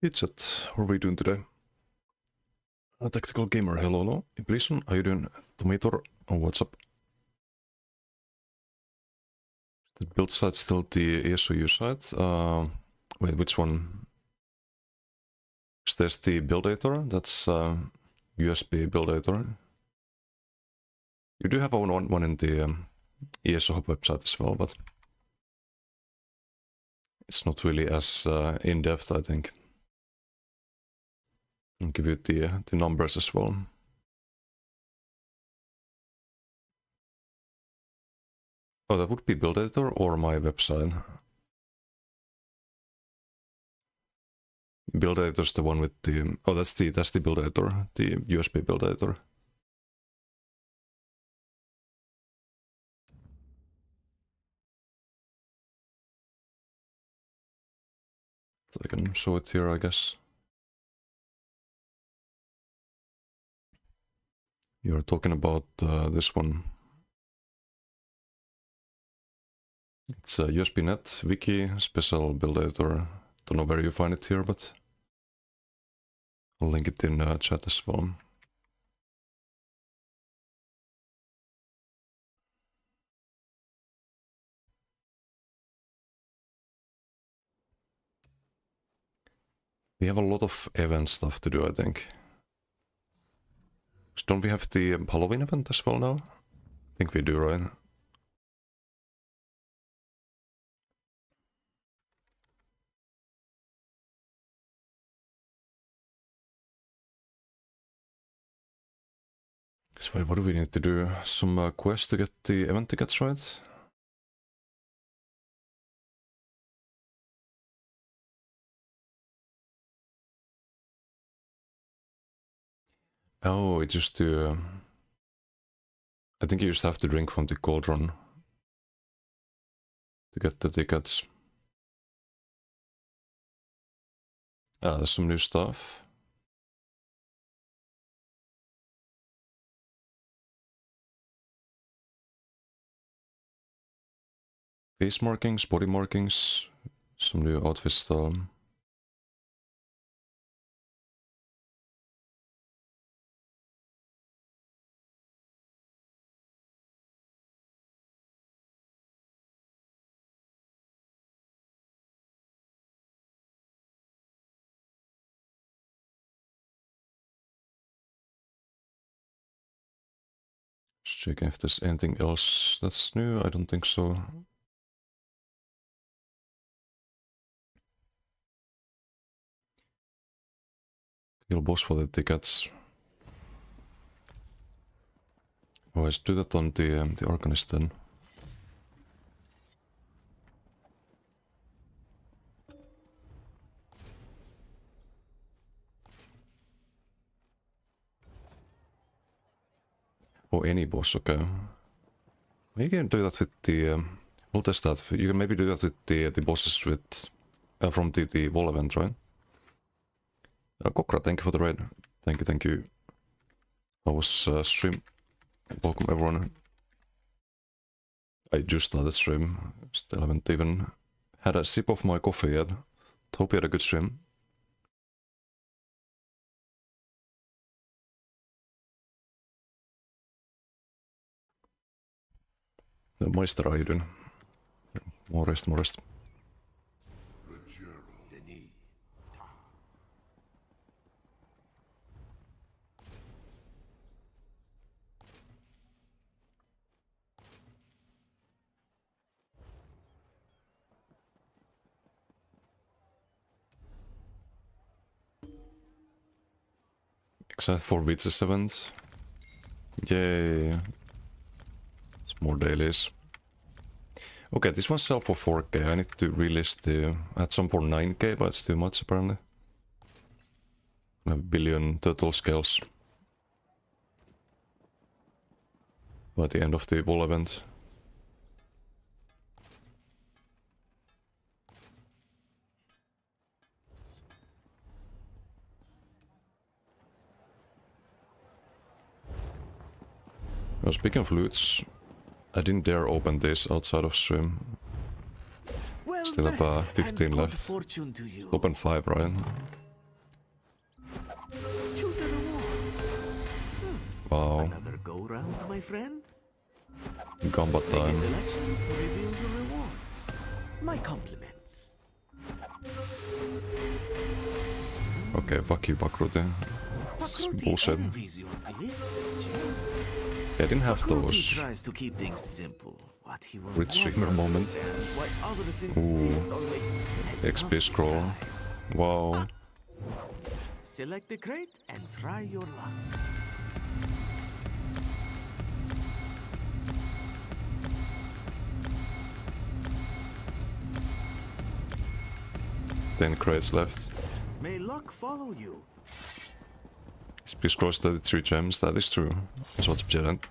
It's it. What are we doing today? A tactical gamer, hello. Impletion, how you doing? Tomato, oh, what's up? The build site still the ESO use site? Wait, which one? There's the build editor, that's USB build editor. You do have one in the ESO hub website as well, but it's not really as in-depth, I think. I'll give you the numbers as well. Oh, that would be build editor or my website. Build editor is the one with the... Oh, that's the build editor, the USB build editor. So I can show it here, I guess. You're talking about this one. It's a USB.NET Wiki special build editor. Don't know where you find it here, but I'll link it in chat as well. We have a lot of event stuff to do, I think. Don't we have the Halloween event as well now? I think we do, right? So what do we need to do? Some quests to get the event tickets, right? Oh, it's just to... I think you just have to drink from the cauldron to get the tickets. There's some new stuff. Face markings, body markings, some new outfit style. Just checking if there's anything else that's new. I don't think so. Kill boss for the tickets. Oh, let's do that on the Arcanist then. Oh, any boss, okay. You can do that with the... we'll test that. You can maybe do that with the bosses with... from the wall event, right? Kokra, thank you for the raid. Thank you. I was stream. Welcome everyone. I just started stream. Still haven't even had a sip of my coffee yet. Hope you had a good stream. Meister, how you doing? More rest. Excited for Witches event. Yay. It's more dailies. Okay, this one's sell for 4k. I need to relist the... I had some for 9k, but it's too much apparently. I have a billion total scales. By the end of the wall event. Now, speaking of loots, I didn't dare open this outside of stream. Still have 15 left. Open 5, Ryan. Wow. Another go round, my friend? Gamba Make a time. selection to reveal your rewards. My compliments. Okay, fuck you, Bakruti. It's Pakruti bullshit. envies your glistening gems. I didn't have Pakruti those. tries to keep things simple. What he will Great streamer never moment. understand is why others Ooh. insist on making XP scroll. Wow. Select the crate and try your luck. Ten crates left. May luck follow you. XP scrolls 33 gems, that is true. That's what's giant.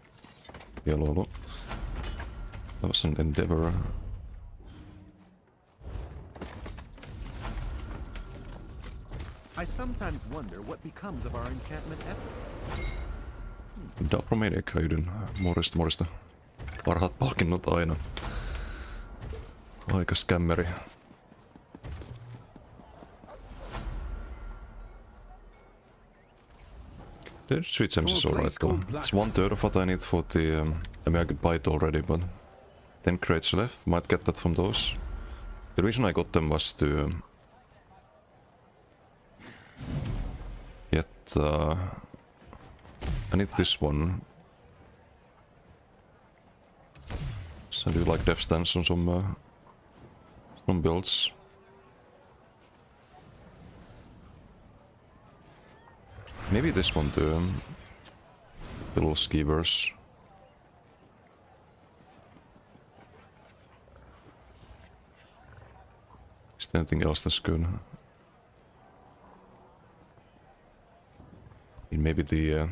Yellow. That was an endeavor. I sometimes wonder what becomes of our enchantment efforts. Dapromedic-hyydyn. Morista. Parhaat palkinnot aina. Aika skämmeri. The 3 gems is alright though. It's 1/3 of what I need for the... I mean I could buy it already, but... 10 crates left, might get that from those. The reason I got them was to... get... I need this one. So I do like death stance on some builds. Maybe this one too. The little skeevers. Is there anything else that's good? Maybe the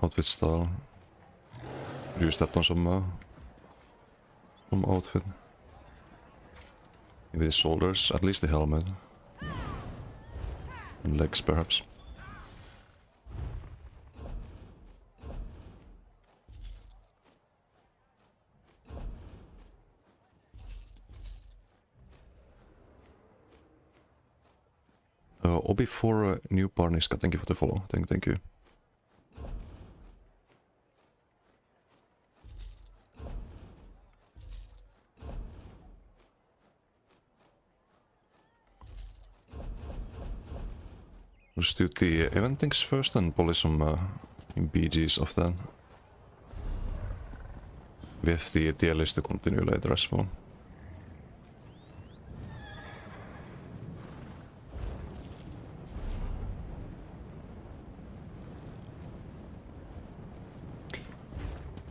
outfit style. Use that on some outfit. Maybe the shoulders, at least the helmet. And legs perhaps. Obi for new Parniska, thank you for the follow. Thank you. Let's do the event things first and polish some BGs of that. We have the tier list to continue later as well.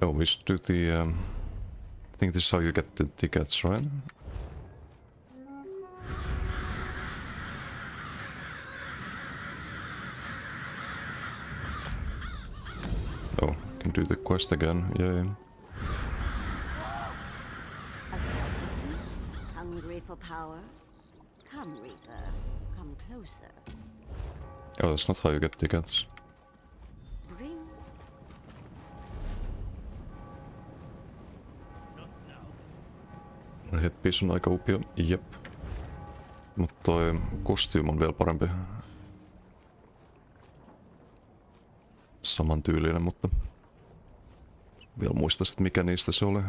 Oh, we should do the... I think this is how you get the tickets, right? Oh, can do the quest again, yeah. Hungry for power? Come, Reaper. Come closer. Oh, that's not how you get tickets. Bring. Headpiece on aika upio, jep. Mutta toi kostyym on vielä parempi. Saman tyylinen, mutta... Vielä muistaisit mikä niistä se oli.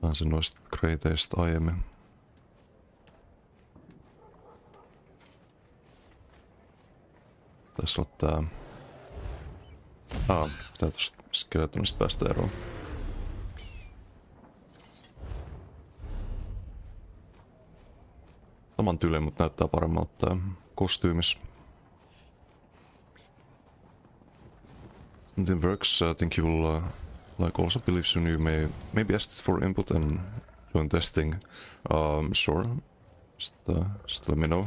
Pääsin noista kreiteistä aiemmin. Tässä on tää... pitää tosta skeletonista päästä eroon. Saman tyylin, mutta näyttää paremmalta tää kostyymis. Something works, I think you will like also believe soon you may be asked for input and join testing. Sure. Just let me know.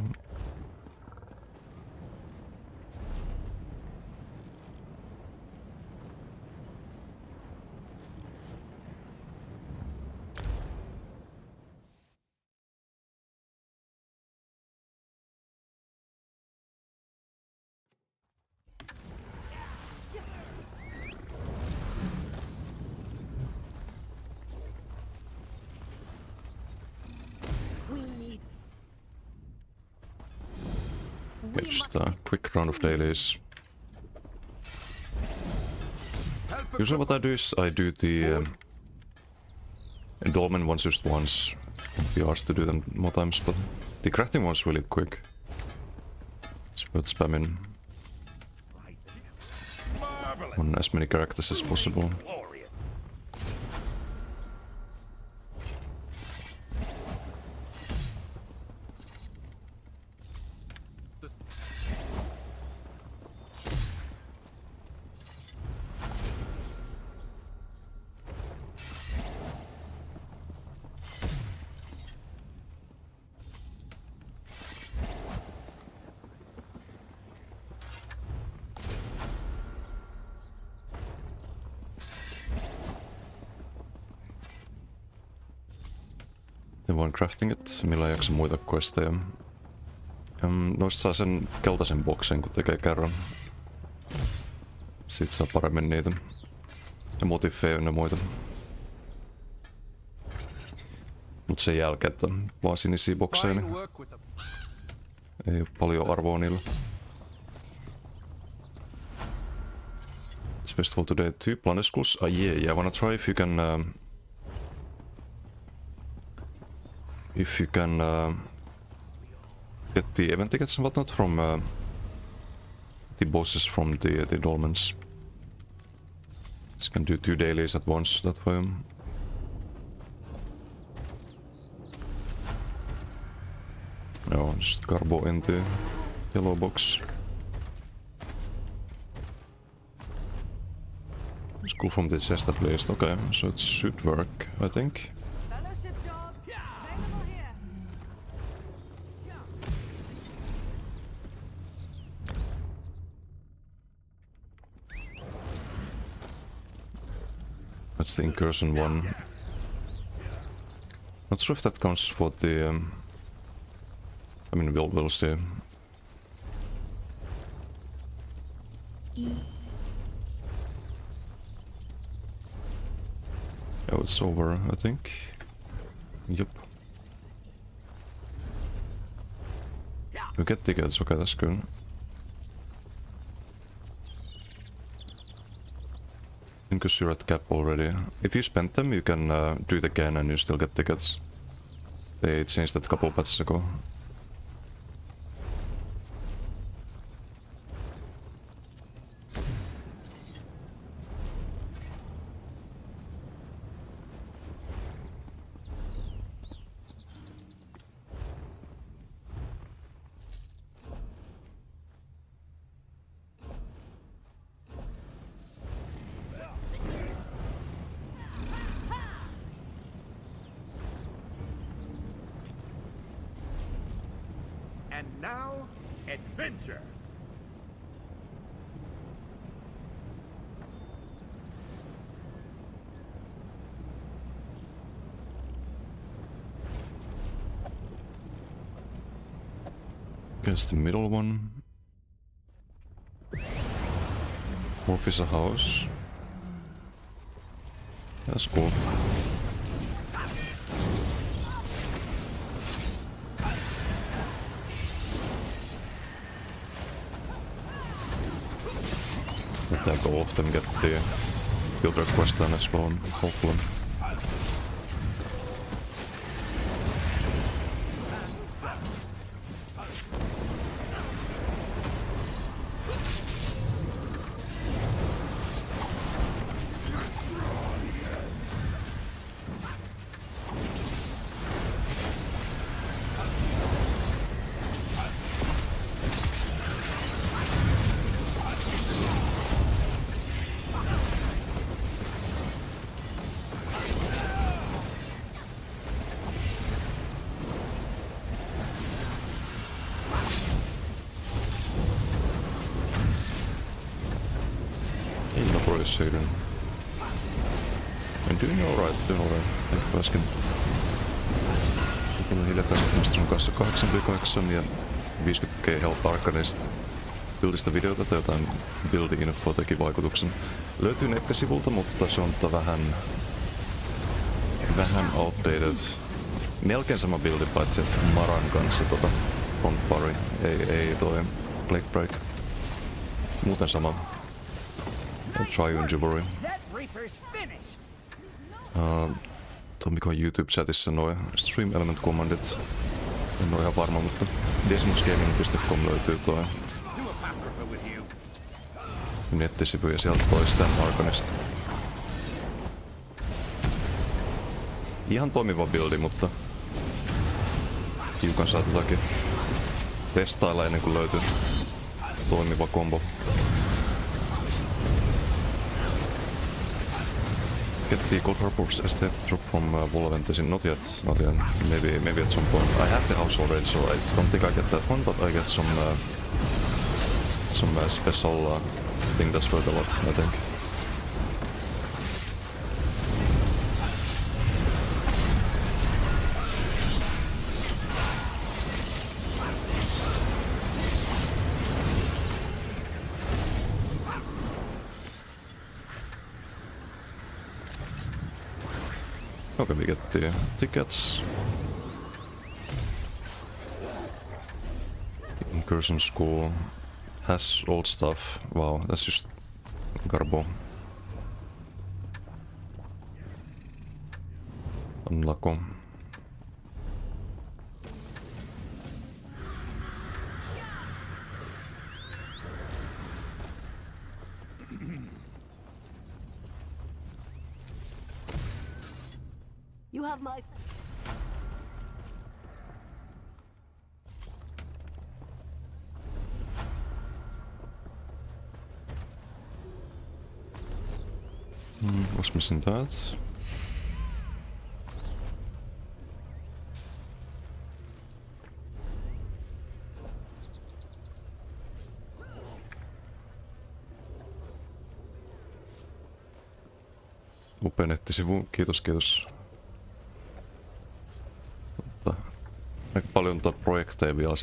Okay, just a quick round of dailies. Usually what I do is I do the endowment ones just once. Won't be asked to do them more times, but the crafting one's really quick. It's about spamming on as many characters as possible. Ja voin crafting it, millä ei jaksa muita questeja. Noista saa sen keltaisen boksen, kun tekee kerran. Siitä saa paremmin niitä. Ja motiffeja ja muita. Mut sen jälkeen, että vaan sinisiä bokseja, niin ei oo paljon arvoa niillä. It's festival today, 2 planet schools. Yeah, I wanna try if you can... if you can get the event tickets and whatnot from the bosses from the dolmens. Just can do 2 dailies at once that way. No, just carbo in the yellow box. It's cool from the chest at least. Okay, so it should work, I think. That's the incursion one. Not sure if that counts for the... I mean, we'll see. Oh, it's over, I think. Yep. We get tickets, okay, that's good. Because you're at cap already. If you spend them, you can do it again and you still get tickets. They changed that a couple patches ago. And now, adventure! Guess the middle one. Morph is a house. That's cool. Let go off and get the build request done as well, hopefully. Appreciated. I'm doing alright. Thanks for asking. Tullut hiljattain sun kanssa 8v8 ja 50k Health Arcanist buildista videota tai jotain build-infoa teki vaikutuksen. Löytyy nettisivulta, mutta se on vähän outdated. Melkein sama buildi paitsi Maran kanssa front pari. Ei toi Plague Break. Muuten sama. Triune Jewelry. That Reaper's finished. Toimikohan YouTube-chatissa noi Stream Element Commandit? En ole ihan varma, mutta desmusgaming.com löytyy toi Do apocrypha with you. nettisivu ja sieltä toi Stan Arcanista. Ihan toimiva buildi, mutta hiukan saa tätäkin testailla ennen kuin löytyy toimiva combo. Get the Gold Harbor's estate drop from Volventesin. Not yet. Maybe at some point. I have the house already, so I don't think I get that one, but I get some special thing that's worth a lot, I think. Okay, we get the tickets. Incursion School has old stuff. Wow, that's just garbo. Unlako. You have my... Was missing that? Upea nettisivu, kiitos. Aika paljon projekteja vielä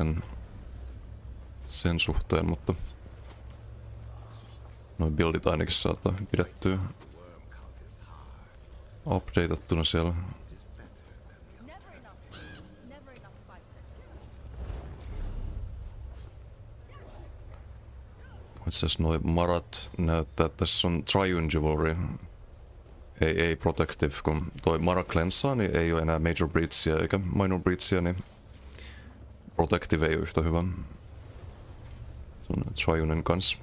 sen suhteen, mutta noin buildit ainakin saattaa pidettyä updateattuna siellä. Itse asiassa noi marat näyttää, että tässä on Triune Jewelry. Ei Protective, kun toi Mara cleansaa, niin ei ole enää Major Breachia eikä Minor Breachia, niin Protective ei ole yhtä hyvä. Se on Triunen kanssa.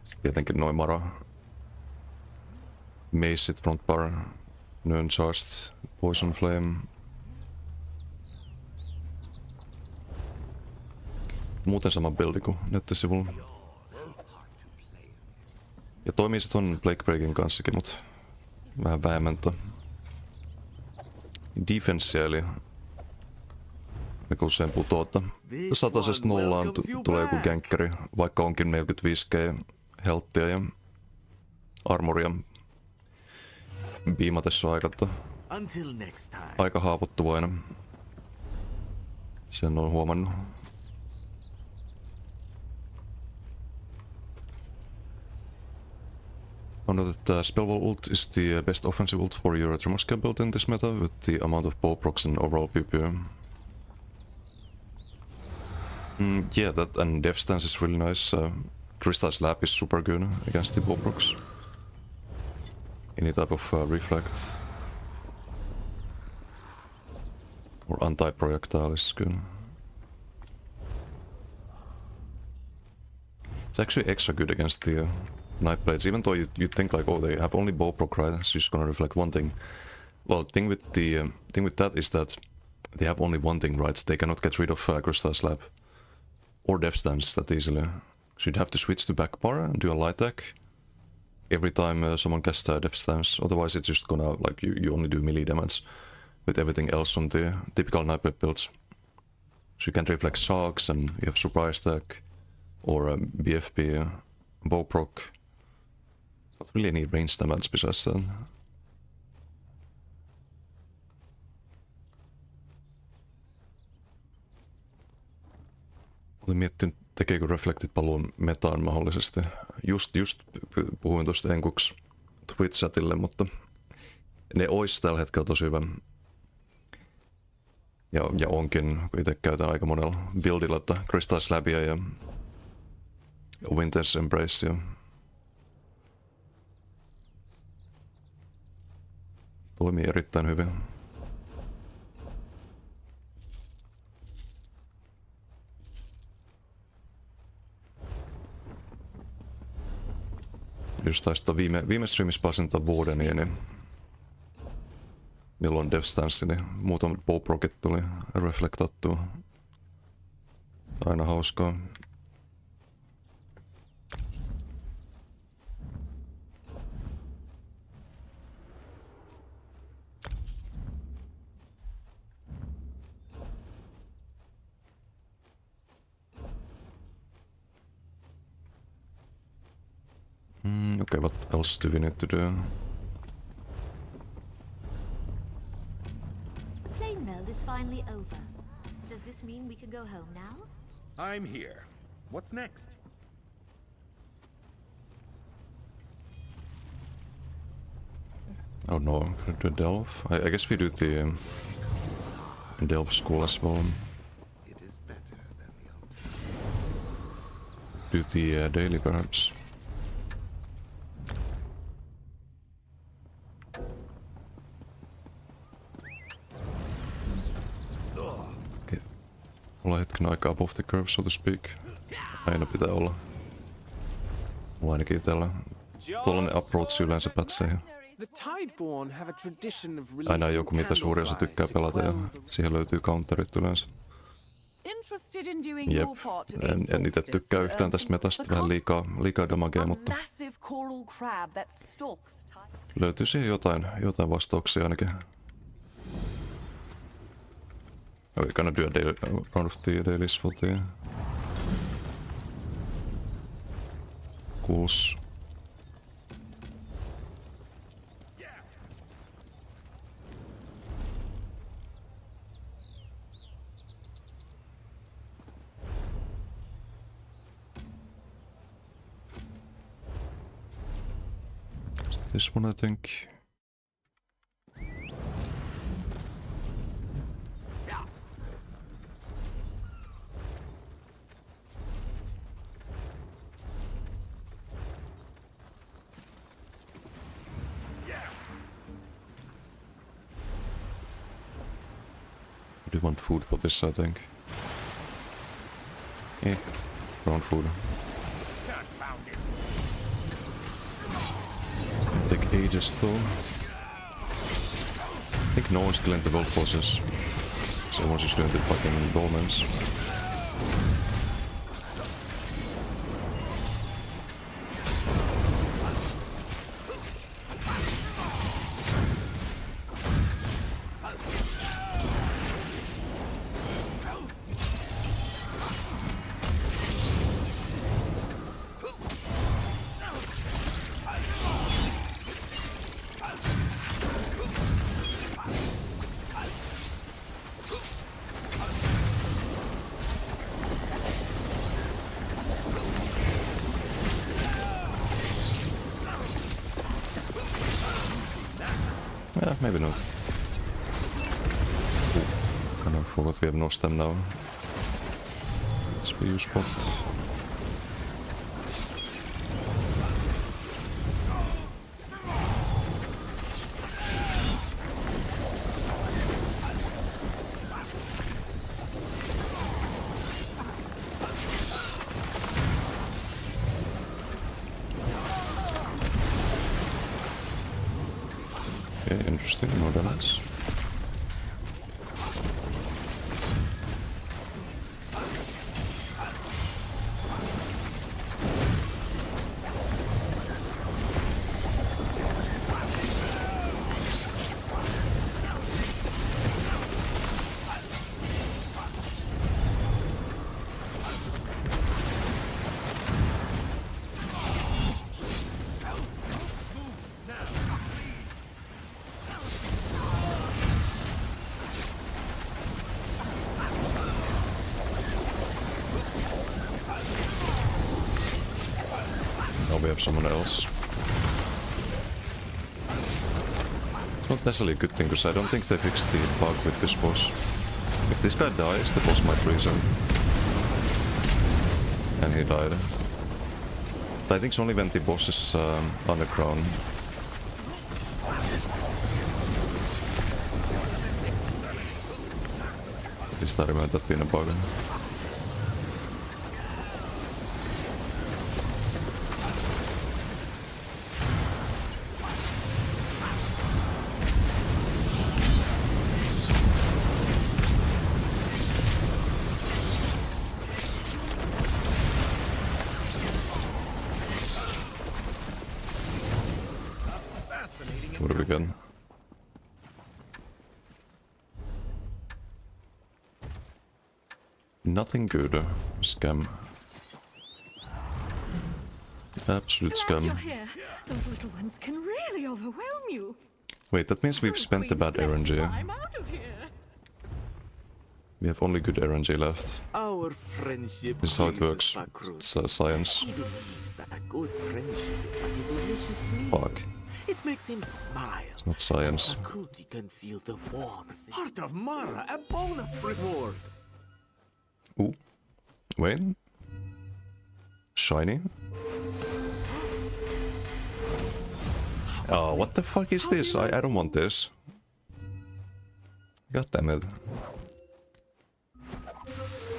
Sitten tietenkin noi Mara Maceit, Front Bar, Nern Charged, Poison Flame. Muuten sama buildi kuin nettisivulla. Ja toimii se ton Plague Breakin kanssakin, mut vähän vähemmän defenssia, eli aika usein putoota. 100 nollaan tulee joku gankkeri, vaikka onkin 45k healthia ja armoria. Biimatessa on aika haavoittuvainen. Sen on huomannut. Found out that Spellwall ult is the best offensive ult for your Tremoska build in this meta with the amount of bow procs and overall PvP. Yeah, that and Death Stance is really nice. Crystal Slap is super good against the bow procs. Any type of reflect or anti-projectile is good. It's actually extra good against the Knife Blades, even though you'd think like, oh, they have only bow proc, right? It's just gonna reflect one thing. Well, thing with that is that they have only one thing, right? They cannot get rid of Crystal Slap or Death Stance that easily. So you'd have to switch to back bar and do a light attack every time someone casts Death Stance. Otherwise, it's just gonna like you only do melee damage with everything else on the typical Knife Blade builds. So you can't reflect Sharks, and you have surprise attack or BFP bow proc. Not really any range damage besides that. Olin miettinyt, tekeekö Reflected paluun metaan mahdollisesti. Just puhuin tuosta enkuksi Twitch-chatille, mutta ne ois tällä hetkellä tosi hyvä Ja onkin, kun itse käytän aika monella buildilla Crystal Slabia ja Winter's Embracea. Toimii erittäin hyvin. Just taisi viime streamissa pelasin Wardenia, niin milloin Death Stance, niin muutama Bow Rocket tuli reflektattua. Aina hauskaa. Okay, what else do we need to do? The plane meld is finally over. Does this mean we can go home now? I'm here. What's next? Oh no, do Delve? I guess we do the Delve school as well. It is better than the old. Do the daily perhaps. Okay. Ollaan hetken aikaa above the curve, so to speak. Aina pitää olla. Mulla ainakin itellä. Tuollainen approach yleensä pätseihin. The Tideborn have a tradition of Aina releasing joku mitä suuri osa tykkää pelata ja siihen löytyy counterit yleensä. Interested in doing Jep, your part to en itse tykkää yhtään tästä metasta, vähän liikaa damagea, mutta massive coral crab that stalks Tide. löytyy siihen jotain vastauksia ainakin. Are we gonna do a daily, round of the dailies for the schools? This one, I think. I do want food for this, I think. Ground food. Take ages though. I think no one's killing the gold bosses. Someone's just doing the fucking dolmens. Yeah, maybe not. Ooh, kind of forgot we have no stem now. Let's be use spot. Okay, interesting, no damage. Now we have someone else. It's not necessarily a good thing because I don't think they fixed the bug with this boss. If this guy dies, the boss might reset. And he died. But I think it's only when the boss is underground. At least I remember that being a bug. What do we get? Nothing good. Scam. Absolute Glad scam. you're here. Those little ones can really overwhelm you. Wait, that means we've spent the bad RNG. I'm out of here. We have only good RNG left. Our friendship. This is how it pleases works. Pakrut. It's science. He believes that a good friendship is like a delicious meal. Fuck. It makes him smile. It's not science. Pakrut can feel the warmth. Heart of Mara, a bonus reward. Ooh. Wait. Shiny? Oh, what the fuck is this? I don't want this. God damn it.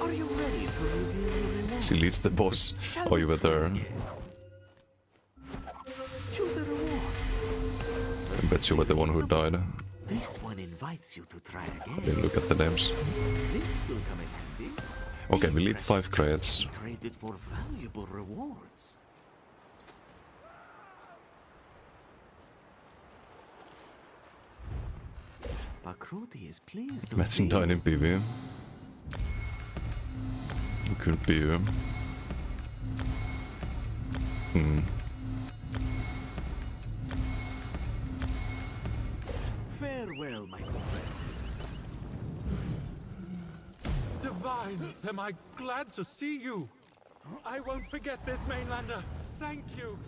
Are you ready to reveal your reward? She leads the boss. Oh, you were there. Choose a reward. I bet you were the one who died. This one invites you to try again. Didn't look at the names. This will come in handy. Okay, These we leave 5 precious gems crates. can be traded for valuable rewards. Pakruti is pleased to Imagine see dying you. in PvE. It could be you. Farewell, my good friend. Divines, am I glad to see you. I won't forget this, Mainlander. Thank you.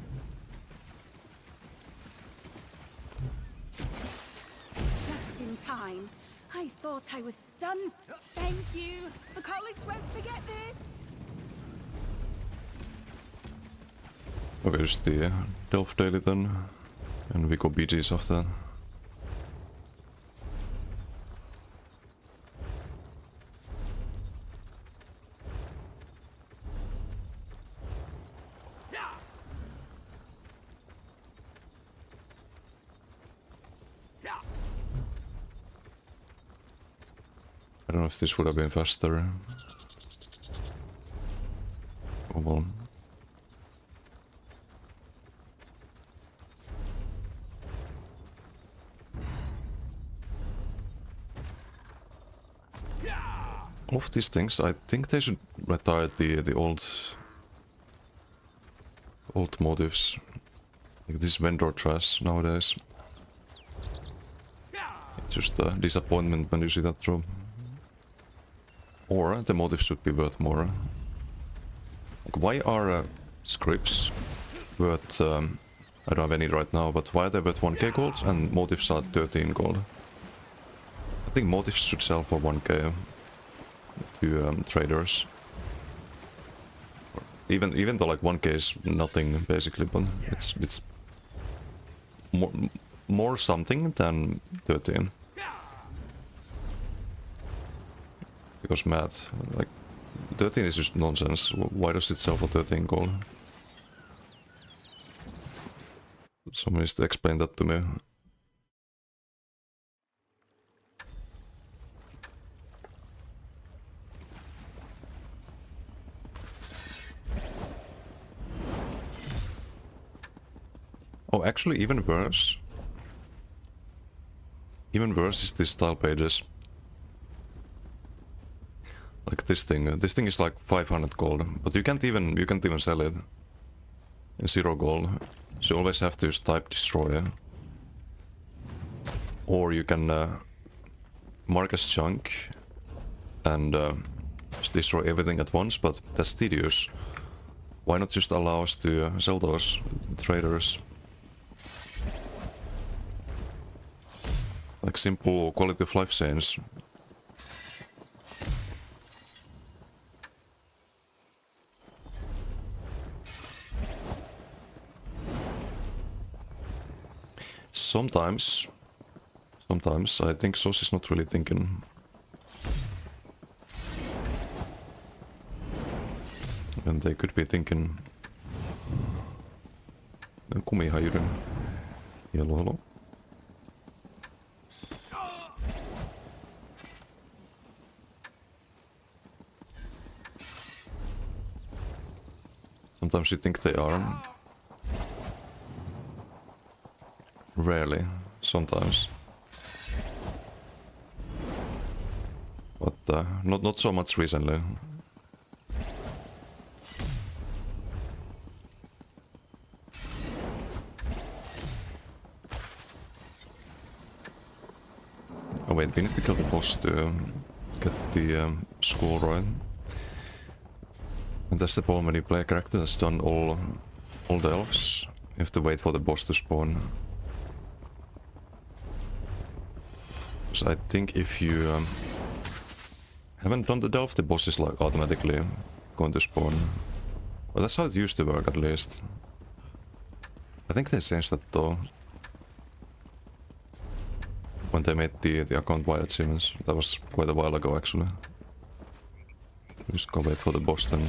Just in time. I thought I was done. Thank you. The college won't forget this. Okay, just the Delph Daily then. And we go BGs after. I don't know if this would have been faster. Oh well. Of these things, I think they should retire the old motives. Like this vendor trash nowadays. It's just a disappointment when you see that drop. Or the motives should be worth more. Like, why are scripts worth, I don't have any right now, but why are they worth 1k gold and motives are 13 gold? I think motives should sell for 1k to traders. Even though like 1k is nothing basically, but it's more something than 13. Because math, like 13 is just nonsense. Why does it sell for 13 gold? Someone needs to explain that to me. Oh, actually, even worse. Even worse is this style pages. Like this thing. This thing is like 500 gold, but you can't even sell it. 0 gold. So you always have to just type destroy. Or you can mark as junk and just destroy everything at once, but that's tedious. Why not just allow us to sell those traders? Like simple quality of life change. Sometimes I think Sauce is not really thinking. And they could be thinking. Kumihajurin. Hello. Sometimes you think they are. Rarely. Sometimes. But not so much recently. Oh wait, we need to kill the boss to get the score right. And that's the problem when you play a character that's done all the elves. You have to wait for the boss to spawn. So I think if you haven't done the delve, the boss is like automatically going to spawn. Well, that's how it used to work at least. I think they changed that though. When they made the account wide achievements. That was quite a while ago actually. Just go wait for the boss then.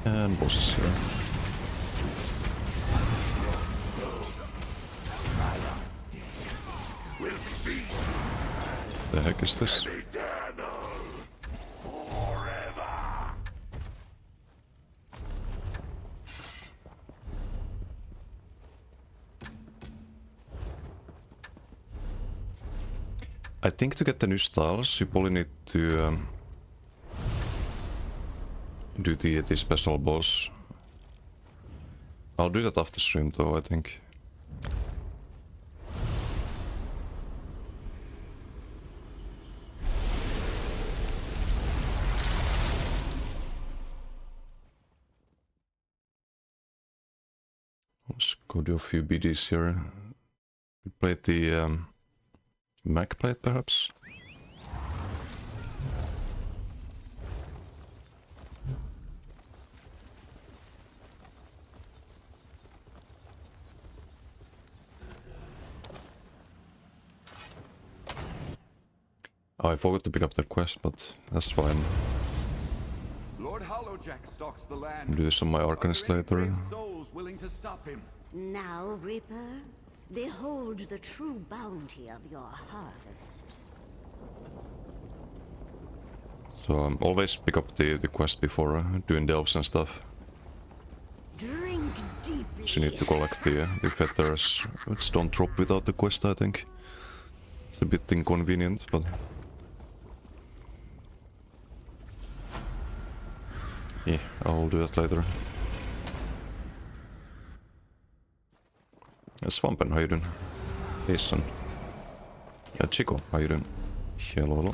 And boss is here. The heck is this? I think to get the new styles, you probably need to do the special boss. I'll do that after stream though, I think. Let's go do a few BDs here. We played the Mac plate perhaps? Oh, I forgot to pick up that quest, but that's fine. Lord Hollowjack stalks the land. Do some of my Arcanist later. Souls willing to stop him. Now, Reaper, behold the true bounty of your harvest. So always pick up the quest before doing delves and stuff. Drink deeply. So you need to collect the feathers, which don't drop without the quest, I think. It's a bit inconvenient, but... yeah, I'll do that later. Svampen, how you doing? Jason. Yeah, Chico, how you doing? Hello.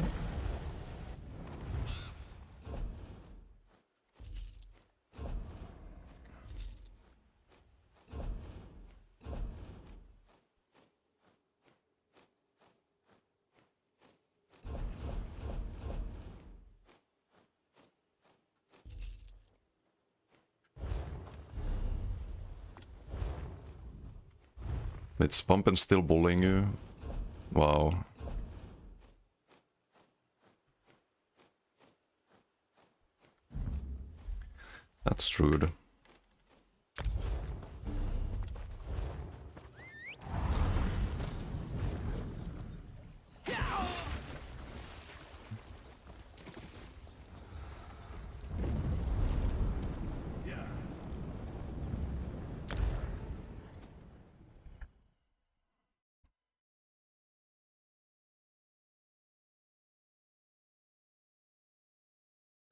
It's Svampen still bullying you? Wow. That's rude.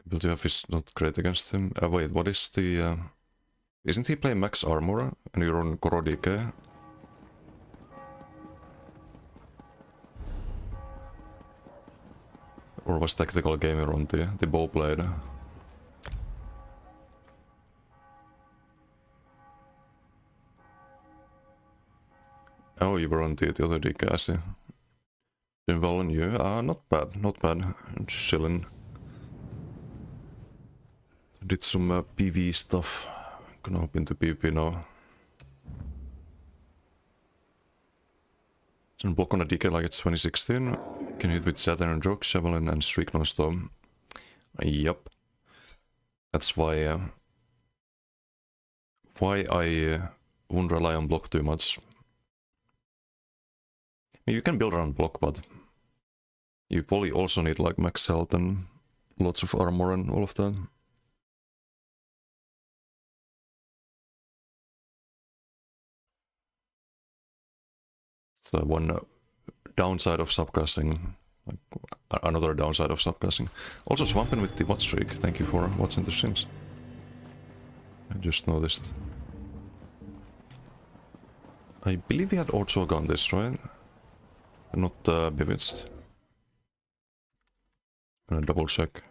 Build is not great against him. Wait, what is the... isn't he playing max armor and you're on Korodike? Or was Tactical Gamer on the bow blade? Oh, you were on the other DK, I see. Been well on you? Not bad, not bad. Just chilling. Did some PvE stuff. Gonna hop into PvP now. Can block on a DK like it's 2016. Can hit with Saturn and Rock, Javelin and Streak non-stop. Yup. That's why I won't rely on block too much. I mean, you can build around block, but you probably also need like max health and lots of armor and all of that. So one downside of subcasting, like another downside of subcasting. Also swamping with the watch streak. Thank you for watching the streams. I just noticed. I believe we had also gone this, right? Not bewitched. Gonna double check.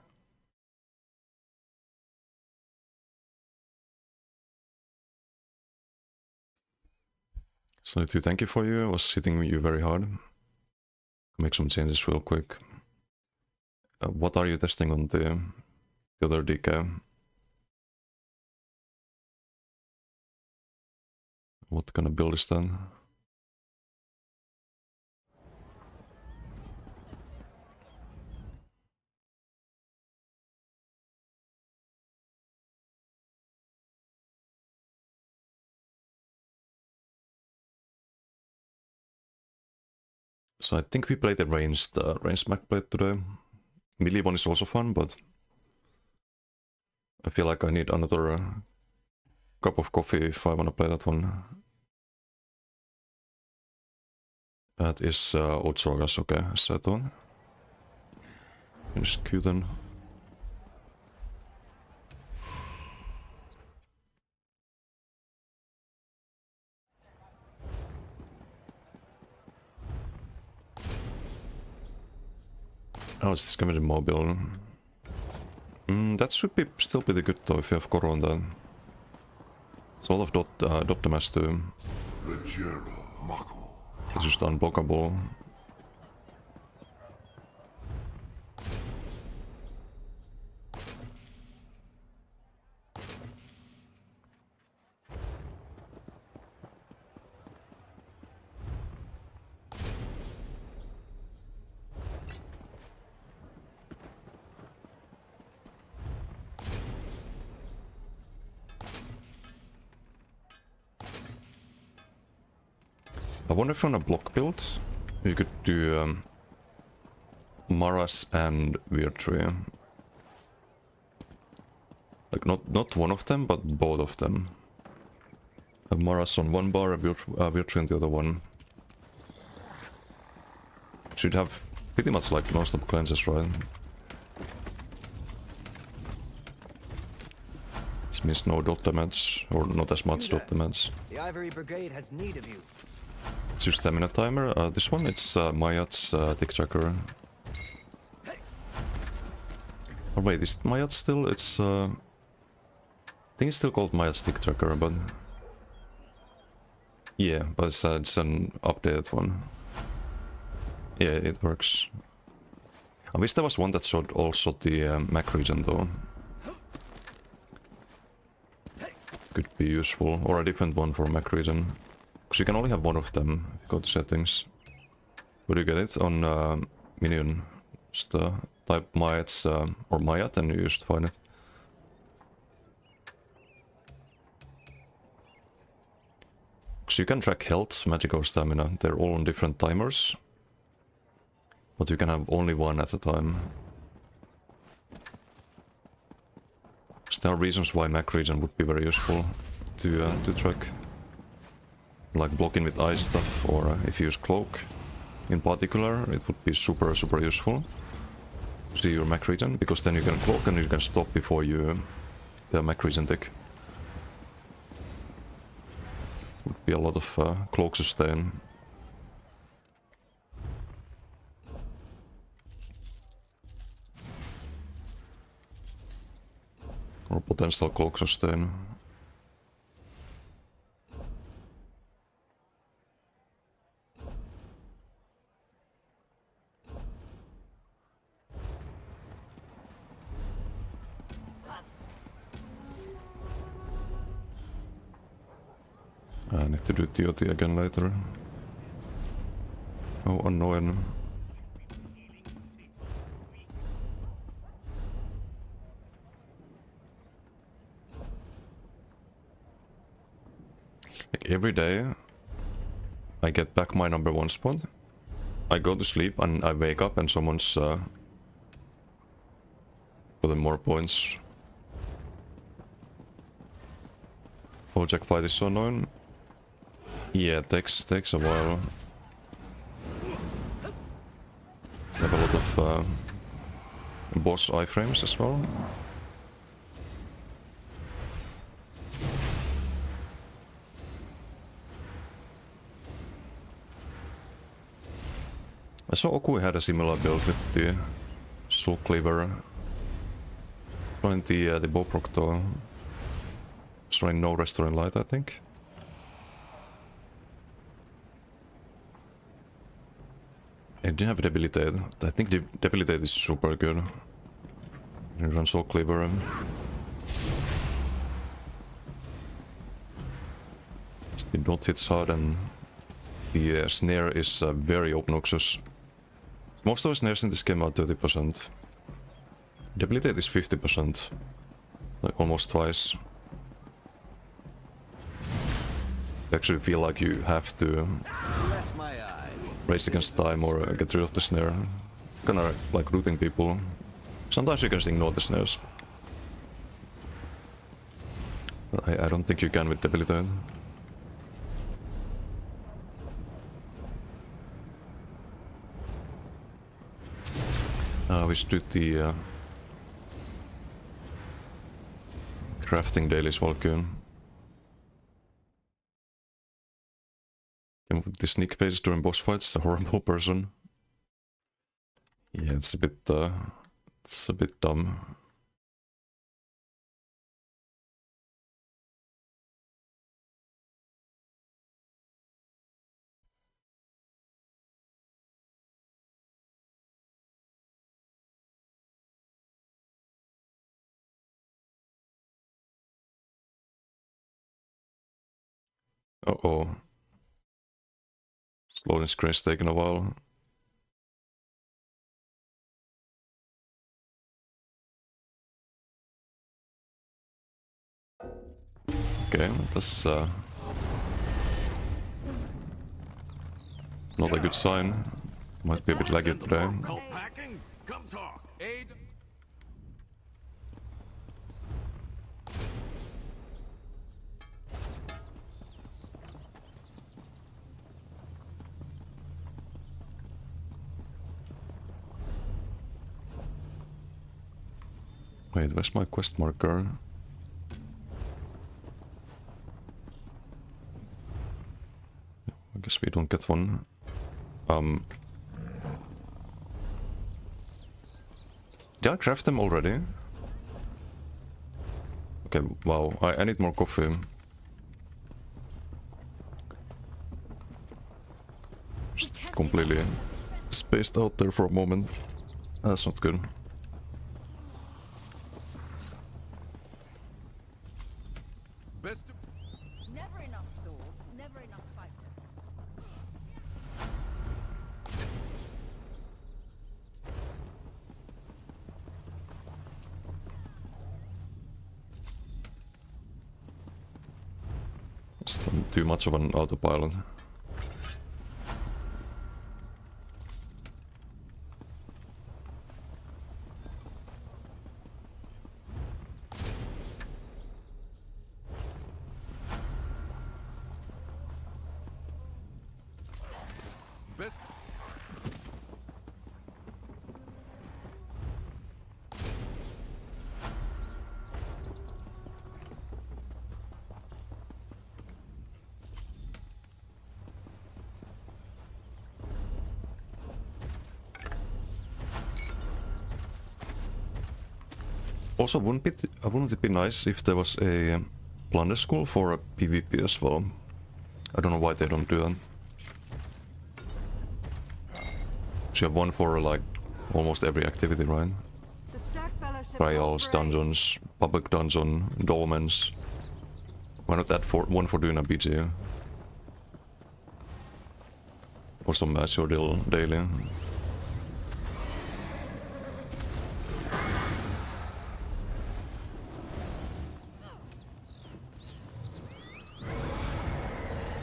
So to thank you for you, I was hitting you very hard. Make some changes real quick. What are you testing on the other DK? What kind of build is that? So I think we played the ranged backplate today. Melee one is also fun, but I feel like I need another cup of coffee if I want to play that one. That is Otsorgas, okay, set on. Finish Q then. Oh, it's scavenging mobile. That should be still pretty good though if you have Koro on that. It's a lot of dot damage too. It's just unblockable. I wonder if on a block build you could do Maras and Virtue. Like not one of them, but both of them. Have Maras on one bar, Virtue on the other one. Should have pretty much like non-stop cleanses, right? This means no dot damage, or not as much dot damage. The Ivory Brigade has need of you. It's your stamina timer. This one, it's Mayat's tick tracker. Oh wait, is it Mayat still? It's I think it's still called Mayat's tick tracker, but yeah, but it's an updated one. Yeah, it works. I wish there was one that showed also the Mac region though. Could be useful, or a different one for Mac region. Because you can only have one of them if you go to settings. Where do you get it? On Minion. Just type Mayat's or Mayat and you just find it. Because you can track health, magic or stamina. They're all on different timers. But you can have only one at a time. So there are reasons why Mac region would be very useful to track. Like blocking with ice stuff, or if you use cloak in particular, it would be super useful to see your Mac region, because then you can cloak and you can stop before you the Mac region tick. Would be a lot of cloak sustain. potential cloak sustain. I need to do TOT again later. Oh, annoying. Like every day, I get back my number 1 spot. I go to sleep and I wake up and someone's putting more points. Bojack fight is so annoying. Yeah, takes a while. I have a lot of boss iframes as well. I saw Okui had a similar build with the Soul Cleaver. Running the Bow Proctor. It's running no Restoring Light, I think. I didn't have Debilitate. I think Debilitate is super good. You run Soul Cleaver. The dot hits hard and the snare is very obnoxious. Most of the snares in this game are 30%. Debilitate is 50%. Like almost twice. You actually feel like you have to race against time or get rid of the snare. Kinda like rooting people. Sometimes you can just ignore the snares. But I don't think you can with Debilitate. We should do the crafting dailies, Valkyrie. And with the sneak faces during boss fights, a horrible person. Yeah, it's a bit dumb. Uh-oh. Loading screen's taking a while. Okay, that's not a good sign. Might be a bit laggy today. Packing? Come talk. Aid. Wait, where's my quest marker? I guess we don't get one. Did I craft them already? Okay, wow, I need more coffee. Just completely spaced out there for a moment. That's not good. Best. Never enough swords, never enough fighters. It's too much of an autopilot. Best. Also, wouldn't it be nice if there was a plunder school for a PvP as well? I don't know why they don't do that. So you have one for like almost every activity, right? The Stark Fellowship Trials, calls for aid. dungeons, public dungeon, dolmens. Why not add one for doing a BG? Or some mature daily.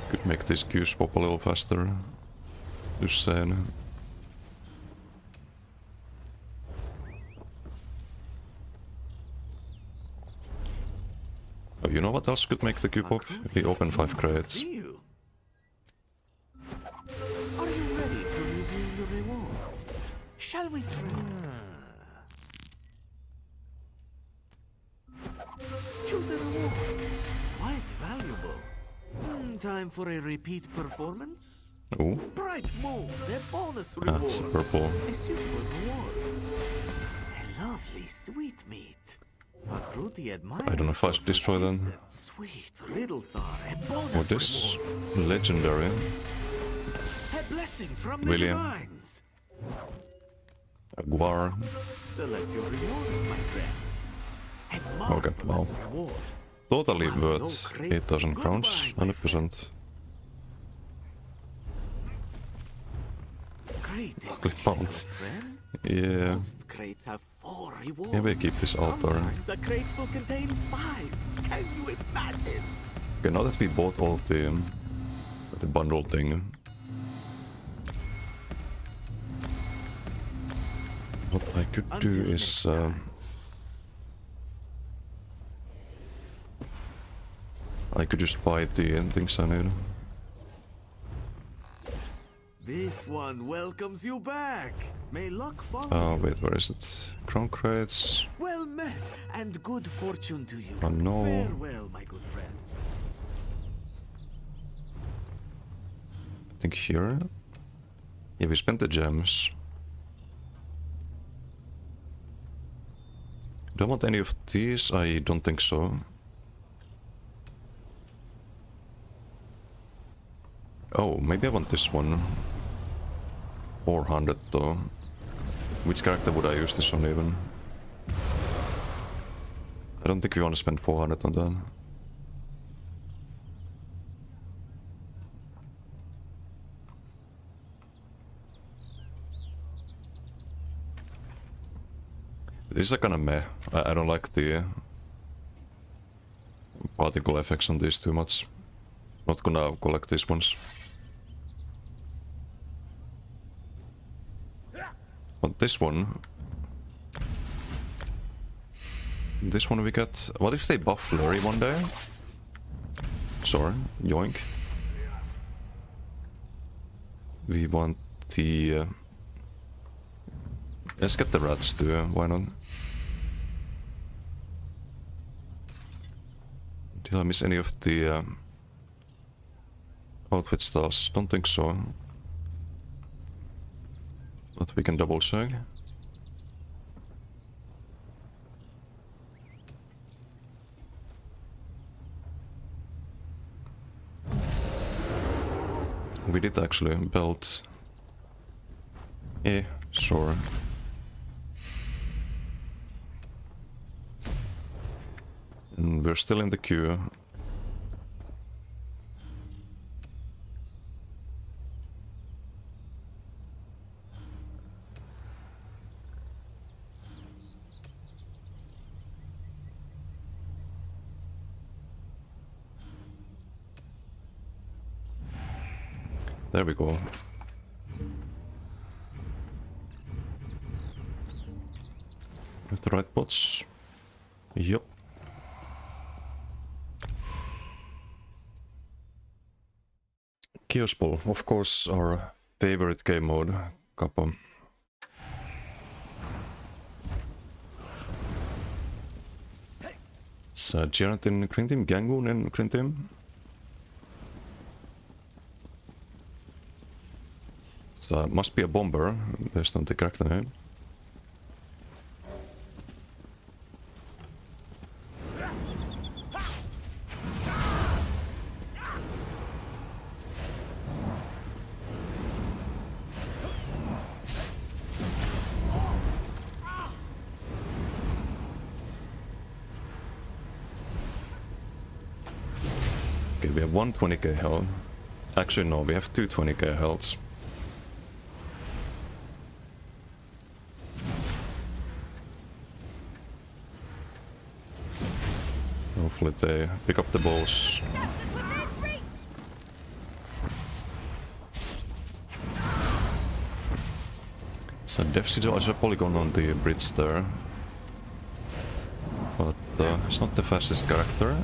Could make this queue swap a little faster. Just saying. Oh, you know what else could make the queue pop? If we open 5 crates. See you. Are you ready to review your rewards? Shall we try? Choose a reward. Quite valuable. Time for a repeat performance? Oh, Bright moons, a bonus reward. that's purple. A suitable reward. A lovely sweet meat. Pakruti admires I don't know if I should your destroy them. persistence. Sweet riddle thought, a bonus Or this reward. legendary. A blessing from William. the divines. A guar. Select your rewards, my friend. A Okay, marvelous wow. reward. Totally One no worth crate. 8,000 crowns, Goodbye, my 100%. Greetings, Ugly my pound. good friend. Yeah, Most crates have 4 rewards. maybe I keep this altar. Sometimes a crate will contain 5. Can you imagine? Okay, now that we bought all the bundle thing, what I could do Until is next time. I could just buy the things I need. This one welcomes you back. May luck follow you. Wait, where is it? Crown crates. Well met, and good fortune to you. Oh, no. Farewell, my good friend. I think here. Yeah, we spent the gems. Do I want any of these? I don't think so. Oh, maybe I want this one. 400 though. Which character would I use this on even? I don't think we want to spend 400 on that. These are kinda meh. I don't like the particle effects on these too much. Not gonna collect these ones. But this one... This one we get... What if they buff Flurry one day? Sorry, yoink. We want the... Let's get the rats too, why not? Did I miss any of the outfit styles? Don't think so. But we can double check. We did actually belt. Sure. And we're still in the queue. There we go. With the right bots. Yup. Chaos Ball, of course, our favorite game mode, Kappa. Geratin Green Team, Gangoon in Green Team. Must be a bomber, based on the character name. Okay, we have one 20k health. Actually, no, we have two 20k healths. Hopefully they pick up the balls. It's a Death Sigil. I saw a polygon on the bridge there. But it's not the fastest character.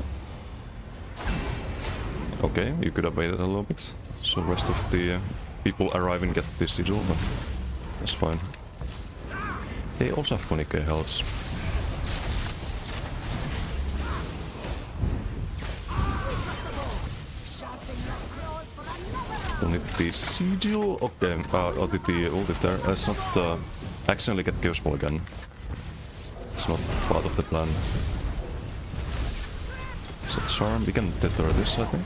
Okay, you could have waited a little bit. So the rest of the people arrive and get the sigil, but that's fine. They also have 20k healths. Only the sigil. Okay, the ulti there. Let's not accidentally get Chaos Ball again. It's not part of the plan. It's a charm. We can deter this, I think.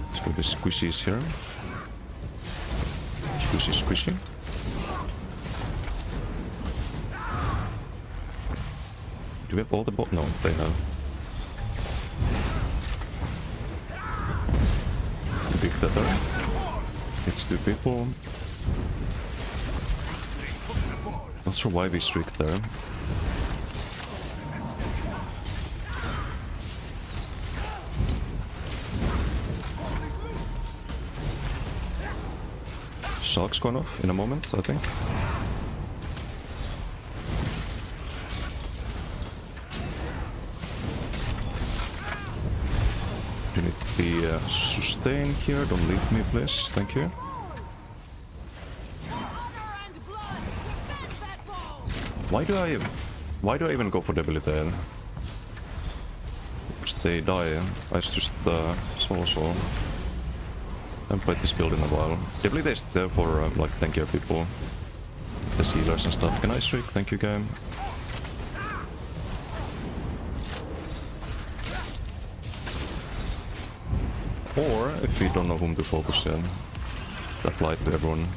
Let's go with the squishies here. Squishy, squishy. Do we have all the bot? No, they have. Big tether. It's two people. Not sure why we streaked there. Shark's gone off in a moment, I think. You need the sustain here, don't leave me please, thank you. Why do I even go for debilitate? Because they die. I just so. I haven't played this build in a while. Debilitate is there for like tankier people, the sealers and stuff. Can I streak? Thank you, game. Or if we don't know whom to focus on, apply it to everyone.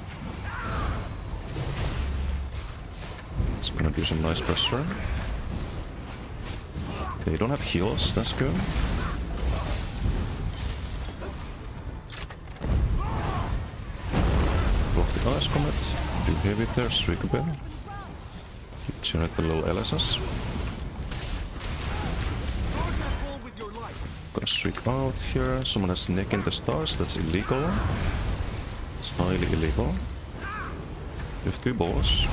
It's gonna do some nice pressure. They don't have heals, that's good. Block the ice comet, do heavy there, streak a bit. Generate the little LSS. Gonna streak out here. Someone has neck in the stars, that's illegal. It's highly illegal. We have two balls.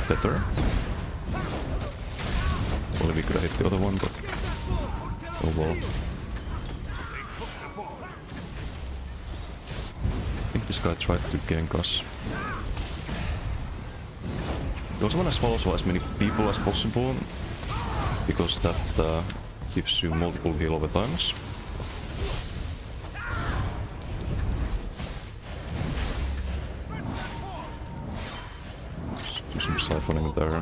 Better. Well, we could have hit the other one, but oh well. I think this guy tried to gank us. We also want to follow as many people as possible, because that gives you multiple heal over times. Do some siphoning there.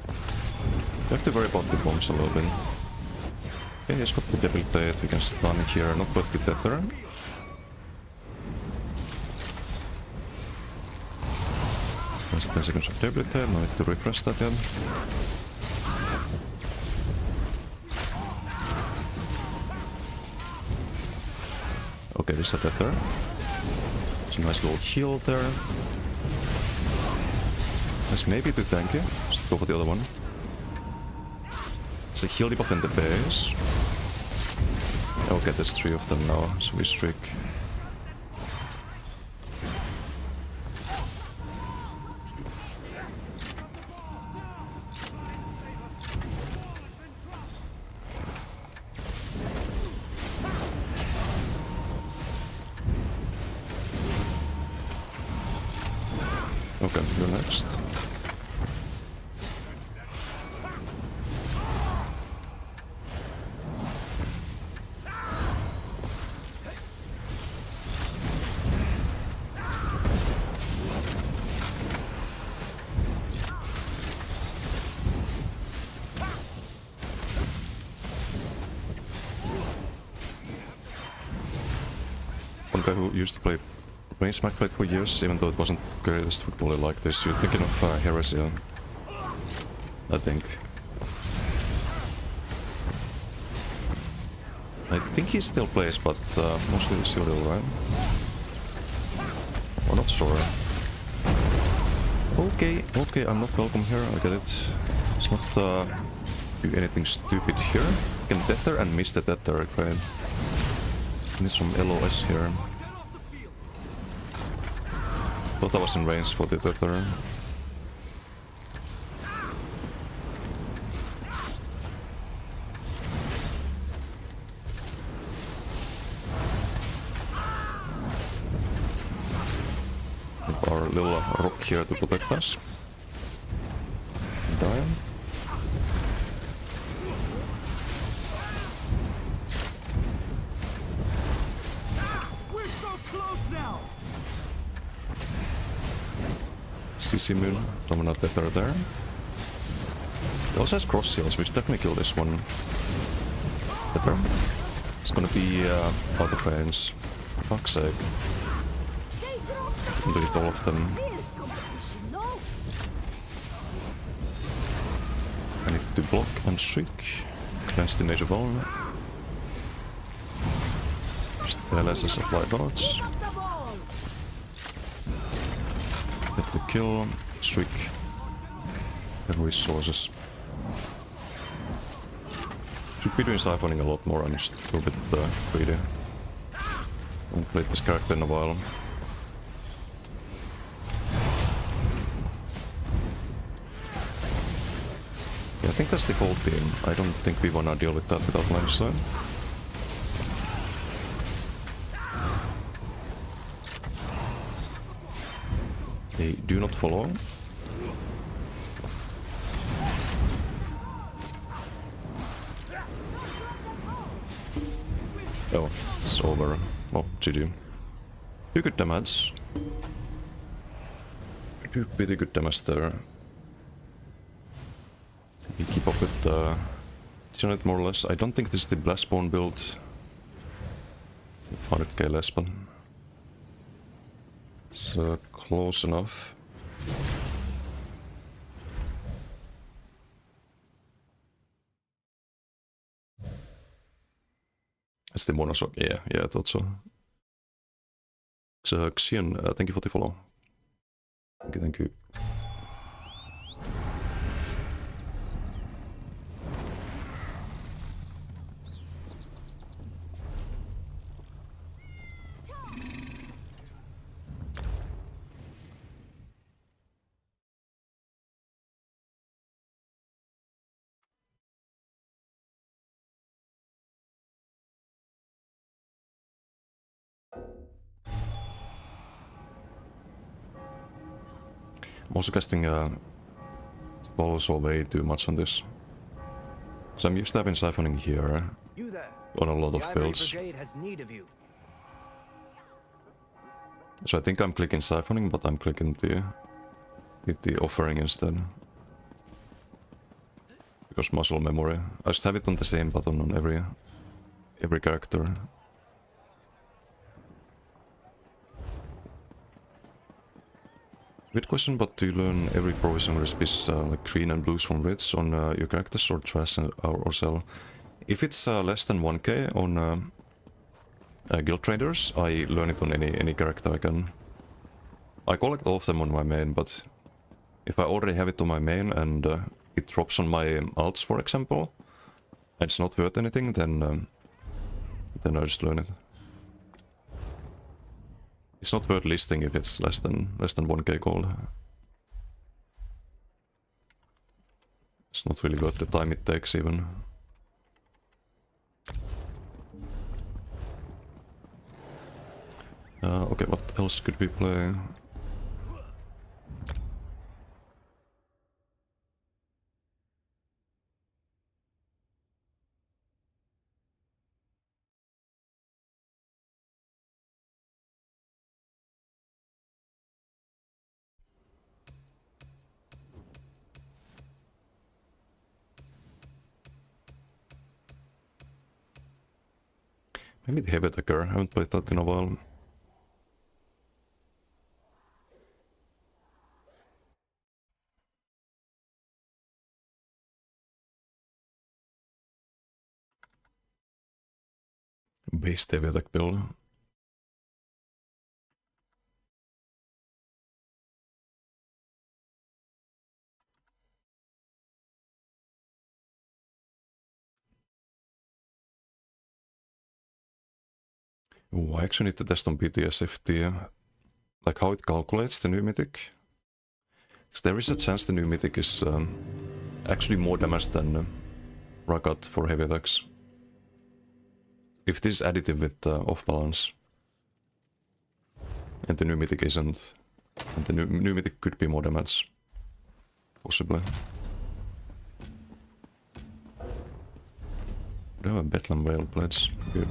We have to worry about the bombs a little bit. Okay, he's got the debilitate, we can stun here, not put the tether. It's 10 seconds of debilitate, no need to refresh that yet. Okay, this is a tether. It's a nice little heal there. That's maybe too tanky. Just go for the other one. It's a heal debuff in the base. Okay, there's 3 of them now, so we streak. Okay, you're next. guy who used to play range Macblade for years, even though it wasn't the greatest footballer like this. You're thinking of Heresy, I think. I think he still plays, but mostly Cyril, right? Or not sure. Okay, okay, I'm not welcome here, I get it. Let's not do anything stupid here. I can tether and miss the tether, great. Need some LOS here. Thought I was in range for the tether. Our little rock here to protect us. Die. CC Moon, Domino Tether there. It also has cross heals, we should definitely kill this one. Tether. It's gonna be out of range. Fuck's sake. Do it all of them. I need to block and shriek. Cleanse the major bone. Just LS supply dots. Get the kill. Shriek. And resources. Should be doing siphoning a lot more, I'm just a little bit greedy. Haven't played this character in a while. I think that's the whole team. I don't think we wanna deal with that without limestone. They do not follow. Oh, it's over. Oh, GG. Do good damage. Do pretty good damage there. We keep up with the generate more or less. I don't think this is the Blastbone build. 500k less, but it's close enough. It's the Monoshock, yeah, I thought so. So, Xion, thank you for the follow. Thank you. I'm also casting spells way too much on this. So I'm used to having siphoning here on a lot of builds. So I think I'm clicking siphoning, but I'm clicking the offering instead. Because muscle memory. I just have it on the same button on every character. Weird question, but do you learn every provision recipes like green and blues from Reds on your characters or trash or sell? If it's less than 1k on Guild Traders, I learn it on any character I can. I collect all of them on my main, but if I already have it on my main and it drops on my alts, for example, and it's not worth anything, then I just learn it. It's not worth listing if it's less than 1k gold. It's not really worth the time it takes even. Okay, what else could we play? Maybe the Heavy Attacker, I haven't played that in a while. Base heavy attack build. Oh, I actually need to test on PTSFT, like how it calculates the new mythic. Because there is a chance the new mythic is actually more damage than Rakat for heavy attacks. If this is additive with off balance. And the new mythic isn't. And the new mythic could be more damage. Possibly. We have a Bedlam Whale pledge. Good.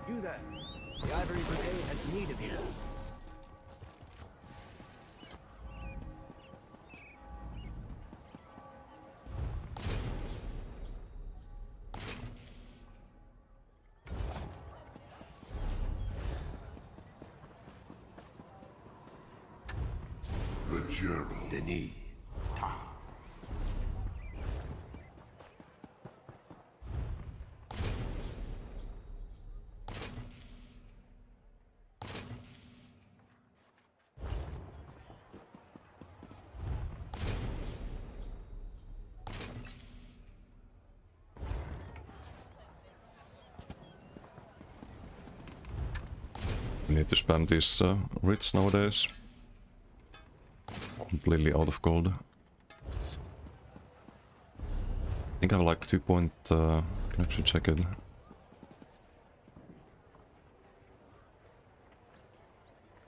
You there. The Ivory Brigade has need of you. Denis. We need to spam these writs nowadays. Completely out of gold. I think I have like 2 point... can actually check it.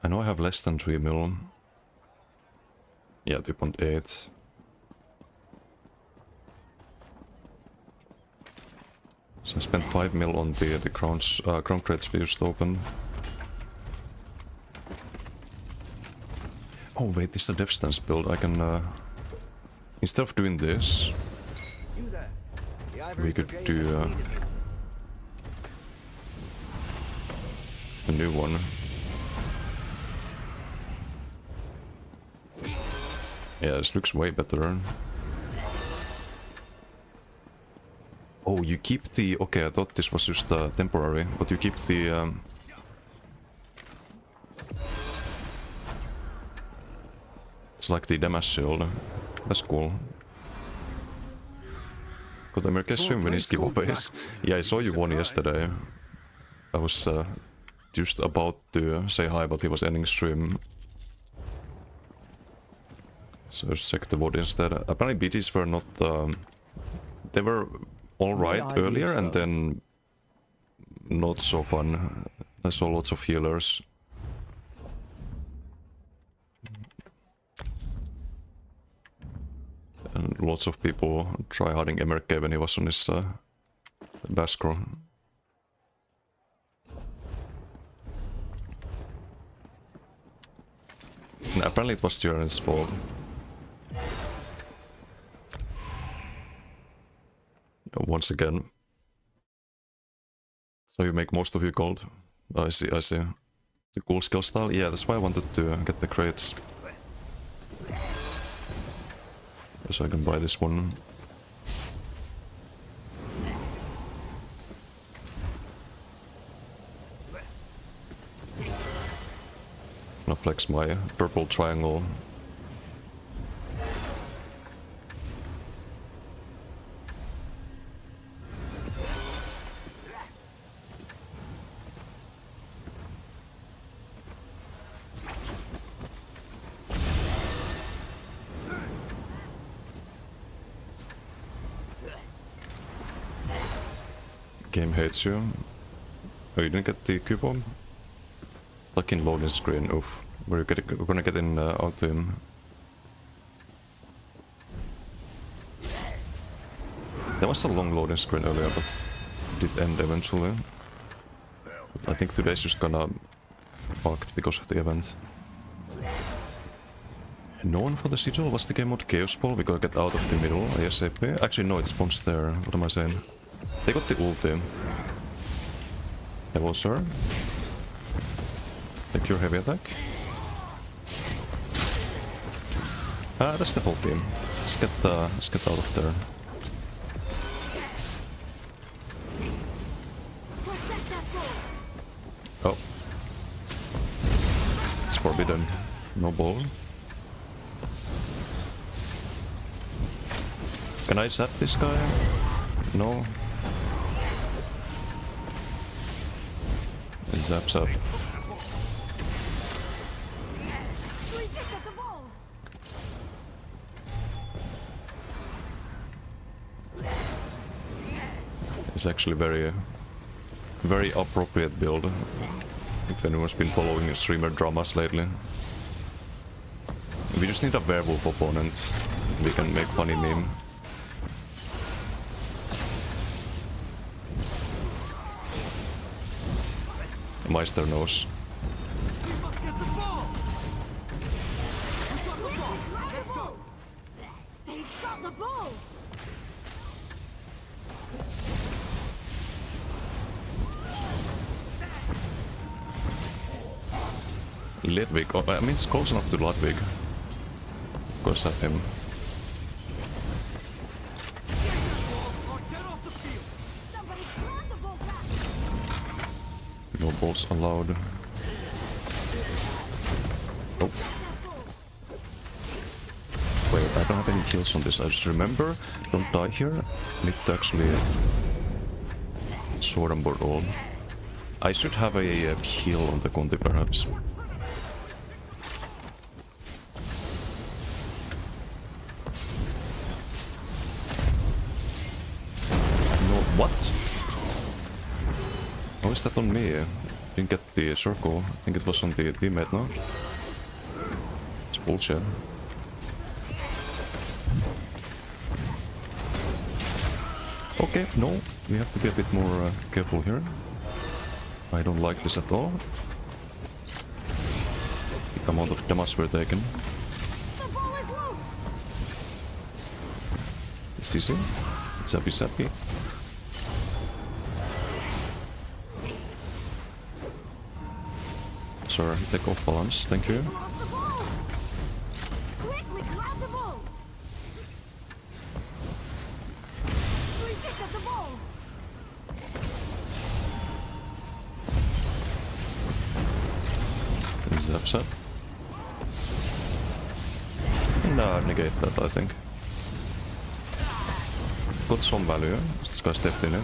I know I have less than 3 mil. Yeah, 2.8. So I spent 5 mil on the crown crates we used to open. Oh wait, this is a death stance build. I can... instead of doing this, You there. The Ivory we could Brigade do has need of you. a new one. Yeah, this looks way better. Oh, you keep the... Okay, I thought this was just temporary, but you keep the... It's like the damage shield. That's cool. Got American stream when he's giveaways. Yeah, I saw you one yesterday. I was just about to say hi, but he was ending stream. So I checked the VOD instead. Apparently BTs were not... they were alright earlier and then not so fun. I saw lots of healers. And lots of people try-harding MRK when he was on his Bascro. And apparently it was Jaren's fault. Once again. So you make most of your gold. I see, I see. The cool skill style? Yeah, that's why I wanted to get the crates. So I can buy this one. I'll flex my purple triangle. Game hates you. Oh, you didn't get the Q-bomb? Stuck in loading screen, oof. We're gonna get in out to him. There was a long loading screen earlier, but it did end eventually. I think today's just gonna fucked because of the event. Known for the sigil, what's the game mode? Chaos Ball, we gotta get out of the middle ASAP. Actually no, it spawns there, what am I saying? They got the ulti. Hello sir. Take your heavy attack. Ah, that's the whole team. Let's get out of there. Oh. It's forbidden. No ball. Can I zap this guy? No. It zaps up. It's actually very appropriate build. If anyone's been following streamer dramas lately. We just need a werewolf opponent. We can make funny meme. Meister knows. They've got the ball! Ludwig, oh, I mean it's close enough to Ludwig. Go zap him. No balls allowed. Oh. Wait, I don't have any kills on this. I just remember, don't die here. Need to actually sword and board all. I should have a heal on the Conti perhaps. No, what? How is that on me? Didn't get the circle. I think it was on the teammate, no? It's bullshit. Okay, no, we have to be a bit more careful here. I don't like this at all. The amount of damage we're taking. It's easy. It's happy sappy. Sir, take off balance, thank you. Quickly grab the ball! Free kick at the ball! Zaps up. No, negate that, I think. Got some value. This guy stepped in.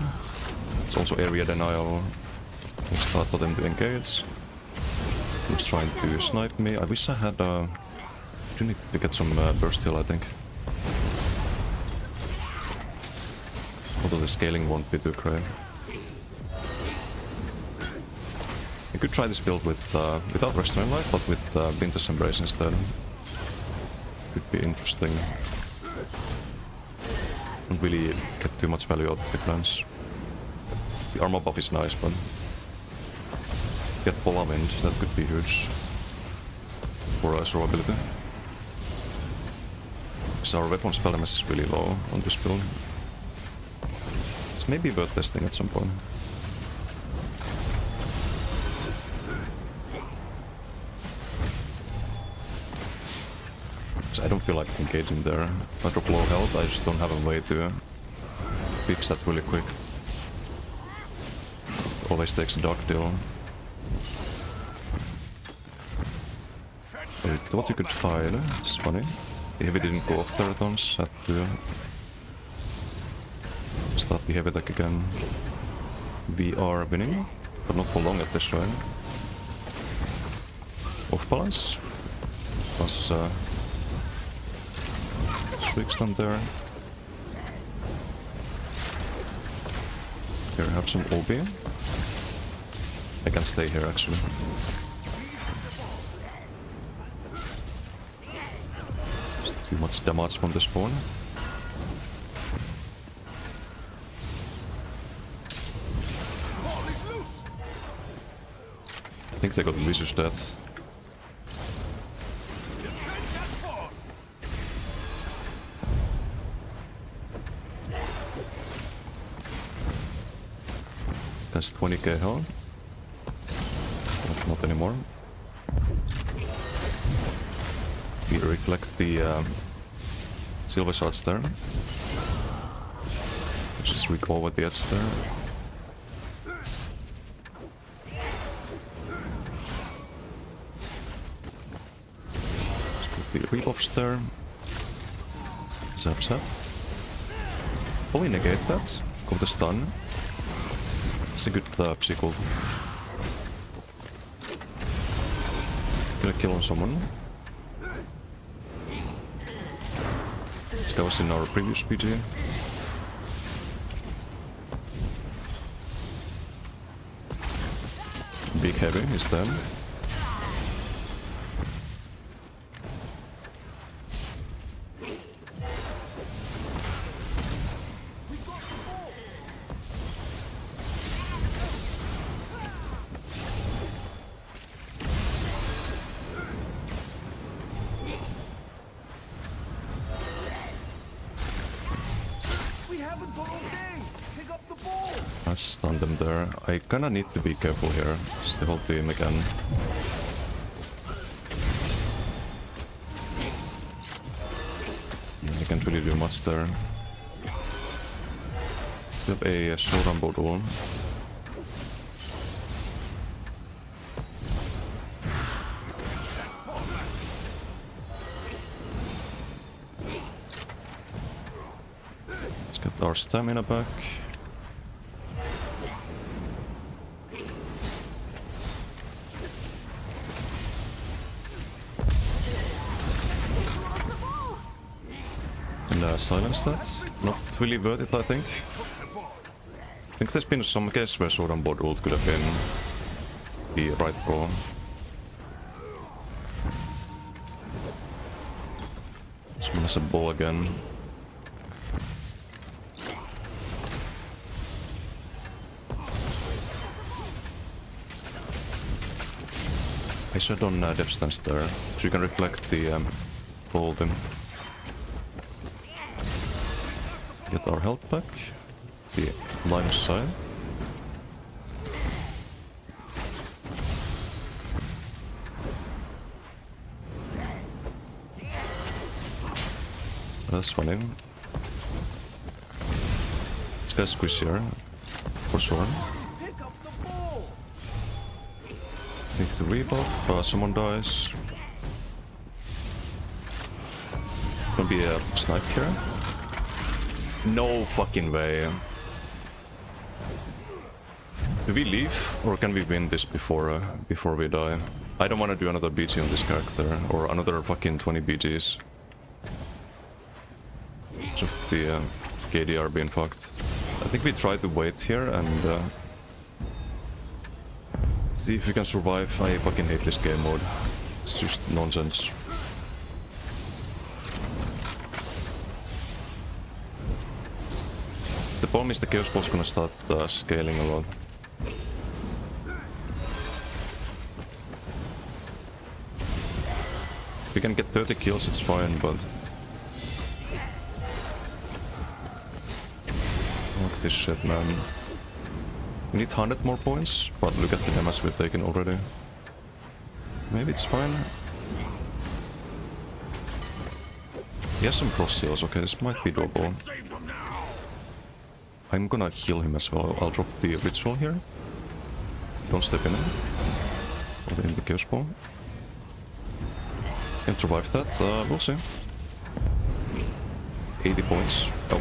It's also area denial. We start for them to engage. He's trying to snipe me. I wish I had do need to get some burst heal, I think. Although the scaling won't be too great. I could try this build with without Restrain Light, but with Vintage Embrace instead. Could be interesting. Don't really get too much value out of the plans. The armor buff is nice, but get Polar Wind, that could be huge for survivability. Because our weapon spell damage is really low on this build. It's maybe worth testing at some point. I don't feel like engaging there. If I drop low health, I just don't have a way to fix that really quick. Always takes a dark deal. I thought you could hide, it's funny. If we didn't go off Teratons, had to start the heavy attack again. We are winning, but not for long at this rate. Off balance. Plus Shriekstun there. Here, have some OB. I can stay here actually. Too much damage from this spawn. I think they got vicious death. That's 20k health. Not anymore. We reflect the silver shards there. Let's just recall what the edge there. Let's put the rebuffs there. Zap zap. Oh, we negate that. Got the stun. It's a good psycho. Gonna kill on someone. This guy was in our previous PG. Big heavy is them. I stunned them there. I kinda need to be careful here. It's the whole team again. I can't really do much there. We have a short on board wall. Let's get our stamina back. Silence that. Not really worth it, I think. I think there's been some case where sword on board ult could have been the right call. Someone has a ball again. I should on depth stance there, so you can reflect the hold him. Get our health back. The line of sight. That's funny. This guy's squishier, for sure. Need to rebuff. Someone dies. Gonna be a snipe here. No fucking way. Do we leave or can we win this before we die? I don't want to do another BG on this character or another fucking 20 BGs. Just the KDR being fucked. I think we try to wait here and see if we can survive. I fucking hate this game mode. It's just nonsense. The problem is the Chaos Ball's gonna start scaling a lot. If we can get 30 kills, it's fine, but... Fuck this shit, man. We need 100 more points, but look at the damage we've taken already. Maybe it's fine. He has some cross heals, okay, this might be doable. I'm gonna heal him as well. I'll drop the ritual here. Don't step in him. Or in the Chaos Ball. Can survive that, we'll see. 80 points. Oh.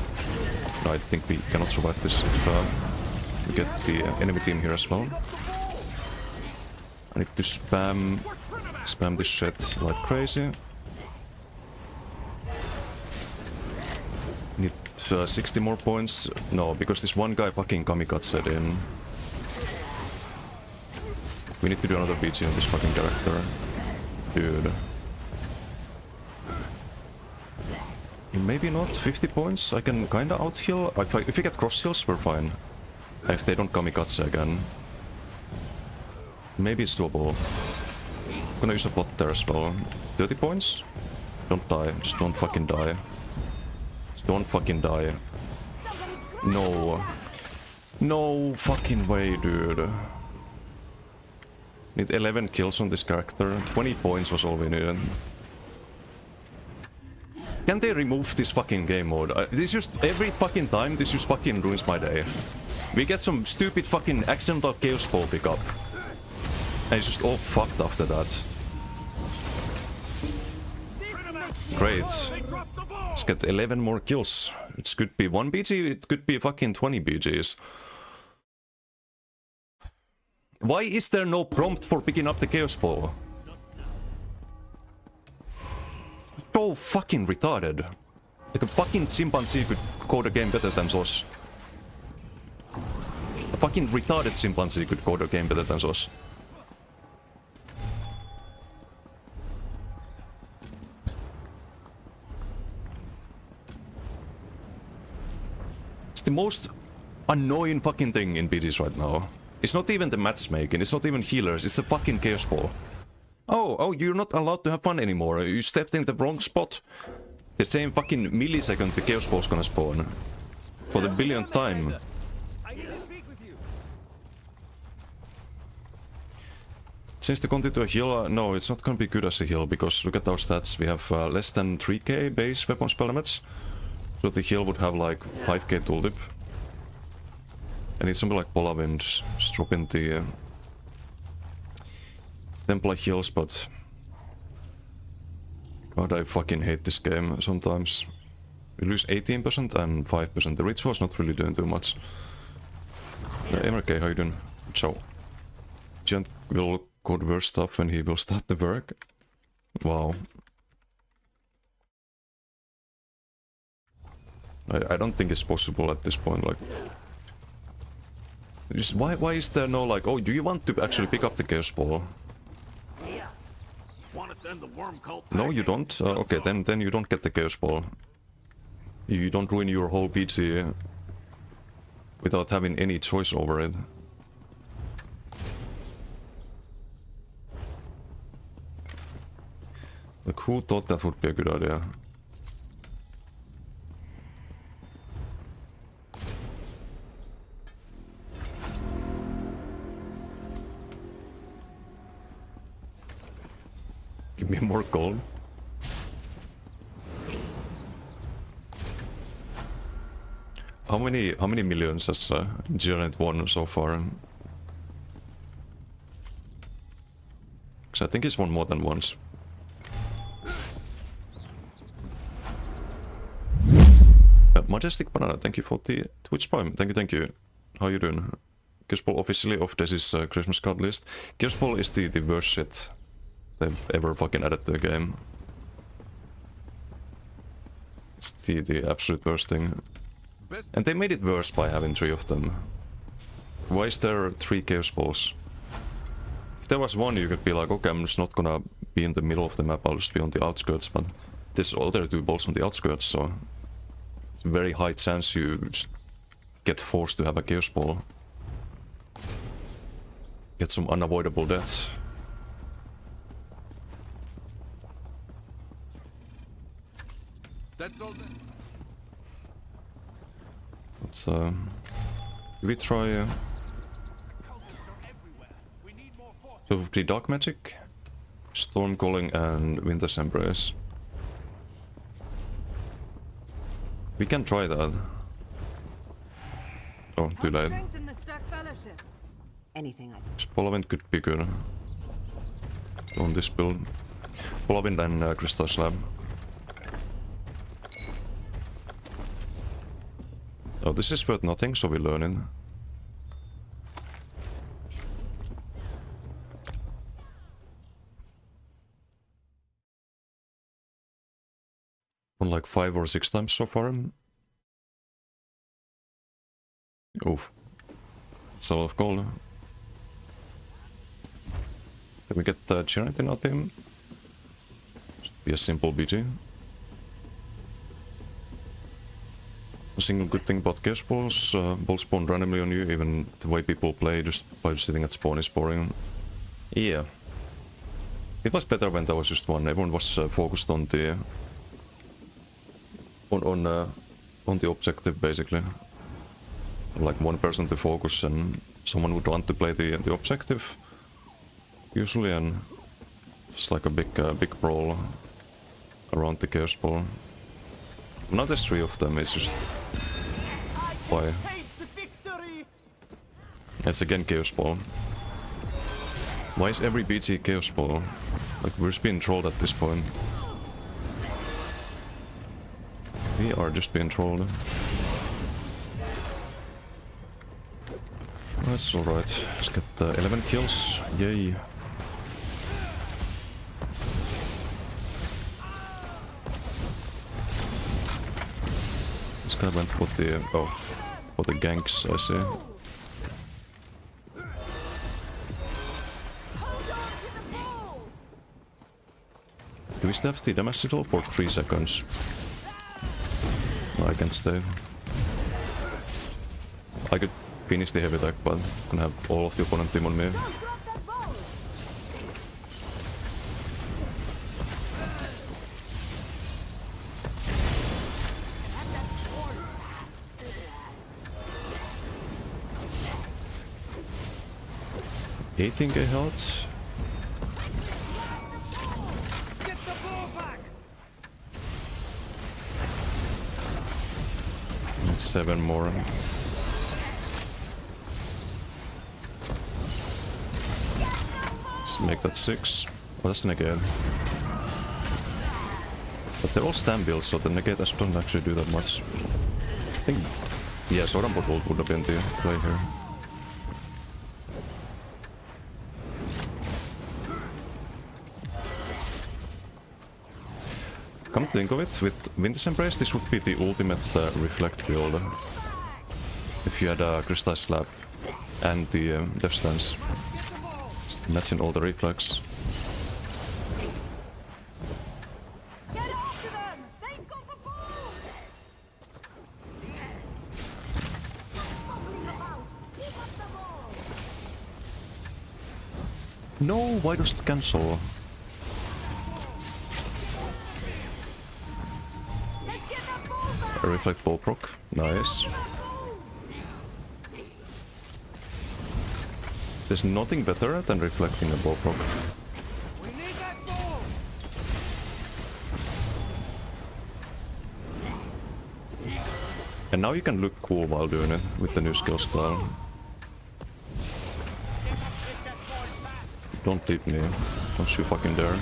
No, I think we cannot survive this if we get the enemy team here as well. I need to spam this shit like crazy. Need 60 more points. No, because this one guy fucking kamikaze in. We need to do another BG on this fucking character. Dude. Maybe not 50 points. I can kinda out-heal. If we get cross heals, we're fine. If they don't kamikaze again. Maybe it's doable. I'm gonna use a bot there as well. 30 points? Don't die. Just don't fucking die. Just don't fucking die. No. No fucking way, dude. Need 11 kills on this character. 20 points was all we needed. Can they remove this fucking game mode? This just every fucking time, this just fucking ruins my day. We get some stupid fucking accidental chaos ball pickup. And it's just all fucked after that. Great. Let's get 11 more kills. It could be 1 BG, it could be fucking 20 BGs. Why is there no prompt for picking up the chaos ball? So fucking retarded. Like a fucking chimpanzee could code a game better than Sos. A fucking retarded chimpanzee could code a game better than Sos. It's the most annoying fucking thing in BGs right now. It's not even the matchmaking, it's not even healers, it's the fucking chaos ball. Oh, you're not allowed to have fun anymore. You stepped in the wrong spot. The same fucking millisecond the chaos ball's gonna spawn. For the billionth time. Change the content to a heal? No, it's not gonna be good as a heal, because look at our stats. We have less than 3k base weapon spell damage. So the heal would have like 5k tooltip. And it's something like Polar Wind, just dropping the Templar heals, but God, I fucking hate this game sometimes. We lose 18% and 5%. The ritual's not really doing too much. MRK, how you doing? Ciao. Giant will code worse stuff when he will start the work. Wow. I don't think it's possible at this point, like... Just why is there no like, oh, do you want to actually pick up the chaos ball? No, you don't. Okay, then you don't get the chaos ball. You don't ruin your whole PC without having any choice over it. Like, who thought that would be a good idea? Give me more gold. How many millions has Giant won so far? Because I think he's won more than once. Majestic Banana, thank you for the Twitch Prime. Thank you. How you doing? Chaos Ball officially off this Christmas card list. Chaos Ball is the worst shit they've ever fucking added to the game. It's the absolute worst thing. And they made it worse by having 3 of them. Why is there 3 Chaos Balls? If there was 1, you could be like, okay, I'm just not gonna be in the middle of the map, I'll just be on the outskirts, but there's all there 2 balls on the outskirts, so it's a very high chance you just get forced to have a Chaos Ball. Get some unavoidable death. That's all then. Let's we try so the Dark Magic, Storm Calling and Winter's Embrace. We can try that. Oh, too late. Anything I Polar could be good on this build. Polar and Crystal Slab. Oh, this is worth nothing, so we're learning. On like 5 or 6 times so far. Oof. It's a lot of gold. Can we get Giant in our team? Should be a simple BG. A single good thing about Chaos Balls, balls spawn randomly on you, even the way people play just by sitting at spawn is boring. Yeah. It was better when there was just one. Everyone was focused on the on the objective basically. Like one person to focus and someone would want to play the objective usually, and just like a big brawl around the chaos ball. Now there's 3 of them. It's just why? It's again chaos ball. Why is every BG chaos ball? Like we're just being trolled at this point. We are just being trolled. That's alright. Let's get 11 kills. Yay. This guy went for the... oh. For the ganks, I see. Do we still have the damage total for 3 seconds? No, I can't stay. I could finish the heavy attack, but I'm gonna have all of the opponent team on me. Eighteen K health. Need 7 more. Let's make that 6. Oh, that's the negate. But they're all stand builds, so the negate doesn't actually do that much. I think, yeah, Soran Bolt would have been the play here. Come to think of it, with Winter's Embrace, this would be the ultimate reflect build. If you had a Crystal Slap and the Death Stance. Imagine all the reflex. No, why does it cancel? A reflect ball proc, nice. There's nothing better than reflecting a ball proc. And now you can look cool while doing it with the new skill style. Don't leave me, don't you fucking dare.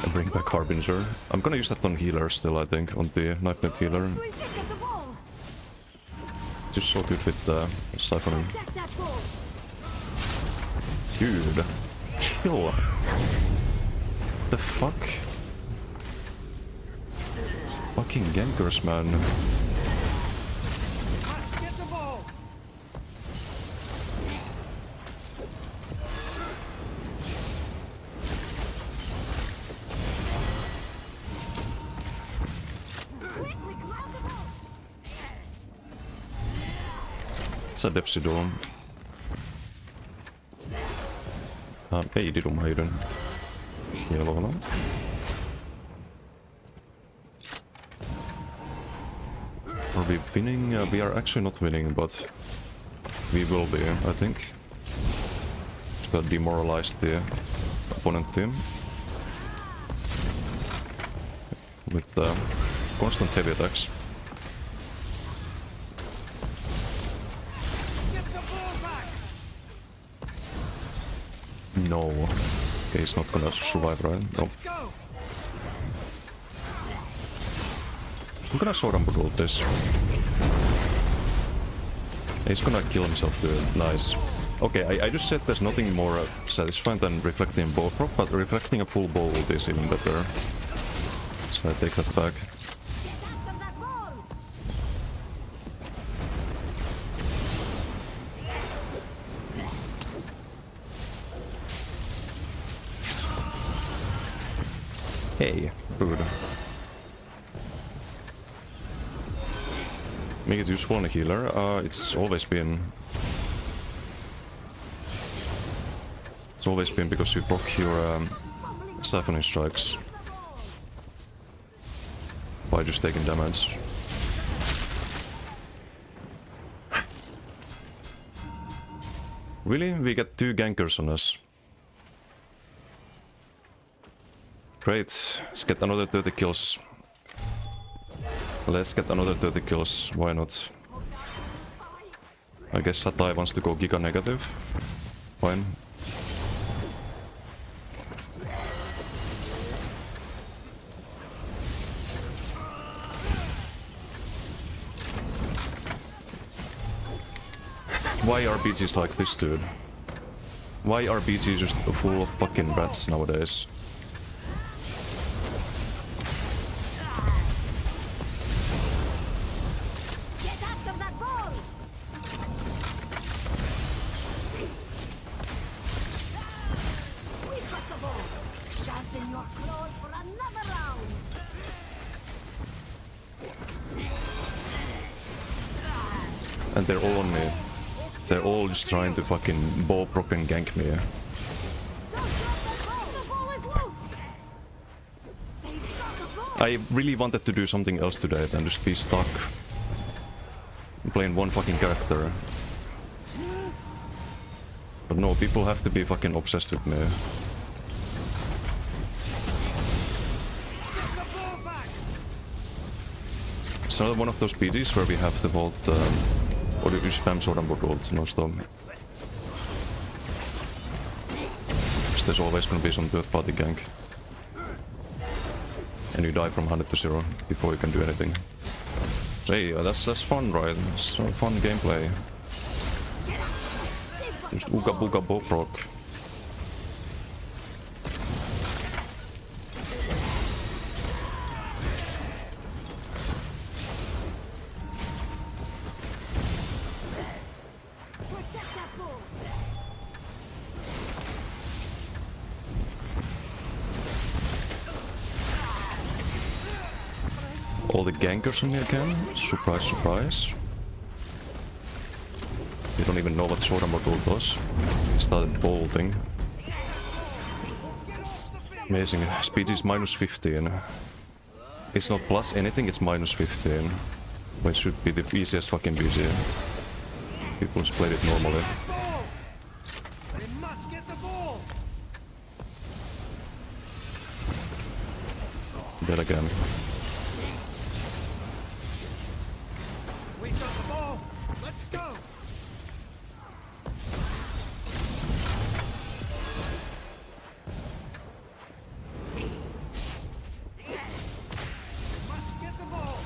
And bring back Harbinger. I'm gonna use that on healer still, I think, on the Knife Net healer. Just so good with siphoning. Dude, chill. The fuck? Fucking gankers, man. It's a Depsidome. Ei Didumheiden. Hielona. Are we winning? We are actually not winning, but we will be, I think. Just gotta demoralize the opponent team with constant heavy attacks. No. Okay, he's not gonna survive, right? No. I'm gonna Soran Bolt this. He's gonna kill himself too. Nice. Okay, I just said there's nothing more satisfying than reflecting a ball prop, but reflecting a full ball is even better. So I take that back. Hey, rude. Make it useful on a healer. It's always been It's always been because you block your siphoning strikes by just taking damage. Really? We get 2 gankers on us. Great. Let's get another 30 kills. Let's get another 30 kills. Why not? I guess Hatai wants to go Giga negative. Fine. Why are BGs like this, dude? Why are BGs just full of fucking rats nowadays? Get after that ball! We've got the ball! Sharpen your claws for another round! And they're all on me. They're all just trying to fucking bow proc and gank me. I really wanted to do something else today than just be stuck playing one fucking character. But no, people have to be fucking obsessed with me. It's another one of those PGs where we have to vault or do you spam sword and board ult non-stop. So there's always gonna be some third party gank. And you die from 100 to 0 before you can do anything. So hey, that's fun, right? It's a fun gameplay. Just ooga booga bow proc. All the gankers on me again. Surprise, surprise. You don't even know what sword and board ult does. Started bolting. Amazing. Speed is minus 15. It's not plus anything, it's minus 15. But it should be the easiest fucking BG. People just played it normally. They must get the ball! Dead again. We got the ball! Let's go! Must get the ball!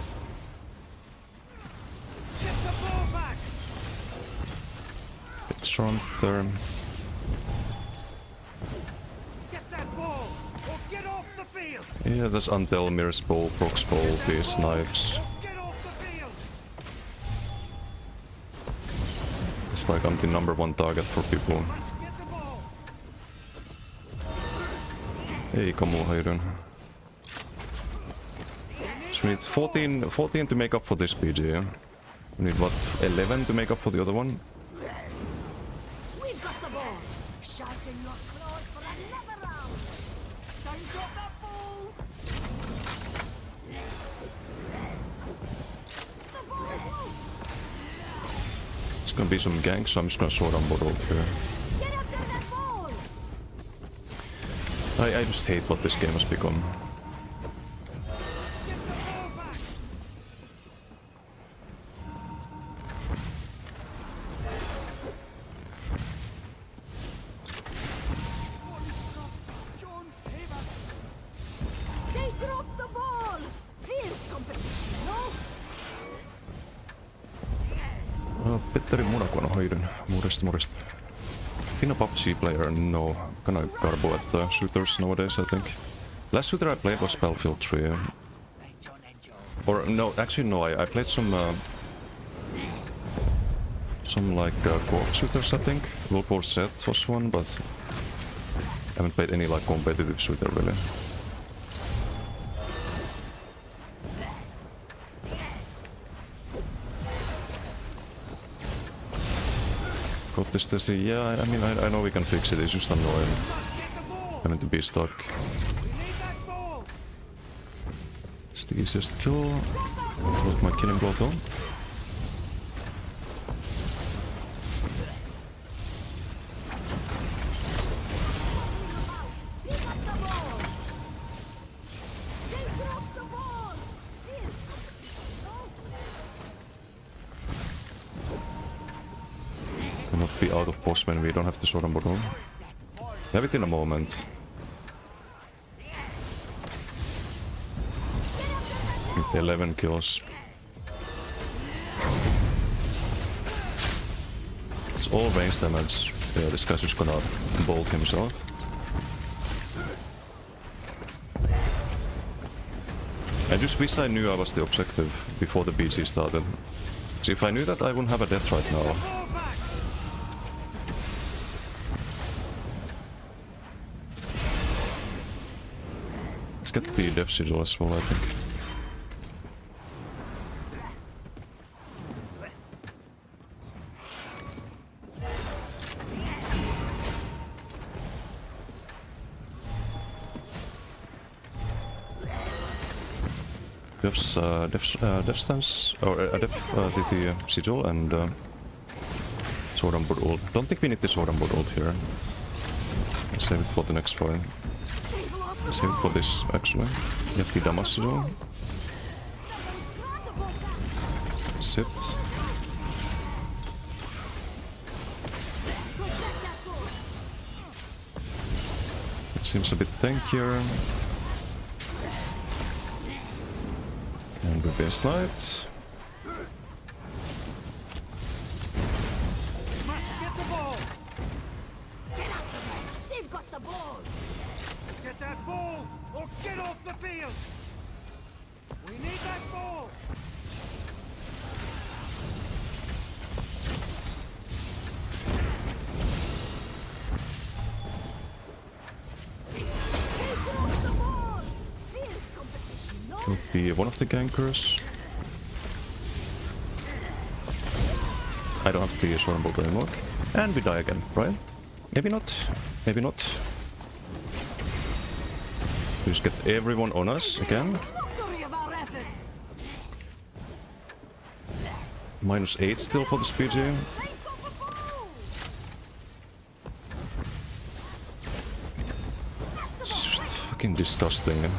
Get the ball back! It's strong there. Get that ball! Or get off the field! Yeah, there's Untel, Mirror's Bowl, Prox Bowl, these knives. Get off the field! It's like I'm the #1 target for people. Must get the ball! Hey, Kamu, how you doing? So we need 14 to make up for this PG. We need what, 11 to make up for the other one? We've got the ball! Sharpen your claws for another round! Time to get that ball! The ball is loose! It's gonna be some ganks, so I'm just gonna sword on board ult here. Get after that ball! I just hate what this game has become. They dropped the ball! Fierce competition, no? Petteri Munakono, how you doing? Morjesta. Been a PUBG player, no. Kinda garbo at shooters nowadays, I think. Last shooter I played was Battlefield 3. Or no, actually no, I played some like co-op shooters, I think. World War Z was one, but I haven't played any like competitive shooter really. Got Stacy. Yeah, I mean, I know we can fix it. It's just annoying having to be stuck. It's the easiest kill. With my killing blow though. Not be out of boss when we don't have the sword and bottle. Have it in a moment. With 11 kills. It's all range damage. Yeah, this guy's just gonna bolt himself. I just wish I knew I was the objective before the BG started. So if I knew that, I wouldn't have a death right now. Let's get the death sigil as well, I think. Death stance, or the sigil and sword and board ult. Don't think we need the sword and board ult here. Let's save it for the next fight. Save it for this actually. Get the damage sigil. Sit. It seems a bit tankier. And the base light. Get the ball! They've got the ball! Get that ball, or get off the field! We need that ball! With the one of the gankers. I don't have the sword and bolt anymore. And we die again, right? Maybe not. Maybe not. We just get everyone on us again. -8 still for the PG. It's just fucking disgusting.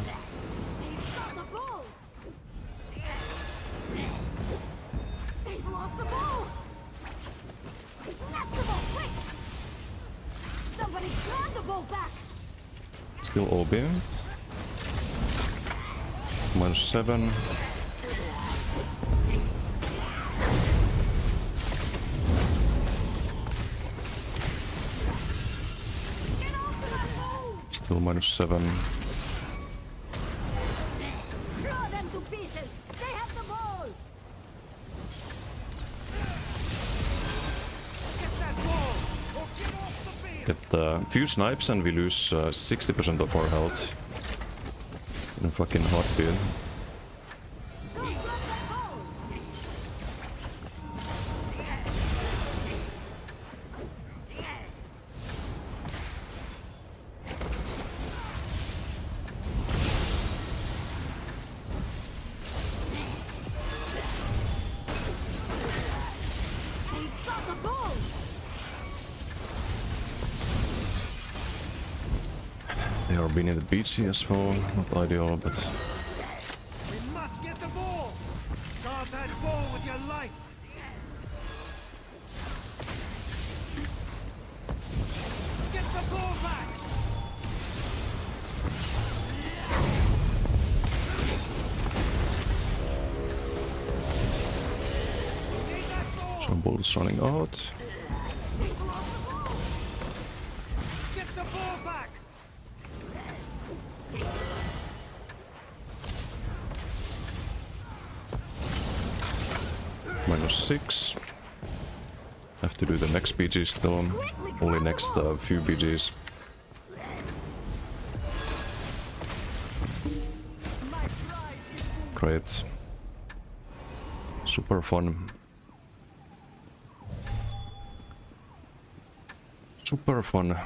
Still OB. -7. Still -7. Get a few snipes and we lose 60% of our health. In a fucking heartbeat. They are being in the BG as well, not ideal, but... We must get the ball! Guard that ball with your life! Get the ball back! Some bullets running out. Get the ball back! -6. Have to do the next BG still. Only next few BGs. Great. Super fun. Super fun.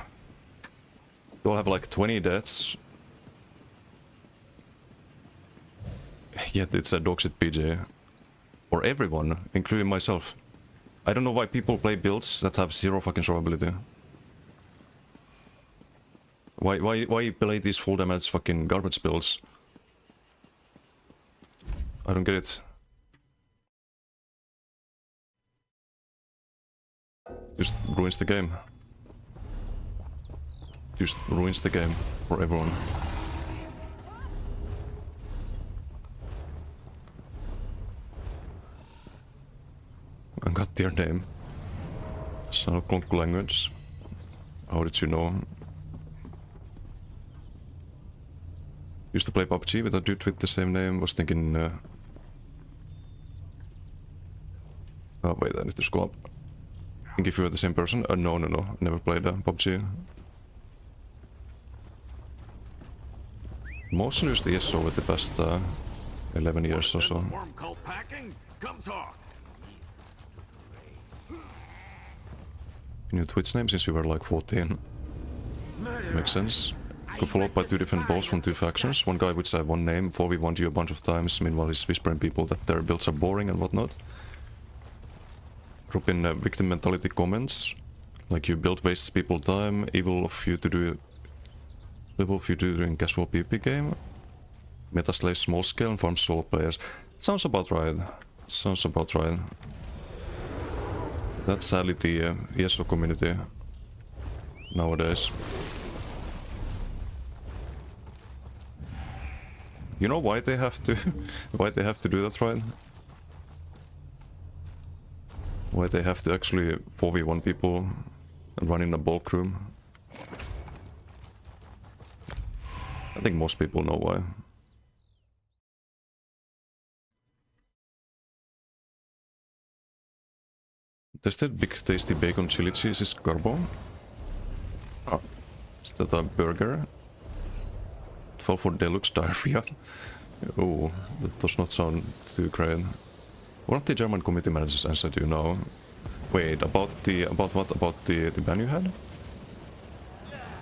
You'll have like 20 deaths. Yet it's a dogshit PG. For everyone, including myself. I don't know why people play builds that have zero fucking survivability. Why play these full damage fucking garbage builds? I don't get it. Just ruins the game. Just ruins the game for everyone. I got their name. Son of Clonk language. How did you know? Used to play PUBG with a dude with the same name. Was thinking... Oh wait, I need to scroll up. I think if you were the same person... no. Never played PUBG. Mostly used ESO with the past 11 years or so. Come talk. New Twitch name since you were like 14. Makes sense. Could follow up by 2 different balls from 2 factions. One guy would say one name, 4v1 you a bunch of times, meanwhile he's whispering people that their builds are boring and whatnot. Drop in victim mentality comments. Like you build wastes people time, evil of you to do during casual PvP game. Meta slays small scale and farms solo players. Sounds about right. Sounds about right. That's sadly the ESO community nowadays. You know why they have to do that, right? Why they have to actually 4v1 people and run in a bulk room? I think most people know why. Tested big tasty bacon chili cheese is carbo. Ah, is that a burger? 12 for deluxe diarrhea. Oh, that does not sound too great. One of the German committee managers answered you now. Wait, about what? About the ban you had?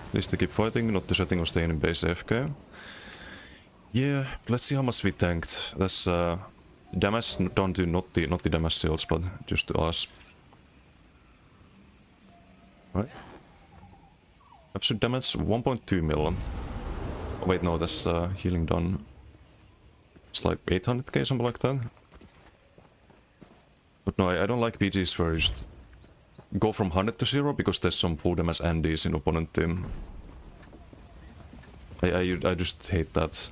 At least they keep fighting, not the setting or staying in base AFK. Yeah, let's see how much we tanked. That's damage done to not the damage sales, but just to us. Right. Absolute damage 1.2 mil. Oh, wait, no, that's healing done. It's like 800k, something like that. But no, I don't like PGs where you just go from 100 to 0 because there's some full damage Andes in opponent team. I just hate that.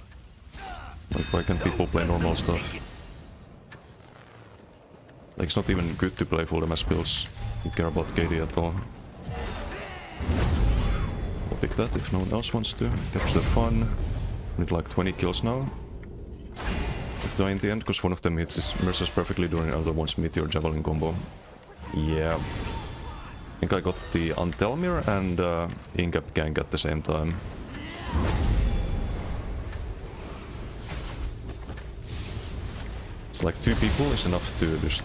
Like, why can't people play normal stuff? Like, it's not even good to play full damage builds. Don't care about KD at all. I'll pick that if no one else wants to. Capture the fun. Need like 20 kills now. But die in the end, because one of them hits his Mercer's perfectly during the other one's Meteor Javelin combo. Yeah. I think I got the Antelmir and Incap gank at the same time. It's like 2 people is enough to just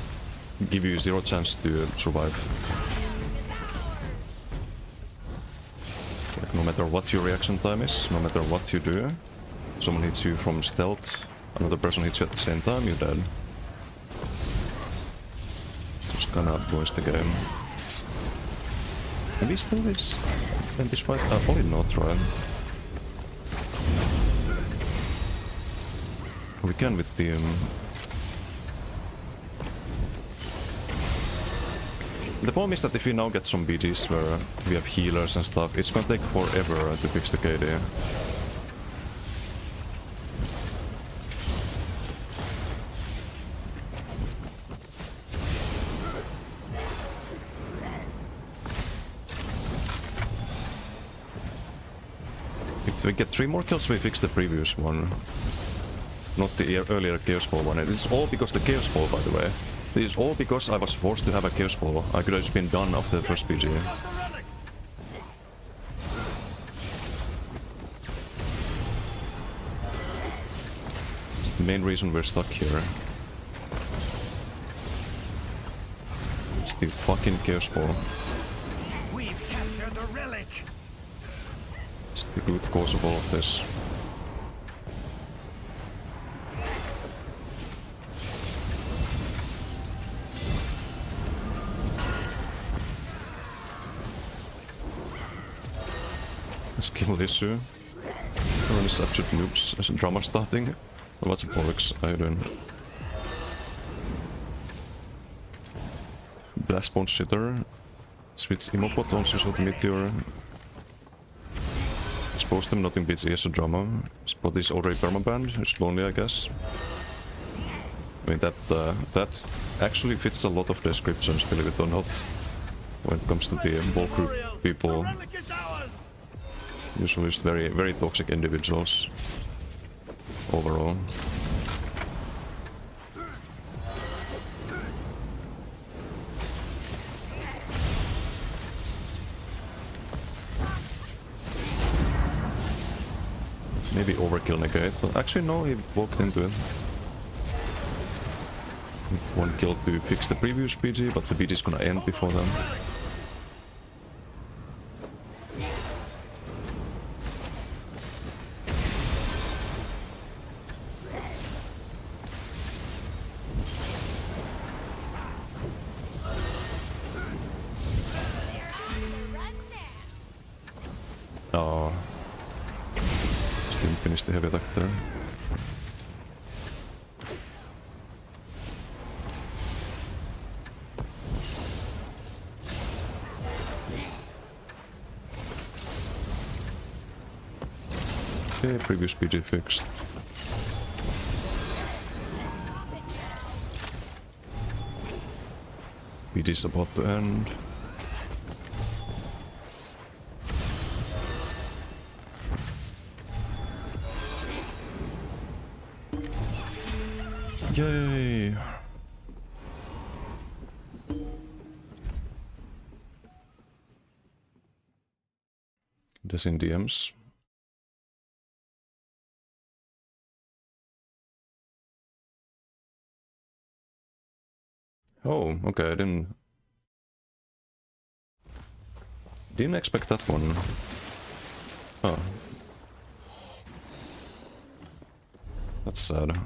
give you 0 chance to survive. Like, no matter what your reaction time is, no matter what you do, someone hits you from stealth, another person hits you at the same time, you're dead. Just kinda ruins the game. Can we still end this fight? Probably not, right? We can with the... The problem is that if we now get some BGs where we have healers and stuff, it's gonna take forever to fix the KD. If we get 3 more kills, we fix the previous one. Not the earlier Chaos Ball one. It's all because the Chaos Ball, by the way. This is all because I was forced to have a Chaos Ball. I could have just been done after the first PG. It's the main reason we're stuck here. It's the fucking Chaos Ball. We've captured the good cause of all of this. Skill issue. Turn is absolute noobs as a drama starting. What's the bollocks? How you doing? Blastbone shitter. Switch Immopot also shot Meteor. Expose them, nothing beats ESO drama. Spot is already permabanned, it's lonely I guess. I mean that actually fits a lot of descriptions, believe it or not. When it comes to the ball group people. Usually just very toxic individuals. Overall. Maybe overkill negate, but actually no, he walked into it. With one kill to fix the previous PG, but the PG is gonna end before then. Oh. Didn't finish the heavy attack there. Okay, previous PG fixed. PG is about to end. Yay! This in DMs. Oh, okay, I didn't expect that one. Oh. That's sad.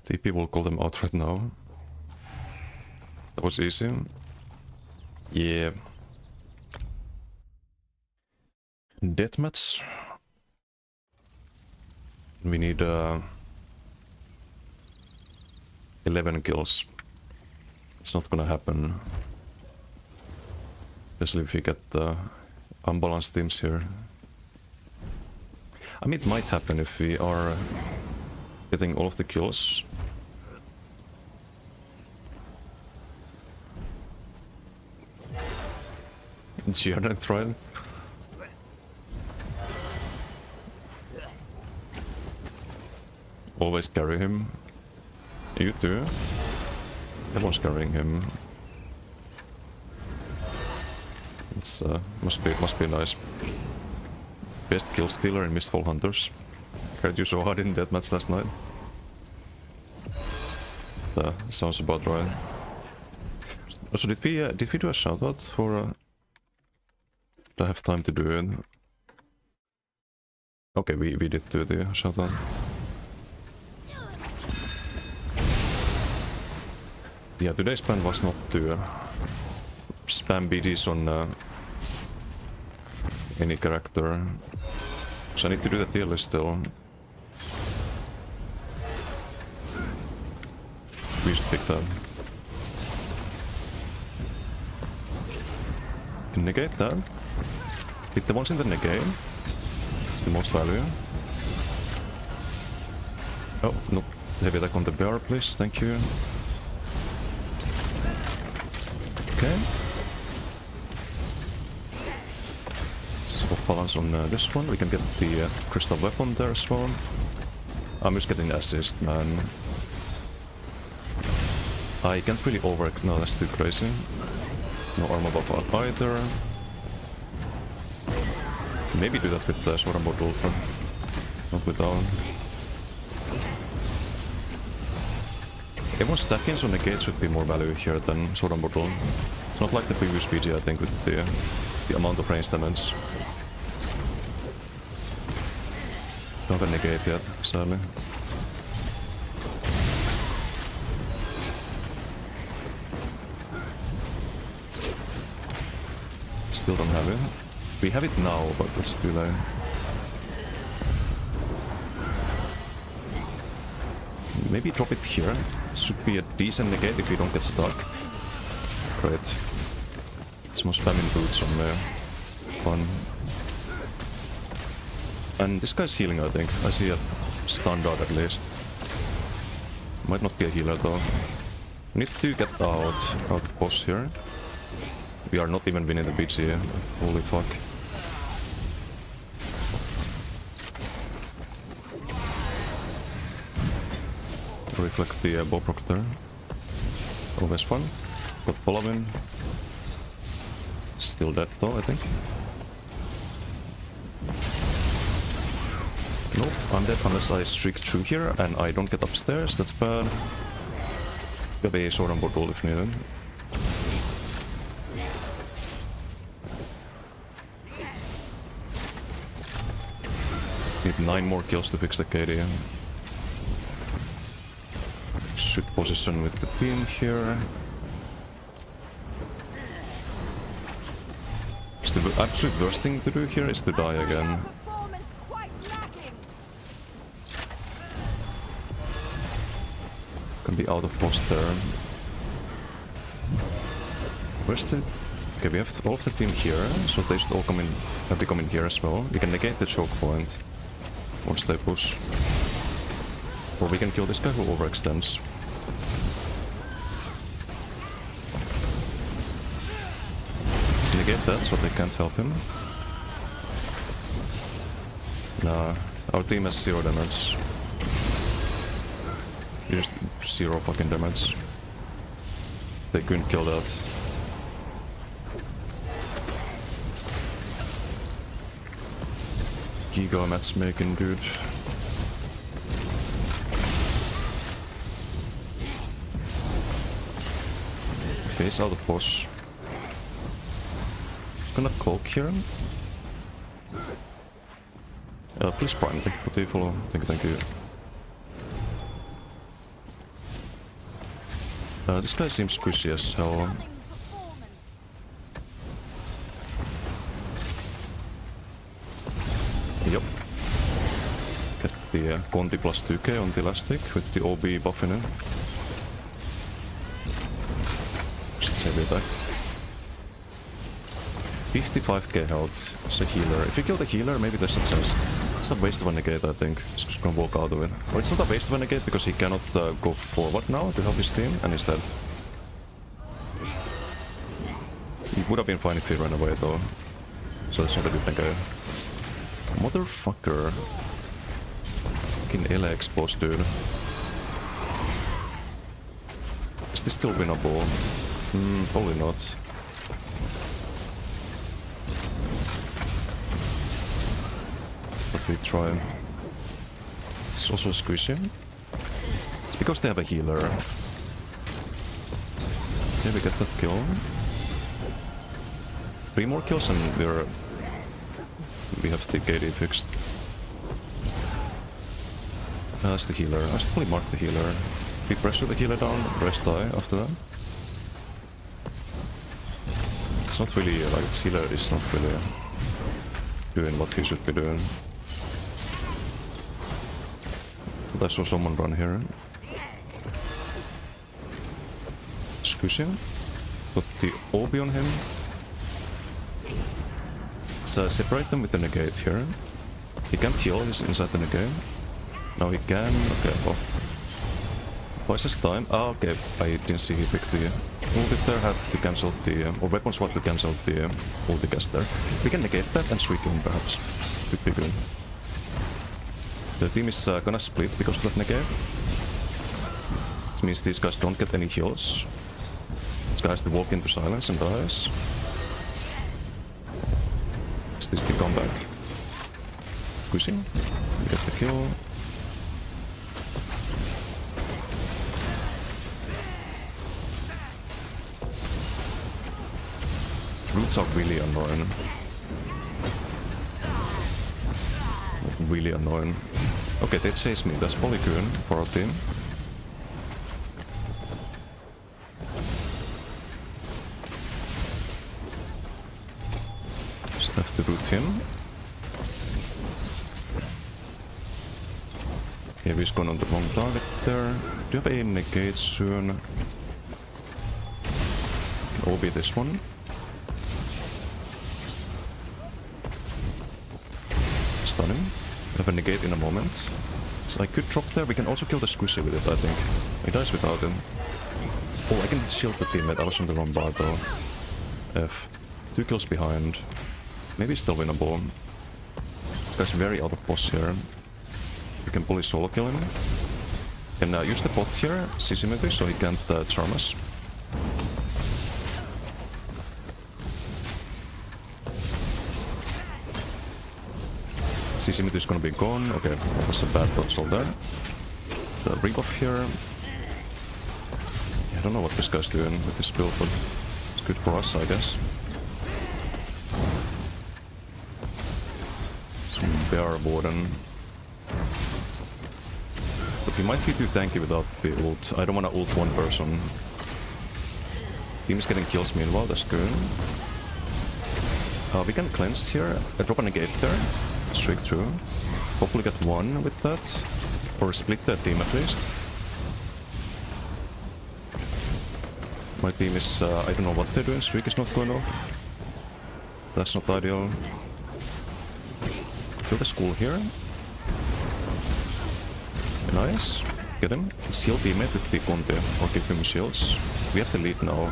TP will call them out right now. That was easy. Yeah. Deathmatch. We need 11 kills. It's not gonna happen. Especially if we get unbalanced teams here. I mean, it might happen if we are getting all of the kills. Giant trial. Always carry him. You too. Everyone's carrying him. It's must be nice. Best kill stealer in Mistfall Hunters. Heard you so hard in deathmatch last night. Sounds about right. So did we do a shoutout for? Do I have time to do it? Okay, we did do the shoutout. Yeah, today's plan was not to spam BDs on any character. So I need to do the tier list still. We should pick that. Negate that. Hit the ones in the negate. It's the most value. Oh, not heavy attack on the bear, please. Thank you. Okay. So balance on this one. We can get the crystal weapon there as well. I'm just getting assist, man. I can't really overwork. No, that's too crazy. No armor buff either. Maybe do that with the Sword and Bottle, but not without. Everyone stacking, so negate should be more value here than Sword and Bottle. It's not like the previous PG, I think, with the amount of range damage. Don't have a negate yet, sadly. Still don't have it. We have it now, but it's too late. Maybe drop it here. It should be a decent negate if you don't get stuck. Great. It's more spamming boots on there. Fun. And this guy's healing, I think. I see a stun dart at least. Might not be a healer though. Need to get out boss here. We are not even winning the BG. Holy fuck. Reflect the Bobrok there. Always fun. Got Polavin. Still dead though, I think. Nope, I'm dead unless I streak through here and I don't get upstairs. That's bad. Got a Sword and Bottle if needed. Need 9 more kills to fix the KD. Should position with the beam here. The absolute worst thing to do here is to die again. Can be out of boss there. Where's the... Okay, we have all of the team here, so they should all come in, have to come in here as well. We can negate the choke point once they push. Or we can kill this guy who overextends. Let's negate that so they can't help him. Nah, our team has 0 damage. Just 0 fucking damage. They couldn't kill that. Giga matchmaking, dude. Face out of boss. Gonna cloak here. Please prime, thank you for the follow. Thank you. This guy seems squishy as hell. Yep. Get the Conti plus 2k on the elastic with the OB buffing in. Just save it back. 55k health as a healer. If you kill the healer, maybe there's a chance. It's a waste of a negate, I think. He's just gonna walk out of it. Or it's not a waste of a negate because he cannot go forward now to help his team, and he's dead. He would have been fine if he ran away though. So that's not a good negate. Motherfucker. Fucking LA exposed, dude. Is this still winnable? Probably not. But we try. It's also squishy. It's because they have a healer. Okay, we get that kill. 3 more kills and we have the KD fixed. That's the healer. I should probably mark the healer. We pressure the healer down, rest die after that. It's not really like its healer is not really doing what he should be doing. I saw someone run here. Squish him. Put the OB on him. Let's separate them with the negate here. He can't heal, he's inside the negate. Now he can. Okay, well. Twice his time. Ah, okay. I didn't see he picked the ulti there. Had to cancel the. Or weapon swap to cancel the ulti cast there. We can negate that and streak him perhaps. Could be good. The team is gonna split because of that negate. Which means these guys don't get any heals. This guy has to walk into silence and dies. Is this the comeback? Squishing. Get the kill. Roots are really annoying. Really annoying. Okay, they chase me. That's probably good for our team. Just have to root him. Okay, we've gone on the wrong target there. Do you have aim negate soon? Can all be this one. Stun him. Have a negate in a moment. So I could drop there. We can also kill the squishy with it, I think. He dies without him. Oh, I can shield the teammate. I was on the wrong bar though. F. 2 kills behind. Maybe still winnable. This guy's very out of boss here. We can probably solo kill him. Can use the bot here, CC maybe, so he can't charm us. CC is gonna be gone. Okay, that was a bad dodge roll there. The rebuff here. I don't know what this guy's doing with this build, but it's good for us, I guess. Some bear warden. But he might be too tanky without the ult. I don't wanna ult one person. Team is getting kills meanwhile, that's good. We can cleanse here. Drop a negate there. Streak through. Hopefully get one with that. Or split that team at least. My team is... I don't know what they're doing. Streak is not going off. That's not ideal. Kill the school here. Nice. Get him. Shield teammate with the Conte. Or give him shields. We have the lead now.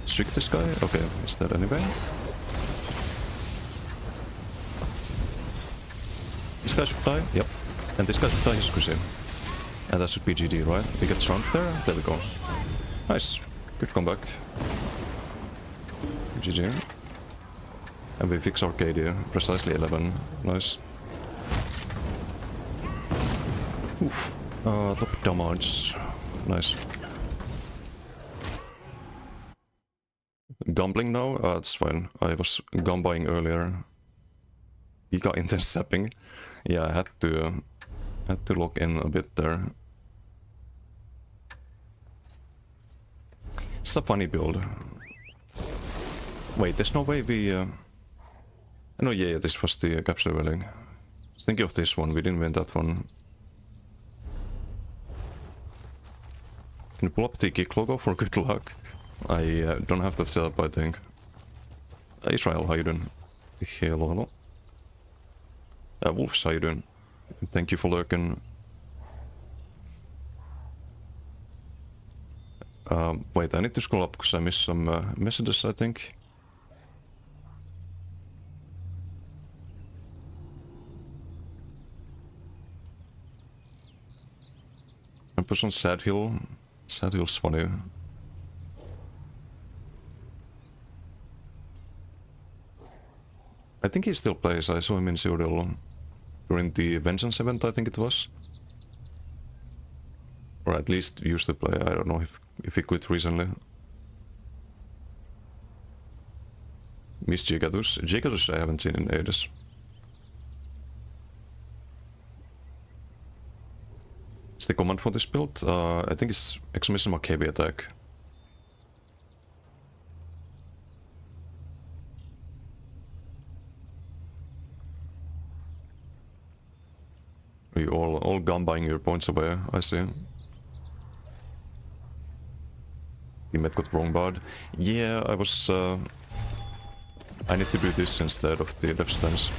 Trick this guy? Okay, is that anyway? This guy should die? Yep. And this guy should die, he's squishy. And that should be GG, right? We get shrunk there? There we go. Nice. Good comeback. GG. And we fix Arcadia. Precisely 11. Nice. Oof. Top damage. Nice. Gambling now? It's fine. I was gambling earlier. He got intercepting. Yeah, I had to lock in a bit there. It's a funny build. Wait, there's no way we... No, yeah, this was the capture dwelling. Think of this one, we didn't win that one. Can you pull up the kick logo for good luck? I don't have that set up, I think. Israel, how you doing? Hello, hello. Wolves, how you doing? Thank you for lurking. Wait, I need to scroll up because I missed some messages, I think. I put on Sad Hill. Sad Hill's funny. I think he still plays. I saw him in Cyrodiil during the Vengeance event, I think it was. Or at least used to play. I don't know if he quit recently. Miss Gigatus. Gigatus I haven't seen in ages. Is the command for this build? I think it's exclamation mark heavy attack. You all gun-buying your points away, I see. Teammate got wrong bard. Yeah, I was... I need to do this instead of the death stance.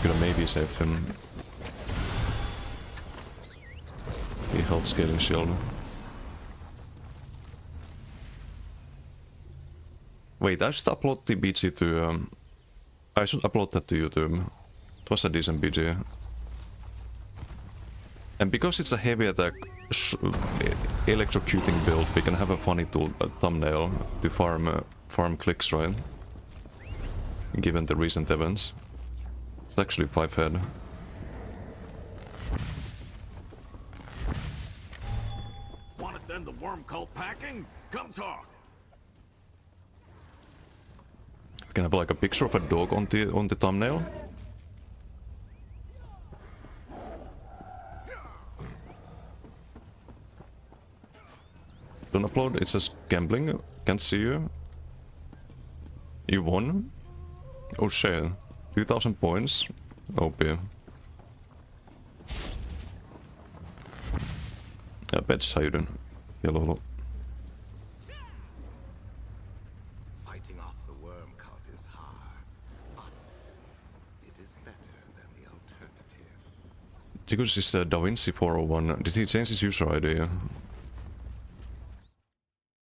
Could have maybe saved him. He held scaling shield. Wait, I should upload the BG to... I should upload that to YouTube. It was a decent BG. And because it's a heavy attack, electrocuting build, we can have a funny thumbnail to farm clicks, right? Given the recent events. It's actually 5 head. Want to send the worm cult packing? Come talk. We can have like a picture of a dog on the thumbnail. Don't upload, it says gambling, can't see you. You won? Oh shit, 2000 points. OP. Ja, Pets, how you doing? Hello. Fighting off the worm cult is hard, but it is better than the alternative. Jigus is Da Vinci 401. Did he change his user ID?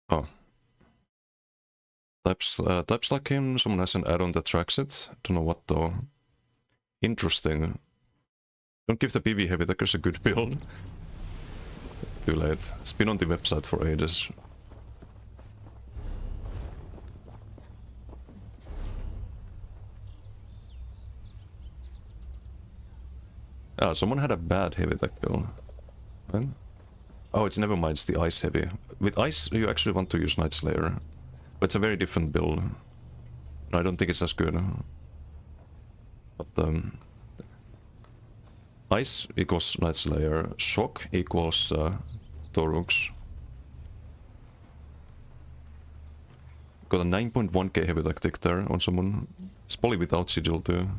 Oh. Types like him, someone has an add-on that tracks it. Don't know what though. Interesting. Don't give the PvE heavy attackers a good build. Too late. It's been on the website for ages. Ah, someone had a bad heavy attack build. Right? Oh, it's never mind, it's the ice heavy. With ice, you actually want to use Night Slayer. But it's a very different build. I don't think it's as good. But, ice equals Night Slayer, shock equals Torux. Got a 9.1k heavy tactic there on someone. It's probably without sigil too.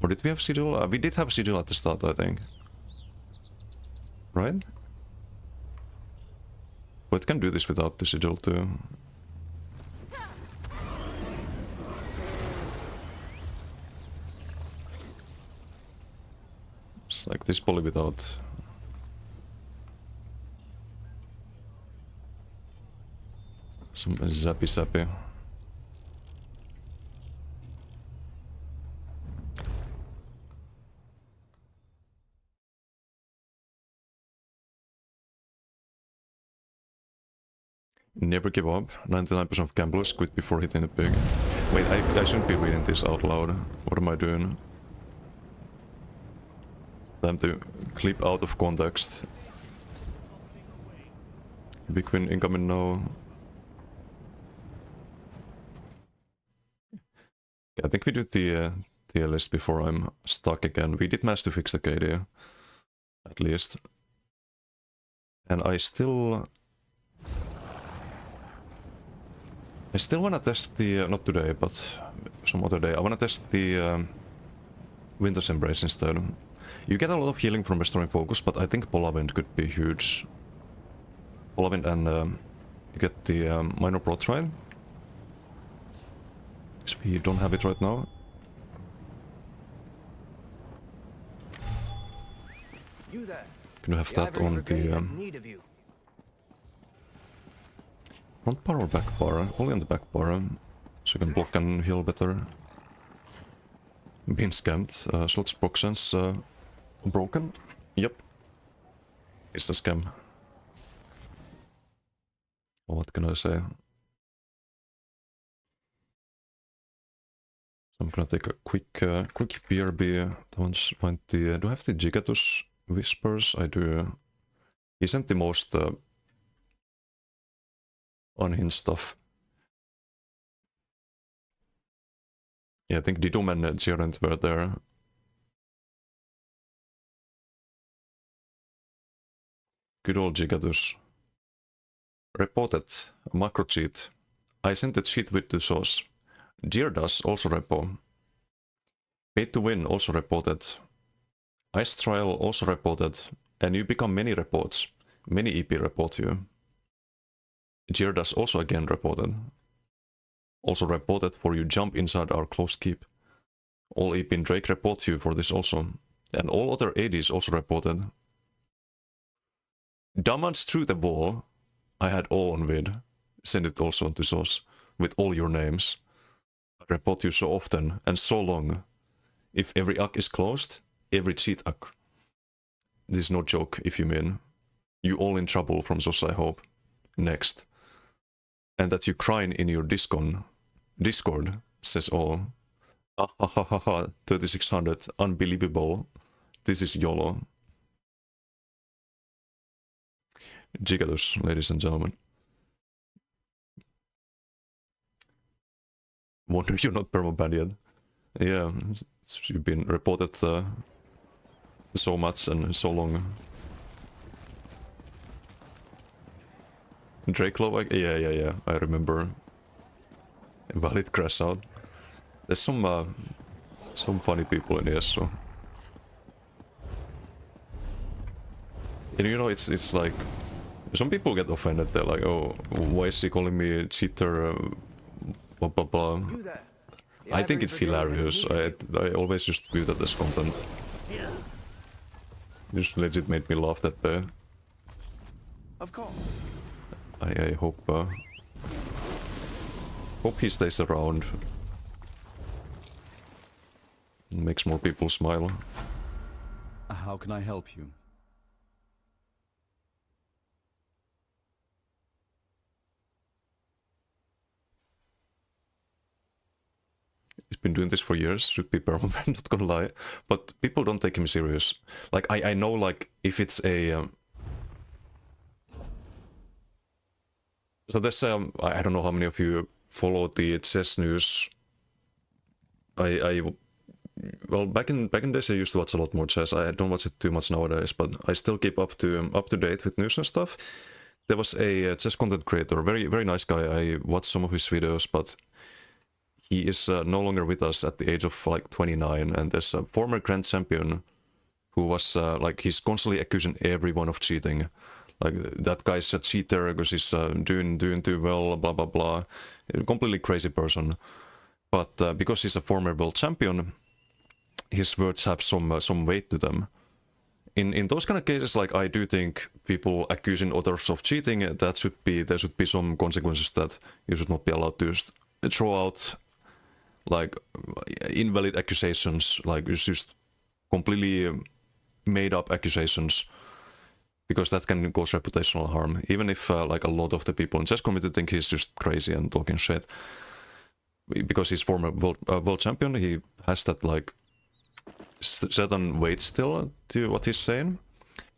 Or did we have sigil? We did have sigil at the start, I think. Right? But it can do this without the sigil too. It's like this probably without. Some zappy. Never give up. 99% of gamblers quit before hitting the pig. Wait, I shouldn't be reading this out loud. What am I doing? Time to clip out of context. Big win incoming now. Yeah, I think we do the tier list before I'm stuck again. We did manage to fix the KD. At least. And I still wanna test the, not today, but some other day, I wanna test the Winter's Embrace instead. You get a lot of healing from restoring focus, but I think Polawind could be huge. Polawind and you get the minor Protrine. Because we don't have it right now. You there. Can you have that on the front bar or back bar? Only on the back bar, so you can block and heal better. Being scammed. Slots proc sense broken. Yep. It's a scam. What can I say? So I'm gonna take a quick BRB. Don't find the. Do I have the Gigatus Whispers? I do. He sent the most unhinged stuff. Yeah, I think Didum and Gerent were there. Good old Gigatus. Reported macro cheat. I sent the cheat with the source. Geardas also repo. Paid to win also reported. Ice trial also reported. And you become many reports. Many EP report you. Geardas also again reported. Also reported for you jump inside our closed keep. All EP and Drake report you for this also. And all other ADs also reported. Damage through the wall. I had all on vid. Send it also to source. With all your names. I report you so often and so long. If every ACK is closed, every cheat ACK. this is no joke if you mean. You all in trouble from SOS, I hope. Next. And that you crying in your Discord says all. Ah ha ha ha ha, 3600, unbelievable. This is YOLO. Gigados, ladies and gentlemen. Wonder you're not permabanned yet. Yeah, you've been reported so much and so long. Dracelo, yeah, I remember. Valid crash out. There's some funny people in ESO. And you know, it's like some people get offended. They're like, "Oh, why is he calling me a cheater?" Blah blah blah. I think it's hilarious. I always just view that as content. Just legit made me laugh that day. Of course. I hope he stays around. Makes more people smile. How can I help you? He's been doing this for years, should be permanent, not gonna lie. But people don't take him serious. Like, I know, like, if it's a... So there's, I don't know how many of you follow the chess news. Well, back in days I used to watch a lot more chess. I don't watch it too much nowadays, but I still keep up to date with news and stuff. There was a chess content creator, very nice guy. I watched some of his videos, but he is no longer with us at the age of like 29. And there's a former grand champion who was like, he's constantly accusing everyone of cheating. Like, that guy's a cheater because he's doing too well, blah blah blah. A completely crazy person. But because he's a former world champion, his words have some weight to them. In those kind of cases, like, I do think people accusing others of cheating, there should be some consequences that you should not be allowed to just throw out like invalid accusations, like just completely made up accusations, because that can cause reputational harm. Even if like a lot of the people in chess community think he's just crazy and talking shit, because he's former world champion, he has that like certain weight still to what he's saying.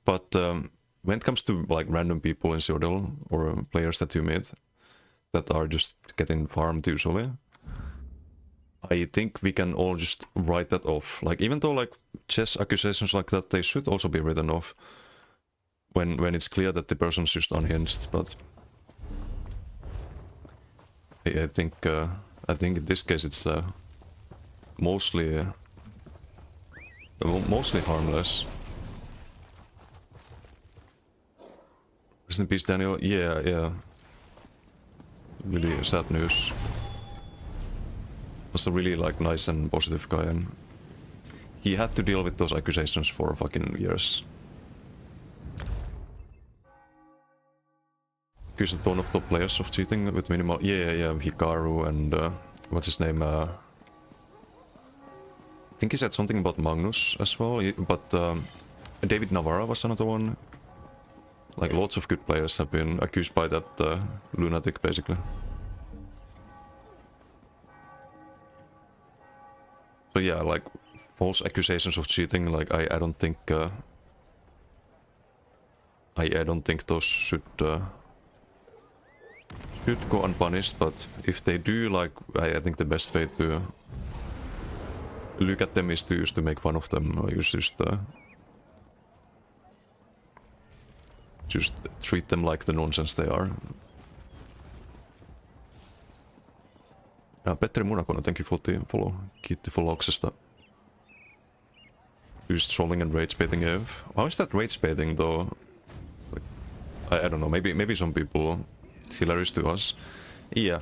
But when it comes to like random people in Cyrodiil or players that you meet that are just getting farmed usually, I think we can all just write that off. Like, even though like chess accusations like that, they should also be written off when it's clear that the person's just unhinged. But I think in this case it's mostly harmless. Rest in peace, Daniel. Yeah. Really sad news. Was a really like nice and positive guy, and he had to deal with those accusations for fucking years. Accused a ton of top players of cheating with minimal. Yeah. Hikaru and what's his name? I think he said something about Magnus as well. But David Navarra was another one. Like, lots of good players have been accused by that lunatic, basically. So yeah, like, false accusations of cheating, like, I don't think I don't think those should go unpunished. But if they do, like, I think the best way to look at them is to make fun of them, or just treat them like the nonsense they are. Petteri Munakonen, thank you for the follow. Kiitti followksesta. Just trolling and rage baiting Ev. How is that rage baiting though? Like, I don't know, maybe some people, it's hilarious to us. Yeah.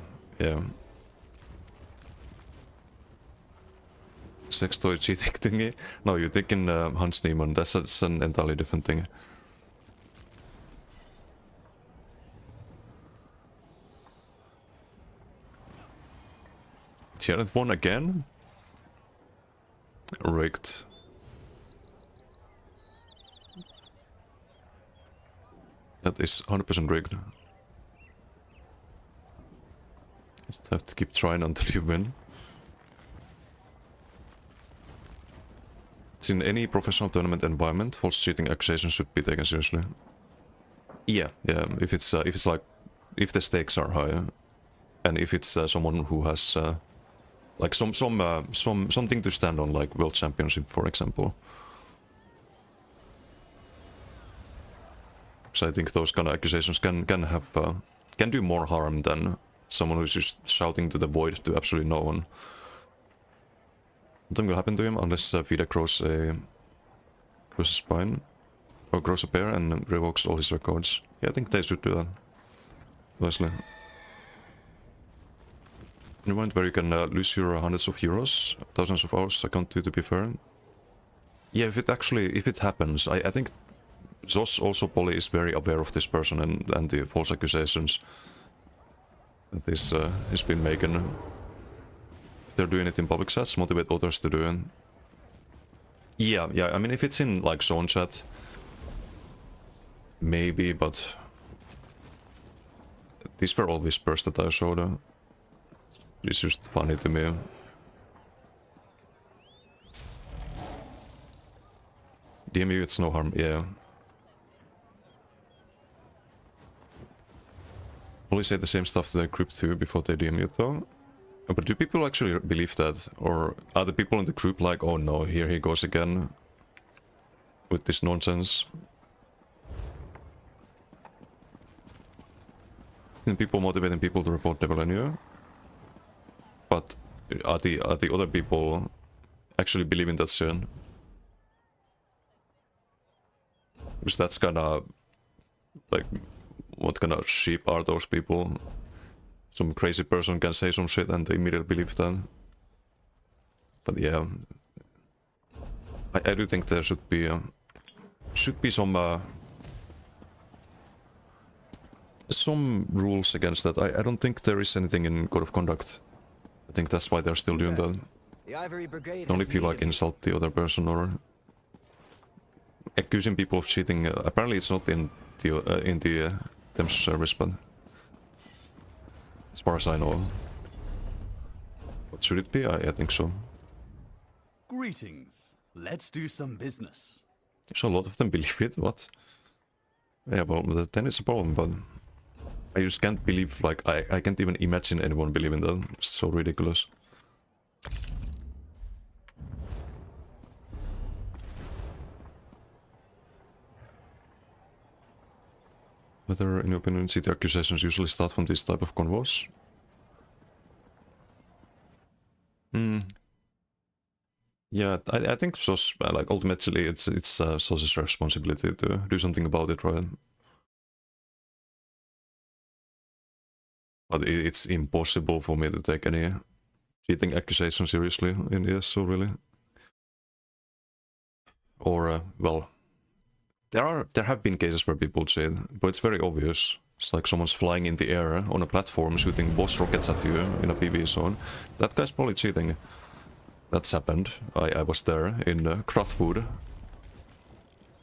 Sex toy cheating thingy? No, you're thinking Hans Niemann, that's an entirely different thing. Jared won again? Rigged. That is 100% rigged. Just have to keep trying until you win. It's in any professional tournament environment, false cheating accusations should be taken seriously. Yeah, if it's like, if the stakes are high, and if it's someone who has like something to stand on, like World Championship, for example. So I think those kind of accusations can do more harm than someone who's just shouting to the void to absolutely no one. Nothing will happen to him unless Vida grows a spine, or grows a pair and revokes all his records. Yeah, I think they should do that. Honestly. In a moment where you can lose your hundreds of euros, thousands of hours account to be fair. Yeah, if it happens, I think Zos also probably is very aware of this person and the false accusations that this has been making. If they're doing it in public chats, motivate others to do it. Yeah, I mean if it's in like zone chat, maybe, but these were all whispers that I showed. It's just funny to me. DMU, it's no harm, yeah. Only say the same stuff to the group too before they DM you though. But do people actually believe that? Or are the people in the group like, oh no, here he goes again with this nonsense? And people motivating people to report devil anyway. But are the other people actually believing that shit? Because that's kinda like, what kind of sheep are those people? Some crazy person can say some shit and they immediately believe that. But yeah, I do think there should be some rules against that. I don't think there is anything in Code of Conduct. I think that's why they're still doing that. The Ivory Brigade Only if you like insult the other person or accusing people of cheating. Apparently it's not in the terms of service, but as far as I know. What should it be? I think so. Greetings. Let's do some business. So a lot of them believe it, what? Yeah, well, then it's a problem, but I just can't believe, like, I can't even imagine anyone believing that. It's so ridiculous. Whether, in your opinion, city accusations usually start from this type of convos? Yeah, I think SOS, like, ultimately it's SOS's responsibility to do something about it, right? But it's impossible for me to take any cheating accusation seriously in ESO, really. Or, well, there have been cases where people cheat, but it's very obvious. It's like someone's flying in the air on a platform shooting boss rockets at you in a PvE zone. That guy's probably cheating. That's happened. I was there in Krathwood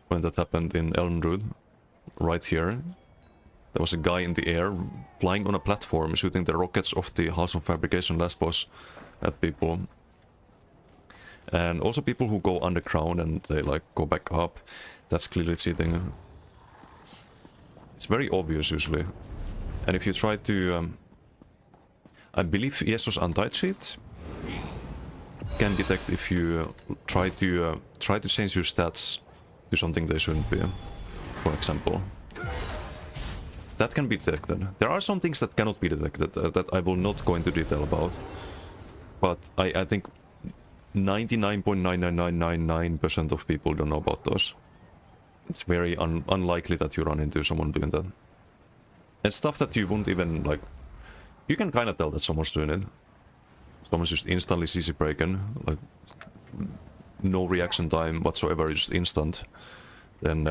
when that happened in Ellenrud, right here. There was a guy in the air flying on a platform shooting the rockets of the House of Fabrication last boss at people. And also people who go underground and they like go back up. That's clearly cheating. It's very obvious usually. And if you try to... I believe ESO's anti-cheat can detect if you try to change your stats to something they shouldn't be, for example. That can be detected. There are some things that cannot be detected that I will not go into detail about. But I think 99.99999% of people don't know about those. It's very unlikely that you run into someone doing that. And stuff that you wouldn't even, like... You can kind of tell that someone's doing it. Someone's just instantly CC breaking, like... No reaction time whatsoever, just instant. Then,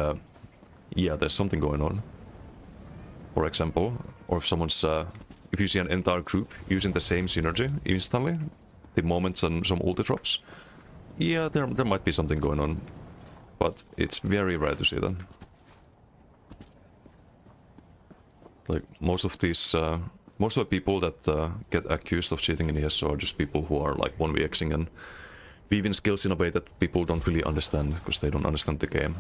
yeah, there's something going on. For example, or if someone's... if you see an entire group using the same synergy instantly, the moments and some ulti drops, yeah, there might be something going on. But it's very rare to see that. Like most of these, most of the people that get accused of cheating in ESO are just people who are like 1vxing and weaving skills in a way that people don't really understand because they don't understand the game.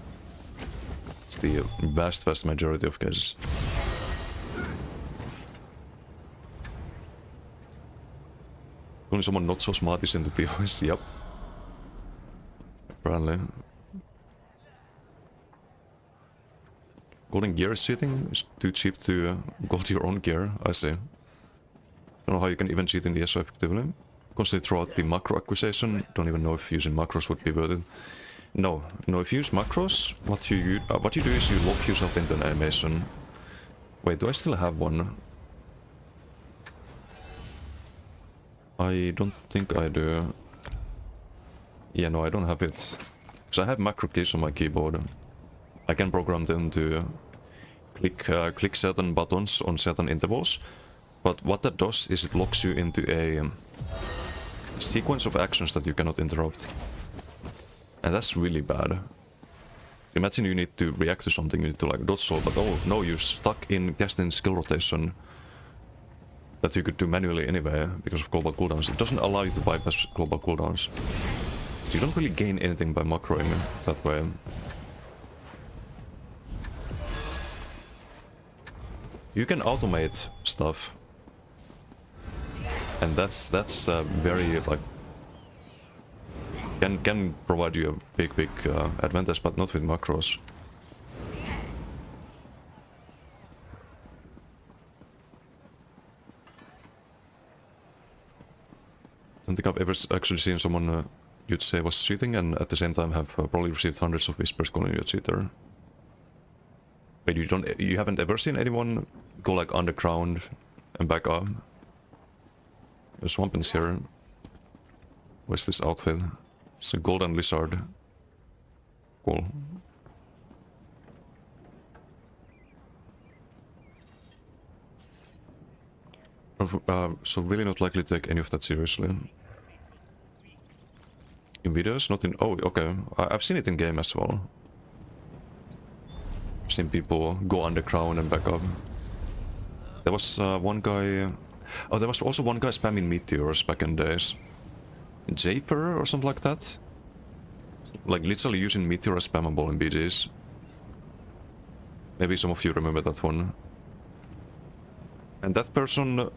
It's the vast majority of cases. Only someone not so smart is in the TOS, yep. Apparently. Golden gear cheating is too cheap to gold your own gear, I see. Don't know how you can even cheat in ESO effectively. Constantly throw out the macro acquisition, don't even know if using macros would be worth it. No, if you use macros, what you do is you lock yourself into an animation. Wait, do I still have one? I don't think I do. Yeah, no, I don't have it. Because I have macro keys on my keyboard. I can program them to click certain buttons on certain intervals. But what that does is it locks you into a sequence of actions that you cannot interrupt. And that's really bad. Imagine you need to react to something, you need to like dodge solve, but oh no, you're stuck in casting skill rotation that you could do manually anyway because of global cooldowns. It doesn't allow you to bypass global cooldowns. So you don't really gain anything by macroing that way. You can automate stuff. And that's very like can provide you a big advantage, but not with macros. Don't think I've ever actually seen someone you'd say was cheating and at the same time have probably received hundreds of whispers calling you a cheater. Wait, you haven't ever seen anyone go like underground and back up? There's Swampins here. What's this outfit? It's a golden lizard. Cool. So really not likely to take any of that seriously. In videos? Not in... Oh, okay. I've seen it in game as well. I've seen people go underground and back up. There was one guy... Oh, there was also one guy spamming meteors back in days. Japer or something like that? Like literally using meteor as spammable in BGs. Maybe some of you remember that one. And that person...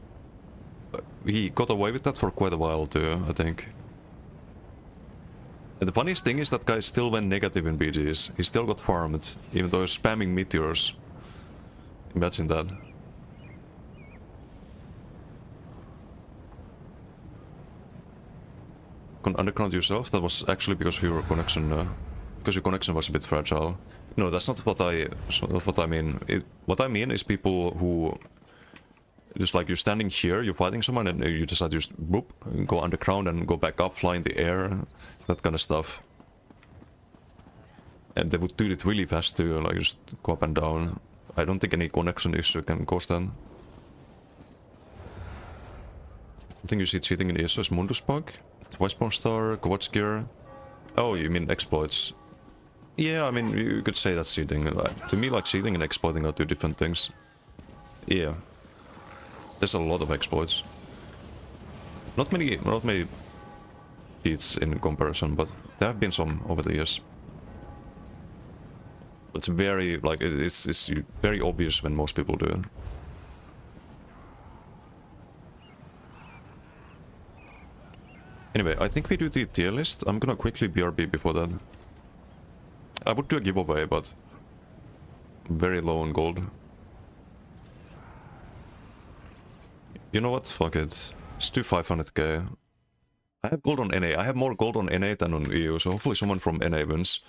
he got away with that for quite a while too, I think. And the funniest thing is that guy still went negative in BGs. He still got farmed, even though he's spamming meteors. Imagine that. Underground yourself? That was actually because of your connection, because your connection was a bit fragile. No, that's not what I mean. What I mean is people who just like you're standing here, you're fighting someone, and you decide to just boop, go underground and go back up, fly in the air, that kind of stuff. And they would do it really fast too, like just go up and down. I don't think any connection issue can cause that. I think you see cheating in ESO is Mundus bug. Twiceborn Star, Kovacs gear. Oh, you mean exploits? Yeah, I mean, you could say that's cheating. To me, like cheating and exploiting are two different things. Yeah. There's a lot of exploits. Not many cheats in comparison, but there have been some over the years. It's very, like, it's very obvious when most people do it. Anyway, I think we do the tier list. I'm gonna quickly BRB before that. I would do a giveaway, but very low on gold. You know what? Fuck it. Let's do 500k. I have gold on NA. I have more gold on NA than on EU, so hopefully someone from NA wins.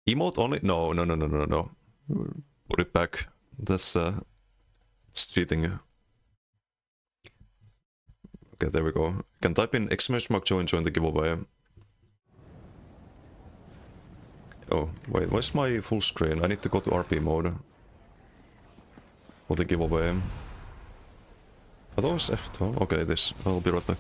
Emote only? No. Put it back. That's it's cheating. Okay, there we go. You can type in !Joe and join the giveaway. Oh, wait, where's my full screen? I need to go to RP mode for the giveaway. Are those F12? Okay, this. I'll be right back.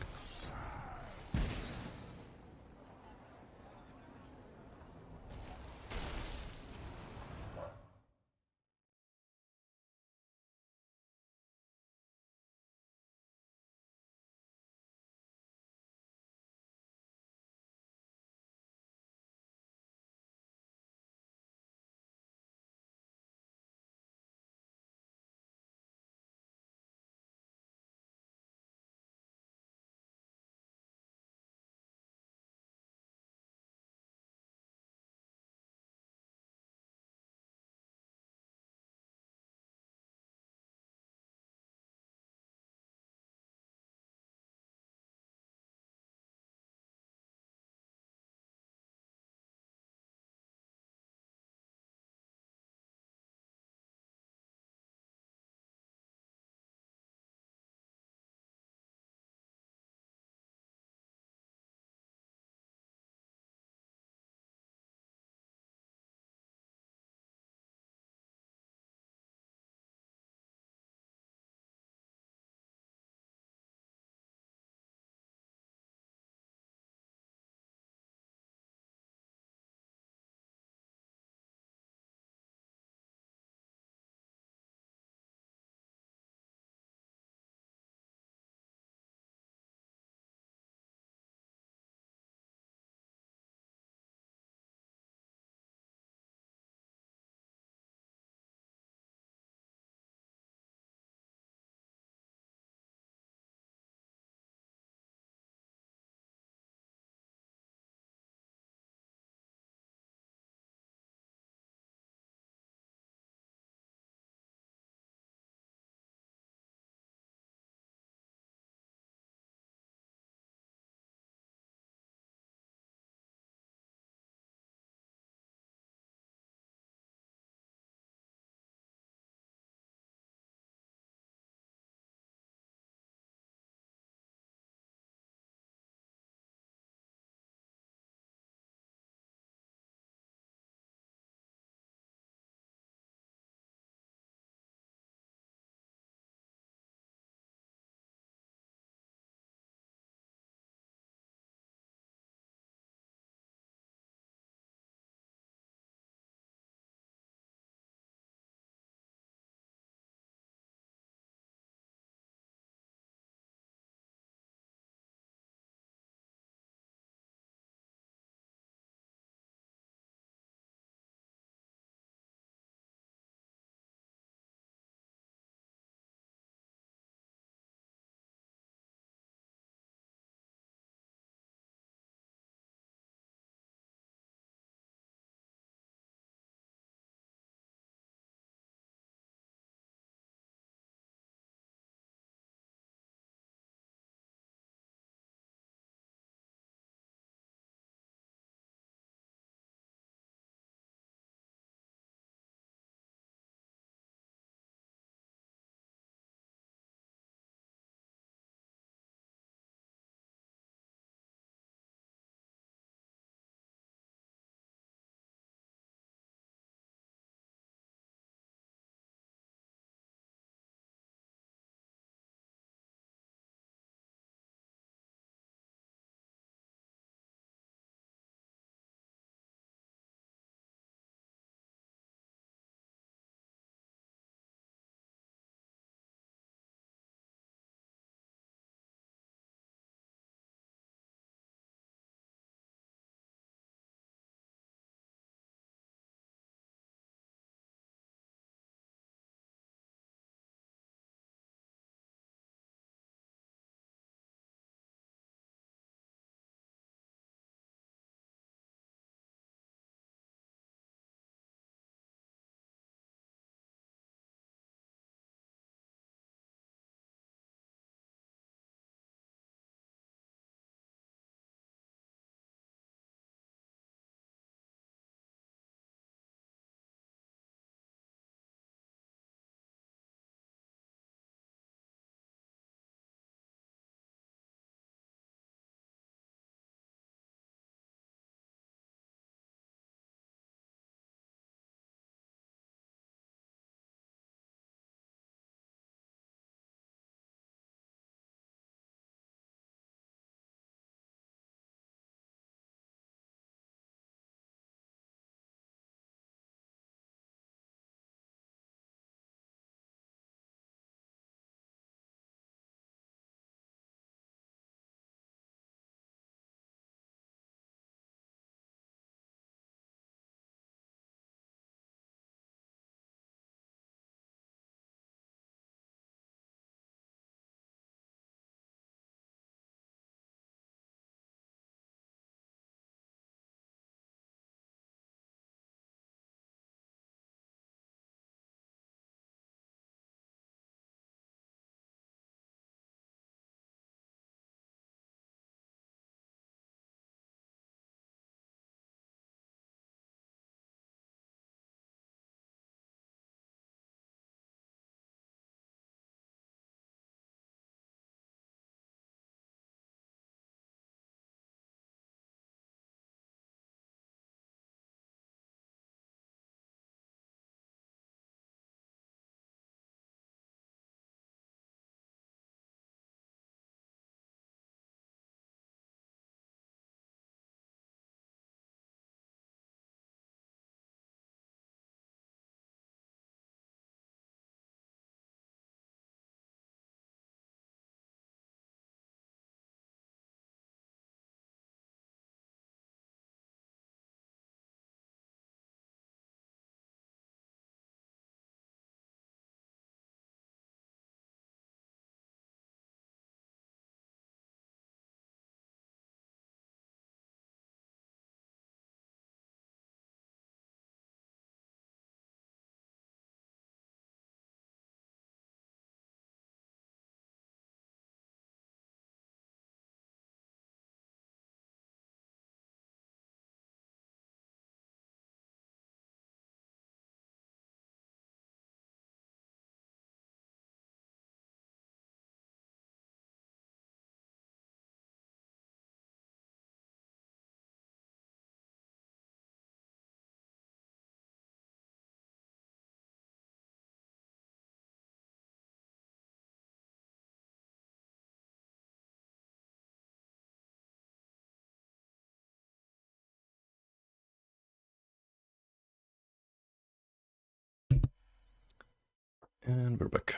And we're back.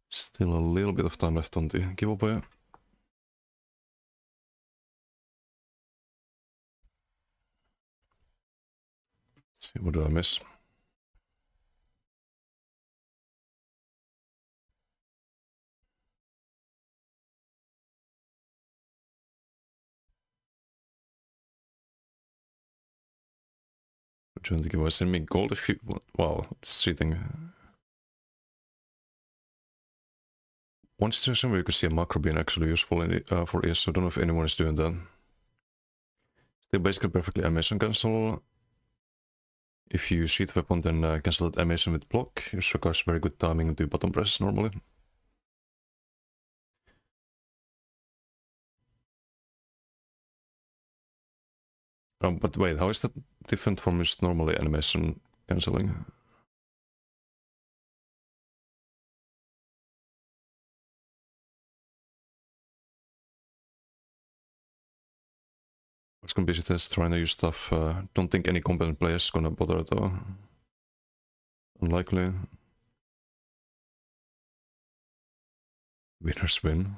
Still a little bit of time left on the giveaway. Let's see, what do I miss? Join the giveaway, send me gold if you... Wow, it's cheating. One situation where you could see a macro being actually useful in the, for ESO, I don't know if anyone is doing that. Still basically perfectly animation cancel. If you sheath weapon, then cancel that animation with block. It requires very good timing to button press normally. But wait, how is that different from just normally animation cancelling? It's gonna be just trying to use stuff. Don't think any competent player is gonna bother at all. Unlikely. Winners win.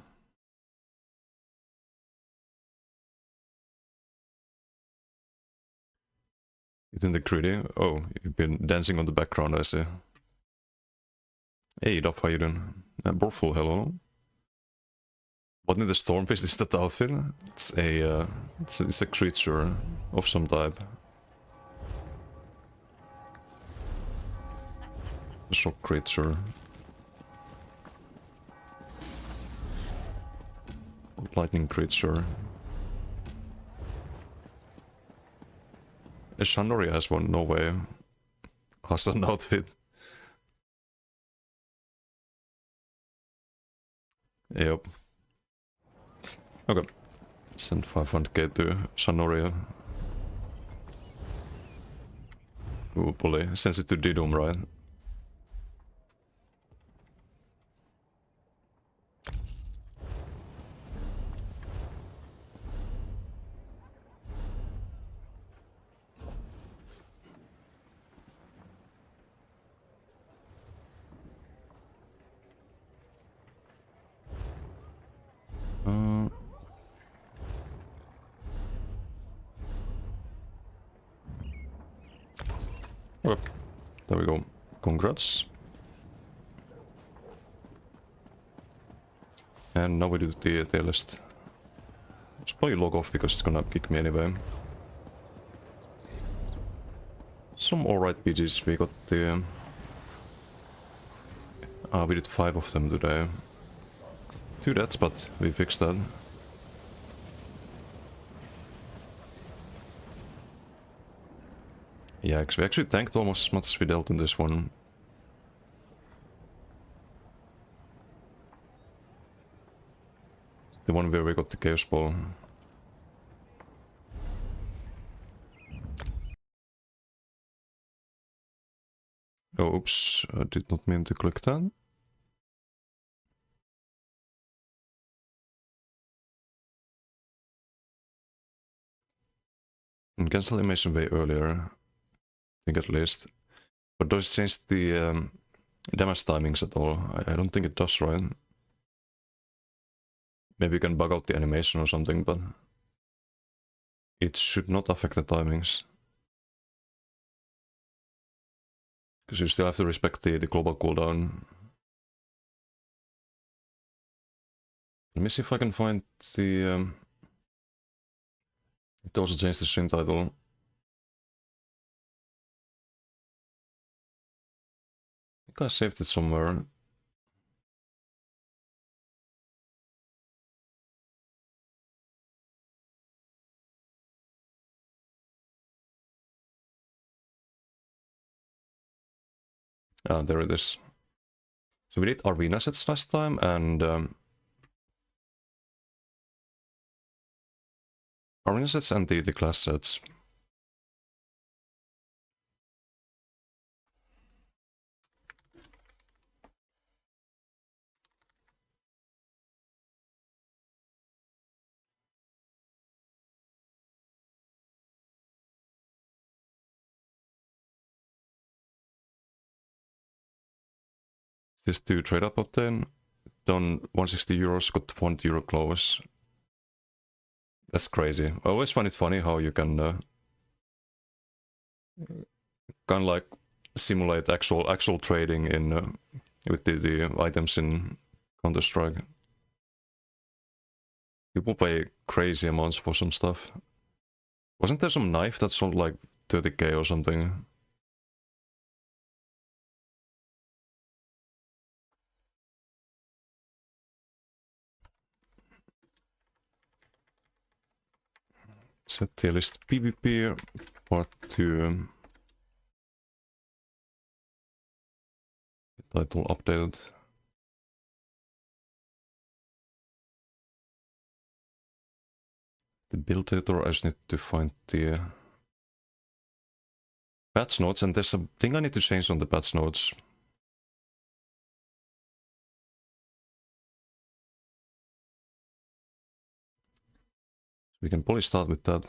It's in the gritty. Oh, you've been dancing on the background, I see. Hey, Dop, how you doing? Borful, hello. What in the Stormfist is that outfit? It's a creature of some type. A shock creature. Lightning creature. A Shandori has one, no way. Has an outfit. Yep. Okay. Send 500k to Shanoria. Ooh, bully. Sends it to Didum, right? Okay. There we go. Congrats. And now we do the tier list. Let's probably log off because it's gonna kick me anyway. Some alright PGs. We got the... we did 5 of them today. 2 deaths, but we fixed that. Yeah, because we actually tanked almost as much as we dealt in this one. The one where we got the Chaos Ball. Oh, oops, I did not mean to click that. And cancel animation way earlier. I think at least. But does it change the damage timings at all? I don't think it does, right? Maybe you can bug out the animation or something, but it should not affect the timings. Because you still have to respect the global cooldown. Let me see if I can find the... it also changed the stream title. I think I saved it somewhere. Ah, there it is. So we did arena sets last time, and arena sets and the class sets. This 2 trade up obtain. Done 160 euros, got 1 euro close. That's crazy. I always find it funny how you can kind of like simulate actual trading in with the items in Counter-Strike. People pay crazy amounts for some stuff. Wasn't there some knife that sold like 30k or something? Set tier list PvP part 2. Title updated. The build editor, I just need to find the patch notes, and there's a thing I need to change on the patch notes. We can probably start with that.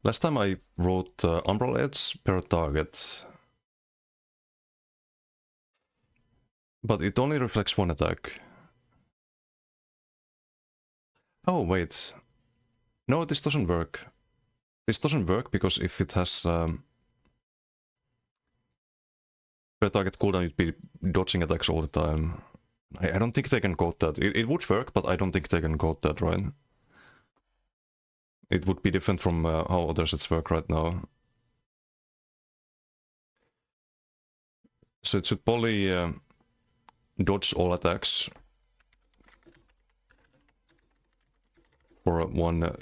Last time I wrote Umbral Edge per target. But it only reflects 1 attack. Oh, wait. No, this doesn't work. This doesn't work because if it has per target cooldown, you'd be dodging attacks all the time. I don't think they can code that. It would work, but I don't think they can code that, right? It would be different from how other sets work right now. So it should probably dodge all attacks for 1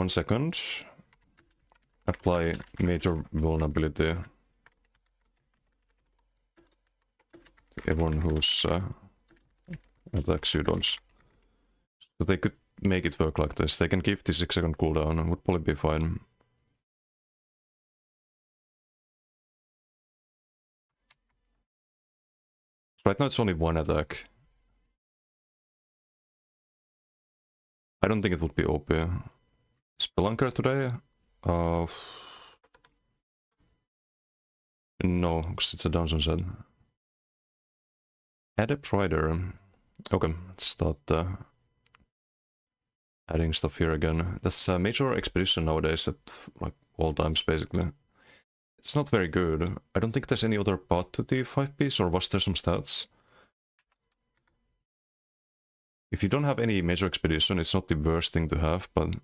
second. Apply major vulnerability to everyone who's attacks you dodge. So they could make it work like this. They can keep the 6-second cooldown, would probably be fine. Right now it's only 1 attack. I don't think it would be OP. Spelunker today? No, because it's a dungeon set. Adept Rider. Okay, let's start adding stuff here again. That's a major expedition nowadays at like all times basically. It's not very good. I don't think there's any other path to the 5-piece, or was there some stats? If you don't have any major expedition, it's not the worst thing to have, but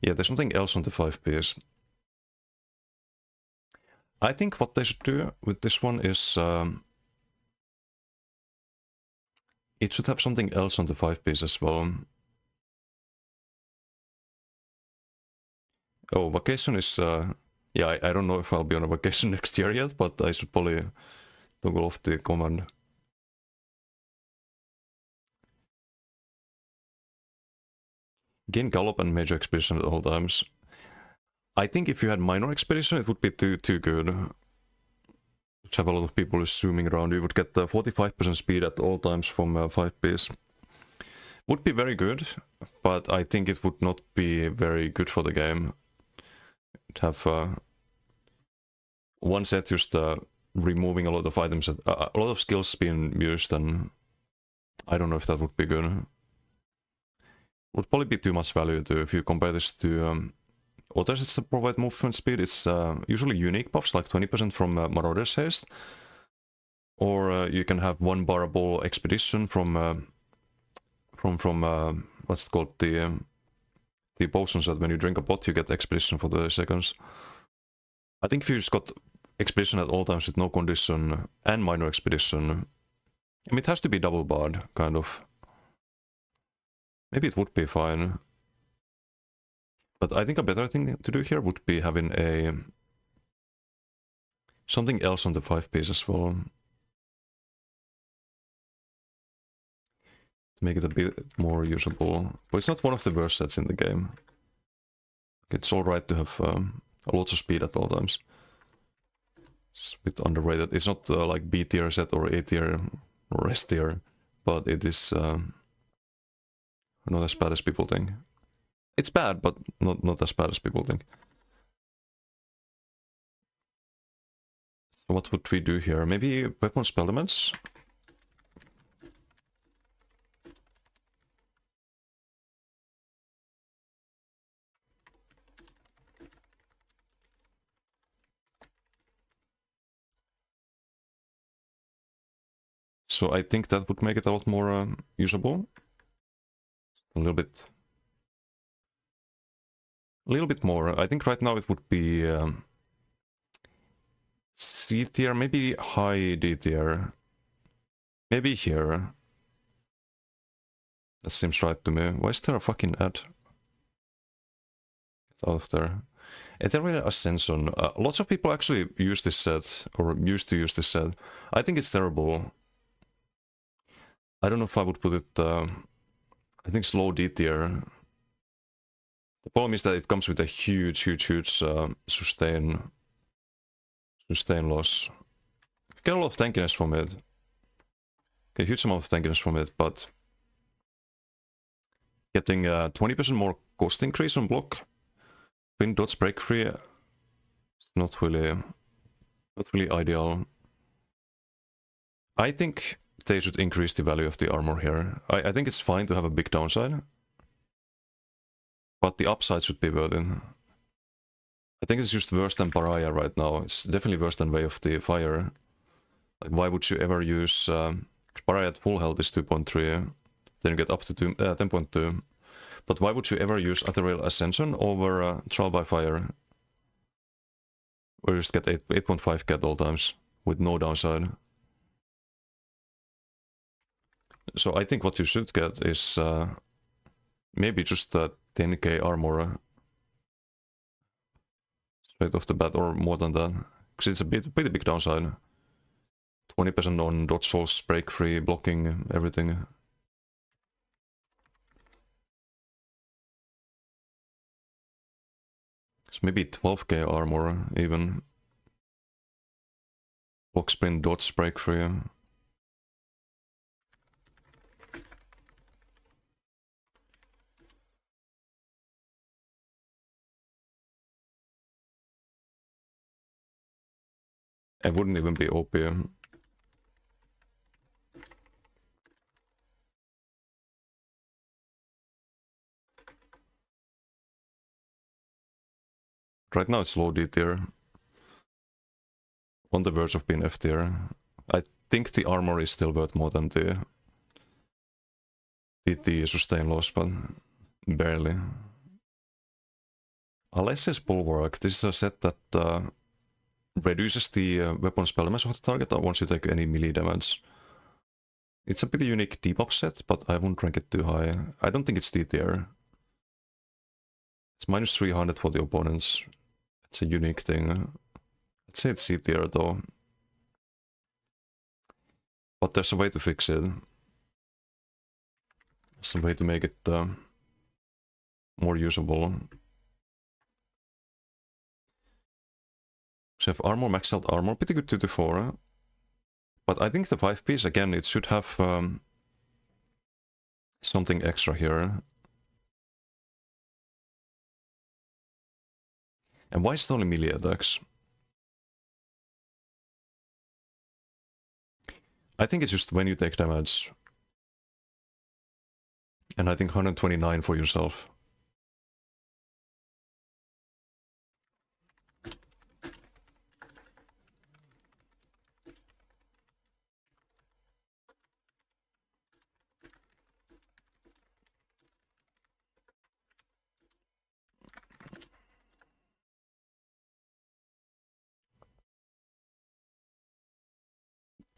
yeah, there's something else on the 5-piece. I think what they should do with this one is it should have something else on the 5-piece as well. Oh, vacation is yeah, I don't know if I'll be on a vacation next year yet, but I should probably toggle off the command. Gain Gallop and Major Expedition at all times. I think if you had Minor Expedition, it would be too good. Which have a lot of people zooming around. You would get 45% speed at all times from 5-piece. Would be very good, but I think it would not be very good for the game. It'd have one set just removing a lot of items, a lot of skills being used, and I don't know if that would be good. Would probably be too much value too if you compare this to other sets that provide movement speed. It's usually unique buffs like 20% from Marauder's Haste, or you can have 1 barable expedition from what's it called, the potions that when you drink a pot you get expedition for 30 seconds. I think if you just got expedition at all times with no condition and minor expedition, I mean it has to be double barred kind of. Maybe it would be fine. But I think a better thing to do here would be having something else on the 5-piece as well. To make it a bit more usable. But it's not one of the worst sets in the game. It's alright to have lots of speed at all times. It's a bit underrated. It's not like B tier set or A tier or S tier, but it is not as bad as people think. It's bad, but not as bad as people think. So what would we do here? Maybe weapon spell damage? So I think that would make it a lot more usable. A little bit more. I think right now it would be C tier, maybe high D tier. Maybe here. That seems right to me. Why is there a fucking ad? Get out of there. Ethereal Ascension. Lots of people actually use this set, or used to use this set. I think it's terrible. I don't know if I would put it... I think slow D tier. The problem is that it comes with a huge sustain loss. Get a lot of tankiness from it. Get a huge amount of tankiness from it, but getting 20% more cost increase on block, win dodge break free, not really ideal. I think they should increase the value of the armor here. I think it's fine to have a big downside, but the upside should be worth it. I think it's just worse than Pariah right now. It's definitely worse than Way of the Fire. Like, why would you ever use... Pariah at full health is 2.3, then you get up to 10.2. But why would you ever use Ethereal Ascension over Trial by Fire? Or just get 8.5 cat all times, with no downside. So I think what you should get is maybe just 10k armor straight off the bat, or more than that, because it's a pretty big downside. 20% on dodge souls, break free, blocking, everything. So maybe 12k armor even. Block sprint, dodge, break free. It wouldn't even be OP. Right now it's low D tier. On the verge of being F tier. I think the armor is still worth more than the sustain loss, but barely. Alessia's Bulwark. This is a set that reduces the weapon spell damage of the target once you take any melee damage. It's a pretty unique debuff set, but I wouldn't rank it too high. I don't think it's D tier. It's minus 300 for the opponents. It's a unique thing. I'd say it's C tier though. But there's a way to fix it. There's a way to make it more usable. So have armor, maxed out armor, pretty good 2 to 4. But I think the 5 piece, again, it should have something extra here. And why is it only melee attacks? I think it's just when you take damage. And I think 129 for yourself.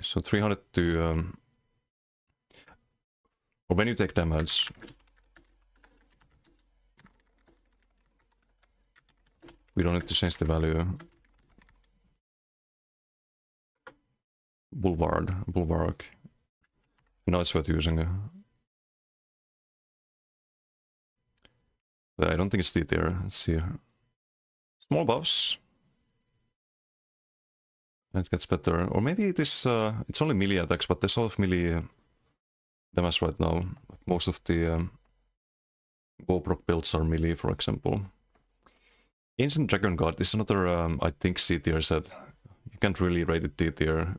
So 300 to... or when you take damage... we don't need to change the value. Bulwark. Now it's worth using. But I don't think it's D tier. Let's see. Small buffs. It gets better. Or maybe it is, it's only melee attacks, but there's a lot of melee damage right now. Most of the Boproc builds are melee, for example. Ancient Dragon Guard is another, I think, C tier set. You You can't really rate it D tier.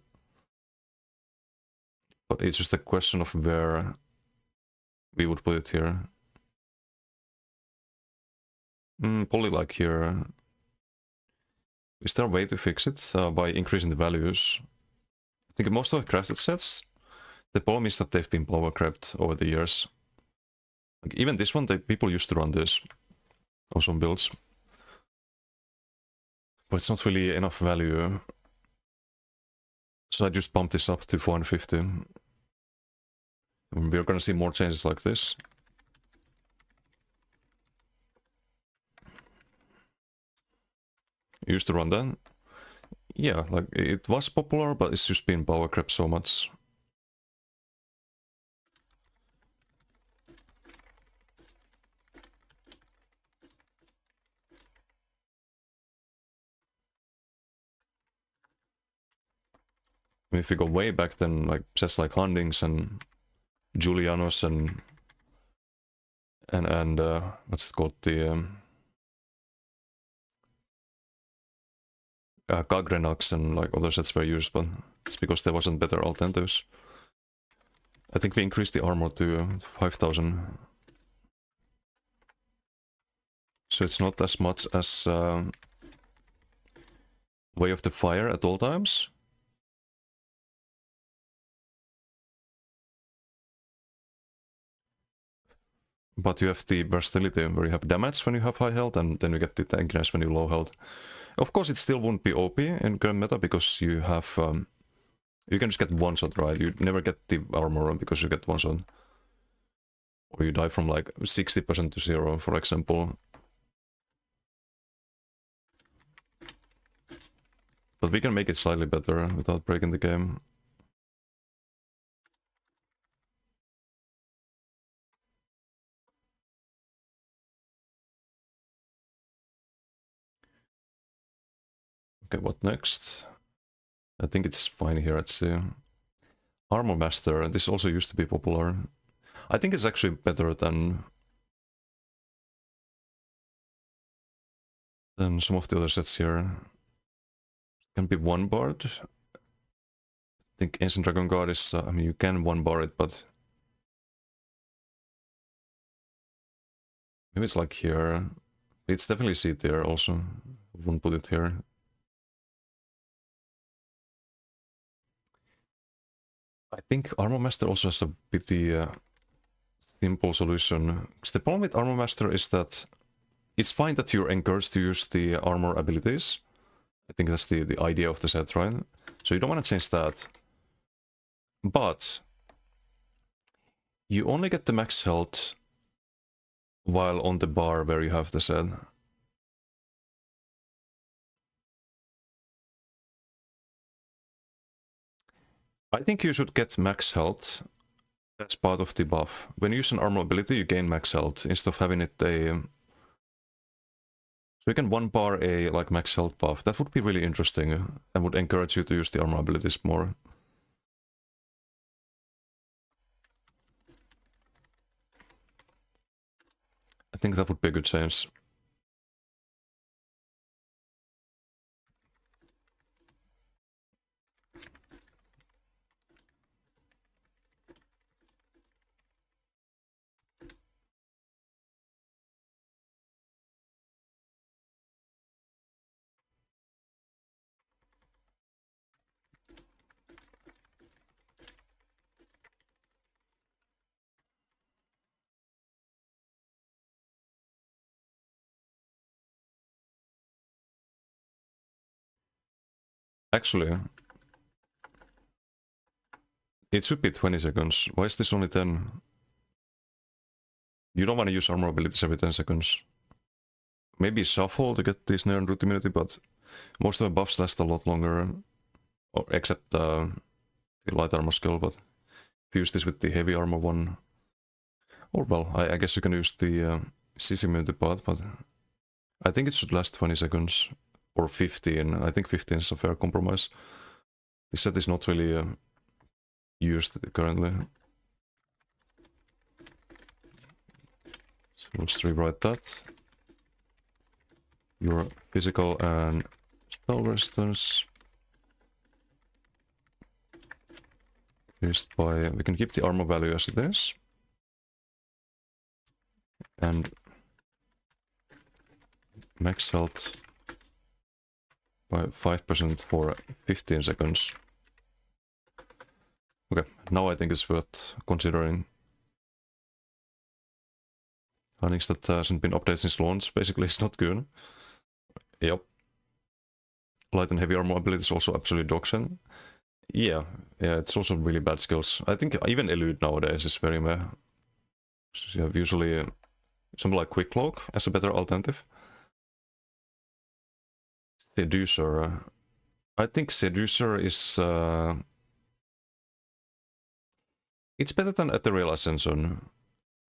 But it's just a question of where we would put it here. Probably like here. Is there a way to fix it by increasing the values? I think most of the crafted sets, the problem is that they've been power crept over the years. Like even this one, people used to run this on some builds. But it's not really enough value. So I just bumped this up to 450. We're gonna see more changes like this. Used to run that. Yeah, like it was popular, but it's just been power crept so much. If we go way back, then like sets like Hundings and Julianos and what's it called, the Kagrenax and like other sets were used, but it's because there wasn't better alternatives. I think we increased the armor to 5,000. So it's not as much as Way of the Fire at all times. But you have the versatility where you have damage when you have high health, and then you get the tankiness when you low health. Of course, it still won't be OP in current meta because you have you can just get one shot, right? You never get the armor because you get one shot, or you die from like 60% to 0, for example. But we can make it slightly better without breaking the game. Okay, what next? I think it's fine here at C. Armor Master, this also used to be popular. I think it's actually better than some of the other sets here. Can be one barred. I think Ancient Dragon Guard is, I mean, you can one bar it, but maybe it's like here. It's definitely C tier also. Wouldn't put it here. I think Armor Master also has a pretty simple solution. Because the problem with Armor Master is that it's fine that you're encouraged to use the armor abilities. I think that's the idea of the set, right? So you don't want to change that. But you only get the max health while on the bar where you have the set. I think you should get max health as part of the buff. When you use an armor ability, you gain max health instead of having it a... So you can one bar a like max health buff. That would be really interesting and would encourage you to use the armor abilities more. I think that would be a good change. Actually, it should be 20 seconds. Why is this only 10? You don't want to use armor abilities every 10 seconds. Maybe shuffle to get the snare and root immunity, but most of the buffs last a lot longer. Or except the light armor skill, but if you use this with the heavy armor one... Or well, I guess you can use the CC immunity part, but I think it should last 20 seconds. Or 15. I think 15 is a fair compromise. This set is not really used currently. So let's rewrite that. Your physical and spell resistance. Increased by... We can keep the armor value as it is. And max health by 5% for 15 seconds. Okay, now I think it's worth considering. Things that hasn't been updated since launch basically is not good. Yep. Light and heavy armor ability is also absolutely dogshit. Yeah, it's also really bad skills. I think even Elude nowadays is very meh. So you have usually something like Quick Cloak as a better alternative. Seducer. I think Seducer is... it's better than Ethereal Ascension.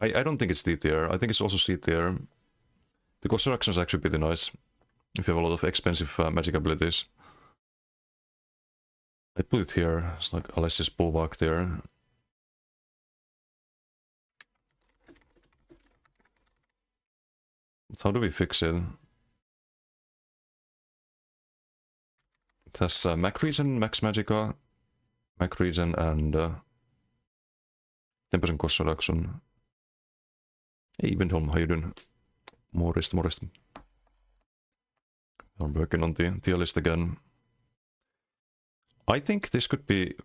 I don't think it's D tier. I think it's also C tier. The cost reduction is actually pretty nice if you have a lot of expensive magic abilities. I'd put it here. It's like Alessia's Bulwark there. But how do we fix it? It has Mac Regen, Max Magica, Mac Regen, and 10% cost reduction. Hey, Windholm, how you doing? More rest. I'm working on the tier list again. I think this could be...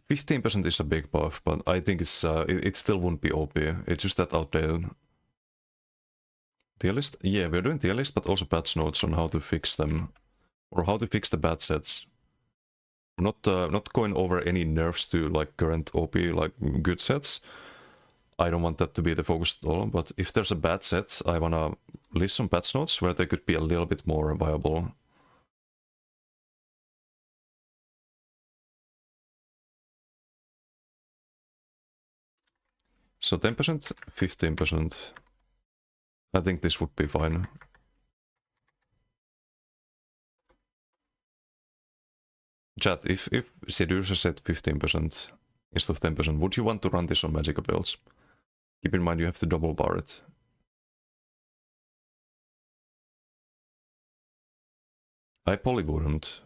15% is a big buff, but I think it's it still wouldn't be OP. It's just that outdated. Tier list? Yeah, we're doing tier list, but also patch notes on how to fix them. Or how to fix the bad sets. Not going over any nerfs to like current OP, like good sets. I don't want that to be the focus at all, but if there's a bad set, I wanna list some patch notes where they could be a little bit more viable. So 10%, 15%. I think this would be fine. Chat, if Seducer said 15% instead of 10%, would you want to run this on magic builds? Keep in mind you have to double bar it. I probably wouldn't.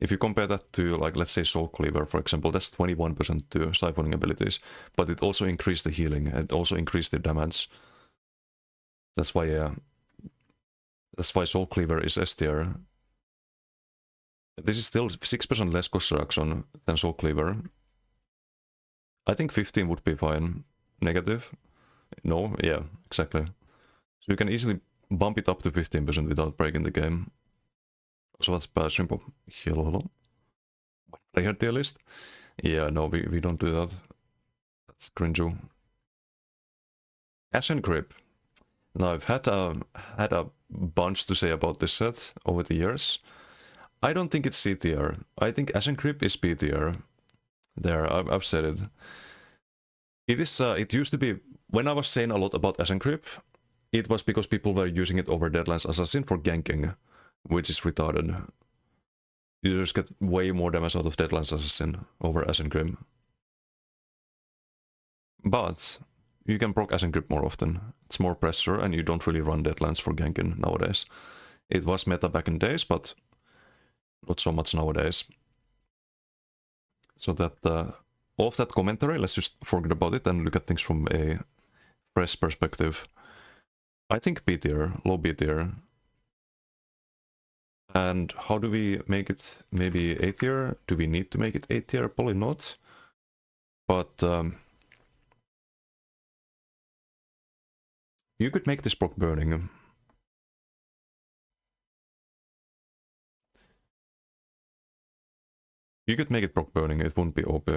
If you compare that to, like, let's say Soul Cleaver, for example, that's 21% to siphoning abilities, but it also increased the healing, it also increased the damage. That's why Soul Cleaver is S tier. This is still 6% less cost reduction than Soul Cleaver. I think 15 would be fine. Negative? No? Yeah, exactly. So you can easily bump it up to 15% without breaking the game. So that's bad. Simple. Hello. Player tier list? Yeah, no, we don't do that. That's cringe. Ashen Grip. Now I've had a bunch to say about this set over the years. I don't think it's C tier. I think Ashen Grip is B tier. There, I've said it. It is. It used to be, when I was saying a lot about Ashen Grip, it was because people were using it over Deadlands Assassin for ganking, which is retarded. You just get way more damage out of Deadlands Assassin over Ashen Grip. But you can proc Ashen Grip more often. It's more pressure and you don't really run Deadlands for ganking nowadays. It was meta back in days, but not so much nowadays. So that all of that commentary, let's just forget about it and look at things from a fresh perspective. I think B tier, low B tier. And how do we make it maybe A tier? Do we need to make it A tier? Probably not. But you could make this proc burning. You could make it proc burning, it wouldn't be OP.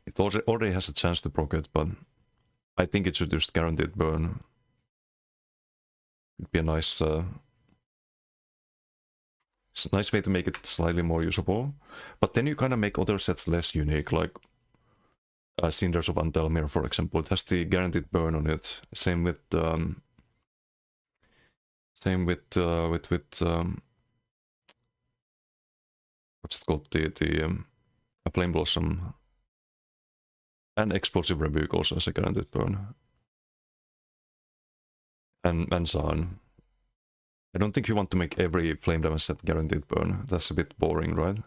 It already has a chance to proc it, but I think it should just guaranteed burn. It'd be a nice nice way to make it slightly more usable. But then you kind of make other sets less unique, like Cinders of Antelmir, for example. It has the guaranteed burn on it. Same with what's it called? The Flame Blossom. And Explosive Rebuke also has a guaranteed burn. And so on. I don't think you want to make every flame damage set guaranteed burn. That's a bit boring, right?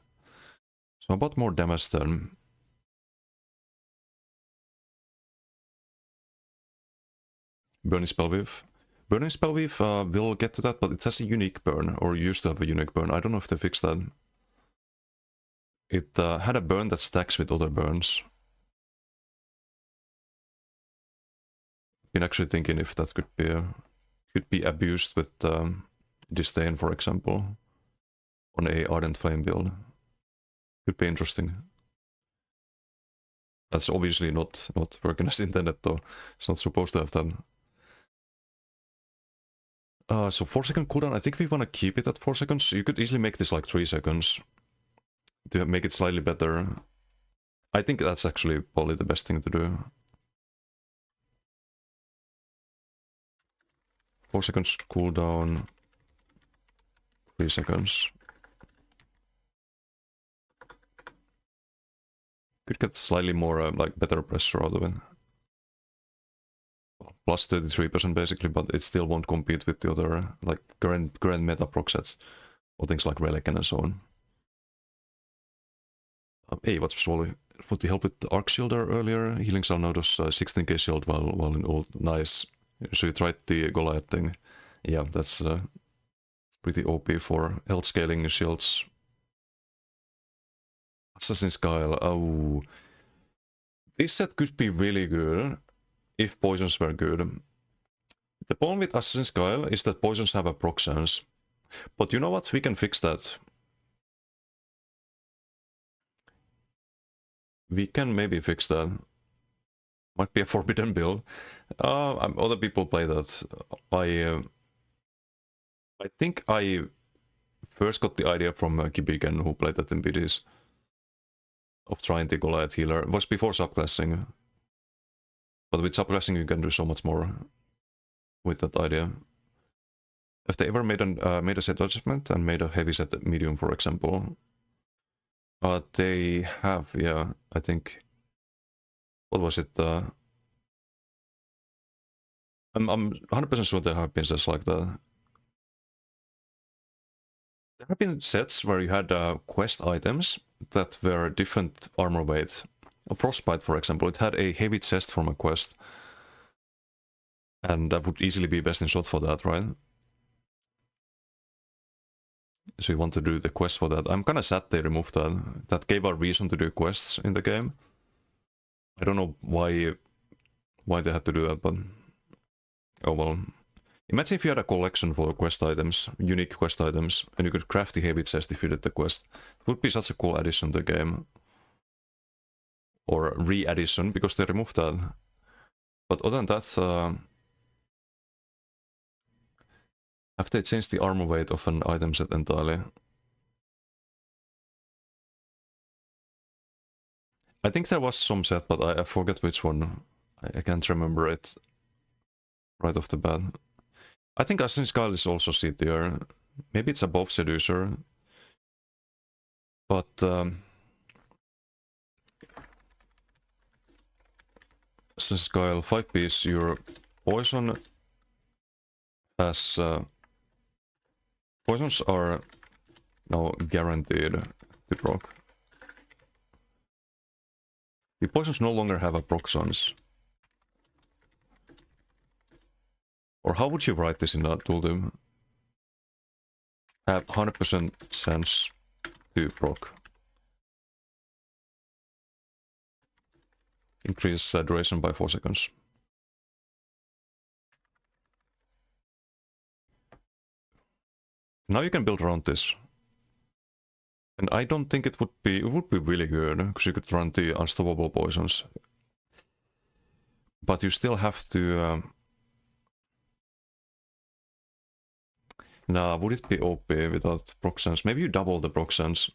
So about more damage then. Burning Spellweave. Burning Spellweave, we'll get to that, but it has a unique burn, or used to have a unique burn. I don't know if they fixed that. It had a burn that stacks with other burns. Been actually thinking if that could be abused with Disdain, for example, on a Ardent Flame build. Could be interesting. That's obviously not working as intended, though. It's not supposed to have done. So 4-second cooldown, I think we want to keep it at 4 seconds. You could easily make this like 3 seconds to make it slightly better. I think that's actually probably the best thing to do. 4 seconds cooldown, 3 seconds. Could get slightly more, like, better pressure out of it. Plus 33% basically, but it still won't compete with the other, like, current meta proc sets, or things like Relic and so on. Hey, what's Swally? Would he help with the Arc Shielder earlier? Healing Sound notice 16k shield while in ult. Nice. So you tried the Goliath thing. Yeah, that's pretty OP for health scaling shields. Assassin's Guile. Oh. This set could be really good if poisons were good. The problem with Assassin's Guile is that poisons have a proc sense. But you know what? We can fix that. We can maybe fix that. Might be a forbidden build. Other people play that. I think I first got the idea from Kibiken, who played that in BDs, of trying the Goliath healer. It was before subclassing. But with subclassing you can do so much more with that idea. Have they ever made a set adjustment and made a heavy set medium, for example? They have, yeah, I think. What was it? I'm 100% sure there have been sets like that. There have been sets where you had quest items that were different armor weight. Frostbite, for example, it had a heavy chest from a quest. And that would easily be best in shot for that, right? So you want to do the quest for that. I'm kinda sad they removed that. That gave a reason to do quests in the game. I don't know why they had to do that, but oh well. Imagine if you had a collection for quest items, unique quest items, and you could craft the heavy chest if you did the quest. It would be such a cool addition to the game. Or re-addition, because they removed that. But other than that, have they changed the armor weight of an item set entirely? I think there was some set, but I forget which one. I can't remember it right off the bat. I think Assassin's Guile is also C tier. Maybe it's above Seducer. But Assassin's Guile 5-piece, your poison has... poisons are now guaranteed to proc. The poisons no longer have a proc sense. Or how would you write this in that tooltip? Have 100% chance to proc. Increase duration by 4 seconds. Now you can build around this. And I don't think it would be really good, because you could run the unstoppable poisons. But you still have to... Nah, would it be OP without proc sense? Maybe you double the proc sense.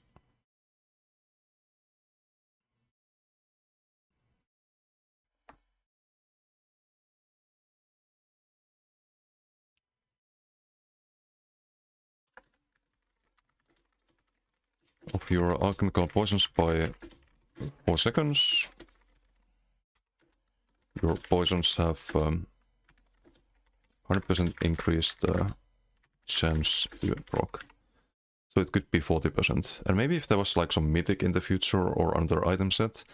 Of your alchemical poisons by 4 seconds. Your poisons have 100% increased chance to proc. So it could be 40%. And maybe if there was like some mythic in the future or another item set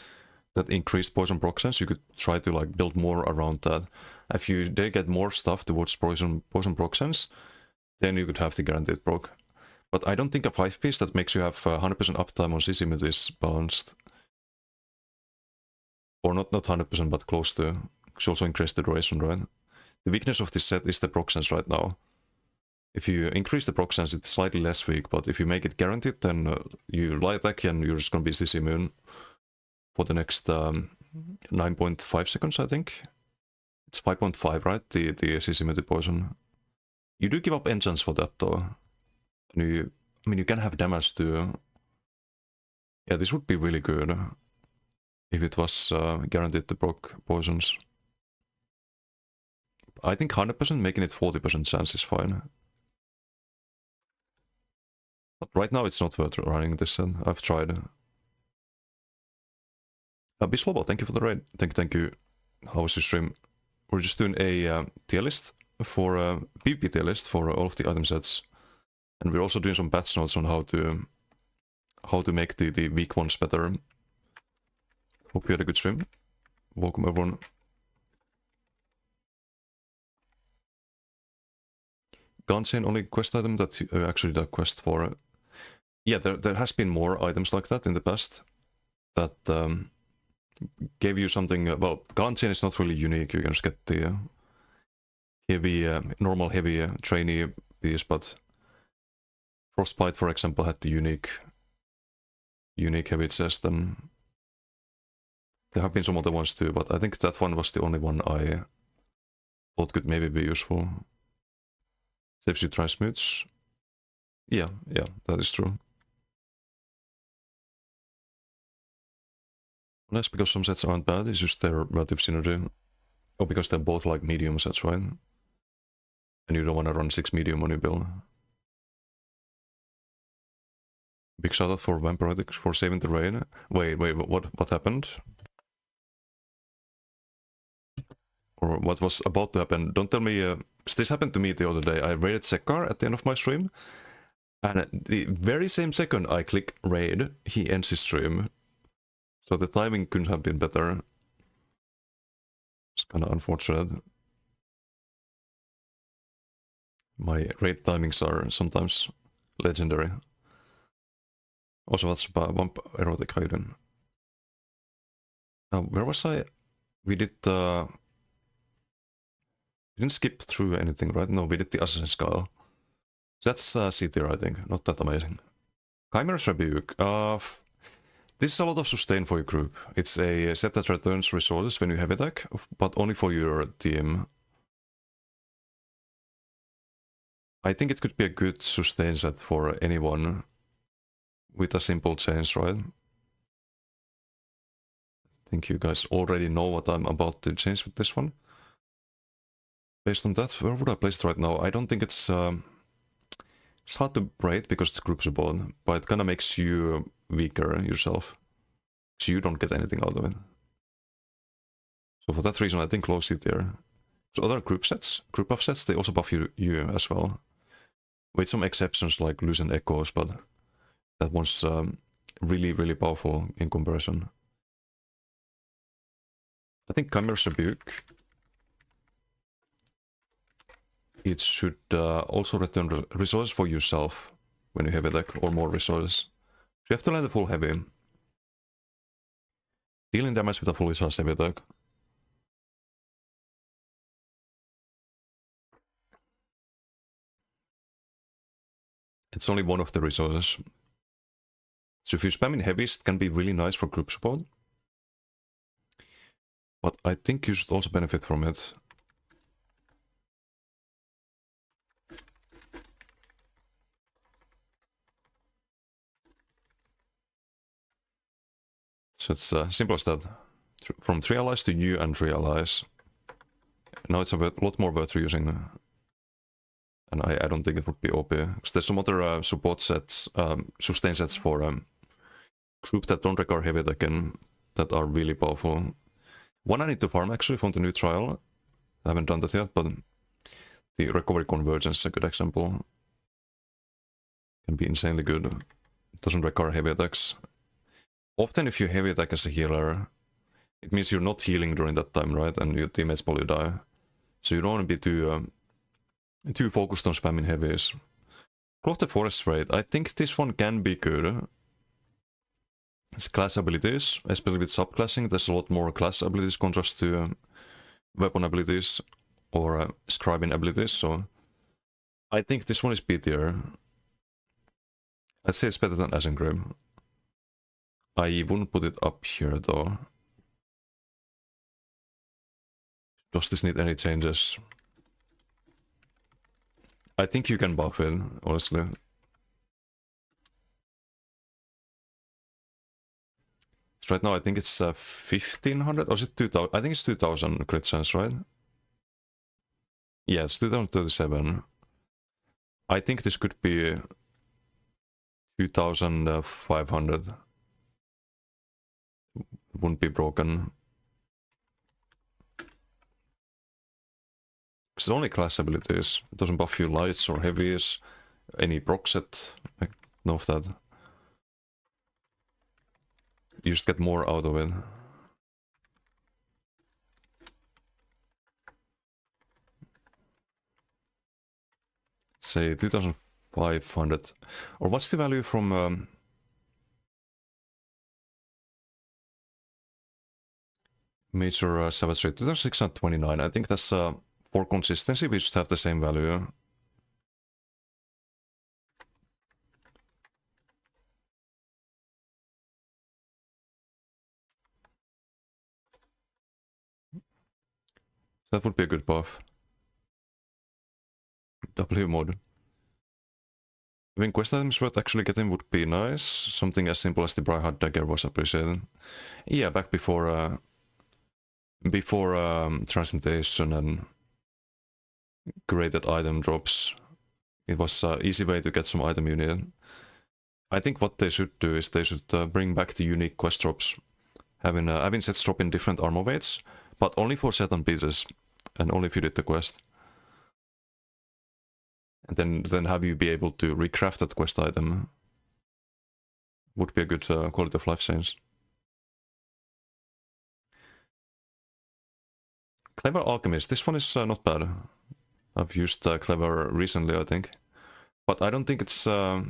that increased poison proc chance, you could try to like build more around that. If you did get more stuff towards poison proc chance, then you could have the guaranteed proc. But I don't think a 5-piece that makes you have 100% uptime on CC is balanced. Or not 100%, but close to. Because also increase the duration, right? The weakness of this set is the proc sense right now. If you increase the proc sense, it's slightly less weak, but if you make it guaranteed, then you light attack and you're just gonna be CC immune for the next 9.5 seconds, I think. It's 5.5, right? The CC immune to poison. You do give up enchants for that, though. And I mean, you can have damage too. Yeah, this would be really good if it was guaranteed to proc poisons. I think 100% making it 40% chance is fine. But right now it's not worth running this set. I've tried. Bislobo, thank you for the raid. Thank you. How was your stream? We're just doing a tier list for PvP tier list for all of the item sets. And we're also doing some patch notes on how to make the weak ones better. Hope you had a good stream. Welcome everyone. Gunchain only quest item that you actually did a quest for. Yeah, there has been more items like that in the past that gave you something. Well, Gunchain is not really unique. You can just get the heavy, normal heavy trainee piece, but Frostbite, for example, had the unique heavy chest, and there have been some other ones too, but I think that one was the only one I thought could maybe be useful. Saves you transmutes. Yeah, that is true. Unless because some sets aren't bad, it's just their relative synergy. Or because they're both like medium sets, right? And you don't want to run 6 medium on your build. Big shout out for Vampiric for saving the raid. Wait, what happened? Or what was about to happen? Don't tell me. This happened to me the other day. I raided Sekar at the end of my stream, and at the very same second I click raid, he ends his stream. So the timing couldn't have been better. It's kind of unfortunate. My raid timings are sometimes legendary. Also, what's Vamp Erotic Hayden? Where was I? We did we didn't skip through anything, right? No, we did the Assassin's Skull. So that's C tier, I think. Not that amazing. Chimera's Rebuke. This is a lot of sustain for your group. It's a set that returns resources when you heavy attack, but only for your team. I think it could be a good sustain set for anyone with a simple change, right? I think you guys already know what I'm about to change with this one. Based on that, where would I place it right now? I don't think it's hard to rate because it's group support, but it kind of makes you weaker yourself, so you don't get anything out of it. So for that reason, I think low C tier. So other group buff sets, they also buff you as well. With some exceptions like Lucent Echoes, but that one's really powerful in comparison. I think Chimera's Rebuke. It should also return resources for yourself when you heavy attack, or more resources. So you have to land the full heavy. Dealing damage with a fully charged heavy attack. It's only one of the resources. So if you spam in heavies, it can be really nice for group support. But I think you should also benefit from it. So it's simple as that. From 3 allies to you and 3 allies. Now it's a lot more worth using. And I don't think it would be OP. Because there's some other support sets, sustain sets for group that don't require heavy attack and that are really powerful. One I need to farm actually from the new trial. I haven't done that yet, but the Recovery Convergence is a good example. can be insanely good. It doesn't require heavy attacks. Often if you heavy attack as a healer, it means you're not healing during that time, right? And your teammates probably die. So you don't want to be too focused on spamming heavies. Call of the Forest Raid. I think this one can be good. It's class abilities, especially with subclassing. There's a lot more class abilities contrast to weapon abilities or scribing abilities. So I think this one is B tier. I'd say it's better than Asengrave. I wouldn't put it up here though. Does this need any changes? I think you can buff it, honestly. So right now I think it's 1500 or is it 2000? I think it's 2000 crit chance, right? Yeah, it's 2037. I think this could be 2500. Wouldn't be broken. It's only class abilities. It doesn't buff you lights or heavies, any proc set, like none of that. You just get more out of it. Say 2500. Or what's the value from Major Savage Raid? 2629. I think that's for consistency, we just have the same value. That would be a good buff. W mod. Having quest items worth actually getting would be nice. Something as simple as the Brightheart Dagger was appreciated. Yeah, back before transmutation and graded item drops, it was an easy way to get some item unit. I think what they should do is they should bring back the unique quest drops, having sets drop in different armor weights, but only for certain pieces, and only if you did the quest. And then have you be able to recraft that quest item. Would be a good quality of life change. Clever Alchemist. This one is not bad. I've used Clever recently, I think, but I don't think it's A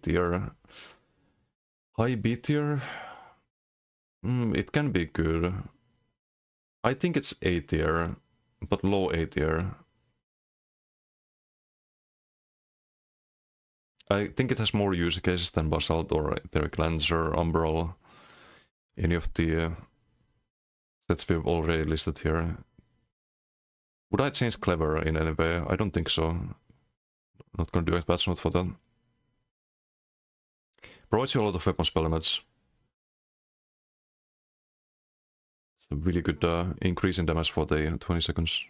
tier. High B tier. It can be good. I think it's A tier, but low A tier. I think it has more use cases than Basalt or Etheric Lancer, Umbral, any of the sets we've already listed here. Would I change Clever in any way? I don't think so. Not gonna do a patch note for that. Provides you a lot of weapon spell damage. It's a really good increase in damage for the 20 seconds.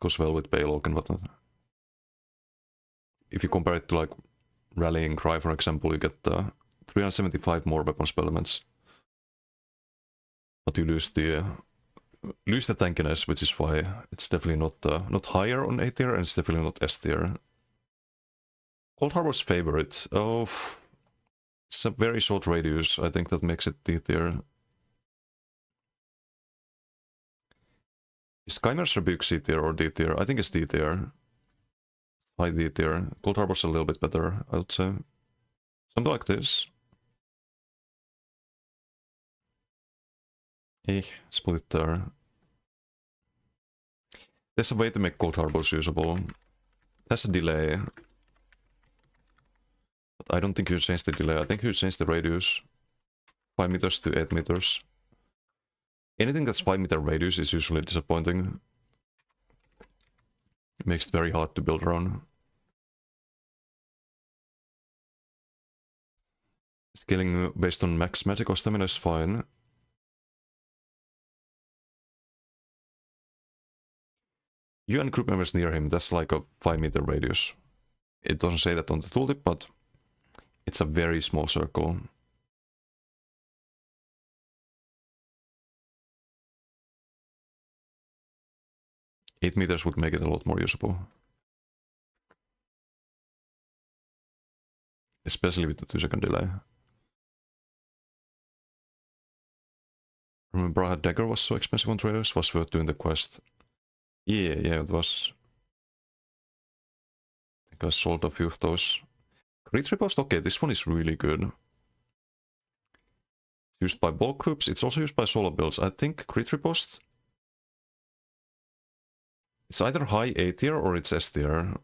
Goes well with Paylock and whatnot. If you compare it to like Rallying Cry, for example, you get 375 more weapon spell damage. But you lose the tankiness, which is why it's definitely not higher on A tier, and it's definitely not S tier. Cold Harbor's favorite. Oh, it's a very short radius. I think that makes it D tier. Is Chimer's Rebuke C tier or D tier? I think it's D tier. High D tier. Cold Harbor's a little bit better, I would say. Something like this. Split it there. There's a way to make Cold Harbors usable. It has a delay. But I don't think you change the delay. I think you change the radius. 5 meters to 8 meters. Anything that's 5 meter radius is usually disappointing. It makes it very hard to build around. Scaling based on max magic or stamina is fine. You and group members near him, that's like a 5 meter radius. It doesn't say that on the tooltip, but it's a very small circle. Eight meters would make it a lot more usable. Especially with the 2-second delay. Remember how dagger was so expensive on traders? Was worth doing the quest. Yeah, it was. I think I sold a few of those. Crit riposte, okay, this one is really good. It's used by bulk groups, it's also used by solo builds. I think crit riposte. It's either high A tier or it's S tier.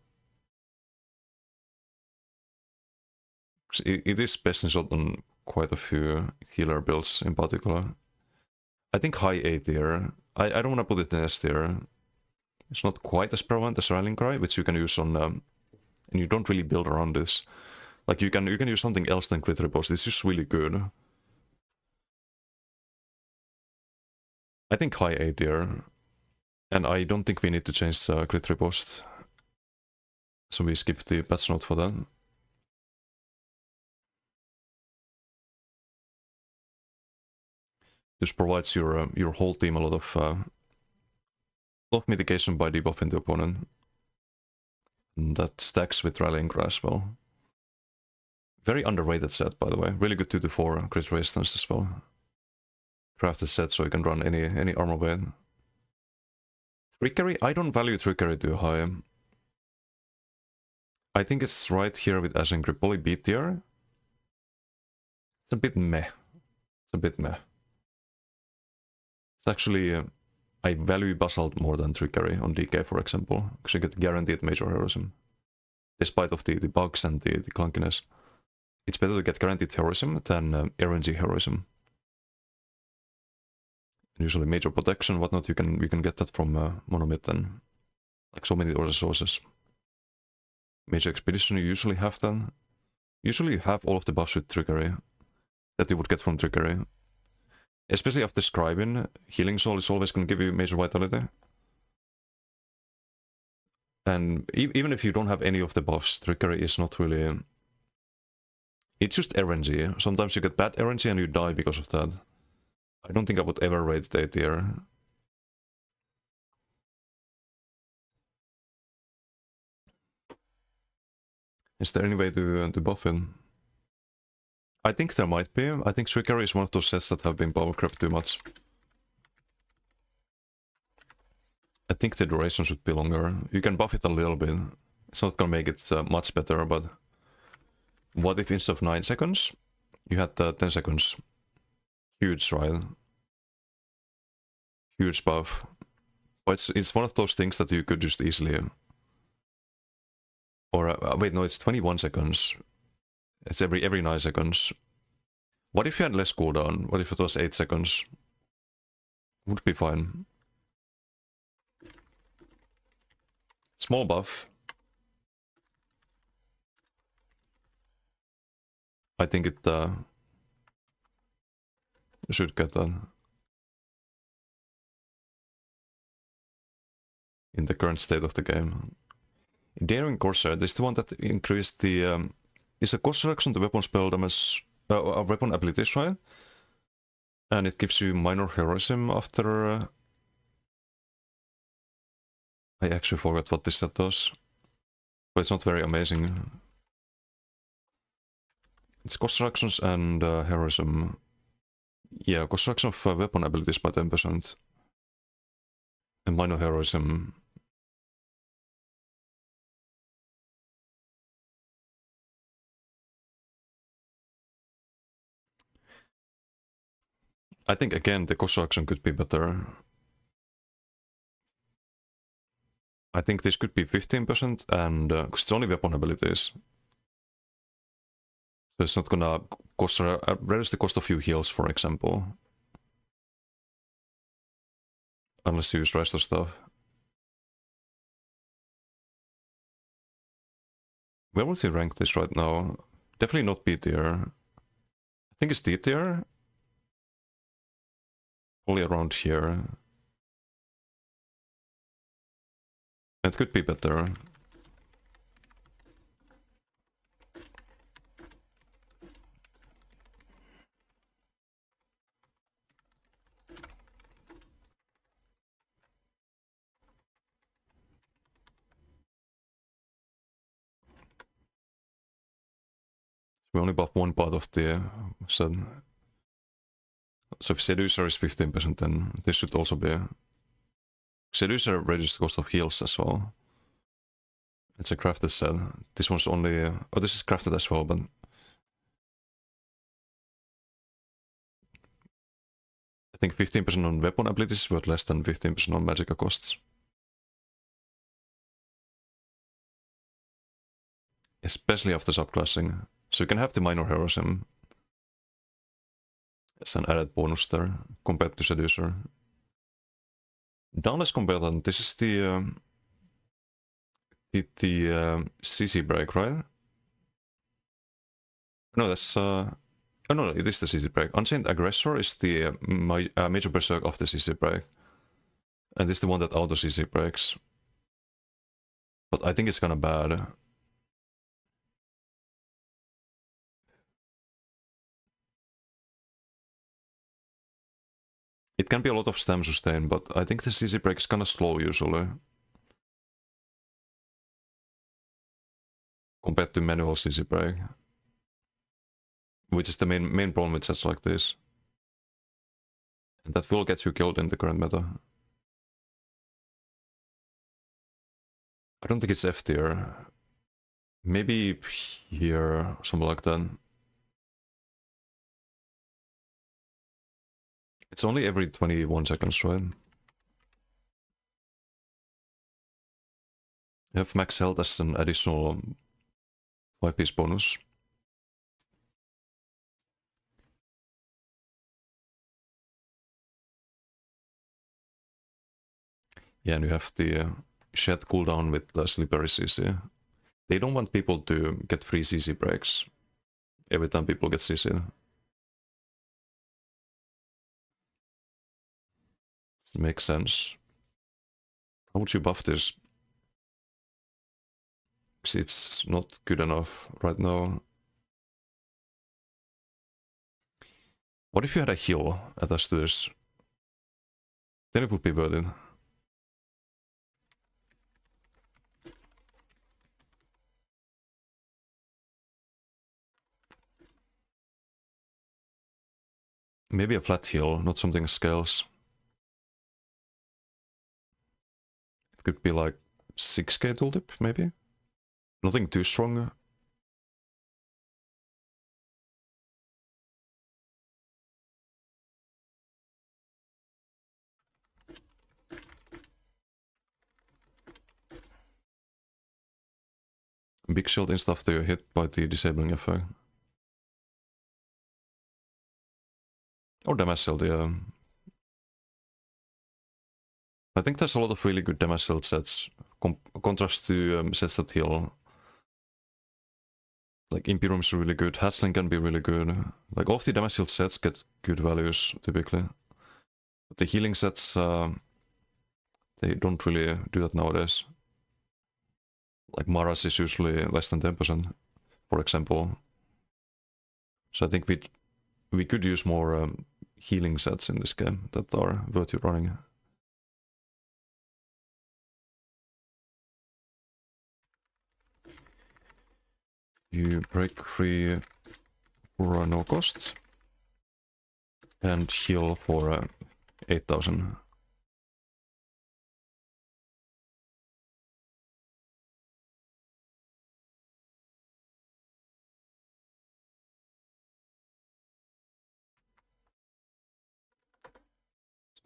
It is best in shot on quite a few healer builds in particular. I think high A tier. I don't want to put it in S tier. It's not quite as prevalent as Rallying Cry, which you can use on... and you don't really build around this. Like, you can use something else than crit riposte. It's just really good. I think high A tier. And I don't think we need to change crit riposte. So we skip the patch note for that. This provides your whole team a lot of mitigation by debuffing the opponent. And that stacks with Rallying Cry as well. Very underrated set, by the way. Really good 2-4 crit resistance as well. Crafted set so you can run any armor weight. Trickery? I don't value trickery too high. I think it's right here with Ashen Grip. Probably B tier. It's a bit meh. It's actually... I value Basalt more than Trickery on DK, for example, because you get guaranteed major heroism. Despite of the bugs and the clunkiness. It's better to get guaranteed heroism than RNG heroism. And usually major protection, whatnot, you can get that from Monomyth and like so many other sources. Major expedition, you usually have them. Usually you have all of the buffs with Trickery that you would get from Trickery. Especially after Scribing, Healing Soul is always going to give you major vitality. And even if you don't have any of the buffs, Trickery is not really... It's just RNG. Sometimes you get bad RNG and you die because of that. I don't think I would ever rate it A tier. Is there any way to buff it? I think there might be. I think Trickery is one of those sets that have been power crept too much. I think the duration should be longer. You can buff it a little bit. It's not gonna make it much better, but... What if instead of 9 seconds, you had 10 seconds? Huge, right? Huge buff. But it's one of those things that you could just easily... Or, wait, no, it's 21 seconds. It's every 9 seconds. What if you had less cooldown? What if it was 8 seconds? Would be fine. Small buff. I think it should get that. In the current state of the game. Daring Corsair, this is the one that increased the... Is a cost reduction to weapon spell damage, weapon abilities, right? And it gives you minor heroism after... I actually forgot what this set does. But it's not very amazing. It's cost reductions and heroism. Yeah, cost reduction of weapon abilities by 10%. And minor heroism. I think again the cost reduction could be better. I think this could be 15% and because it's only weapon abilities. So it's not gonna cost reduce the cost of few heals, for example. Unless you use the rest of stuff. Where would you rank this right now? Definitely not B tier. I think it's D tier. Probably around here. It could be better. We only buff one part of the set. So if Seducer is 15%, then this should also be... Seducer reduces the cost of heals as well. It's a crafted set. This one's only... oh, this is crafted as well, but... I think 15% on weapon abilities is worth less than 15% on magic costs. Especially after subclassing. So you can have the minor heroism as an added bonus there, compared to Seducer. Down less compared, this is the CC break, right? No, that's oh no, it is the CC break. Unchained Aggressor is the major berserk of the CC break, and this is the one that auto CC breaks. But I think it's kind of bad. It can be a lot of stam sustain, but I think the CC break is kind of slow usually. Compared to manual CC break. Which is the main problem with sets like this. And that will get you killed in the current meta. I don't think it's F tier. Maybe here, something like that. It's only every 21 seconds, right? You have max health as an additional 5-piece bonus. Yeah, and you have the shed cooldown with the slippery CC. They don't want people to get free CC breaks every time people get CC. Makes sense. How would you buff this? Because it's not good enough right now. What if you had a heal attached to this? Then it would be worth it. Maybe a flat heal, not something scales. Could be like 6k tooltip, maybe? Nothing too strong. Big shield and stuff they're hit by the disabling effect. Or damage shield, yeah. I think there's a lot of really good damage shield sets, contrast to sets that heal. Like Imperium is really good, Hatchling can be really good. Like all of the damage shield sets get good values, typically. But the healing sets, they don't really do that nowadays. Like Maras is usually less than 10%, for example. So I think we could use more healing sets in this game that are worth you running. You break free for no cost and heal for 8,000.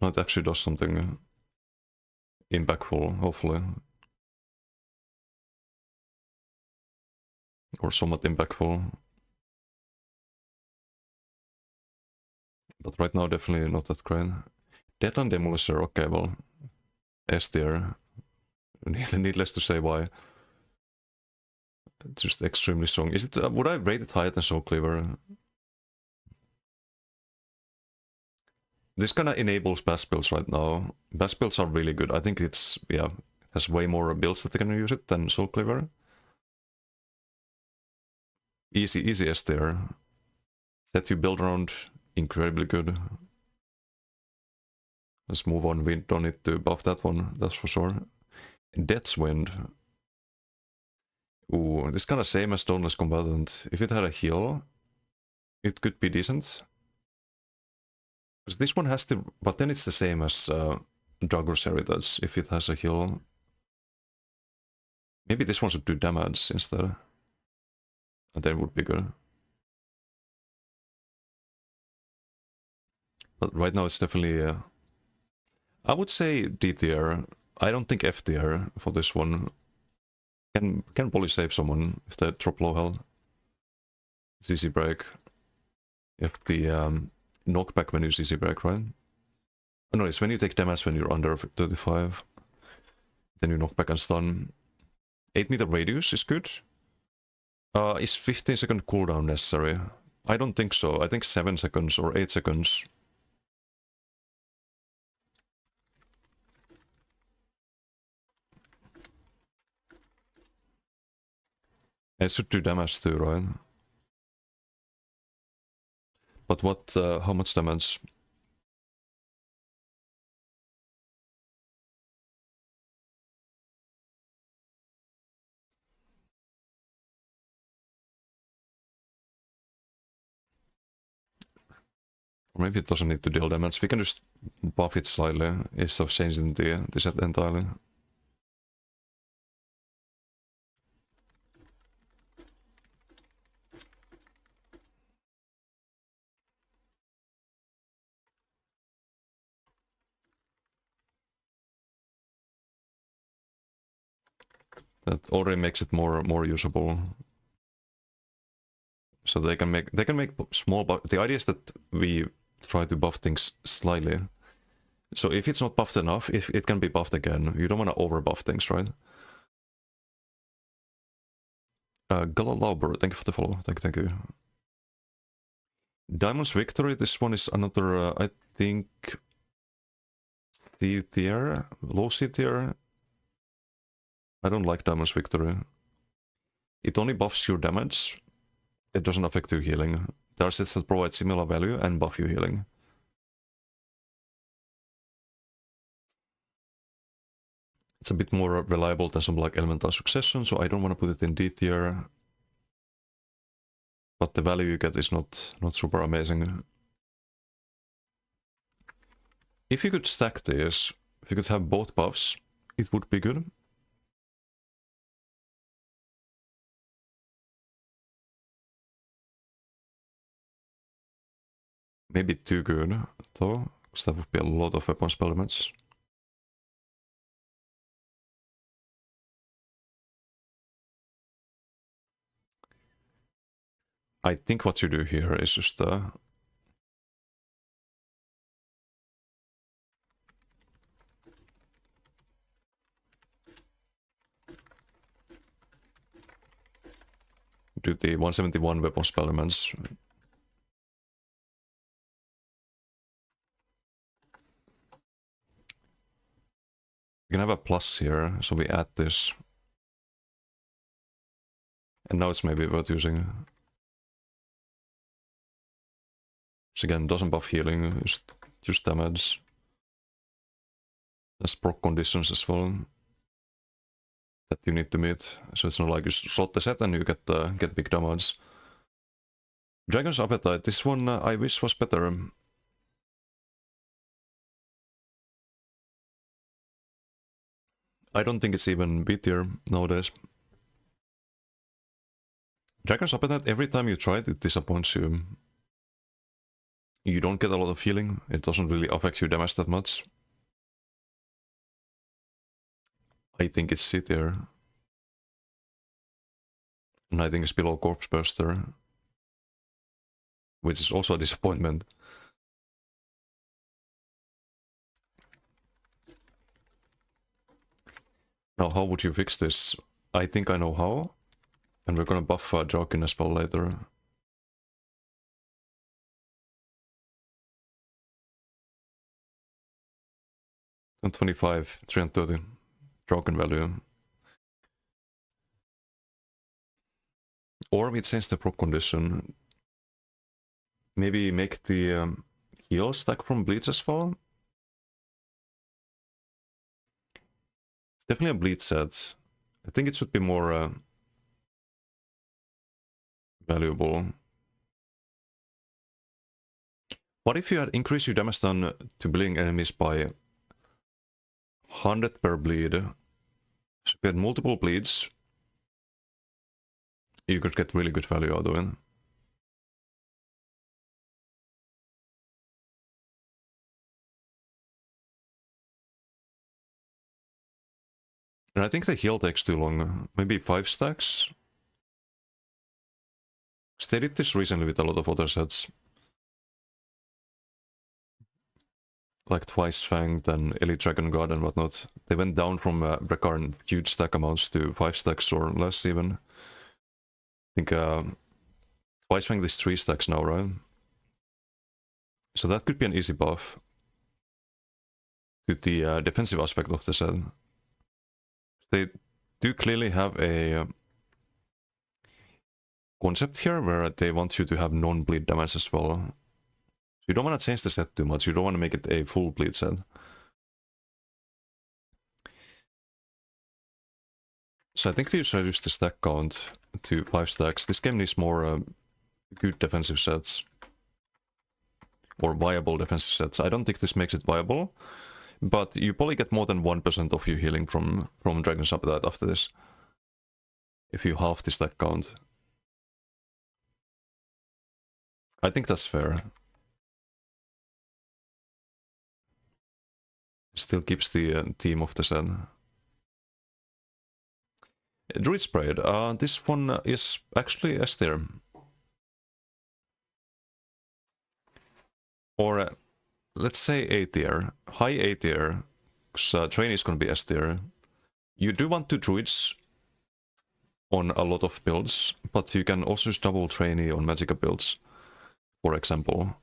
No, it actually does something impactful, hopefully. Or somewhat impactful. But right now definitely not that great. Deadline Demolisher, okay, well, S tier. Needless to say why. It's just extremely strong. Is it? Would I rate it higher than Soul Cleaver? This kind of enables bass builds right now. Bass builds are really good. I think it's, yeah, has way more builds that can use it than Soul Cleaver. Easy S tier. That you build around, incredibly good. Let's move on. We don't need to buff that one, that's for sure. Death's Wind. Ooh, this kind of same as Dauntless Combatant. If it had a heal, it could be decent. Because this one has to... But then it's the same as Drago's Heritage, if it has a heal. Maybe this one should do damage instead. And then it would be good. But right now it's definitely... I would say D tier. I don't think F tier for this one. Can probably save someone if they drop low health. It's easy break. You have the knockback when you easy break, right? Oh, no, it's when you take damage when you're under 35. Then you knock back and stun. 8-meter radius is good. Is 15-second cooldown necessary? I don't think so. I think 7 seconds or 8 seconds. It should do damage too, right? But what, how much damage? Or maybe it doesn't need to deal damage. We can just buff it slightly instead of changing the set entirely. That already makes it more usable. So they can make small buff. The idea is that we try to buff things slightly. So if it's not buffed enough, if it can be buffed again. You don't want to over buff things, right? Galalauber, thank you for the follow. Thank you. Diamond's Victory, this one is another, I think, C tier, low C tier. I don't like Diamond's Victory. It only buffs your damage. It doesn't affect your healing. There are sets that provide similar value and buff your healing. It's a bit more reliable than some like Elemental Succession, so I don't want to put it in D tier. But the value you get is not super amazing. If you could stack this, if you could have both buffs, it would be good. Maybe too good, though, because that would be a lot of weapon spell damage. I think what you do here is just do the 171 weapon spell damage. We can have a plus here, so we add this. And now it's maybe worth using. Which again doesn't buff healing, just damage. There's proc conditions as well that you need to meet. So it's not like you slot the set and you get big damage. Dragon's Appetite, this one I wish was better. I don't think it's even B tier nowadays. Dragon's Appetite, every time you try it, it disappoints you. You don't get a lot of healing, it doesn't really affect your damage that much. I think it's C tier. And I think it's below Corpse Burster. Which is also a disappointment. Now, how would you fix this? I think I know how. And we're gonna buff Jarkin as well later. 25, 330 Jarkin value. Or we change the proc condition. Maybe make the heal stack from Bleach as well. Definitely a bleed set. I think it should be more valuable. What if you had increased your damage done to bleeding enemies by 100 per bleed? So if you had multiple bleeds, you could get really good value out of it. And I think the heal takes too long. Maybe 5 stacks? They did this recently with a lot of other sets. Like Twice Fanged and Elite Dragon Guard and whatnot. They went down from recurrent huge stack amounts to 5 stacks or less even. I think Twice Fanged is 3 stacks now, right? So that could be an easy buff to the defensive aspect of the set. They do clearly have a concept here where they want you to have non-bleed damage as well. You don't want to change the set too much, you don't want to make it a full bleed set. So I think we should reduce the stack count to 5 stacks. This game needs more good defensive sets. Or viable defensive sets. I don't think this makes it viable. But you probably get more than 1% of your healing from Dragon's Appetite after this. If you halve the stack count. I think that's fair. Still keeps the theme of the set. Druid Sprayed. This one is actually S tier. Or let's say A tier. High A tier. Because trainee is going to be S tier. You do want 2 druids on a lot of builds, but you can also use double trainee on Magicka builds, for example.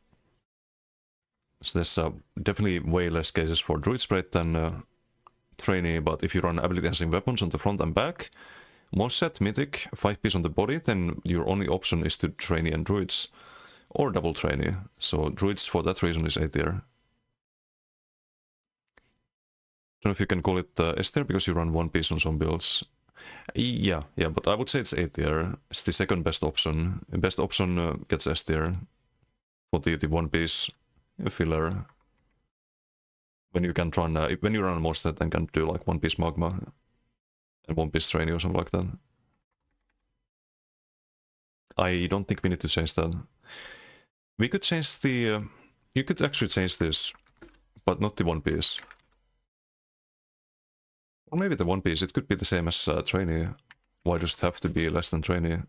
So there's definitely way less cases for Druid Spread than trainee, but if you run ability enhancing weapons on the front and back, most set mythic, 5 piece on the body, then your only option is to trainee and druids, or double trainee. So druids for that reason is A tier. Don't know if you can call it S tier because you run 1 piece on some builds. Yeah, but I would say it's A tier. It's the second best option. Best option gets S tier for the 1 piece filler. When you can run, when you run more set and can do like 1 piece magma and 1 piece trainee or something like that. I don't think we need to change that. We could change the, you could actually change this, but not the 1 piece. Or maybe the 1 piece, it could be the same as trainee. Why does it have to be less than trainee?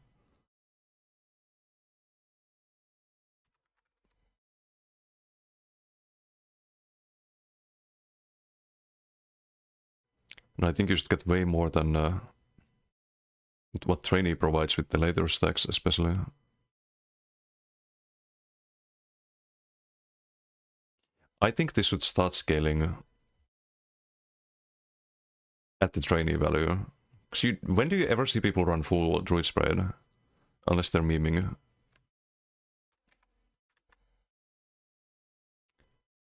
And I think you should get way more than what trainee provides with the later stacks, especially. I think this should start scaling at the trainee value. Because when do you ever see people run full Druid Spread? Unless they're memeing.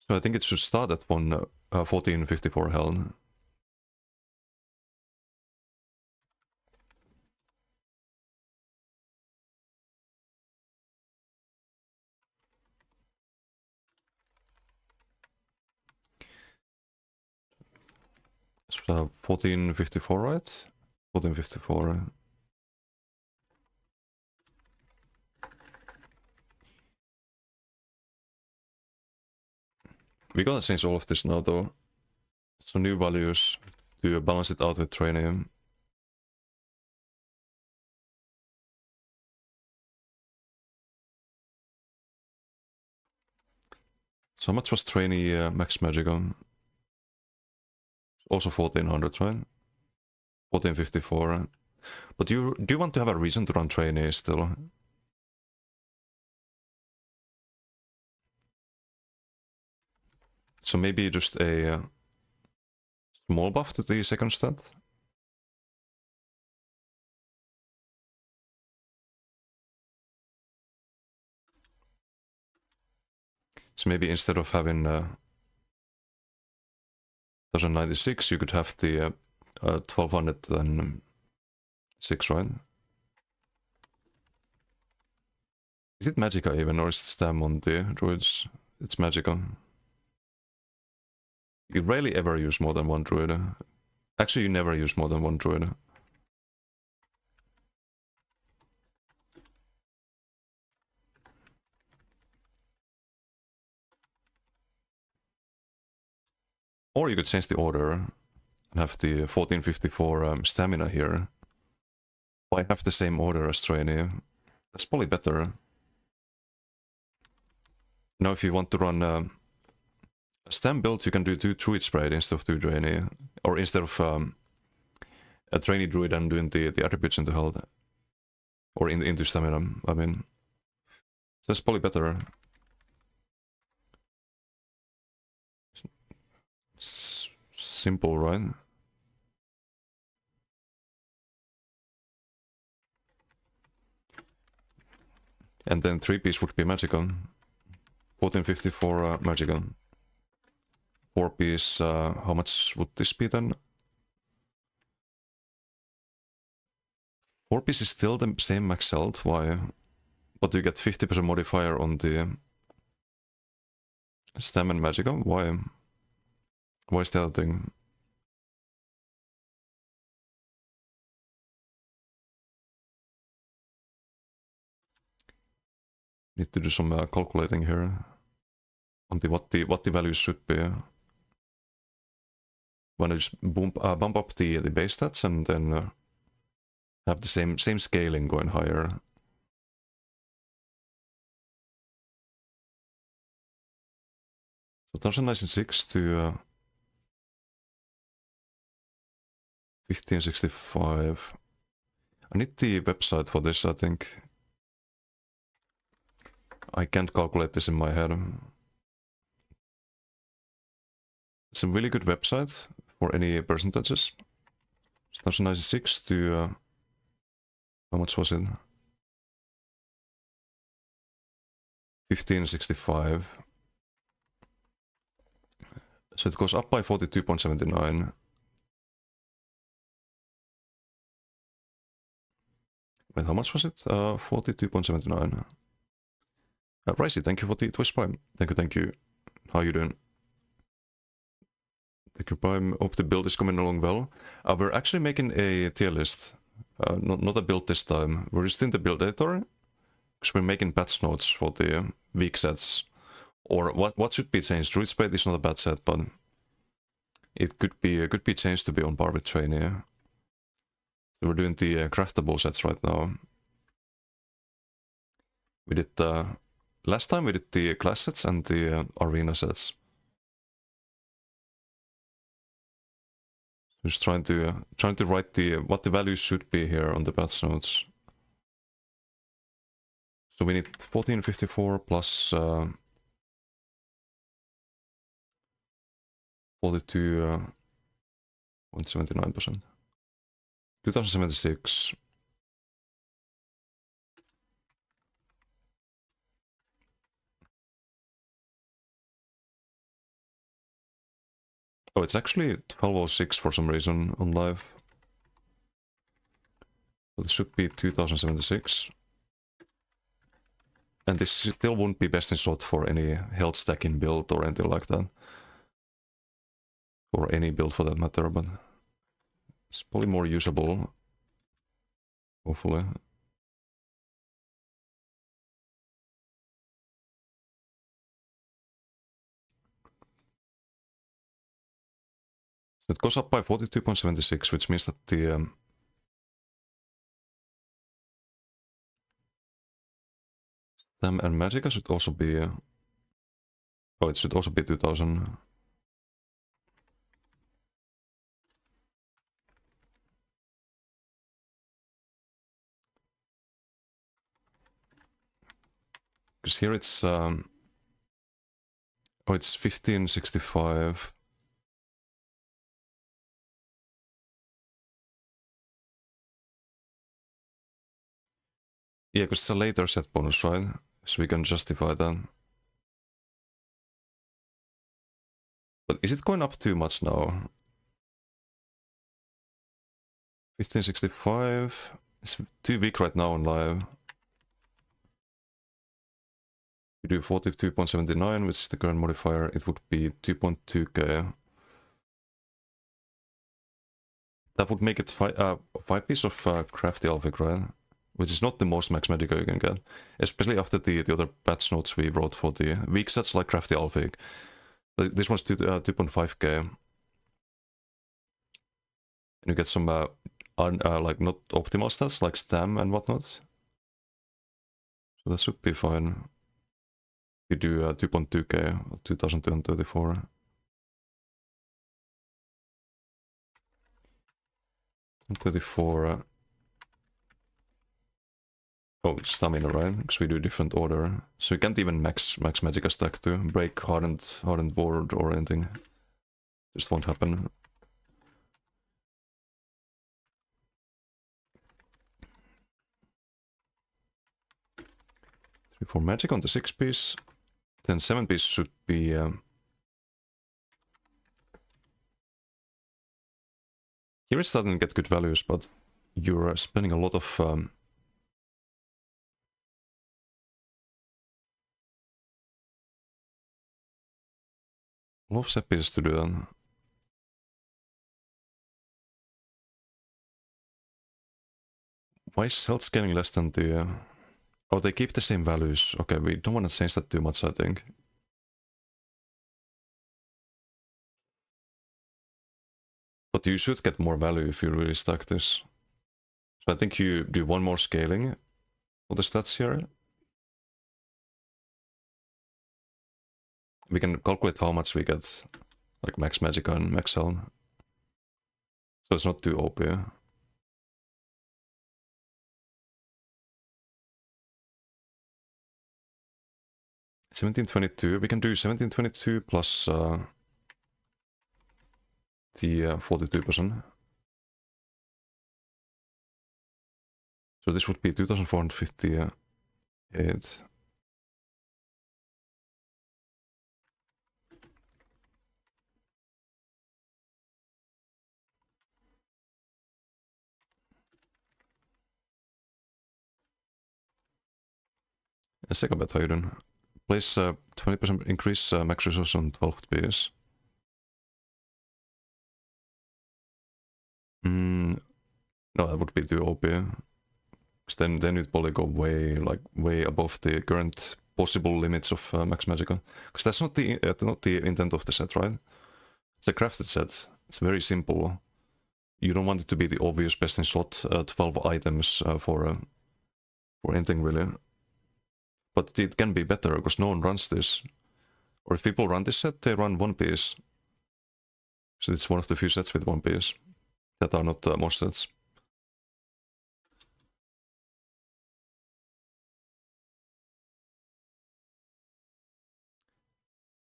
So I think it should start at 1454 health. So 1454, right? 1454. We gotta change all of this now though. So new values to balance it out with trainee. So how much was trainee max magic on? Also 1400, right? 1454. But do you want to have a reason to run trainee still? So maybe just a small buff to the second stat? So maybe instead of having 1096, you could have the 1206, right? Is it Magica even, or is it Stam on the druids? It's Magica. You rarely ever use more than one druid. Actually, you never use more than one druid. Or you could change the order and have the 1454 stamina here. Why have the same order as trainee? That's probably better. Now if you want to run a stam build, you can do 2 druid sprite instead of 2 trainee. Or instead of a trainee druid and doing the attributes into health. Or into stamina, I mean. That's probably better. Simple, right? And then 3-piece would be magical. 1454 magical. 4-piece, how much would this be then? 4-piece is still the same max health, why? But you get 50% modifier on the stam and magical, why? Why is that a thing? Need to do some calculating here on what the values should be. Wanna just bump up the base stats and then have the same scaling going higher. So 1096 to 1565. I need the website for this, I think. I can't calculate this in my head. It's a really good website for any percentages. 1096 to... how much was it? 1565. So it goes up by 42.79. Wait, how much was it? 42.79. Ricey, thank you for the Twitch Prime. Thank you. How you doing? Thank you, Prime. Hope the build is coming along well. We're actually making a tier list. Not a build this time. We're just in the build editor. Because we're making patch notes for the weak sets. Or what should be changed. Druid Spade is not a bad set, but it could be changed to be on par with trainee. So we're doing the craftable sets right now. We did last time we did the class sets and the arena sets. Just trying to write what the values should be here on the patch notes. So we need 1454 plus 42.79%. 2076. Oh, it's actually 1206 for some reason on live. But it should be 2076. And this still wouldn't be best in slot for any health stacking build or anything like that. Or any build for that matter, but it's probably more usable. Hopefully. So it goes up by 42.76, which means that the Stam and Magica should also be... oh, it should also be 2000. Because here it's... oh, it's 1565. Yeah, because it's a later set bonus, right? So we can justify that. But is it going up too much now? 1565. It's too weak right now on live. you do 42.79, which is the current modifier, it would be 2.2k. That would make it 5 pieces of crafty alphic, right? Which is not the most max medica you can get. Especially after the other patch notes we wrote for the weak sets like crafty alphic. This one's 2.5k. And you get some like not optimal stats like stam and whatnot. So that should be fine. You do 2.2k, 2234. Oh, stamina, right? Because we do different order. So you can't even max magic stack to break hardened board or anything. Just won't happen. For magic on the 6 piece, then 7 piece should be here it's starting to get good values, but you're spending a lot of set pieces to do that. Why is health scaling less than the oh, they keep the same values. Okay, we don't want to change that too much, I think. But you should get more value if you really stack this. So I think you do one more scaling for the stats here. We can calculate how much we get, like max magic and max health. So it's not too OP. 1722, we can do 1722 plus the 42%. So this would be 2458. A second bet, how you doing? Place 20% increase max resource on 12th base. No, that would be too OP. Because then it'd probably go way above the current possible limits of max magica. Because that's not the intent of the set, right? It's a crafted set. It's very simple. You don't want it to be the obvious best in slot 12 items for anything really. But it can be better because no one runs this. Or if people run this set, they run one piece. So it's one of the few sets with one piece that are not most sets.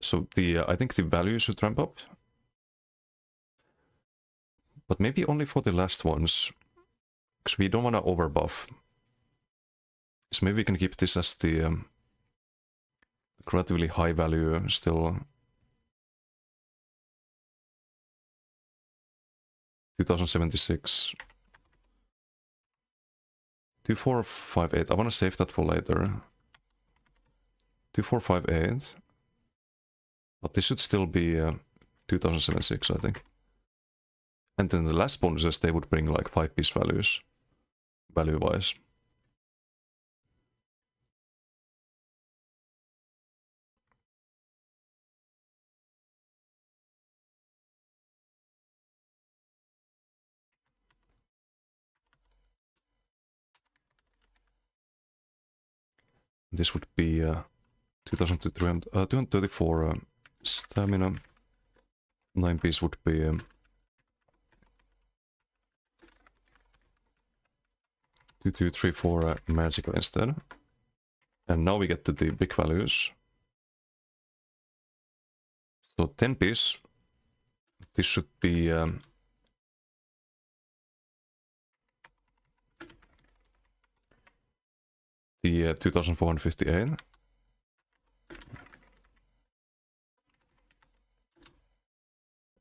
So I think the value should ramp up. But maybe only for the last ones. Because we don't want to overbuff. So maybe we can keep this as the relatively high value still. 2076. 2458. I want to save that for later. 2458. But this should still be 2076, I think. And then the last bonuses, they would bring like 5 piece values. Value-wise. This would be 234 stamina. 9 piece would be 2234 magical instead. And now we get to the big values. So 10 piece. This should be the 2458.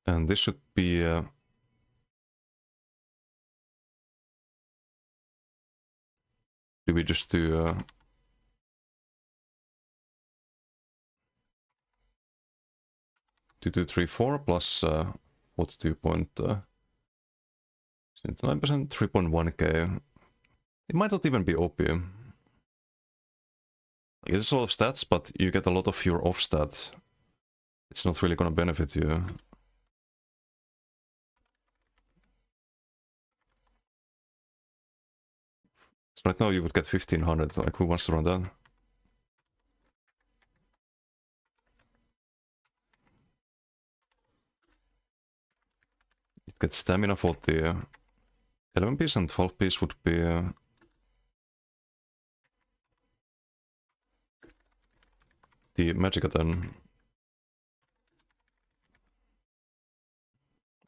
And this should be do we just do 2234 plus 42.9%, 3.1k. It might not even be OP. It's a lot of stats, but you get a lot of your off stat. It's not really gonna benefit you. So right now you would get 1500, like who wants to run that? It gets stamina 40. 11 piece and 12 piece would be the Magicka then.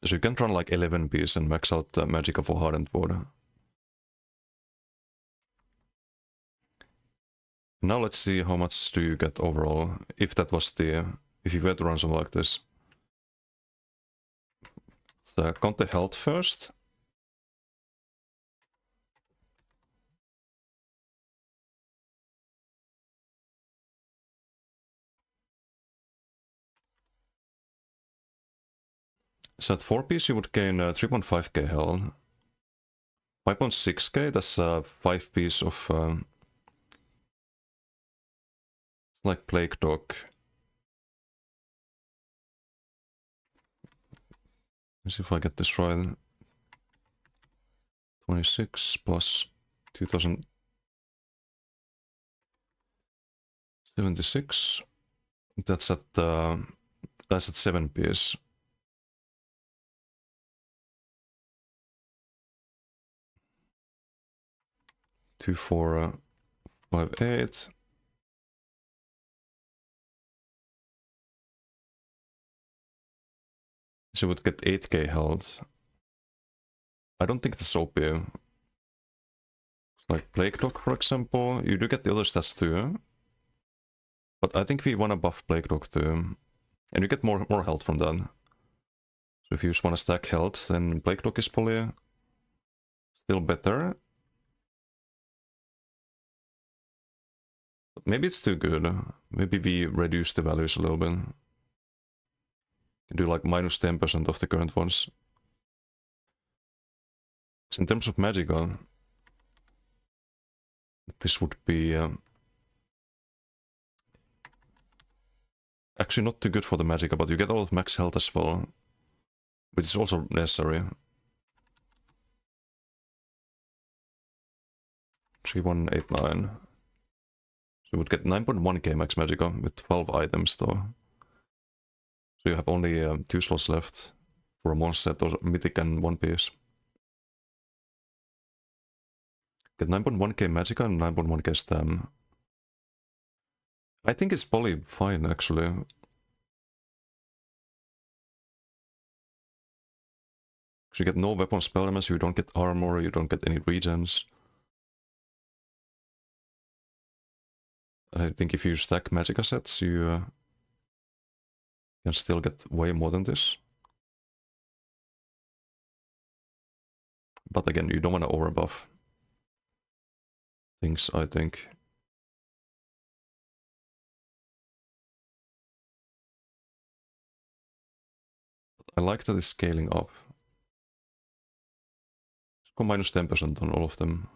So you can run like 11 piece and max out Magicka for Hardened Wood. Now let's see how much do you get overall, if that was the, if you were to run something like this. Let's count the health first. So at 4 piece you would gain 3.5k health. 5.6k, that's 5 piece of like Plague Dog. Let's see if I get this right. 26 plus 2076. That's at 7 piece. Two, 4, 5, 8. So you would get 8k health. I don't think that's OP. Like Plague Dog, for example, you do get the other stats too. But I think we wanna buff Plague Dog too. And you get more health from that. So if you just wanna stack health, then Plague Dog is probably still better. But maybe it's too good. Maybe we reduce the values a little bit. Do like minus 10% of the current ones. So in terms of Magicka, this would be actually not too good for the Magicka, but you get all of max health as well, which is also necessary. 3189. So you would get 9.1k max Magicka with 12 items though. So you have only 2 slots left for a monster set or mythic and 1 piece. Get 9.1k Magicka and 9.1k stam. I think it's probably fine actually. So you get no weapon spell damage, you don't get armor, you don't get any regens. And I think if you stack Magicka sets, you can still get way more than this. But again, you don't want to overbuff things, I think. But I like that it's scaling up. Let's go minus 10% on all of them.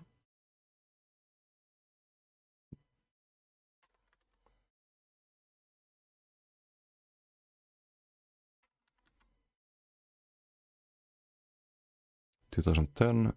$2010.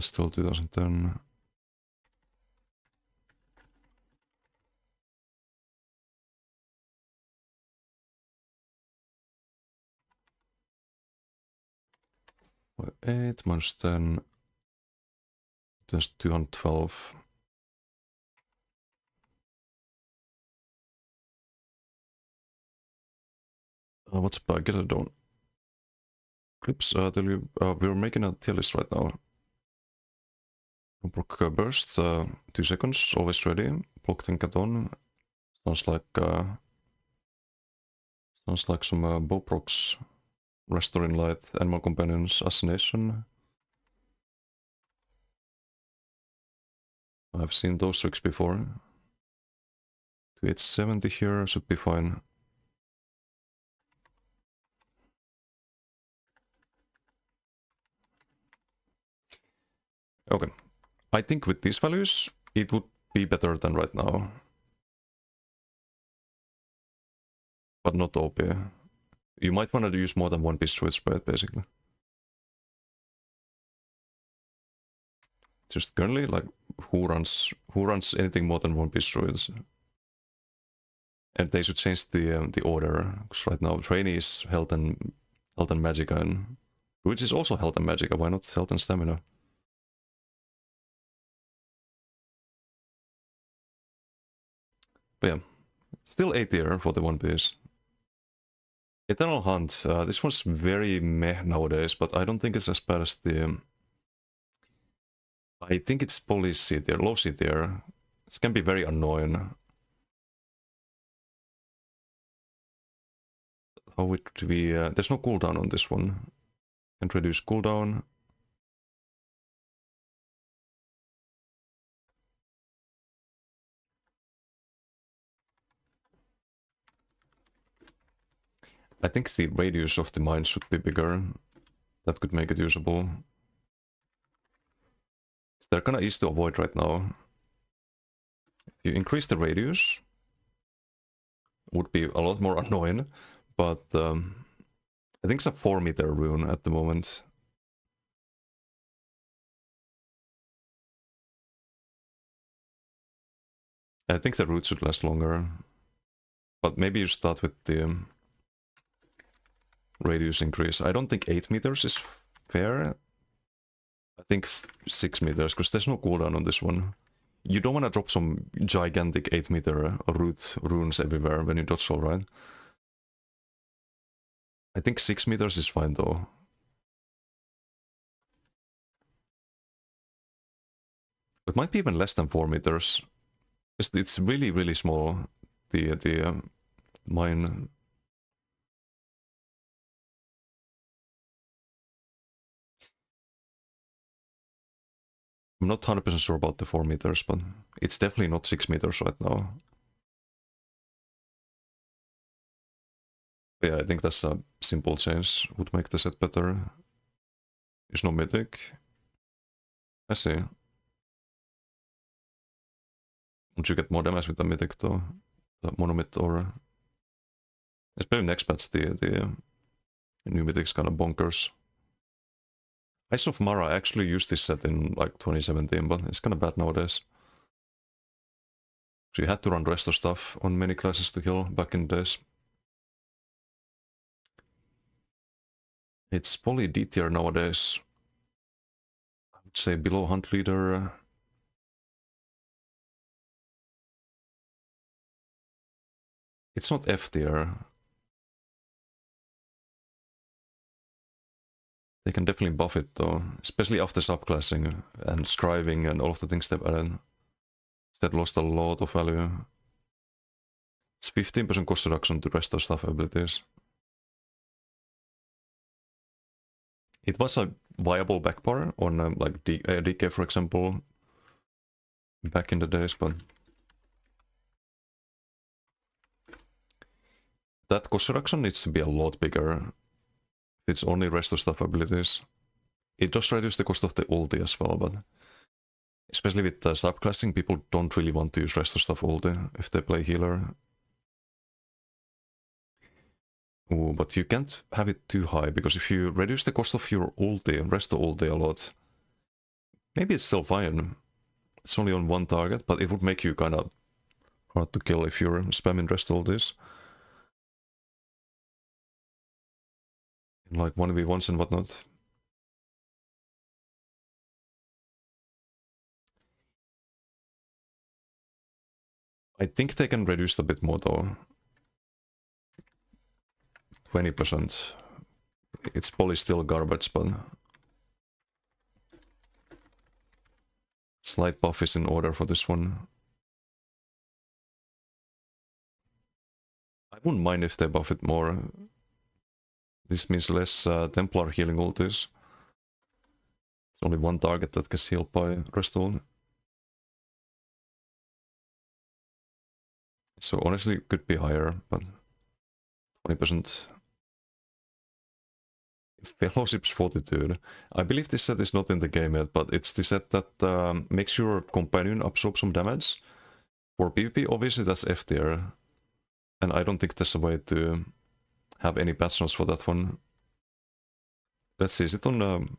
Still 2010. Well, 8 minus 10. That's 212. What's bug? Get it done. Clips, tell you, we're making a tier list right now. Block burst, 2 seconds, always ready. Block Tinkaton. Sounds like some bow procs. Restoring Light, Animal Companions, Assassination. I've seen those tricks before. 2870 here should be fine. Okay. I think with these values, it would be better than right now. But not OP. You might want to use more than one piece to spread, basically. Just currently, like, who runs anything more than one piece druids? And they should change the order, because right now trainee is health and magicka, and druids is also health and magicka. Why not health and stamina? But yeah, still A tier for the one piece. Eternal Hunt. This one's very meh nowadays, but I don't think it's as bad as the. I think it's probably C tier, low C tier. This can be very annoying. How would we... there's no cooldown on this one. Can't reduce cooldown. I think the radius of the mine should be bigger. That could make it usable. They're kinda easy to avoid right now. If you increase the radius, would be a lot more annoying, but I think it's a 4-meter rune at the moment. I think the route should last longer, but maybe you start with the radius increase. I don't think 8 meters is fair. I think 6 meters, because there's no cooldown on this one. You don't want to drop some gigantic 8-meter root runes everywhere when you dodge roll, right? I think 6 meters is fine though. It might be even less than 4 meters. It's really, really small, the mine. I'm not 100% sure about the 4 meters, but it's definitely not 6 meters right now. Yeah, I think that's a simple change. Would make the set better. There's no mythic. I see. Would you get more damage with the mythic though? The monomyth or... Especially next patch, the new mythic's kind of bonkers. Eyes of Mara, I actually used this set in like 2017, but it's kind of bad nowadays. So you had to run rest of stuff on many classes to heal back in the days. It's probably D tier nowadays. I would say below Hunt Leader. It's not F tier. They can definitely buff it though, especially after subclassing and scribing and all of the things they've added. That lost a lot of value. It's 15% cost reduction to rest of stuff abilities. It was a viable backbar on like DK for example, back in the days, but that cost reduction needs to be a lot bigger. It's only rest of stuff abilities. It does reduce the cost of the ulti as well, but especially with subclassing, people don't really want to use rest of stuff ulti if they play healer. Ooh, but you can't have it too high, because if you reduce the cost of your ulti and rest of ulti a lot, maybe it's still fine. It's only on one target, but it would make you kind of hard to kill if you're spamming rest ultis. Like 1v1s and whatnot. I think they can reduce a bit more though. 20%. It's probably still garbage, but slight buff is in order for this one. I wouldn't mind if they buff it more. This means less Templar healing ultis. It's only one target that gets healed by Restore. So honestly, it could be higher, but 20%. Fellowship's Fortitude. I believe this set is not in the game yet, but it's the set that makes your companion absorb some damage. For PvP, obviously that's F tier. And I don't think there's a way to have any patch notes for that one. Let's see, is it on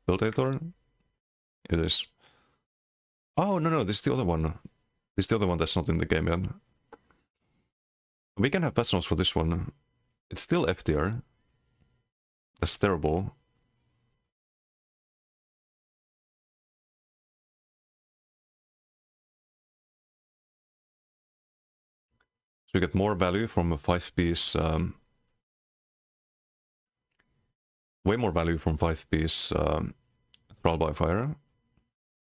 Build Editor? It is. Oh, no, this is the other one. This is the other one that's not in the game yet. We can have patch notes for this one. It's still F tier. That's terrible. So you get more value from a 5-piece... way more value from 5-piece Trial by Fire.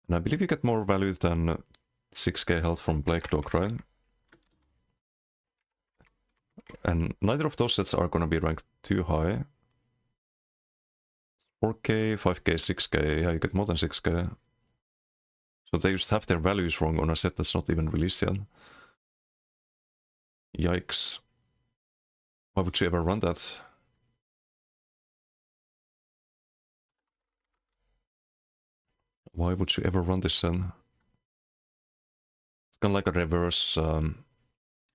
And I believe you get more value than 6k health from Plague Dog, right? And neither of those sets are gonna be ranked too high. 4k, 5k, 6k, yeah, you get more than 6k. So they just have their values wrong on a set that's not even released yet. Yikes. Why would you ever run that? Why would you ever run this then? It's kind of like a reverse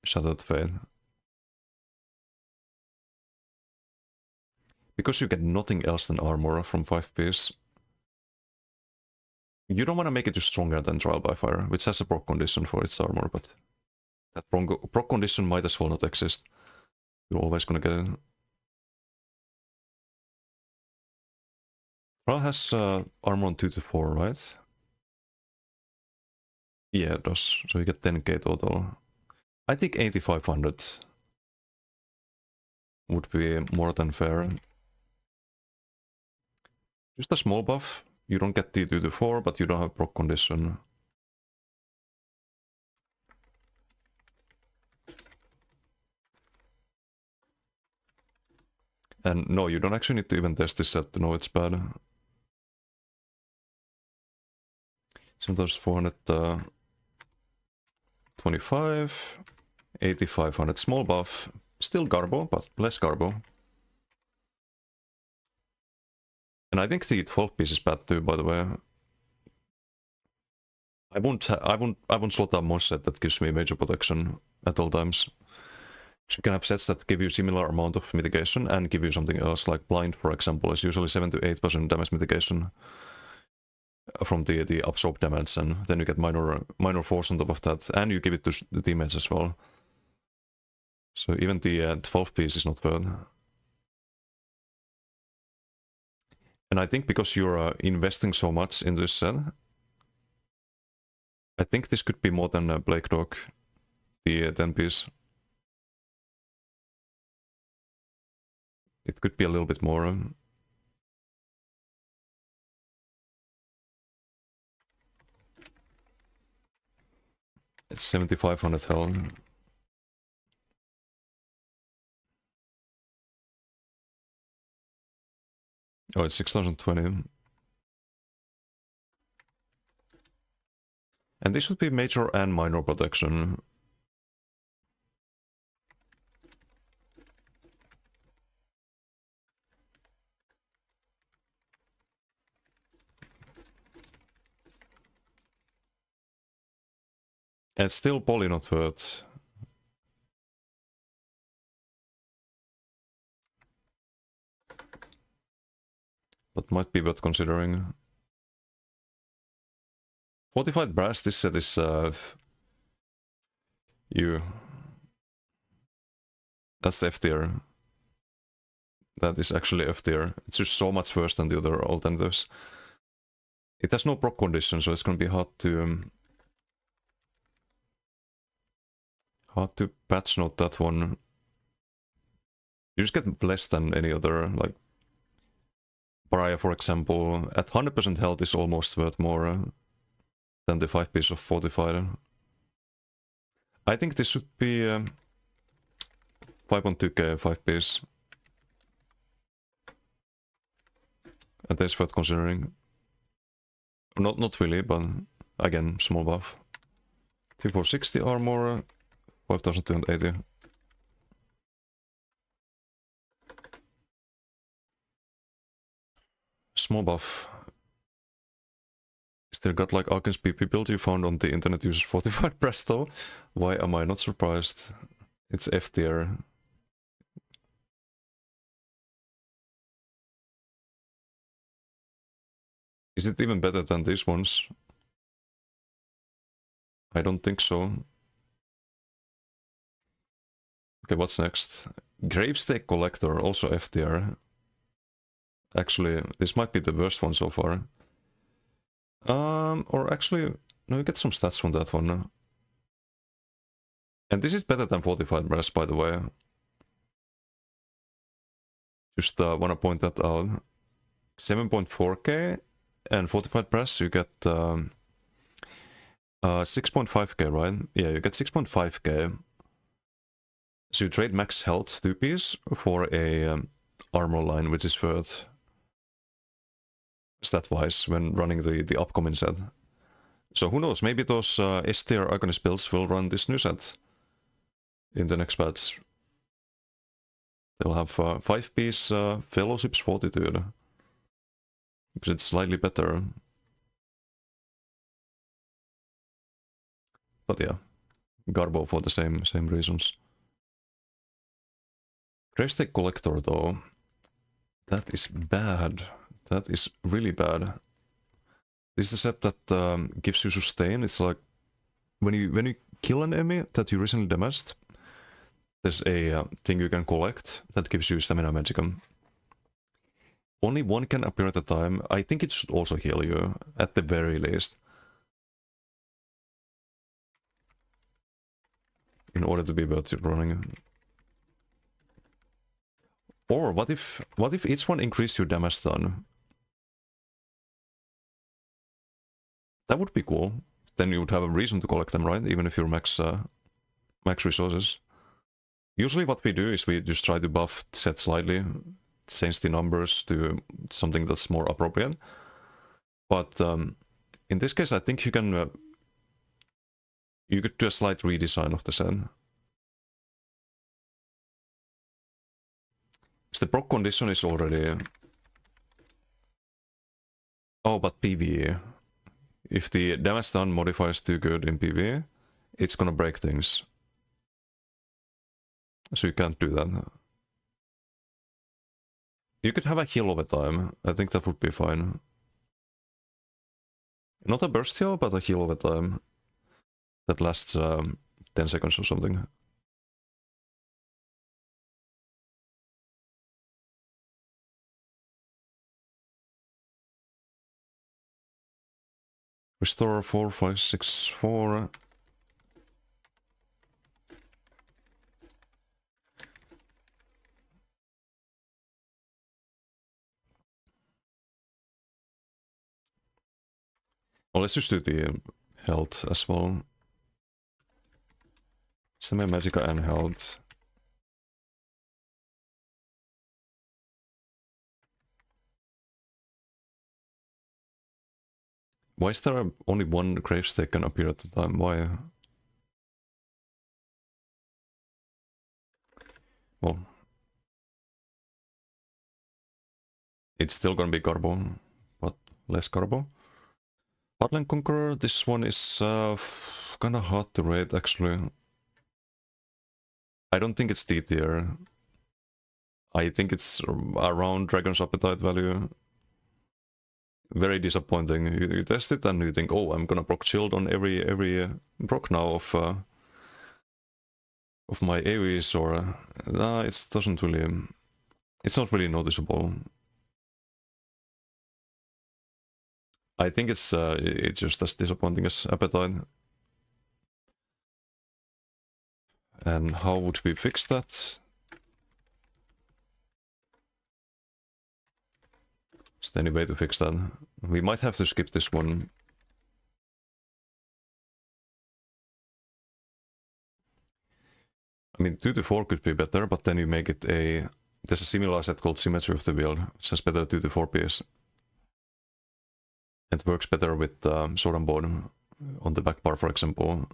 Shattered Fate. Because you get nothing else than armor from 5-piece. You don't want to make it too stronger than Trial by Fire, which has a proc condition for its armor, but that proc condition might as well not exist. You're always gonna get it. Trial has armor on 2 to 4, right? Yeah, it does. So you get 10k total. I think 8500 would be more than fair. Just a small buff. You don't get T2 to 4, but you don't have proc condition. And no, you don't actually need to even test this set to know it's bad. Sometimes 425, 8500, small buff. Still Garbo, but less Garbo. And I think the 12-piece is bad too, by the way. I won't slot a Moss set that gives me major protection at all times. So you can have sets that give you similar amount of mitigation and give you something else, like Blind, for example, is usually 7 to 8% damage mitigation from the absorb damage, and then you get minor force on top of that, and you give it to the teammates as well. So even the 12-piece is not bad. And I think because you're investing so much in this set, I think this could be more than Plague Dog, the 10-piece. It could be a little bit more. It's 7500 health. Oh, it's 6020. And this should be major and minor protection. And still poly not hurt. But might be worth considering. Fortified Brass, this set is that's F tier. That is actually F tier. It's just so much worse than the other alternatives. It has no proc condition, so it's gonna be hard to patch note that one. You just get less than any other, like Pariah, for example, at 100% health is almost worth more than the 5 piece of fortified. I think this should be 5.2k 5 piece. And that's worth considering. Not really, but again, small buff. 3460 armor, 5280. Small buff. Still got like Arkane's PP build you found on the internet uses fortified presto. Why am I not surprised? It's F tier. Is it even better than these ones? I don't think so. Okay, what's next? Gravestake Collector, also F tier. Actually, this might be the worst one so far. Or actually, no, you get some stats from that one. And this is better than Fortified Brass, by the way. Just wanna point that out. 7.4k and Fortified Brass, you get 6.5k, right? Yeah, you get 6.5k. So you trade max health 2 piece for a armor line, which is worth stat-wise when running the upcoming set. So who knows, maybe those S tier Arcanist builds will run this new set in the next patch. They'll have 5 piece Fellowship's Fortitude, because it's slightly better. But yeah, Garbo for the same reasons. Gravestake Collector though, that is bad. That is really bad. This is a set that gives you sustain. It's like when you kill an enemy that you recently damaged, there's a thing you can collect that gives you stamina magicum. Only one can appear at a time. I think it should also heal you, at the very least. In order to be worth running. Or what if each one increased your damage done? That would be cool. Then you would have a reason to collect them, right? Even if you're max resources. Usually what we do is we just try to buff set slightly, change the numbers to something that's more appropriate. But in this case, I think you can you could do a slight redesign of the set. The proc condition is already... Oh, but PvE. If the damage done modifier is too good in PvE, it's gonna break things. So you can't do that. You could have a heal over time. I think that would be fine. Not a burst heal, but a heal over time. That lasts 10 seconds or something. Restore 4, 5, 6, 4. Well, let's just do the health as well. Stamina Magica and health. Why is there only one gravestake can appear at a time? Why? Well, it's still gonna be Garbo, but less Garbo. Heartland Conqueror, this one is kinda hard to rate actually. I don't think it's D tier. I think it's around Dragon's Appetite value. Very disappointing. You test it and you think, oh, I'm gonna proc shield on every proc now of my AoEs, or nah, it doesn't really. It's not really noticeable. I think it's just as disappointing as Appetite. And how would we fix that? Is there any way to fix that? We might have to skip this one. I mean, 2 to 4 could be better, but then you make it a... There's a similar set called Symmetry of the Build, which has better 2 to 4 PS. It works better with sword and board on the back bar, for example.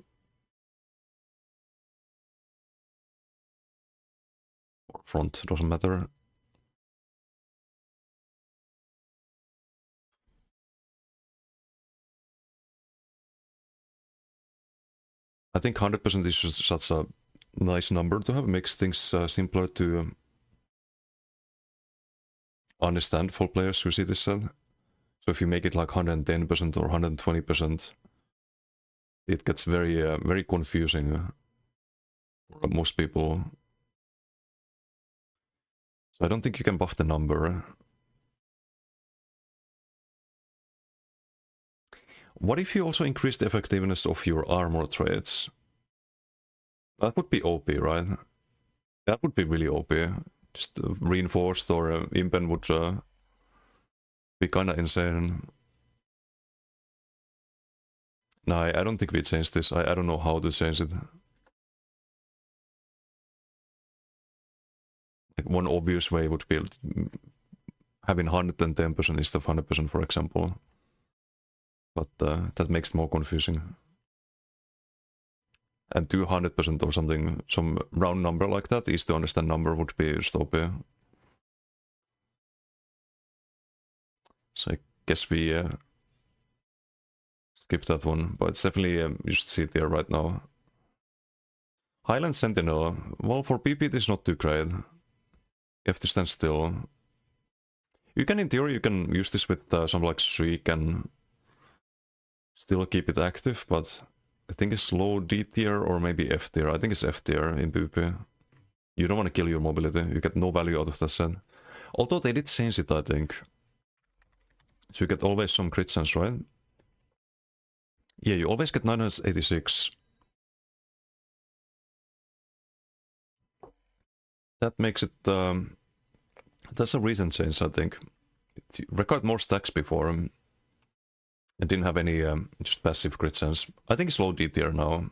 Or front, doesn't matter. I think 100% is just such a nice number to have. It makes things simpler to understand for players who see this set. So if you make it like 110% or 120%, it gets very confusing for most people. So I don't think you can buff the number. What if you also increase the effectiveness of your armor traits? That would be OP, right? That would be really OP. Just reinforced or impen would be kinda insane. No, I don't think we changed this. I don't know how to change it. Like one obvious way would be having 110% instead of 100%, for example. But that makes it more confusing. And 200% or something, some round number like that, easy to understand number would be just OP. So I guess we skip that one, but it's definitely, you should see it there right now. Highland Sentinel, well, for PP it is not too great. You have to stand still. You can, in theory, you can use this with some like Shriek and still keep it active, but I think it's low D tier or maybe F tier. I think it's F tier in PvP. You don't want to kill your mobility. You get no value out of that set. Although they did change it, I think. So you get always some crit chance, right? Yeah, you always get 986. That makes it... that's a recent change, I think. It required more stacks before. It didn't have any just passive crit chance. I think it's low D tier now.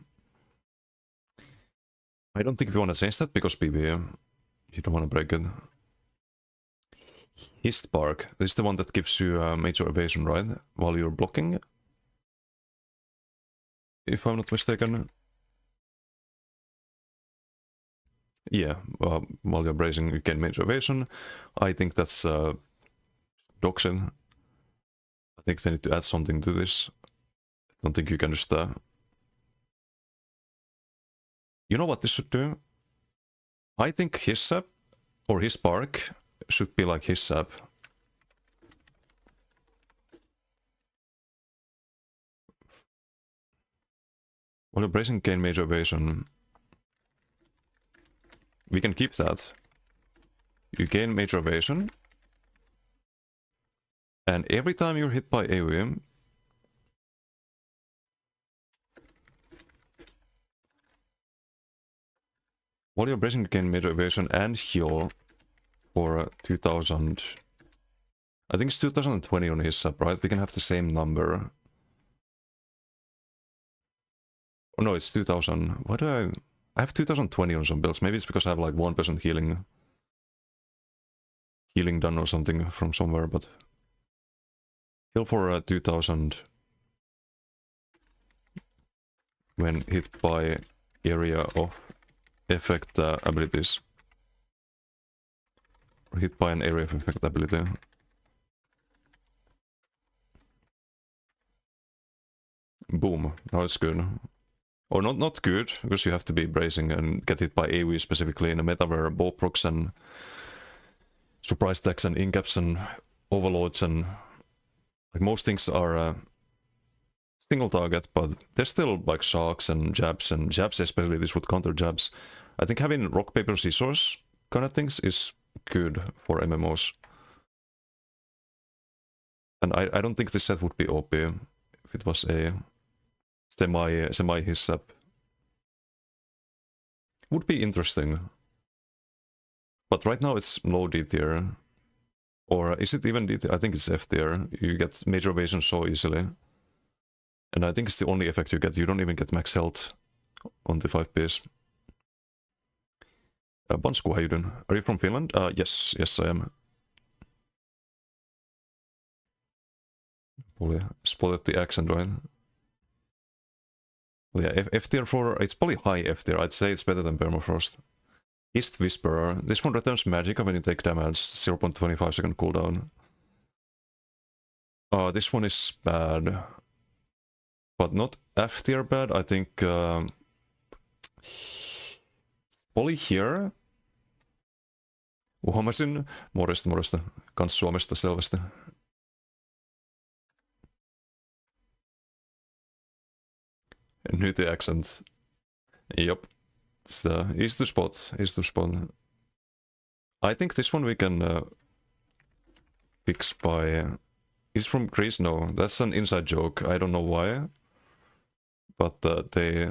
I don't think we want to change that because PvE, you don't want to break it. His Spark, this is the one that gives you major evasion, right? While you're blocking. If I'm not mistaken. Yeah, while you're bracing you gain major evasion. I think that's Doxin. I think they need to add something to this. I don't think you can just... You know what this should do? I think his sap, or his spark, should be like his sap. While you're bracing gain major evasion, we can keep that. You gain major evasion. And every time you're hit by AoE, while you're bracing, you gain major evasion and heal for 2000. I think it's 2020 on his sub, right? We can have the same number. Oh no, it's 2000. Why do I have 2020 on some builds? Maybe it's because I have like 1% healing done or something from somewhere, but... Heal for 2000 when hit by area of effect abilities. Or hit by an area of effect ability. Boom, now it's good. Or not good, because you have to be bracing and get hit by AoE specifically in a meta where bow procs and surprise attacks and incaps and overloads and like most things are single target, but there's still like sharks and jabs especially this would counter jabs. I think having rock paper scissors kind of things is good for MMOs. And I don't think this set would be OP if it was a semi his sap. Would be interesting. But right now it's low D tier. Or is it even D tier? I think it's F tier. You get major evasion so easily. And I think it's the only effect you get. You don't even get max health on the 5 piece. Bonsku, how you doing? Are you from Finland? Yes, I am. Probably spotted the accent, right? Well, yeah, F tier for... It's probably high F tier. I'd say it's better than Permafrost. East Whisperer. This one returns magic when you take damage. 0.25 second cooldown. This one is bad. But not F tier bad. I think... Poly here. Huomasin. Morjesta. Kans Suomesta selvästi. Nyt the accent. Yep. It's easy to spot. I think this one we can fix by... Is from Greece? No, that's an inside joke. I don't know why. But they...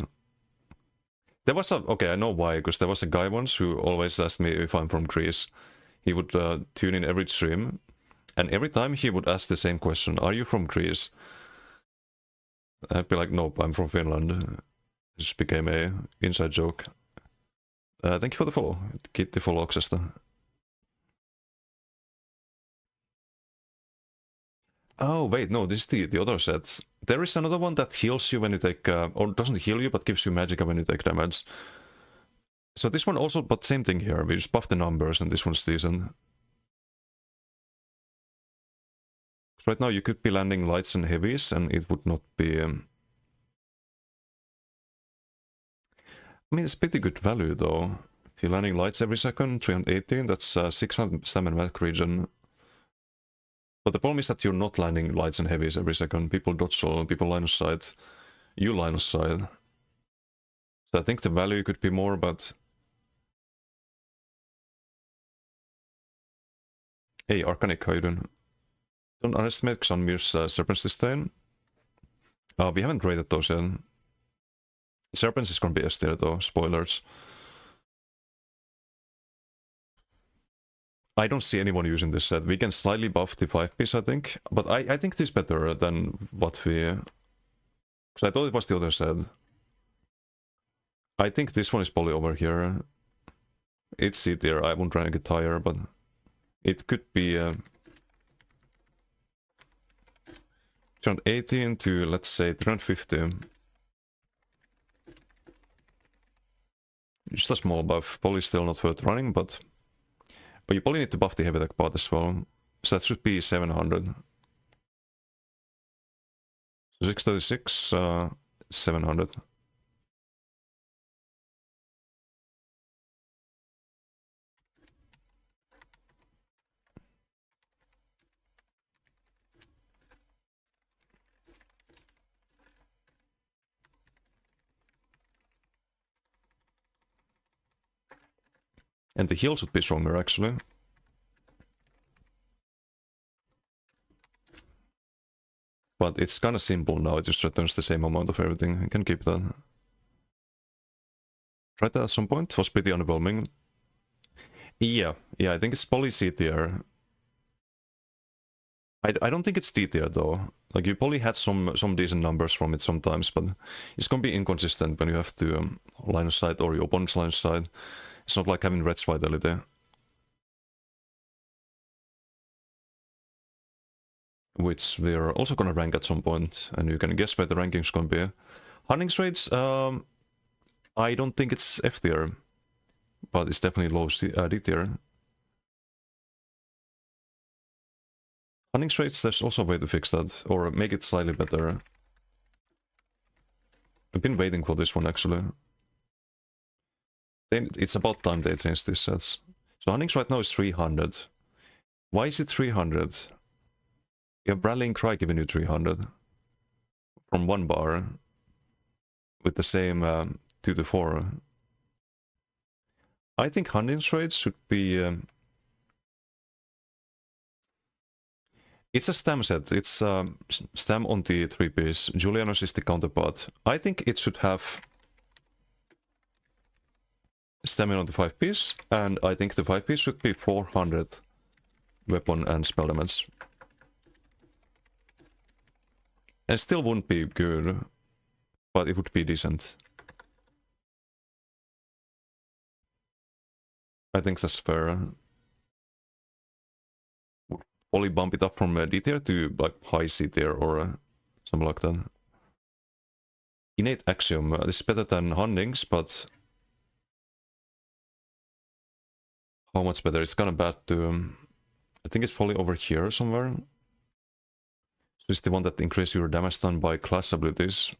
There was a... Okay, I know why, because there was a guy once who always asked me if I'm from Greece. He would tune in every stream, and every time he would ask the same question, are you from Greece? I'd be like, nope, I'm from Finland. It just became a inside joke. Thank you for the follow. Kiitti followksesta. Oh, wait, no, this is the other set. There is another one that heals you when you take... or doesn't heal you, but gives you magic when you take damage. So this one also, but same thing here. We just buff the numbers, and this one's decent. Right now you could be landing lights and heavies, and it would not be... I mean, it's pretty good value, though. If you're landing lights every second, 318, that's 600 stamina mech region. But the problem is that you're not landing lights and heavies every second. People dodge roll, people line of sight. You line of sight. So I think the value could be more, but... Hey, Arcanic, how you doing? Don't underestimate Xanmir's Serpent's Disdain. We haven't rated those yet. Serpents is gonna be S tier though, spoilers. I don't see anyone using this set. We can slightly buff the 5-piece, I think. But I think this is better than what we... Because I thought it was the other set. I think this one is probably over here. It's C tier, I won't try and get higher, but... It could be... 318 to, let's say, 350. Just a small buff. Probably still not worth running, but you probably need to buff the heavy attack part as well. So that should be 700. So 636, 700. And the heal should be stronger, actually. But it's kind of simple now, it just returns the same amount of everything. I can keep that. Tried that at some point, it was pretty underwhelming. Yeah, I think it's probably C tier. I don't think it's D tier though. Like, you probably had some decent numbers from it sometimes, but it's gonna be inconsistent when you have to line of sight or your opponent's line of sight. It's not like having Red's Vitality. Which we're also gonna rank at some point, and you can guess where the ranking's gonna be. Hunting rates, I don't think it's F tier, but it's definitely low D tier. Hunting rates, there's also a way to fix that, or make it slightly better. I've been waiting for this one actually. It's about time they change these sets. So Huntings right now is 300. Why is it 300? You have Rallying Cry giving you 300. From 1 bar. With the same 2 to 4. I think Huntings rates should be... It's a stam set. It's stam on the 3-piece. Julianos is the counterpart. I think it should have... Stamina on the 5-piece, and I think the 5-piece should be 400 weapon and spell damage. And still wouldn't be good, but it would be decent. I think that's fair. Would probably bump it up from D tier to like high C tier or something like that. Innate Axiom. This is better than Hunnings, but how much better? It's kind of bad to... I think it's probably over here somewhere. So it's the one that increases your damage done by class abilities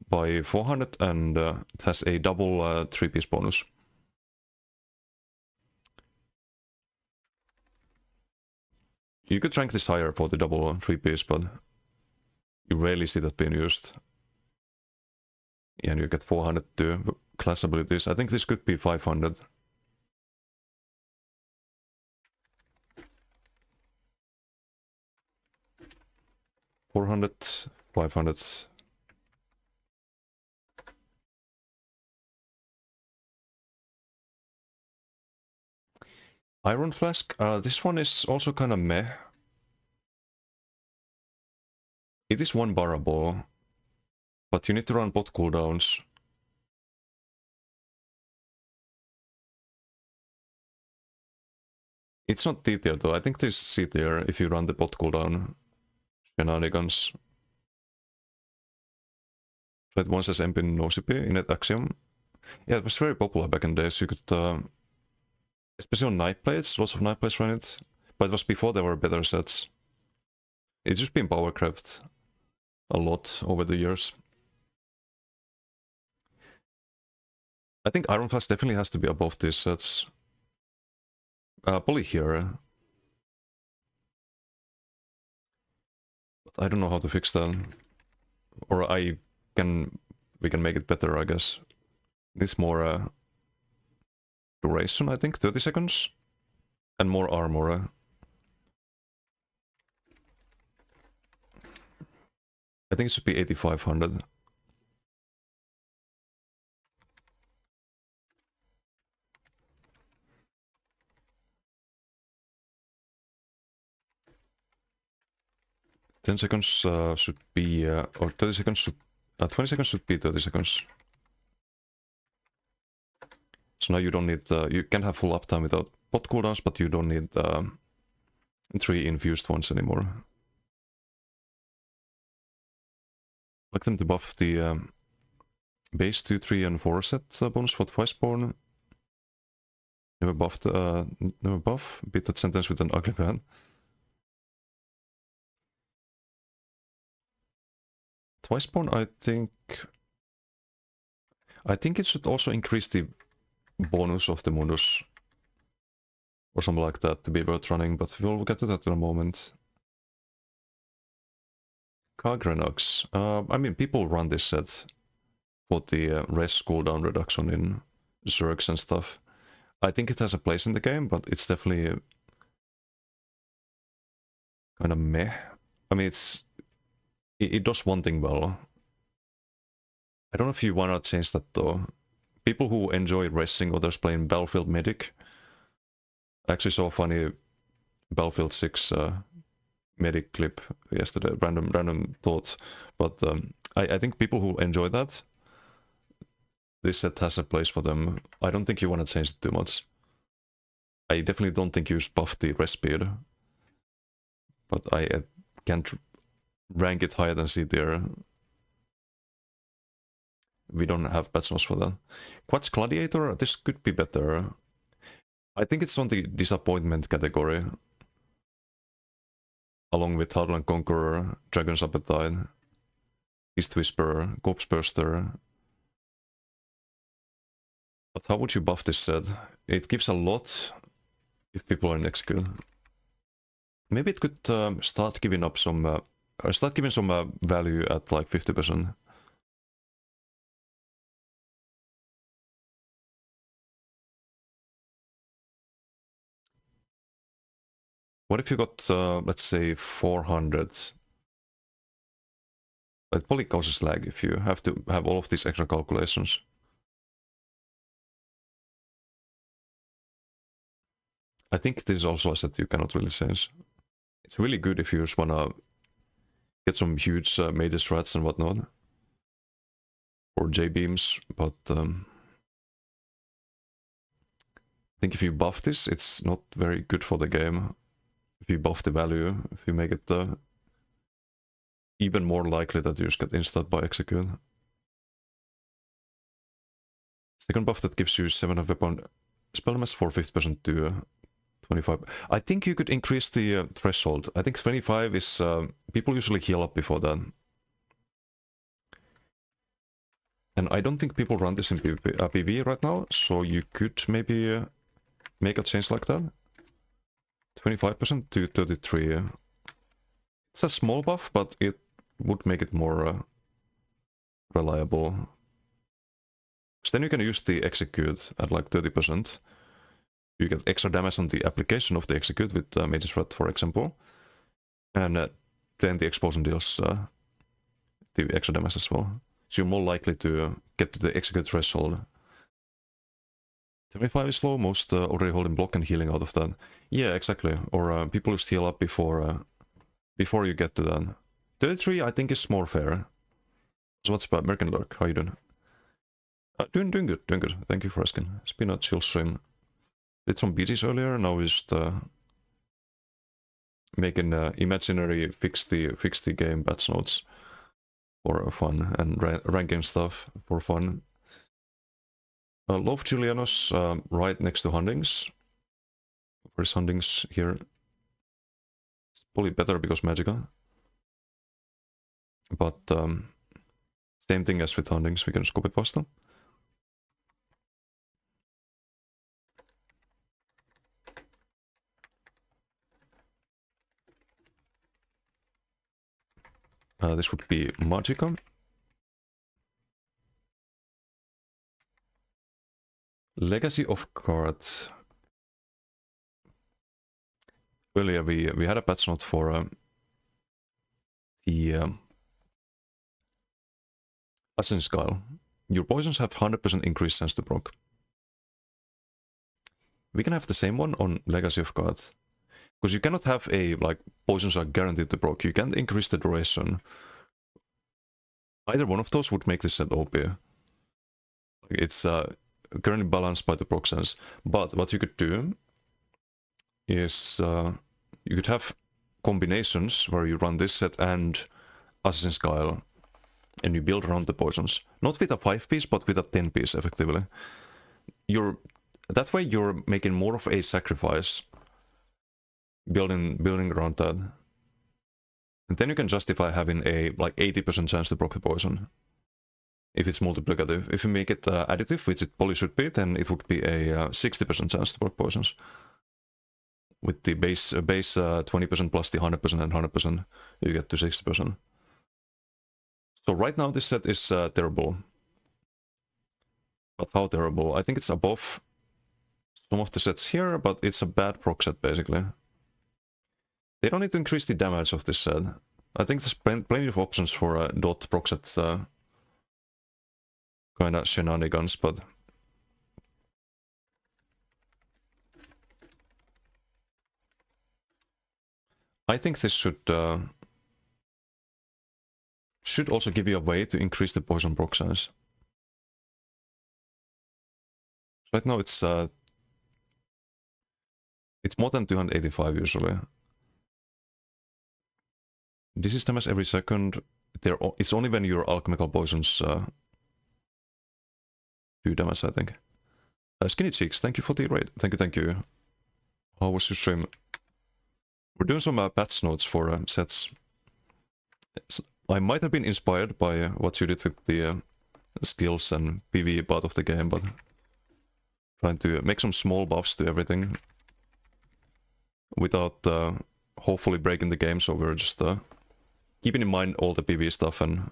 by 400, and it has a double 3-piece bonus. You could rank this higher for the double 3-piece, but you rarely see that being used. Yeah, and you get 400 to class abilities. I think this could be 500. $400, 500. Iron Flask. This one is also kind of meh. It is one barable, but you need to run bot cooldowns. It's not D tier though. I think this is C tier if you run the bot cooldown shenanigans. So it once as MP no CP in that Axiom. Yeah, it was very popular back in the days. You could, especially on Night Blades, lots of Night Blades ran it. But it was before there were better sets. It's just been power crept a lot over the years. I think Iron Flask definitely has to be above these sets. Probably here. But I don't know how to fix that. Or we can make it better, I guess. It's more duration, I think, 30 seconds. And more armor. I think it should be 8500. Ten seconds should be, or 30 seconds should, 20 seconds should be 30 seconds. So now you don't need, you can have full uptime without bot cooldowns, but you don't need 3 infused ones anymore. Like them to buff the base 2, 3, and 4 set bonus for Twiceborn. Never buff. Beat that sentence with an ugly pen. Twiceborn, I think it should also increase the bonus of the Mundus. Or something like that to be worth running, but we'll get to that in a moment. Kagrenox. I mean, people run this set for the rest cooldown reduction in Zergs and stuff. I think it has a place in the game, but it's definitely kind of meh. I mean, it does one thing well. I don't know if you want to change that though. People who enjoy racing others playing Battlefield Medic. I actually saw a funny Battlefield 6 Medic clip yesterday, random thoughts. But I think people who enjoy that, this set has a place for them. I don't think you want to change it too much. I definitely don't think you should buff the rest speed. But I can't rank it higher than C tier. We don't have patch notes for that. Quatch Gladiator, this could be better. I think it's on the disappointment category. Along with Huddle and Conqueror, Dragon's Appetite, East Whisperer, Corpse Burster. But how would you buff this set? It gives a lot if people are in execute. Maybe it could start giving up some... start giving some value at like 50%. What if you got, let's say, 400? It probably causes lag if you have to have all of these extra calculations. I think this is also a set you cannot really change. It's really good if you just wanna get some huge major strats and whatnot. Or J-beams, but I think if you buff this, it's not very good for the game. If you buff the value, if you make it even more likely that you just get instant by execute. Second buff that gives you 7 of weapon spell mass for 50% to 25. I think you could increase the threshold. I think 25 is... people usually heal up before that. And I don't think people run this in PvE right now, so you could maybe make a change like that. 25% to 33. It's a small buff, but it would make it more reliable. So then you can use the execute at like 30%. You get extra damage on the application of the execute with Mage's Threat, for example. And then the explosion deals the extra damage as well. So you're more likely to get to the execute threshold. 75 is low, most already holding block and healing out of that. Yeah, exactly. Or people just heal up before you get to that. 33 I think is more fair. So what's about American Lurk? How you doing? Doing good. Thank you for asking. It's been a chill stream. Did some BGs earlier, now we're just making imaginary fix the game patch notes for fun and ranking stuff for fun. Love Julianos right next to Hundings. Where's Hundings here? It's probably better because Magica. But same thing as with Hundings, we can just copy paste them. This would be Magica. Legacy of Cards. Earlier we had a patch note for the Assassin's Guile. Your poisons have 100% increased chance to proc. We can have the same one on Legacy of Cards. Because you cannot have a, like, poisons are guaranteed to proc. You can't increase the duration. Either one of those would make this set OP. It's currently balanced by the proc sense. But what you could do is you could have combinations where you run this set and Assassin's Guile. And you build around the poisons. Not with a 5-piece, but with a 10-piece, effectively. That way you're making more of a sacrifice. Building around that. And then you can justify having a like 80% chance to proc the poison. If it's multiplicative. If you make it additive, which it probably should be, then it would be a 60% chance to proc poisons. With the base 20% plus the 100% and 100%, you get to 60%. So right now this set is terrible. But how terrible? I think it's above some of the sets here, but it's a bad proc set basically. They don't need to increase the damage of this set. I think there's plenty of options for dot proc set kind of shenanigans, but I think this should also give you a way to increase the poison proc size. Right now it's more than 285 usually. This is damage every second. It's only when your alchemical poisons do damage, I think. Skinny Cheeks, thank you for the raid. Thank you. How was your stream? We're doing some patch notes for sets. I might have been inspired by what you did with the skills and PvE part of the game, but trying to make some small buffs to everything without hopefully breaking the game, so we're just keeping in mind all the PvE stuff and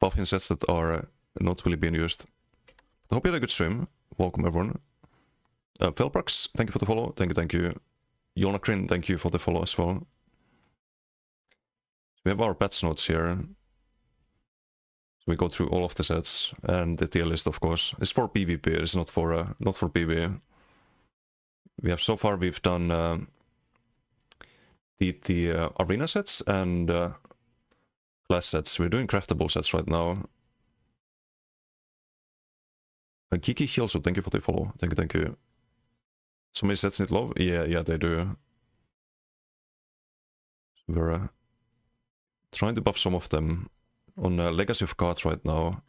buffing sets that are not really being used. I hope you had a good stream. Welcome everyone. Felbrax, thank you for the follow. Thank you. Jonakrin, thank you for the follow as well. We have our patch notes here. So we go through all of the sets and the tier list, of course. It's for PvP. It's not for PvE. We have so far we've done the arena sets and class sets. We're doing craftable sets right now. Kiki Hilso, thank you for the follow. Thank you. So many sets need love? Yeah, they do. We're trying to buff some of them on Legacy of Cards right now.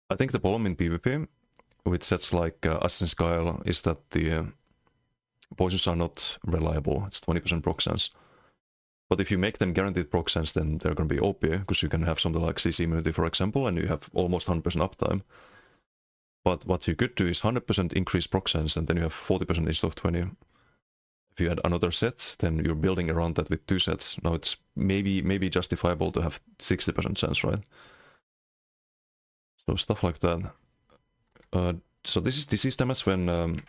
I think the problem in PvP with sets like Assassin's Guile is that the poisons are not reliable. It's 20% proc sense. But if you make them guaranteed proc sense, then they're going to be OP, because you can have something like CC immunity, for example, and you have almost 100% uptime. But what you could do is 100% increase proc sense, and then you have 40% instead of 20. If you add another set, then you're building around that with 2 sets. Now it's maybe justifiable to have 60% chance, right? So stuff like that. So this is disease damage when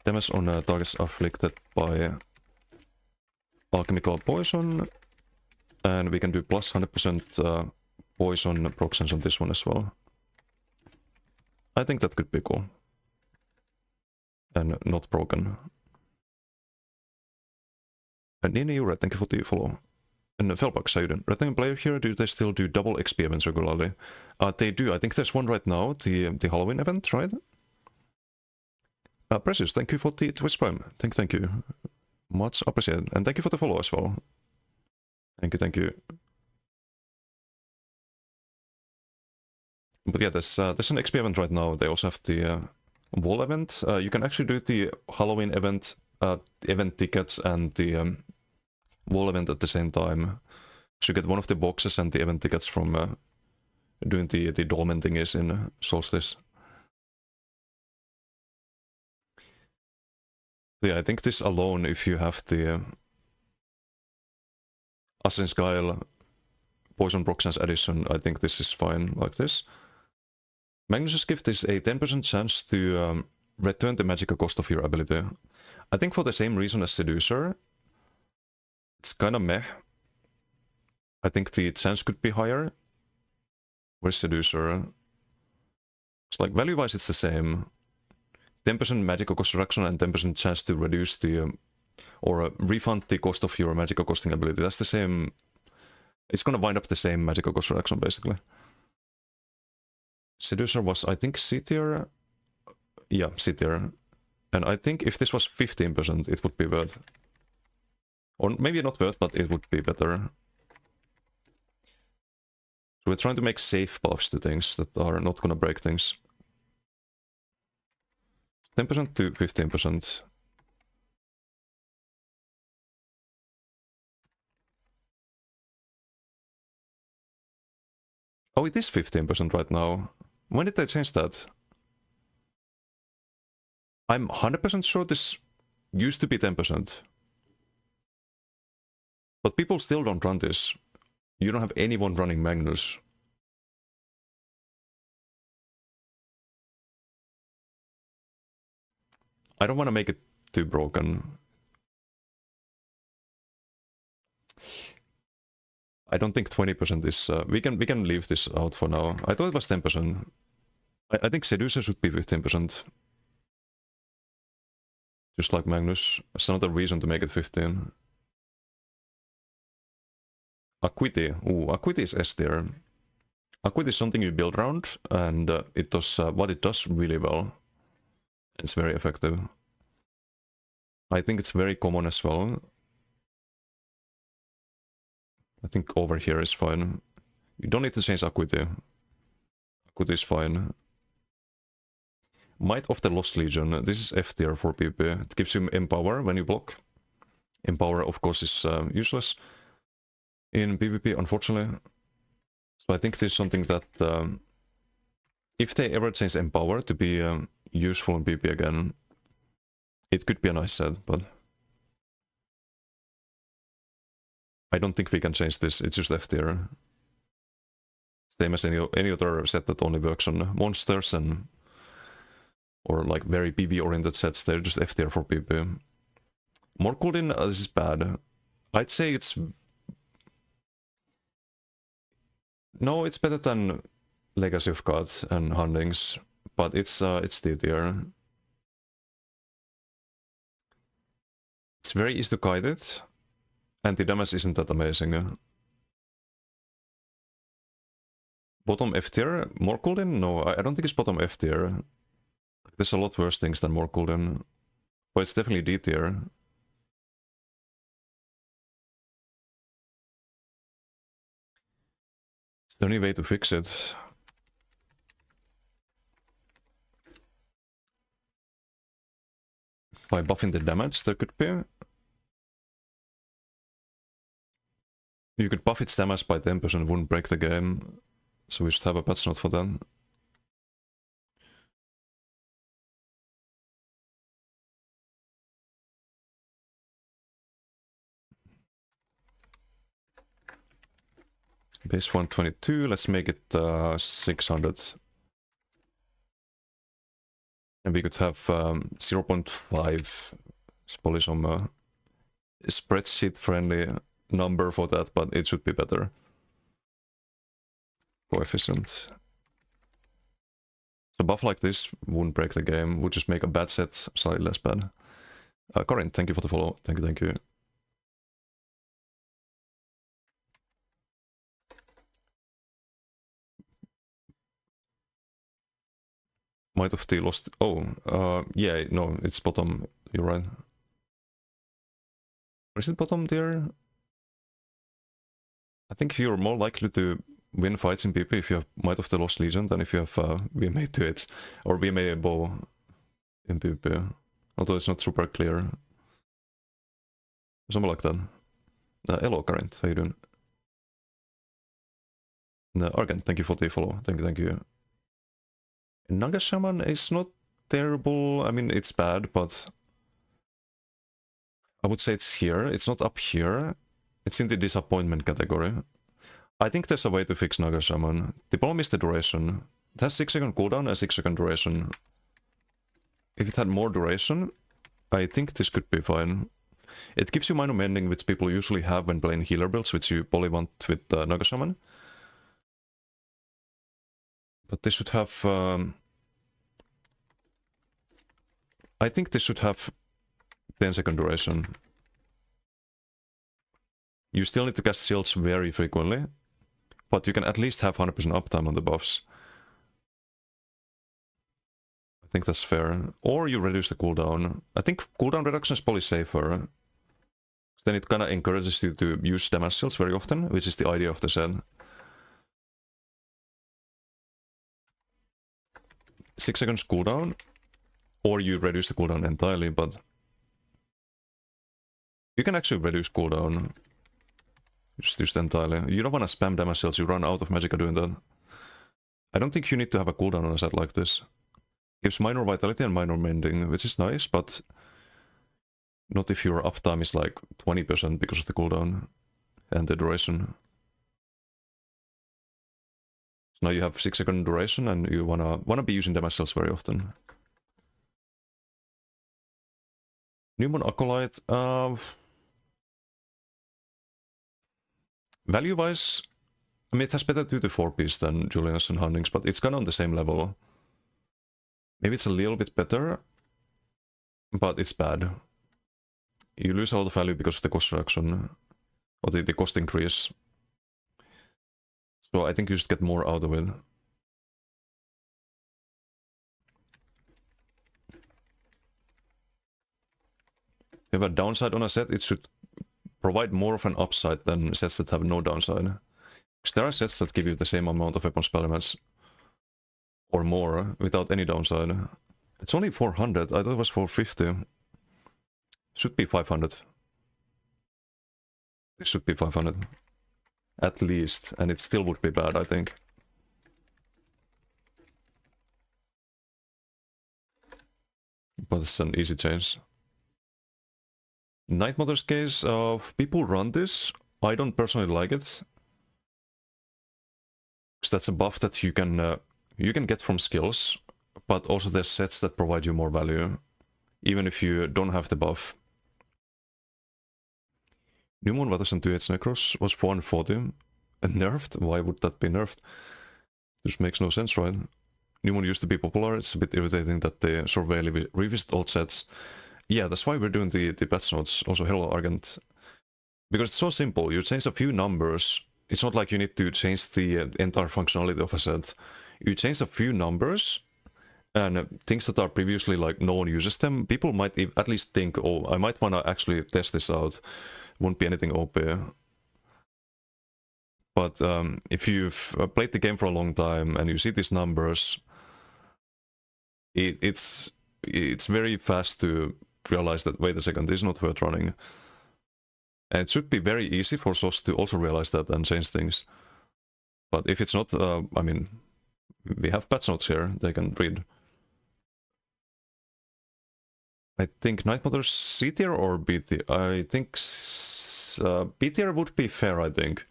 damage on targets afflicted by alchemical poison, and we can do plus 100% poison proc sense on this one as well. I think that could be cool. And not broken. And Nini Ure, thank you for the follow. And Felbuck, how you doing? Returning player here, do they still do double XP events regularly? They do. I think there's one right now, the Halloween event, right? Precious, thank you for the Twitch Prime. Thank you. Much appreciated. And thank you for the follow as well. Thank you. But yeah, there's an XP event right now. They also have the wall event. You can actually do the Halloween event tickets and the wall event at the same time. So you get one of the boxes and the event tickets from doing the dolmen thingies in Solstice. Yeah, I think this alone, if you have the Assassin's Guile Poison Proxence Edition, I think this is fine like this. Magnus's Gift is a 10% chance to return the magical cost of your ability. I think for the same reason as Seducer, it's kind of meh. I think the chance could be higher. Where's Seducer? It's like value-wise it's the same. 10% magical cost reduction and 10% chance to reduce the or refund the cost of your magical costing ability. That's the same. It's gonna wind up the same magical cost reduction basically. Seducer was, I think, C tier. Yeah, C tier. And I think if this was 15%, it would be worth. Or maybe not worth, but it would be better. So we're trying to make safe buffs to things that are not gonna break things. 10% to 15%. Oh, it is 15% right now. When did they change that? I'm 100% sure this used to be 10%. But people still don't run this. You don't have anyone running Magnus. I don't want to make it too broken. I don't think 20% is... we can leave this out for now. I thought it was 10%. I think Seducer should be 15%. Just like Magnus. It's another reason to make it 15. Acuity. Ooh, Acuity is S tier. Acuity is something you build around, and it does what it does really well. It's very effective. I think it's very common as well. I think over here is fine. You don't need to change Acuity. Acuity is fine. Might of the Lost Legion. This is F tier for PvP. It gives you Empower when you block. Empower, of course, is useless in PvP, unfortunately. So I think this is something that... if they ever change Empower to be useful in PvP again, it could be a nice set, but... I don't think we can change this, it's just F tier. Same as any other set that only works on monsters and... or like very PvE oriented sets, they're just F tier for PvP. More Coolin, this is bad. I'd say it's... No, it's better than Legacy of Gods and Huntings, but it's D tier. It's very easy to kite it. Anti-damage isn't that amazing. Bottom F tier? More cooldown? No, I don't think it's bottom F tier. There's a lot worse things than more cooldown. But it's definitely D tier. Is there any way to fix it? By buffing the damage, there could be. You could buff its damage by 10%, wouldn't break the game. So we should have a patch note for that. Base 122, let's make it 600. And we could have 0.5. It's probably some spreadsheet friendly number for that, but it should be better. Coefficient. So buff like this wouldn't break the game, would just make a bad set slightly less bad. Corin, thank you for the follow. Thank you, thank you. Might of T lost. Oh, yeah, no, it's bottom. You're right. Or is it bottom there? I think you're more likely to win fights in PvP if you have Might of the Lost Legion than if you have VMA 2-8 or VMA bow in PvP. Although it's not super clear. Something like that. Hello, Current. How you doing? Argent, thank you for the follow. Thank you, thank you. Naga Shaman is not terrible. I mean, it's bad, but I would say it's here. It's not up here. It's in the disappointment category. I think there's a way to fix Naga Shaman. The problem is the duration. It has 6-second cooldown and 6-second duration. If it had more duration, I think this could be fine. It gives you minor mending, which people usually have when playing healer builds, which you probably want with Naga Shaman. But this should have... I think this should have 10-second duration. You still need to cast shields very frequently, but you can at least have 100% uptime on the buffs. I think that's fair. Or you reduce the cooldown. I think cooldown reduction is probably safer. Then it kind of encourages you to use damage shields very often, which is the idea of the set. 6 seconds cooldown, or you reduce the cooldown entirely, but you can actually reduce cooldown. Just use it entirely. You don't want to spam damage shields, you run out of magicka doing that. I don't think you need to have a cooldown on a set like this. Gives minor vitality and minor mending, which is nice, but not if your uptime is like 20% because of the cooldown and the duration. So now you have 6-second duration and you wanna be using damage shields very often. Newman Acolyte, value-wise, I mean, it has better 2 to 4 piece than Julian's and Hunnings, but it's kind of on the same level. Maybe it's a little bit better, but it's bad. You lose a lot of value because of the cost reduction, or the cost increase. So I think you should get more out of it. If you have a downside on a set, it should provide more of an upside than sets that have no downside. Because there are sets that give you the same amount of weapon spell damage or more without any downside. It's only 400, I thought it was 450. Should be 500. It should be 500. At least, and it still would be bad, I think. But it's an easy change. Night Mother's case, people run this. I don't personally like it. Because that's a buff that you can get from skills, but also there's sets that provide you more value, even if you don't have the buff. New Moon Watterson 2H Necros was 440 and nerfed? Why would that be nerfed? This makes no sense, right? New Moon used to be popular, it's a bit irritating that they sort of revisit old sets. Yeah, that's why we're doing the patch notes. Also, hello, Argent. Because it's so simple. You change a few numbers. It's not like you need to change the entire functionality of a set. You change a few numbers, and things that are previously like no one uses them, people might at least think, oh, I might want to actually test this out. Won't be anything OP. But if you've played the game for a long time and you see these numbers, it's very fast to realize that, wait a second, this is not worth running. And it should be very easy for SOS to also realize that and change things. But if it's not, I mean, we have patch notes here, they can read. I think Night Mother's C tier or B tier? I think B tier would be fair, I think.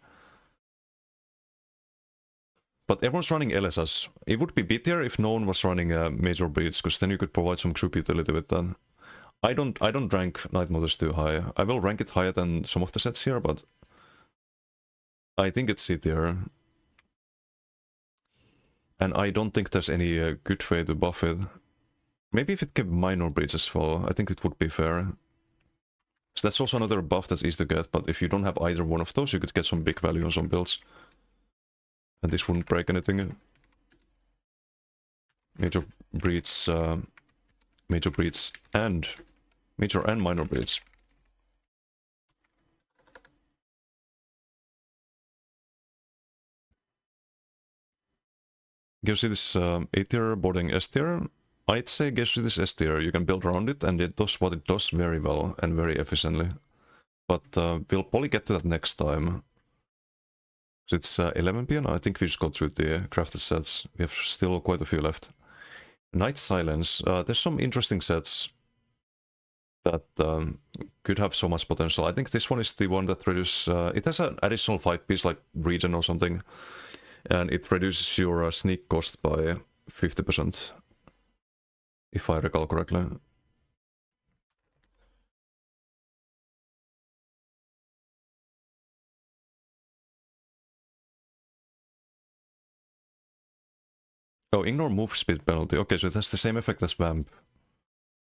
But everyone's running LSS. It would be B tier if no one was running major breeds, because then you could provide some group utility with that. I don't rank Night Mothers too high. I will rank it higher than some of the sets here, but I think it's C tier. And I don't think there's any good way to buff it. Maybe if it gave minor breeds as well, I think it would be fair. So that's also another buff that's easy to get, but if you don't have either one of those, you could get some big value on some builds. And this wouldn't break anything. Major breeds and major and minor breeds. Gives you this A tier boarding S tier. I'd say gives you this S tier. You can build around it, and it does what it does very well and very efficiently. But we'll probably get to that next time. So it's 11 p.m. I think we just got through the crafted sets. We have still quite a few left. Night Silence. There's some interesting sets that could have so much potential. I think this one is the one that reduces... it has an additional 5-piece like regen or something. And it reduces your sneak cost by 50%. If I recall correctly. Oh, ignore move speed penalty. Okay, so it has the same effect as Vamp.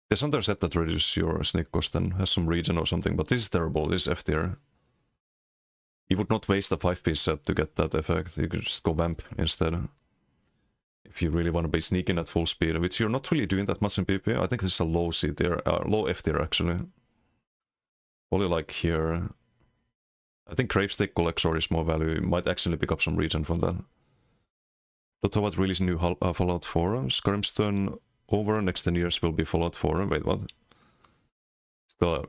There's another set that reduces your sneak cost and has some regen or something, but this is terrible. This is F tier. You would not waste a 5-piece set to get that effect. You could just go Vamp instead. If you really want to be sneaking at full speed, which you're not really doing that much in PvP. I think this is a low C tier, low F tier actually. Only like here. I think Gravestake Collector is more value. You might actually pick up some regen from that. Dotovat release new Fallout 4. Skyrimstone over next 10 years will be Fallout 4. Wait, what?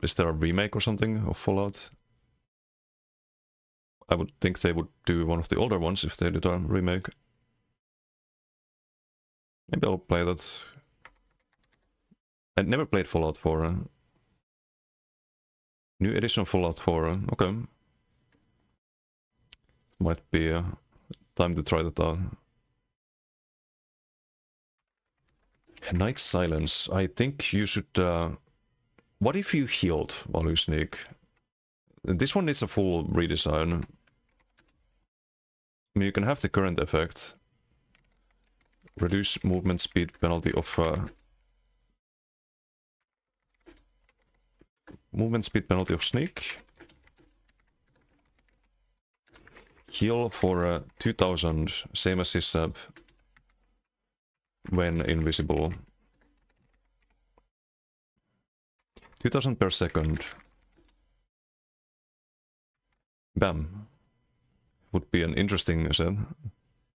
Is there a remake or something of Fallout? I would think they would do one of the older ones if they did a remake. Maybe I'll play that. I never played Fallout 4. New edition of Fallout 4. Okay. Might be time to try that out. Night Silence. I think you should... what if you healed while you sneak? This one needs a full redesign. I mean, you can have the current effect. Reduce movement speed penalty of... movement speed penalty of sneak. Heal for 2000, same as his sub. When invisible. 2000 per second. Bam. Would be an interesting set.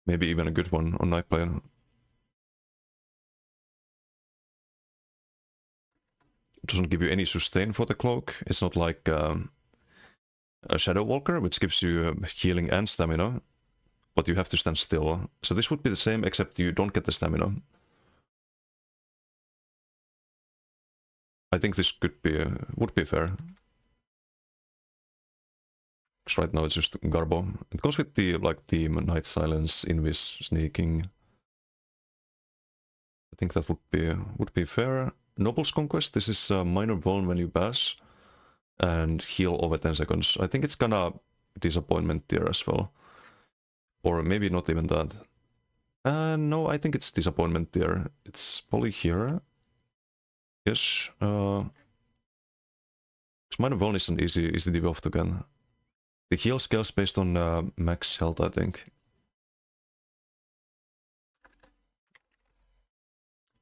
Maybe even a good one on Nightblade. It doesn't give you any sustain for the cloak. It's not like a Shadow Walker, which gives you healing and stamina. But you have to stand still. So this would be the same, except you don't get the stamina. I think this could be would be fair. Because right now it's just Garbo. It goes with the like team Night Silence, Invis, sneaking. I think that would be fair. Noble's Conquest. This is a minor vuln when you pass, and heal over 10 seconds. I think it's kinda disappointment tier as well. Or maybe not even that. No, I think it's disappointment tier. It's probably here. Yes. So Minor Vuln is an easy debuff to get. The heal scales based on max health, I think.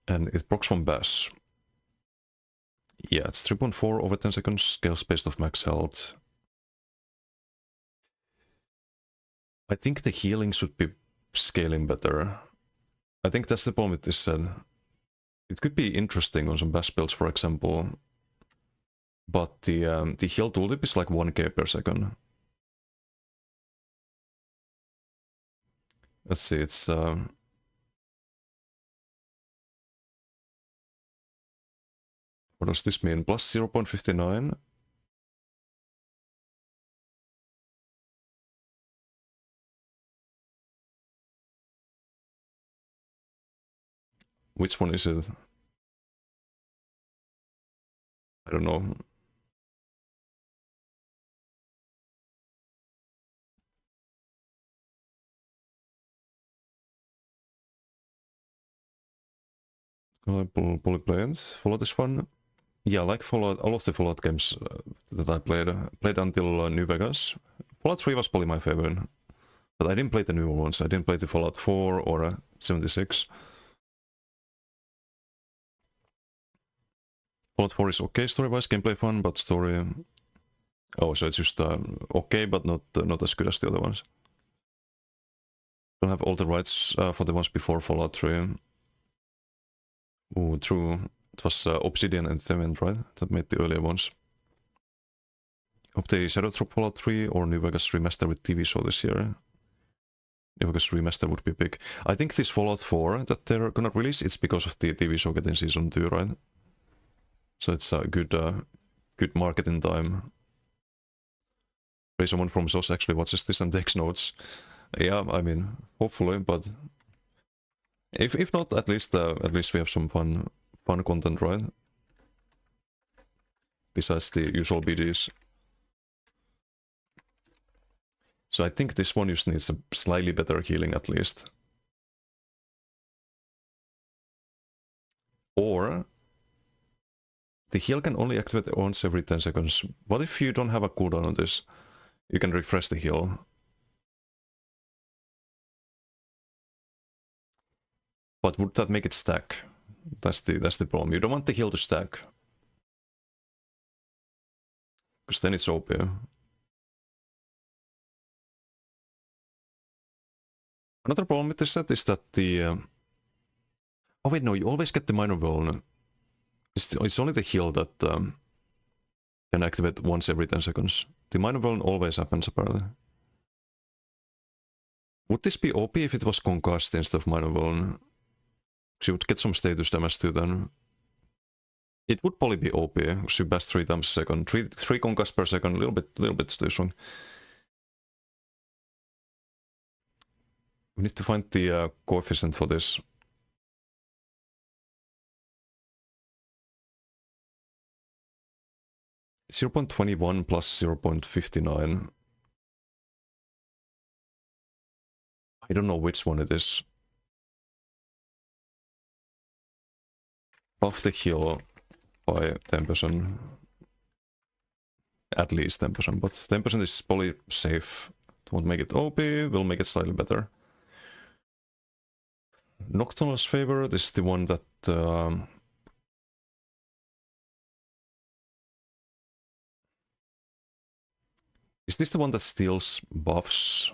And it procs from Bass. Yeah, it's 3.4 over 10 seconds, scales based off max health. I think the healing should be scaling better. I think that's the problem with this set. It could be interesting on some Bass builds, for example. But the heal tooltip is like 1k per second. Let's see, it's... what does this mean? Plus 0.59? Which one is it? I don't know. Bullet Blades. Fallout is fun. Yeah, I like Fallout, all of the Fallout games that I played until New Vegas. Fallout 3 was probably my favorite. But I didn't play the newer ones. I didn't play the Fallout 4 or 76. Fallout 4 is okay story-wise, gameplay fun, but story... Oh, so it's just okay, but not as good as the other ones. Don't have all the rights for the ones before Fallout 3. Oh, true. It was Obsidian Entertainment, right? That made the earlier ones. Hope they Shadow Drop Fallout 3 or New Vegas Remaster with TV show this year. New Vegas Remaster would be big. I think this Fallout 4 that they're gonna release, it's because of the TV show getting season 2, right? So it's a good marketing time. Maybe someone from SOS actually watches this and takes notes. Yeah, I mean, hopefully, but if not, at least we have some fun content, right? Besides the usual BDs. So I think this one just needs a slightly better healing at least. Or the heal can only activate once every 10 seconds. What if you don't have a cooldown on this? You can refresh the heal. But would that make it stack? That's the problem. You don't want the heal to stack. Because then it's OP. Another problem with this set is that the... Oh wait, no, you always get the Minor Vuln. It's only the heal that can activate once every 10 seconds. The Minor Vuln always happens, apparently. Would this be OP if it was Concussed instead of Minor Vuln? Because you would get some status damage too then. It would probably be OP, because you bash 3 times a second. 3 Concuss per second, a little bit too strong. We need to find the coefficient for this. It's 0.21 plus 0.59. I don't know which one it is. Buff the heal by 10%. At least 10%, but 10% is probably safe. Won't make it OP, will make it slightly better. Nocturnal's Favor, this is the one that... Is this the one that steals buffs?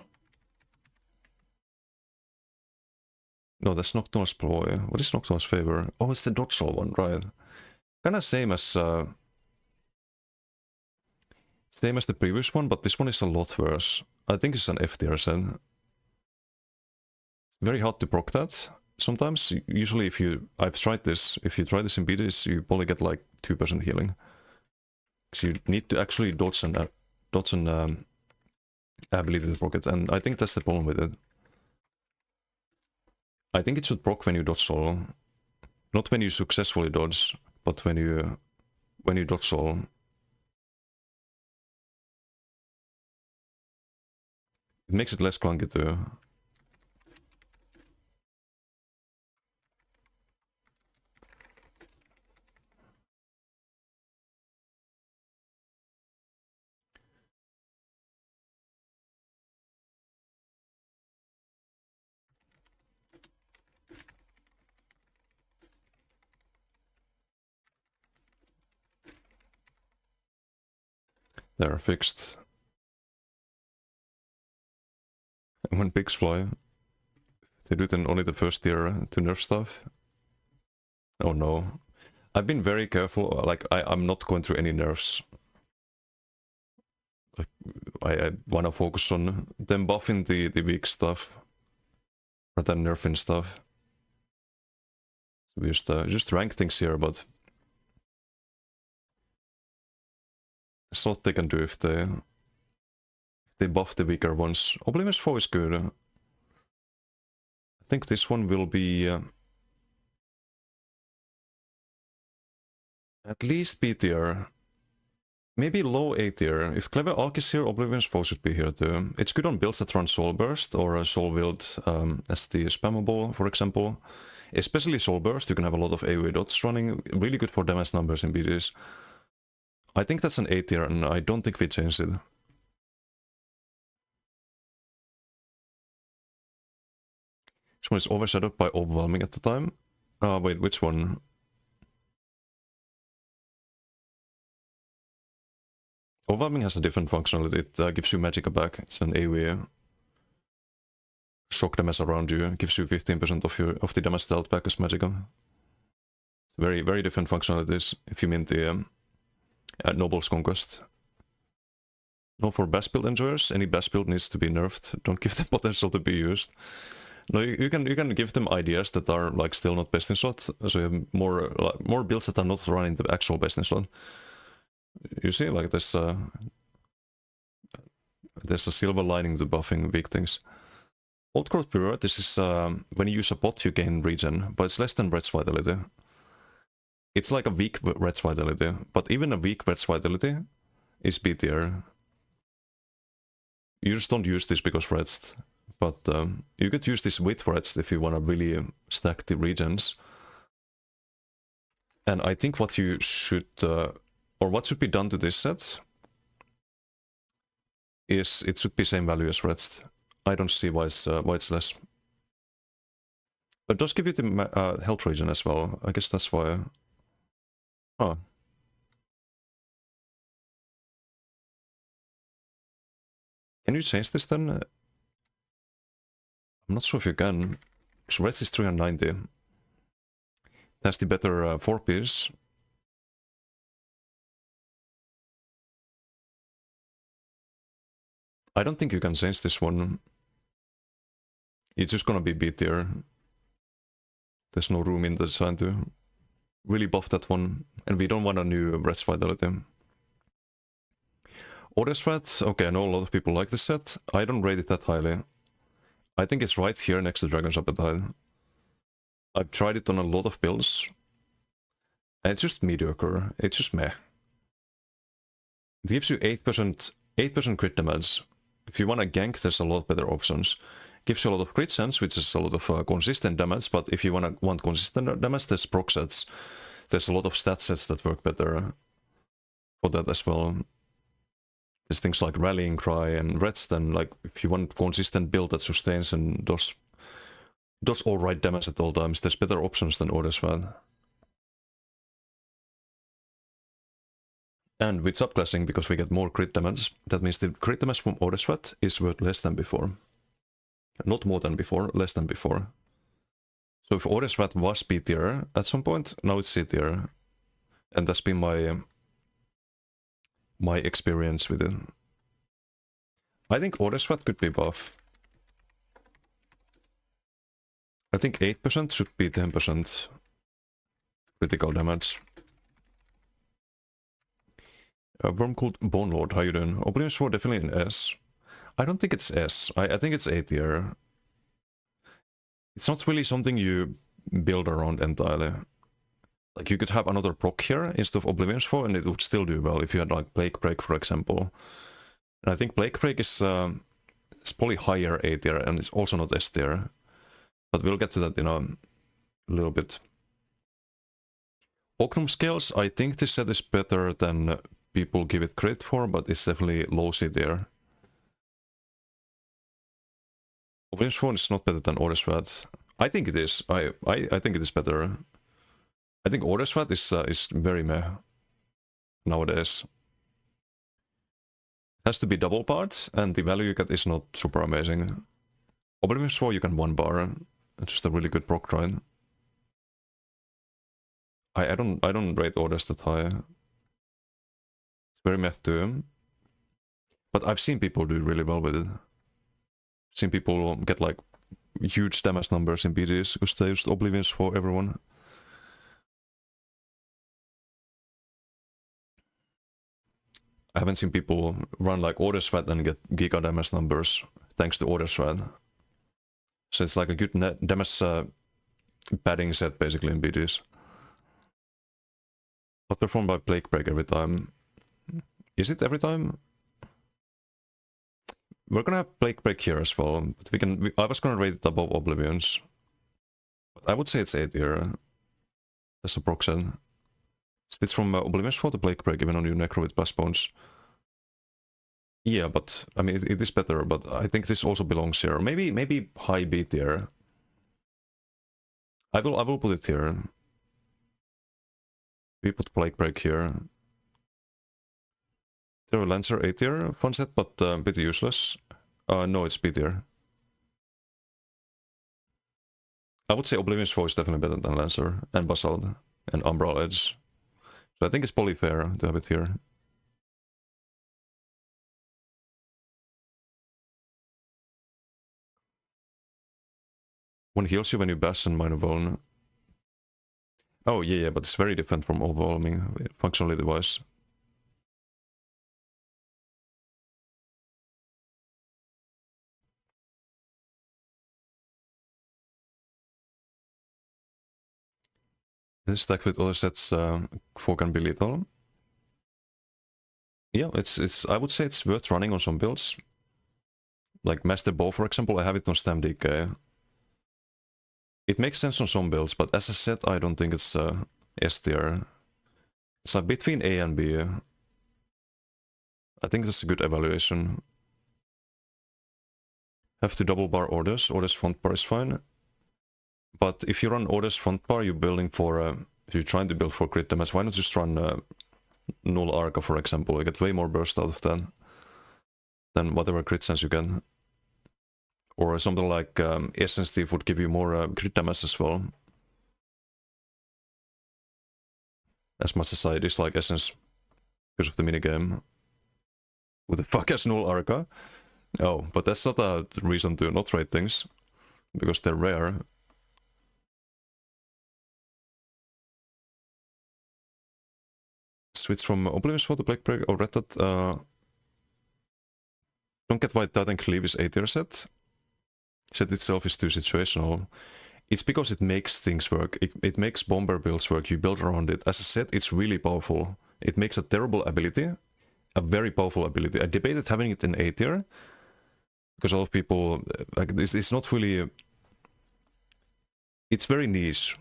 No, that's Nocturnal's Ploy. What is Nocturnal's Favor? Oh, it's the dodge roll one, right. Kinda same as the previous one, but this one is a lot worse. I think it's an F tier set. Very hard to proc that. Sometimes, usually I've tried this, if you try this in BDs, you probably get like 2% healing. Because you need to actually dodge an ability to proc it, and I think that's the problem with it. I think it should proc when you dodge roll. Not when you successfully dodge, but when you dodge roll. It makes it less clunky too. They're fixed. And when pigs fly, they do it in only the first tier to nerf stuff. Oh no. I've been very careful, like I'm not going through any nerfs. Like I wanna focus on them buffing the weak stuff rather than nerfing stuff. So we just rank things here, but there's not they can do if they buff the weaker ones. Oblivion's Foe is good. I think this one will be at least B tier. Maybe low A tier. If Clever Arc is here, Oblivion's Foe should be here too. It's good on builds that run Soul Burst or Soul Wield as the spammable, for example. Especially Soul Burst, you can have a lot of AoE dots running. Really good for damage numbers in BGs. I think that's an A tier and I don't think we changed it. This one is overshadowed by Overwhelming at the time. Wait, which one? Overwhelming has a different functionality. It gives you Magicka back. It's an AoE. Shock damage around you. It gives you 15% of the damage dealt back as Magicka. Very, very different functionalities if you mean the Noble's Conquest. No, for best build enjoyers, any best build needs to be nerfed. Don't give them potential to be used. No, you can give them ideas that are like still not best in slot, so you have more builds that are not running the actual best in slot. You see, like there's a silver lining to buffing weak things. Old Growth Pure, this is when you use a bot you gain regen, but it's less than Red's Vitality. It's like a weak Red's Vitality, but even a weak Red's Vitality is B tier. You just don't use this because Red's. But you could use this with Red's if you want to really stack the regens. And I think what you should, or what should be done to this set, is it should be same value as Red's. I don't see why it's less. But it does give you the health regen as well. I guess that's why. Oh. Can you change this then? I'm not sure if you can. Red's is 390. That's the better 4-piece. I don't think you can change this one. It's just gonna be B tier. There's no room in the design to really buff that one. And we don't want a new Red's Vitality. Odesrat, okay, I know a lot of people like this set. I don't rate it that highly. I think it's right here next to Dragon's Appetite. I've tried it on a lot of builds. And it's just mediocre. It's just meh. It gives you 8% crit damage. If you want to gank, there's a lot better options. Gives you a lot of crit sense, which is a lot of consistent damage, but if you want consistent damage, there's proc sets. There's a lot of stat sets that work better for that as well. There's things like Rallying Cry and Redstone, like if you want consistent build that sustains and does alright damage at all times, there's better options than Odesrat. And with subclassing, because we get more crit damage, that means the crit damage from Odesrat is worth less than before. Not more than before, less than before. So if Odesrat was B tier at some point, now it's C tier. And that's been my experience with it. I think Odesrat could be buff. I think 8% should be 10% critical damage. Worm called Bone Lord, how you doing? Oblivion's Foe definitely an S. I don't think it's S. I think it's A tier. It's not really something you build around entirely. Like you could have another proc here instead of Oblivion's Foe and it would still do well if you had like Plague Break, for example. And I think Plague Break is it's probably higher A tier and it's also not S tier. But we'll get to that in a little bit. Ocnum Scales, I think this set is better than people give it credit for, but it's definitely low C tier. Oblivion's Foe is not better than Odesrat. I think it is. I think it is better. I think Odesrat is very meh nowadays. Has to be double part, and the value you get is not super amazing. Oblivion's Vow you can 1 bar, just a really good proc, right? I don't rate orders that high. It's very meh too. But I've seen people do really well with it. Seen people get like huge damage numbers in BDs because they used Oblivions for everyone. I haven't seen people run like Order Sweat and get giga damage numbers thanks to Order Sweat. So it's like a good damage padding set basically in BDs. But performed by Plague Break every time. Is it every time? We're gonna have Plague Break here as well, but I was gonna rate it above Oblivions. But I would say it's A tier. That's a proc set. Switch from Oblivion's Vow to Plague Break even on your Necro with Blast Bones. Yeah, but I mean it is better, but I think this also belongs here. Maybe high B tier. I will put it here. We put Plague Break here. There Lancer A tier, fun set, but bit useless. No, it's B tier. I would say Oblivion's Vow is definitely better than Lancer, and Basalt, and Umbral Edge. So I think it's probably fair to have it here. One heals you when you bash and minor vuln. Oh yeah, but it's very different from overwhelming, functionality wise. This stack with other sets 4 can be lethal. Yeah, it's I would say it's worth running on some builds. Like Master Bow, for example, I have it on Stam DK. It makes sense on some builds, but as a set, I don't think it's S tier. It's like between A and B. I think that's a good evaluation. Have to double bar orders. Orders front bar is fine. But if you run orders front bar, you're building for you're trying to build for crit damage. Why not just run Null Arca, for example? You get way more burst out of that than whatever crit sense you can. Or something like Essence Thief would give you more crit damage as well. As much as I dislike Essence because of the minigame. Who the fuck has Null Arca? Oh, but that's not a reason to not rate things. Because they're rare. Switch from Oblivion's Vow to Plague Break or Red Dot. Don't get why Titan Cleave is A tier set. Set itself is too situational. It's because it makes things work. It makes bomber builds work. You build around it. As a set, it's really powerful. It makes a terrible ability, a very powerful ability. I debated having it in A tier because a lot of people like this. It's not fully. It's very niche.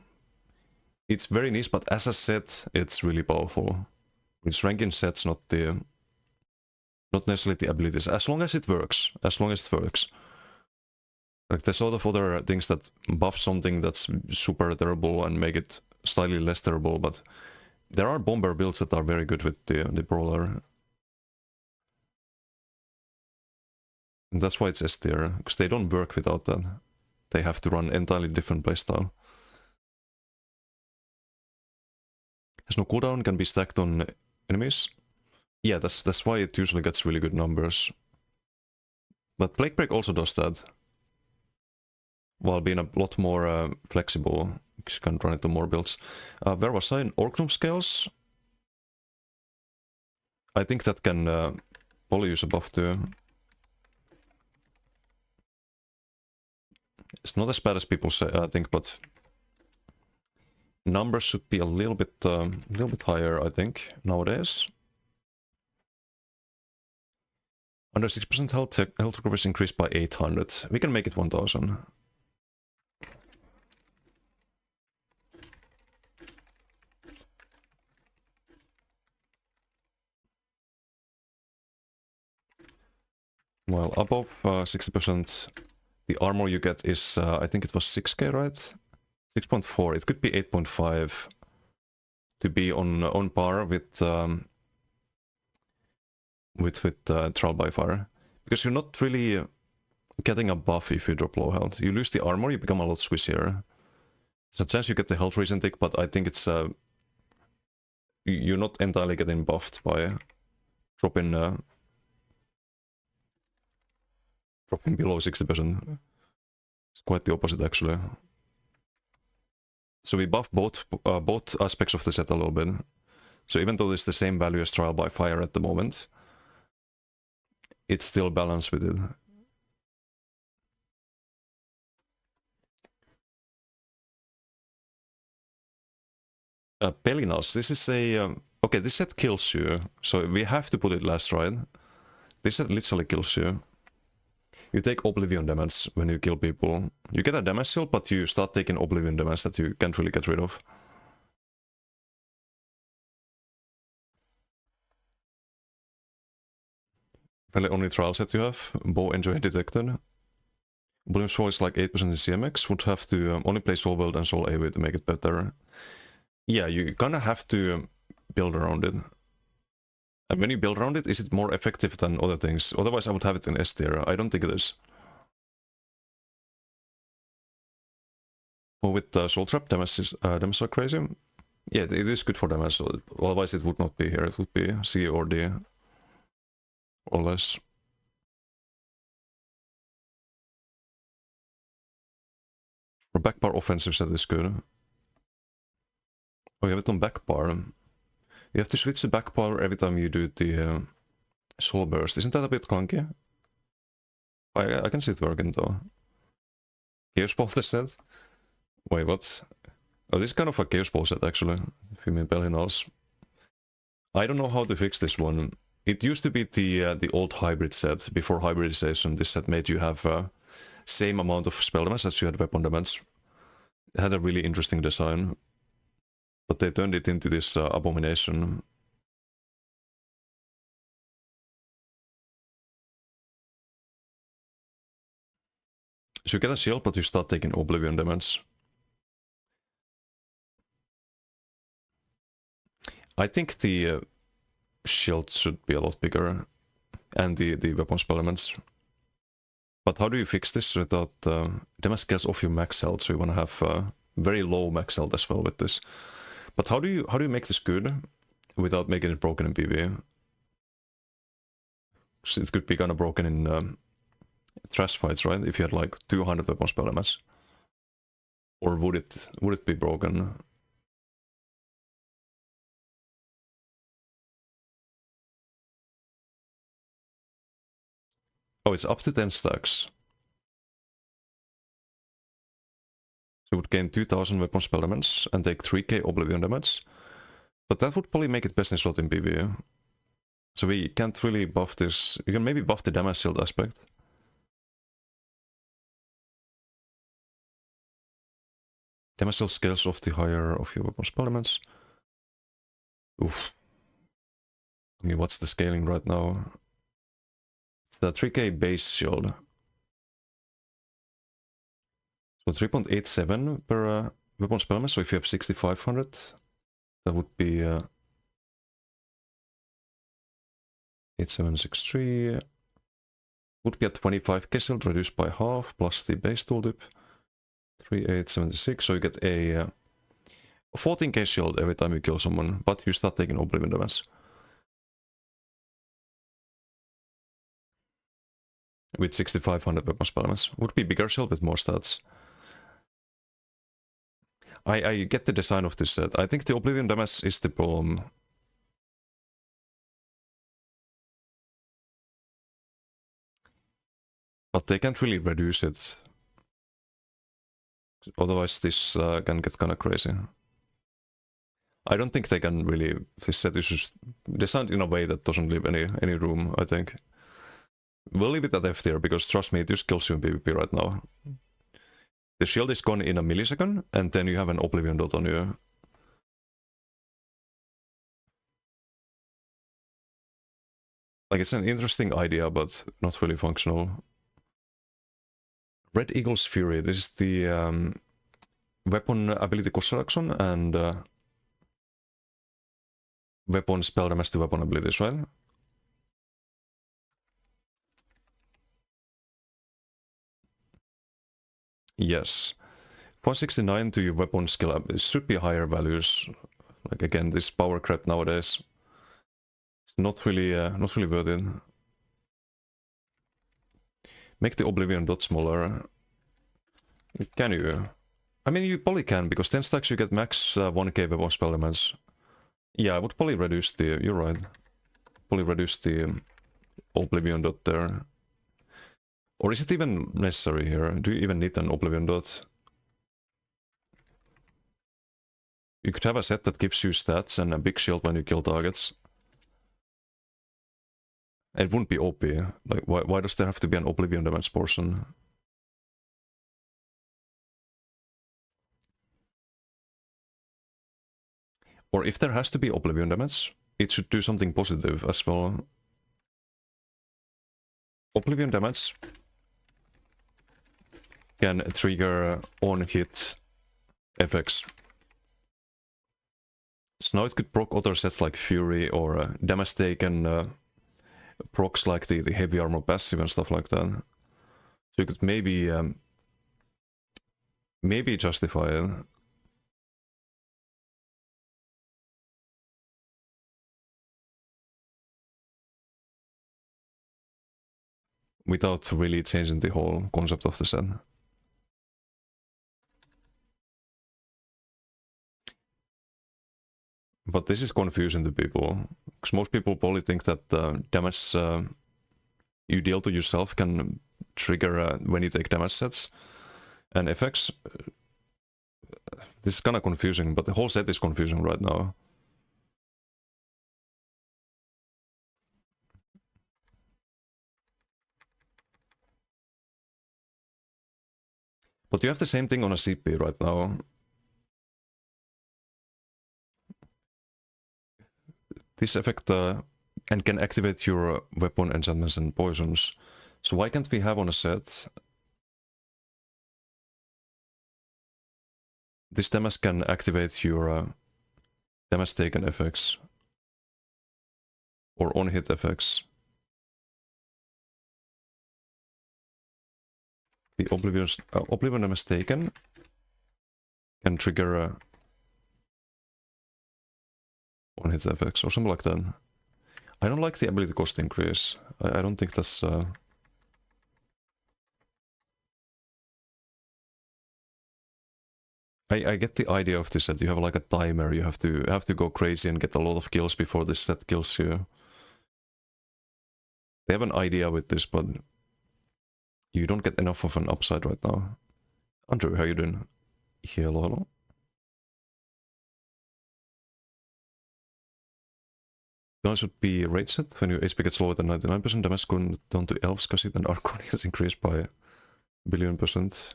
It's very niche, but as a set, it's really powerful. It's ranking sets, not necessarily the abilities. As long as it works. As long as it works. Like there's a lot of other things that buff something that's super terrible and make it slightly less terrible, but there are bomber builds that are very good with the brawler. And that's why it's S tier, because they don't work without that. They have to run entirely different playstyle. Has no cooldown, can be stacked on enemies. Yeah, that's why it usually gets really good numbers. But Plague Break also does that. While being a lot more flexible, you can run it on more builds. Where was I? In Orcnum Scales? I think that can poly use a buff too. It's not as bad as people say, I think, but numbers should be a little bit higher, I think, nowadays. Under 6% health recovery is increased by 800. We can make it 1000. Well, above 60%, the armor you get is, I think it was 6k, right? 6.4, it could be 8.5 to be on par with with Trial by Fire. Because you're not really getting a buff if you drop low health. You lose the armor, you become a lot squishier. There's a chance you get the health regen tick, but I think it's you're not entirely getting buffed by dropping below 60%. It's quite the opposite actually. So we buff both aspects of the set a little bit. So even though it's the same value as Trial by Fire at the moment, it's still balanced with it. Pelinas, this is a... okay, this set kills you, so we have to put it last, right? This set literally kills you. You take Oblivion damage when you kill people. You get a damage shield, but you start taking Oblivion damage that you can't really get rid of. Well, the only trial set you have, Bow Enjoy detected. Oblivion Soul is like 8% in CMX, would have to only play Soul World and Soul AoE to make it better. Yeah, you kinda have to build around it. And when you build around it, is it more effective than other things? Otherwise I would have it in S tier. I don't think it is. Well, with Soul Trap, damage are crazy. Yeah, it is good for damage, so otherwise it would not be here. It would be C or D. Or less. For backbar offensive set is good. Oh, you have it on backbar. You have to switch to backbar every time you do the Soul Burst. Isn't that a bit clunky? I can see it working though. Chaos Ball set? Wait, what? Oh, this is kind of a Chaos Ball set actually, if you mean Pelinas. I don't know how to fix this one. It used to be the old hybrid set. Before hybridization, this set made you have same amount of spell damage as you had weapon damage. It had a really interesting design. But they turned it into this abomination. So you get a shield, but you start taking Oblivion damage. I think the shield should be a lot bigger. And the weapon spell elements. But how do you fix this without... damage gets off your max health, so you want to have very low max health as well with this. But how do you make this good without making it broken in PvE? So it could be kind of broken in trash fights, right? If you had like 200 weapon spell damage, or would it be broken? Oh, it's up to 10 stacks. So you would gain 2000 weapon spell damage and take 3k Oblivion damage. But that would probably make it best in slot in PvE. So we can't really buff this. You can maybe buff the damage shield aspect. Damage shield scales off the higher of your weapon spell damage. Oof. I mean, what's the scaling right now? It's a 3k base shield. So 3.87 per weapon spell damage, so if you have 6500, that would be 8763. Would be at 25k shield, reduced by half, plus the base tooltip. 3876, so you get a 14k shield every time you kill someone, but you start taking Oblivion damage. With 6500 weapon spell damage. Would be bigger shield with more stats. I get the design of this set. I think the Oblivion damage is the problem. But they can't really reduce it. Otherwise this can get kinda crazy. I don't think they can really... This set is just designed in a way that doesn't leave any room, I think. We'll leave it at F tier, because trust me, it just kills you in PvP right now. The shield is gone in a millisecond, and then you have an Oblivion dot on you. Like, it's an interesting idea, but not really functional. Red Eagle's Fury, this is the weapon ability cost reduction and weapon spell damage to weapon abilities, right? Yes. 169 to your weapon skill up. It should be higher values. Like again, this power crap nowadays. It's not really worth it. Make the Oblivion dot smaller. Can you? I mean, you probably can, because 10 stacks you get max 1k weapon spell elements. Yeah, I would probably reduce the... You're right. Probably reduce the Oblivion dot there. Or is it even necessary here? Do you even need an Oblivion dot? You could have a set that gives you stats and a big shield when you kill targets. It wouldn't be OP. Like, why does there have to be an Oblivion damage portion? Or if there has to be Oblivion damage, it should do something positive as well. Oblivion damage can trigger on-hit effects. So now it could proc other sets like Fury or damage taken procs like the heavy armor passive and stuff like that. So you could maybe maybe justify it. Without really changing the whole concept of the set. But this is confusing to people, because most people probably think that damage you deal to yourself can trigger when you take damage sets and effects. This is kind of confusing, but the whole set is confusing right now. But you have the same thing on a CP right now. This effect and can activate your weapon enchantments and poisons. So why can't we have on a set? This damage can activate your damage taken effects or on-hit effects. The Oblivion damage taken can trigger on-hit effects or something like that. I don't like the ability cost increase. I don't think that's... I get the idea of this set. You have like a timer. You have to go crazy and get a lot of kills before this set kills you. They have an idea with this, but you don't get enough of an upside right now. Andrew, how you doing? Hello, hello. Guys would be rate set when your HP gets lower than 99%, damage going down to elves, because it and Archon has increased by 1,000,000,000%.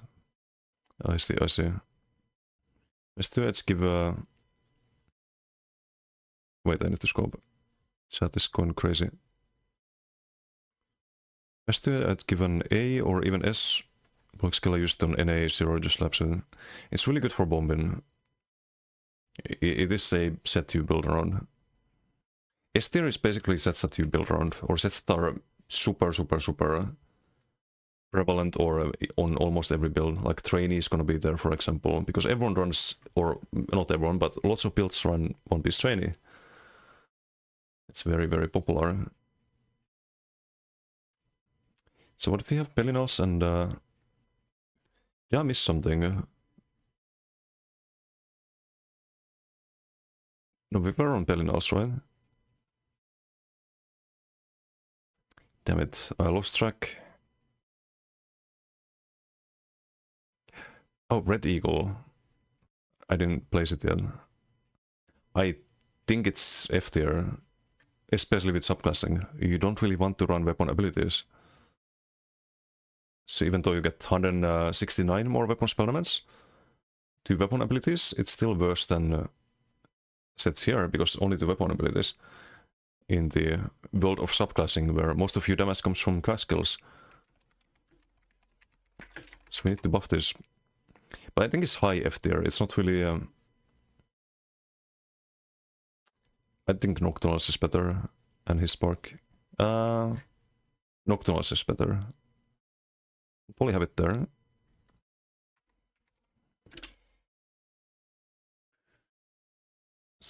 I see, I see. Let's give a... Wait, I need to scope. Chat is going crazy. I'd give an A or even S. Block skill I used on NA 0 just slaps it. It's really good for bombing. It is a set you build around. S tier is basically sets that you build around, or sets that are super prevalent or on almost every build. Like Trainee is gonna be there, for example, because everyone runs, or not everyone, but lots of builds run One Piece Trainee. It's very popular. So what if we have Pelinals and... Did I miss something? No, we were on Pelinals, right? Damn it, I lost track. Oh, Red Eagle. I didn't place it yet. I think it's F tier, especially with subclassing. You don't really want to run weapon abilities. So even though you get 169 more weapon spell elements to weapon abilities, it's still worse than sets here, because only the weapon abilities in the world of subclassing, where most of your damage comes from class skills. So we need to buff this. But I think it's high F tier, it's not really... I think Nocturnals is better, and his spark. Nocturnals is better. Probably have it there.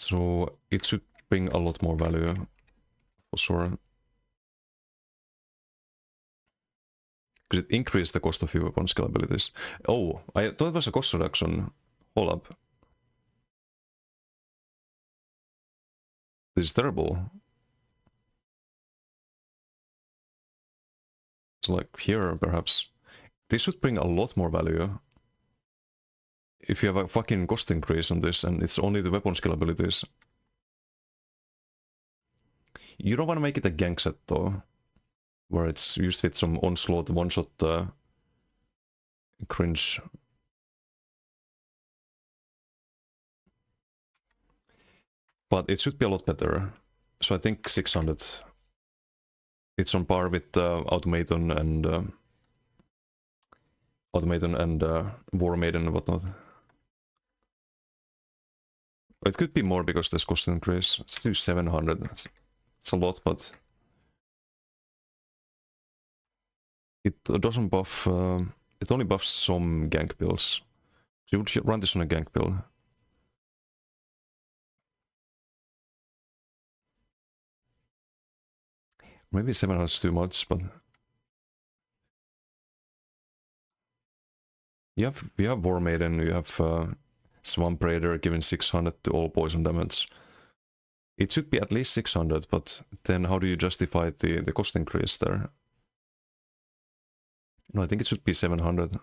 So it should bring a lot more value, for sure. Because it increased the cost of your weapon skill abilities. Oh, I thought it was a cost reduction. Hold up. This is terrible. It's like here, perhaps. This should bring a lot more value. If you have a fucking cost increase on this and it's only the weapon skill abilities. You don't want to make it a gank set though. Where it's used with some onslaught, one-shot cringe. But it should be a lot better. So I think 600. It's on par with Automaton and War Maiden and whatnot. It could be more because there's cost increase. Let's do 700. It's a lot, but it doesn't buff. It only buffs some gank builds. So you would run this on a gank build. Maybe 700 is too much, but you have War Maiden, you have Swamp Raider giving 600 to all poison damage. It should be at least 600, but then how do you justify the cost increase there? No, I think it should be 700.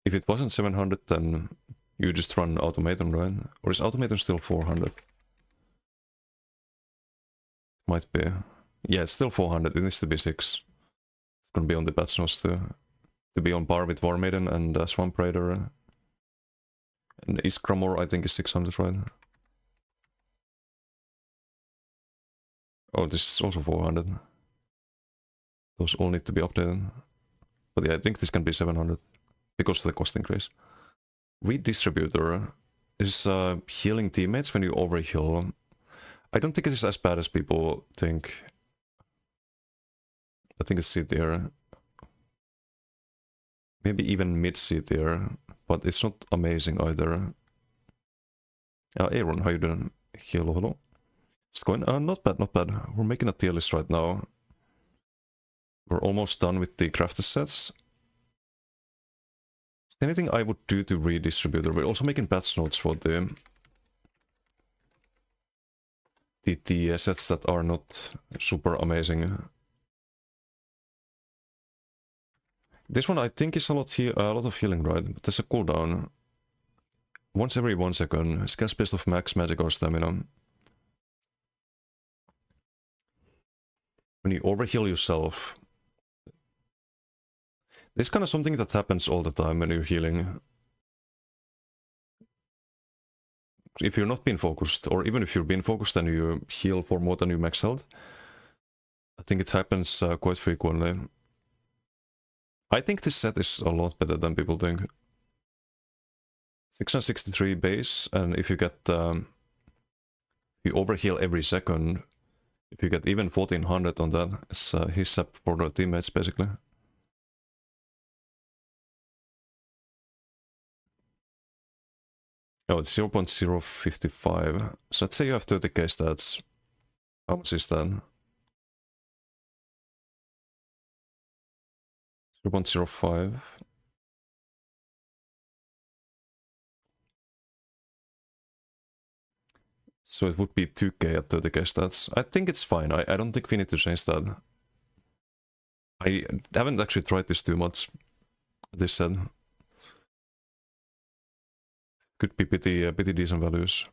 If it wasn't 700, then you just run Automaton, right? Or is Automaton still 400? Might be. Yeah, it's still 400. It needs to be 6. It's gonna be on the patch notes to be on par with War Maiden and Swamp Raider. And Iskramor, I think, is 600, right? Oh, this is also 400. Those all need to be updated. But yeah, I think this can be 700. Because of the cost increase. Redistributor is healing teammates when you overheal. I don't think it is as bad as people think. I think it's C tier. Maybe even mid C tier, but it's not amazing either. Aaron, how you doing? Hello, hello. It's going, not bad, not bad. We're making a tier list right now. We're almost done with the crafted sets. Anything I would do to redistributor? We're also making patch notes for the sets that are not super amazing. This one I think is a lot of healing, right? But there's a cooldown. Once every 1 second, scales based off max magic or stamina. When you overheal yourself. This is kind of something that happens all the time when you're healing. If you're not being focused, or even if you're being focused and you heal for more than your max health, I think it happens quite frequently. I think this set is a lot better than people think. 663 base, and if you get... you overheal every second, if you get even 1400 on that, it's his step for the teammates, basically. Oh, it's 0.055. So let's say you have 30k stats. How much is that? 0.05. So it would be 2k at 30k stats. I think it's fine. I don't think we need to change that. I haven't actually tried this too much. This said. Could be pretty decent values.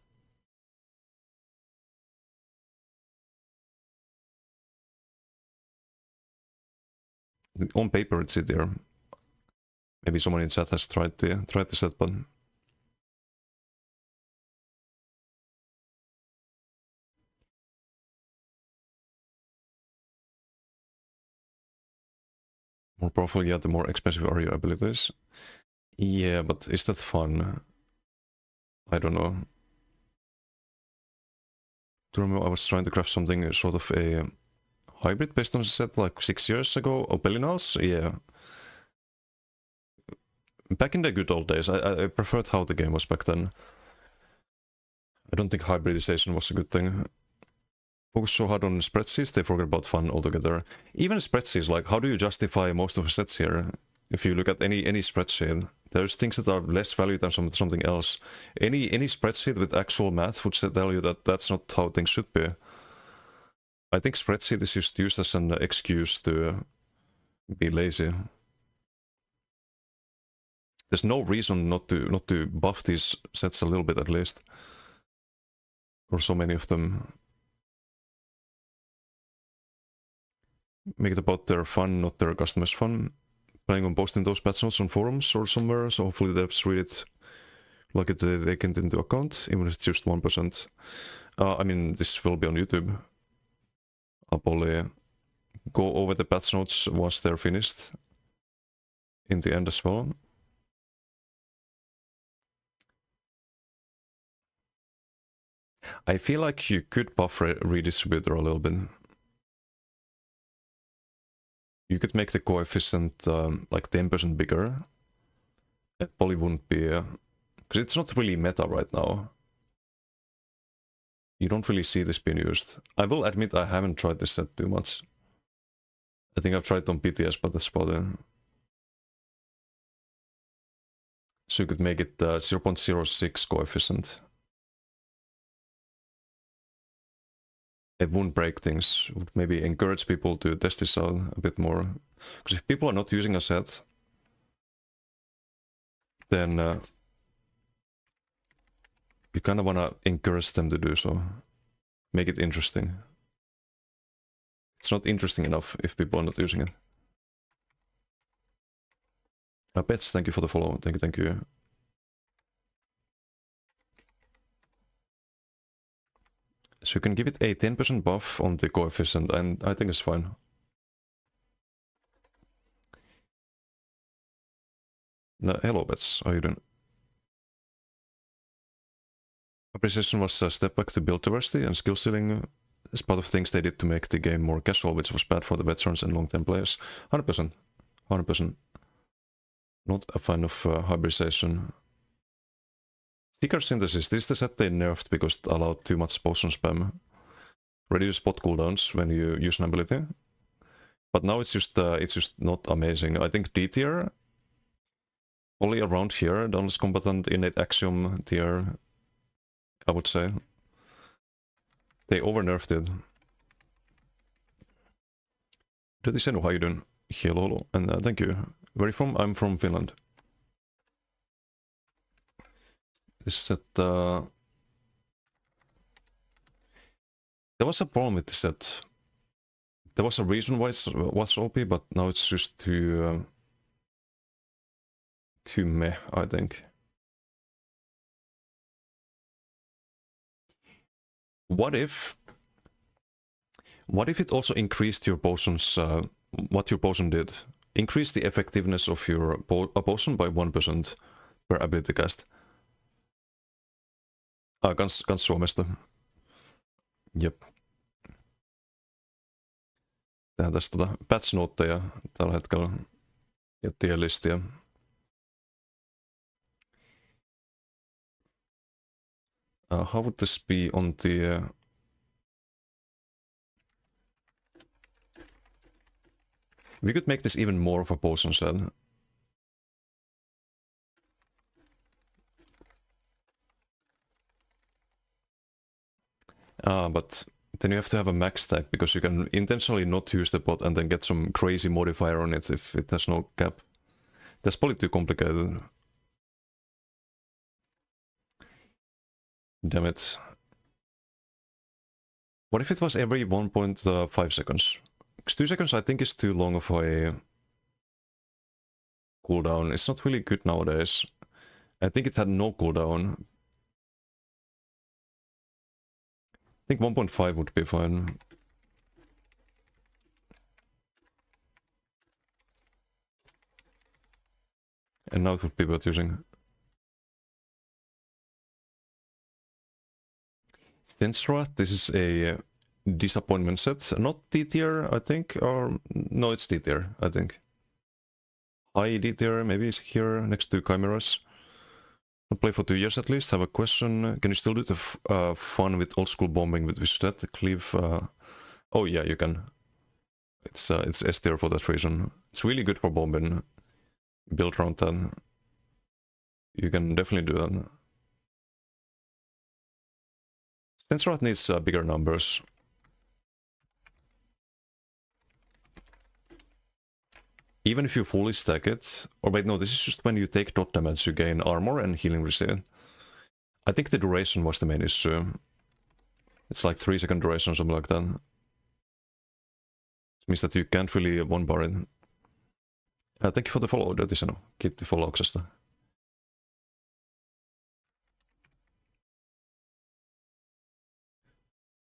On paper it's there. Maybe someone in chat has tried the set, but more powerful, yeah, the more expensive are your abilities. Yeah, but is that fun? I don't know. Do you remember I was trying to craft something sort of a hybrid based on the set like 6 years ago? Oh, Bellinals? Yeah. Back in the good old days, I preferred how the game was back then. I don't think hybridization was a good thing. Focus so hard on spreadsheets, they forget about fun altogether. Even spreadsheets, like, how do you justify most of the sets here? If you look at any spreadsheet, there's things that are less valued than something else. Any spreadsheet with actual math would tell you that that's not how things should be. I think spreadsheet is just used as an excuse to be lazy. There's no reason not to buff these sets a little bit at least. Or so many of them. Make it about their fun, not their customers' fun. Planning on posting those patch notes on forums or somewhere, so hopefully devs read it like it they can into account, even if it's just 1%. I mean, this will be on YouTube. I'll probably go over the patch notes once they're finished in the end as well. I feel like you could buff redistributor a little bit. You could make the coefficient like 10% bigger. It probably wouldn't be... because it's not really meta right now. You don't really see this being used. I will admit I haven't tried this set too much. I think I've tried on PTS, but that's about it. So you could make it 0.06 coefficient. It wouldn't break things. It would maybe encourage people to test this out a bit more. Because if people are not using a set, then you kind of want to encourage them to do so. Make it interesting. It's not interesting enough if people are not using it. Pets, thank you for the follow. Thank you. So you can give it a 10% buff on the coefficient, and I think it's fine. No, hello, Bets. How are you doing? Appreciation was a step back to build diversity, and skill ceiling is part of things they did to make the game more casual, which was bad for the veterans and long-term players. 100%. 100%. Not a fan of hybridization. Seeker Synthesis, this is the set they nerfed because it allowed too much potion spam. Reduce spot cooldowns when you use an ability. But now it's just not amazing. I think D tier, only around here, Dauntless Combatant, Innate Axiom tier, I would say. They over-nerfed it. Dirty Senu, how you doing? Hello, and thank you. Where are you from? I'm from Finland. This set, there was a problem with this set. There was a reason why it was OP, but now it's just too meh, I think. What if it also increased your potions, what your potion did? Increase the effectiveness of your potion by 1% per ability cast. Kans Suomesta. Jep. Tehdään tässä patch noteja tällä hetkellä. Ja tier listiä. How would this be on the... We could make this even more of a potion set. But then you have to have a max stack, because you can intentionally not use the bot and then get some crazy modifier on it if it has no cap. That's probably too complicated. Damn it. What if it was every 1.5 seconds? Because 2 seconds I think is too long of a cooldown. It's not really good nowadays. I think it had no cooldown. I think 1.5 would be fine. And now it would be worth using. Stenstrat, this is a disappointment set. Not D tier, I think, or no, it's D tier, I think. High D tier, maybe it's here next to Chimeras. I'll play for 2 years at least. Have a question. Can you still do the fun with old school bombing with that cleave? Oh yeah, you can. It's S tier for that reason. It's really good for bombing. Build around that. You can definitely do that. Stenstrat needs bigger numbers. Even if you fully stack it, or wait, no, this is just when you take dot damage, you gain armor and healing receipt. I think the duration was the main issue. It's like 3-second duration or something like that. It means that you can't really one-bar it. Thank you for the follow, Dirty Sano. Kiitti followuksesta.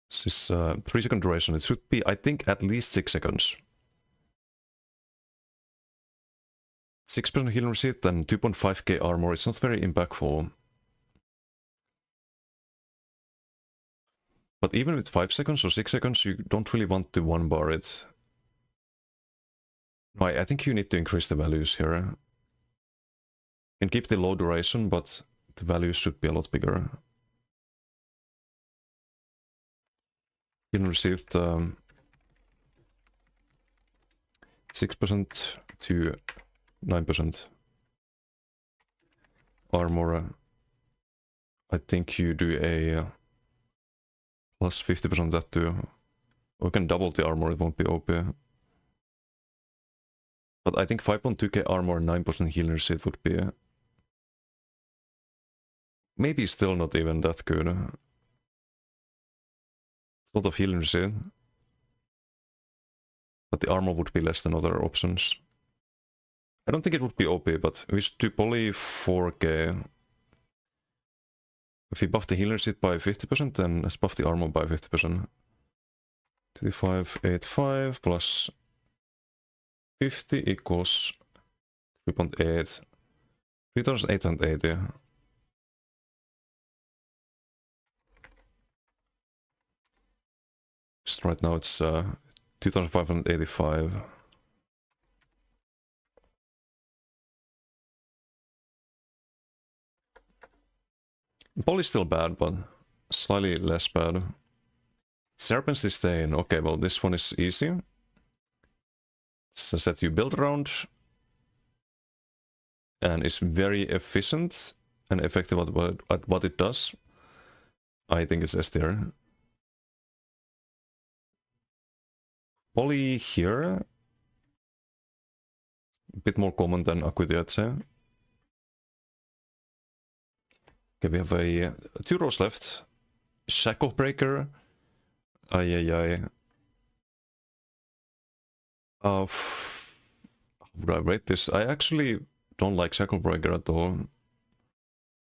This is 3-second duration. It should be, I think, at least 6 seconds. 6% healing receipt and 2.5k armor. It's not very impactful. But even with 5 seconds or 6 seconds, you don't really want to one-bar it. No, I think you need to increase the values here. You can keep the low duration, but the values should be a lot bigger. Healing received 6% to 9% armor. I think you do a plus 50% that too. Or you can double the armor, it won't be OP. But I think 5.2k armor and 9% healing receipt would be maybe still not even that good. It's a lot of healing receipt. But the armor would be less than other options. I don't think it would be OP, but we should do poly 4k. If we buff the healer receipt by 50%, then let's buff the armor by 50%. 2585 plus 50 equals 3.8. 3880. Just right now it's 2585. Poly is still bad, but slightly less bad. Serpent's Disdain. Okay, well, this one is easy. It's a set you build around. And is very efficient and effective at what it does. I think it's S tier. Poly here. A bit more common than Acuity, I'd say. Okay, we have 2 rows left. Shackle Breaker. Ay. Would I rate this? I actually don't like Shackle Breaker at all.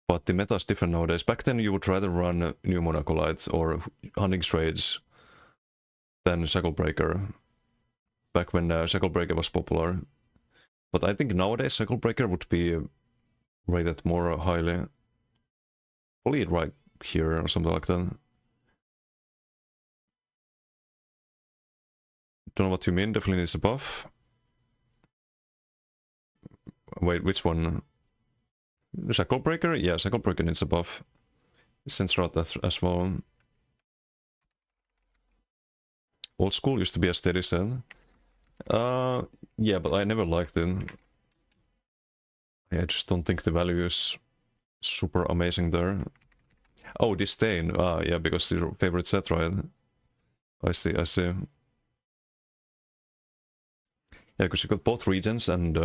But the meta is different nowadays. Back then you would rather run New Monacolite or Hunting Straights than Shackle Breaker. Back when Shackle Breaker was popular. But I think nowadays Shackle Breaker would be rated more highly. Probably right here or something like that. Don't know what you mean, definitely needs a buff. Wait, which one? Shackle Breaker? Yeah, Shackle Breaker needs a buff. Stenstrat as well. Old School used to be a steady set. Yeah, but I never liked it. I just don't think the value is super amazing there. Oh, Disdain. Yeah, because your favorite set, right? I see. Yeah, because you got both regions and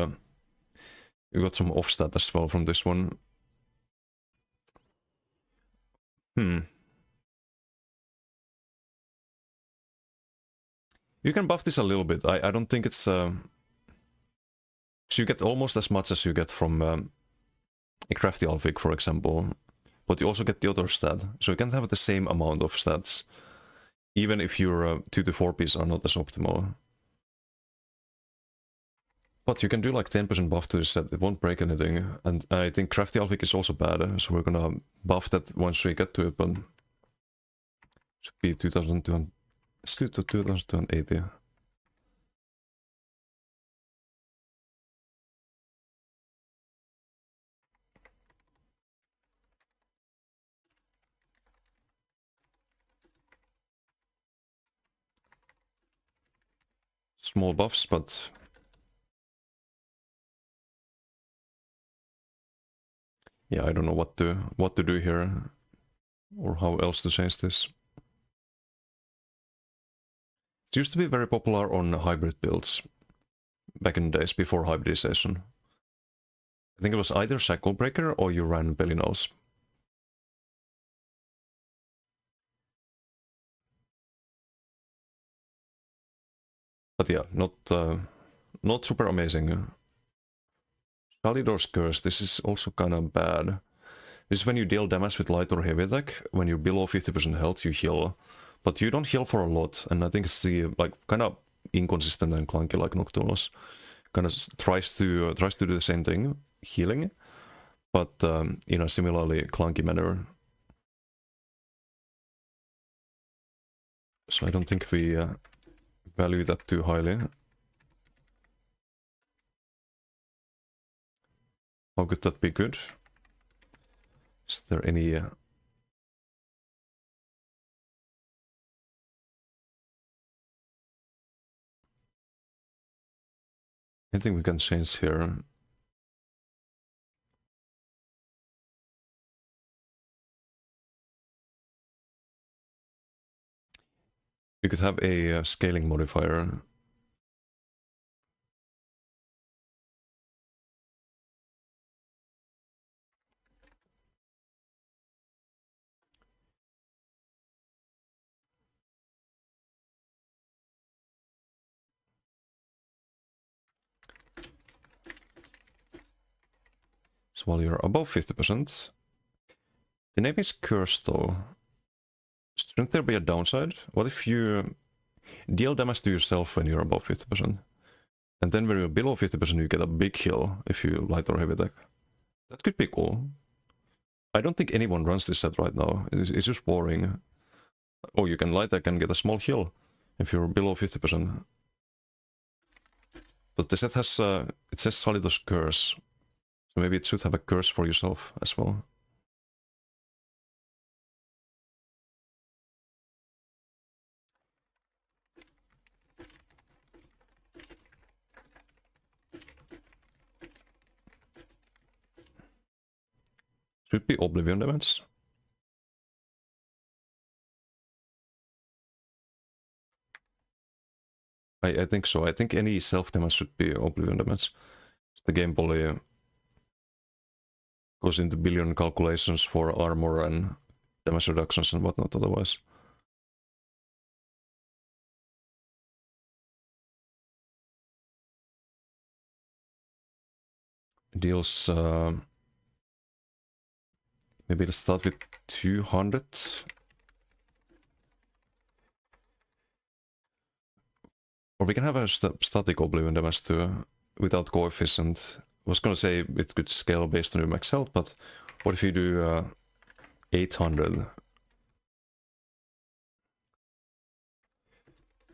you got some offstat as well from this one. You can buff this a little bit. I don't think it's... So you get almost as much as you get from a Crafty Alphic, for example. But you also get the other stat. So you can have the same amount of stats. Even if your 2 to 4 piece are not as optimal. But you can do like 10% buff to this set, it won't break anything. And I think Crafty Alphic is also bad, so we're gonna buff that once we get to it, but... Should be 2200, still to 2280. Small buffs, but yeah, I don't know what to do here or how else to change this. It used to be very popular on hybrid builds back in the days before hybridization. I think it was either Shackle Breaker or you ran Belly Nose. But yeah, not super amazing. Shalidor's Curse, this is also kind of bad. This is when you deal damage with light or heavy attack. When you're below 50% health, you heal. But you don't heal for a lot, and I think it's the, like, kind of inconsistent and clunky like Nocturnus. Kind of tries to do the same thing, healing, but in a similarly clunky manner. So I don't think we value that too highly. How could that be good? Is there any... anything we can change here? You could have a scaling modifier. So while you're above 50%, the name is Curse though. Shouldn't there be a downside? What if you deal damage to yourself when you're above 50%? And then when you're below 50% you get a big heal if you light or heavy attack. That could be cool. I don't think anyone runs this set right now. It's just boring. Oh, you can light attack and get a small heal if you're below 50%. But the set has, it says Salidos Curse. So maybe it should have a curse for yourself as well. Should be Oblivion damage. I think so. I think any self-damage should be Oblivion damage. The game bully goes into billion calculations for armor and damage reductions and whatnot otherwise. Deals... maybe let's start with 200. Or we can have a static Oblivion damage too, without coefficient. I was gonna say it could scale based on your max health, but what if you do 800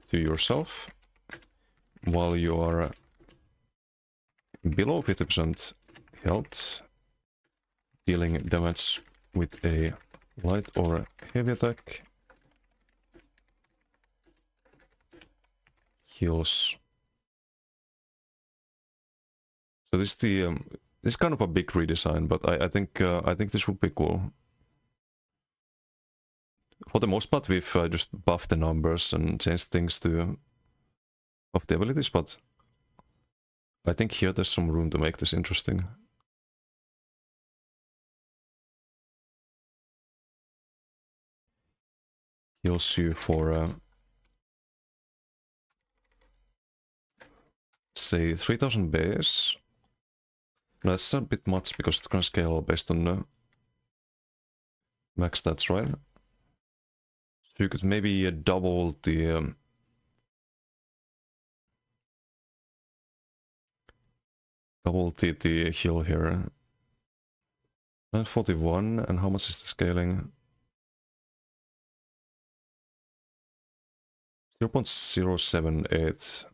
to yourself while you are below 50% health, dealing damage with a light or heavy attack, heals. So this is the this is kind of a big redesign, but I think this would be cool. For the most part, we've just buffed the numbers and changed things to buff the abilities, but I think here there's some room to make this interesting. Heals you for say 3000 base. No, that's a bit much because it's gonna scale based on max stats, right? So you could maybe double the heal here. 941, and how much is the scaling? 0.078.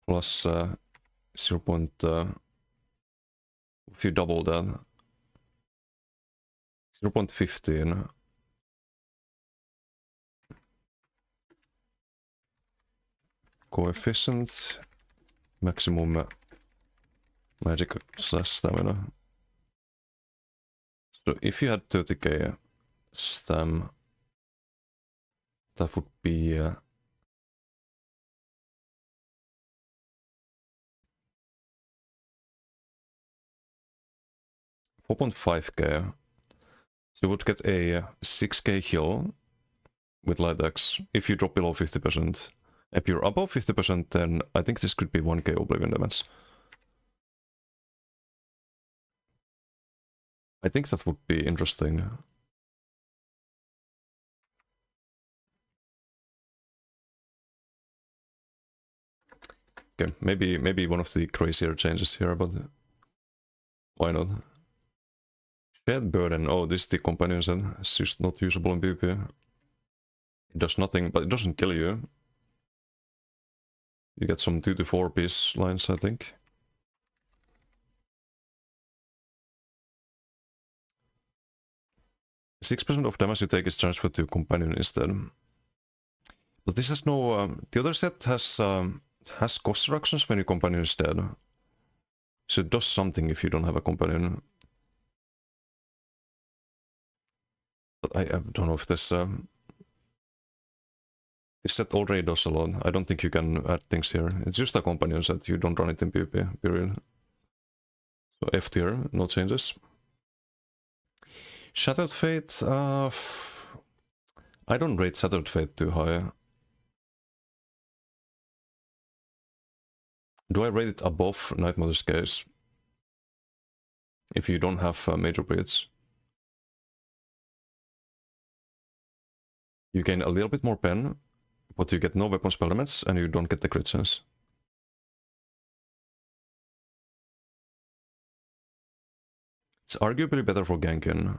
Plus 0. If you double that, 0.15. Coefficient, maximum magic slash stamina. So if you had 30k stam, that would be 4.5k. So you would get a 6k heal with light axe if you drop below 50%. If you're above 50%, then I think this could be 1k oblivion damage. I think that would be interesting. Okay, maybe one of the crazier changes here, but why not? Shed burden. Oh, this is the companion set. It's just not usable in PvP. It does nothing, but it doesn't kill you. You get some 2 to 4 piece lines, I think. %6% of damage you take is transferred to companion instead. But this has no. The other set has cost reductions when your companion is dead. So it does something if you don't have a companion. But I don't know if this set already does a lot. I don't think you can add things here. It's just a companion set. You don't run it in PvP, period. So F tier, no changes. Shattered Fate. I don't rate Shattered Fate too high. Do I rate it above Night Mother's Case? If you don't have major breeds. You gain a little bit more pen, but you get no weapon spell damage and you don't get the crit chance. It's arguably better for ganking.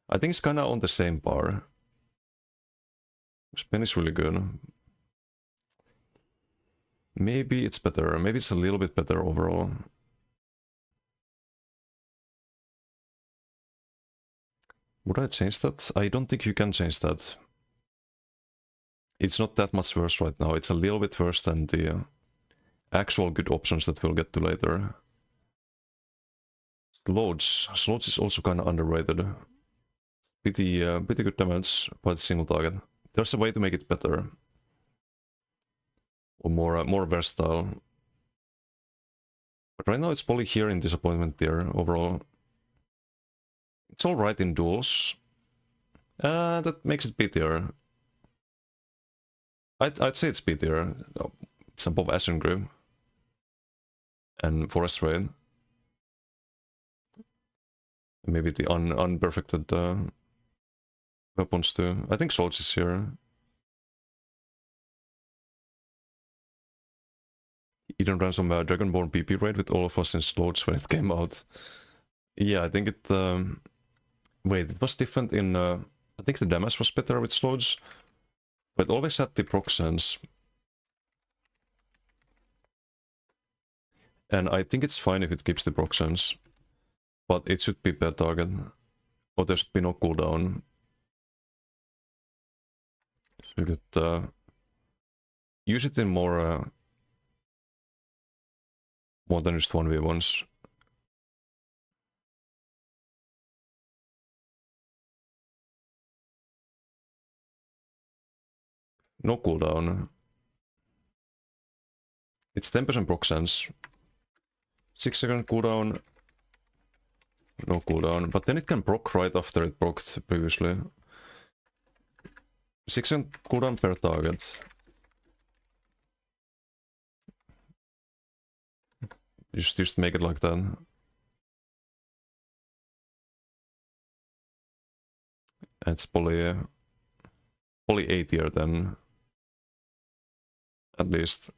I think it's kinda on the same par. Pen is really good. Maybe it's better. Maybe it's a little bit better overall. Would I change that? I don't think you can change that. It's not that much worse right now. It's a little bit worse than the actual good options that we'll get to later. Slodes is also kind of underrated. Pretty good damage by the single target. There's a way to make it better. Or more versatile. But right now it's probably here in disappointment tier overall. It's alright in duels. That makes it B tier. I'd say it's B tier. Oh, it's above Ashengrave and Forest Raid. Maybe the unperfected weapons too. I think Swords is here. Eden ran some Dragonborn PP raid with all of us in Swords when it came out. Yeah, I think it... wait, it was different in... I think the damage was better with Swords. But it always had the proc sense. And I think it's fine if it keeps the proc sense. But it should be per target. Or there should be no cooldown. So you could use it in more than just 1v1s. No cooldown. It's 10% proc sense. 6-second cooldown. No cooldown, but then it can proc right after it procced previously. 6-second cooldown per target. Just make it like that. It's poly A tier then. at least.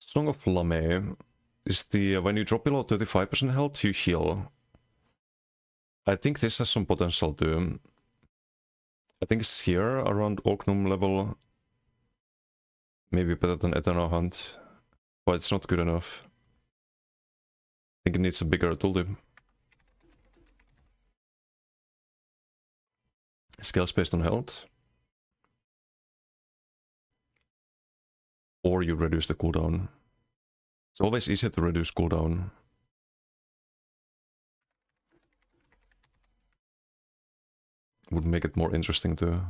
Song of Lame is the when you drop below 35% health, you heal. I think this has some potential too. I think it's here around Orknum level. Maybe better than Eternal Hunt, but it's not good enough. I think it needs a bigger tooltip. Scales based on health. Or you reduce the cooldown. It's always easier to reduce cooldown. Would make it more interesting too.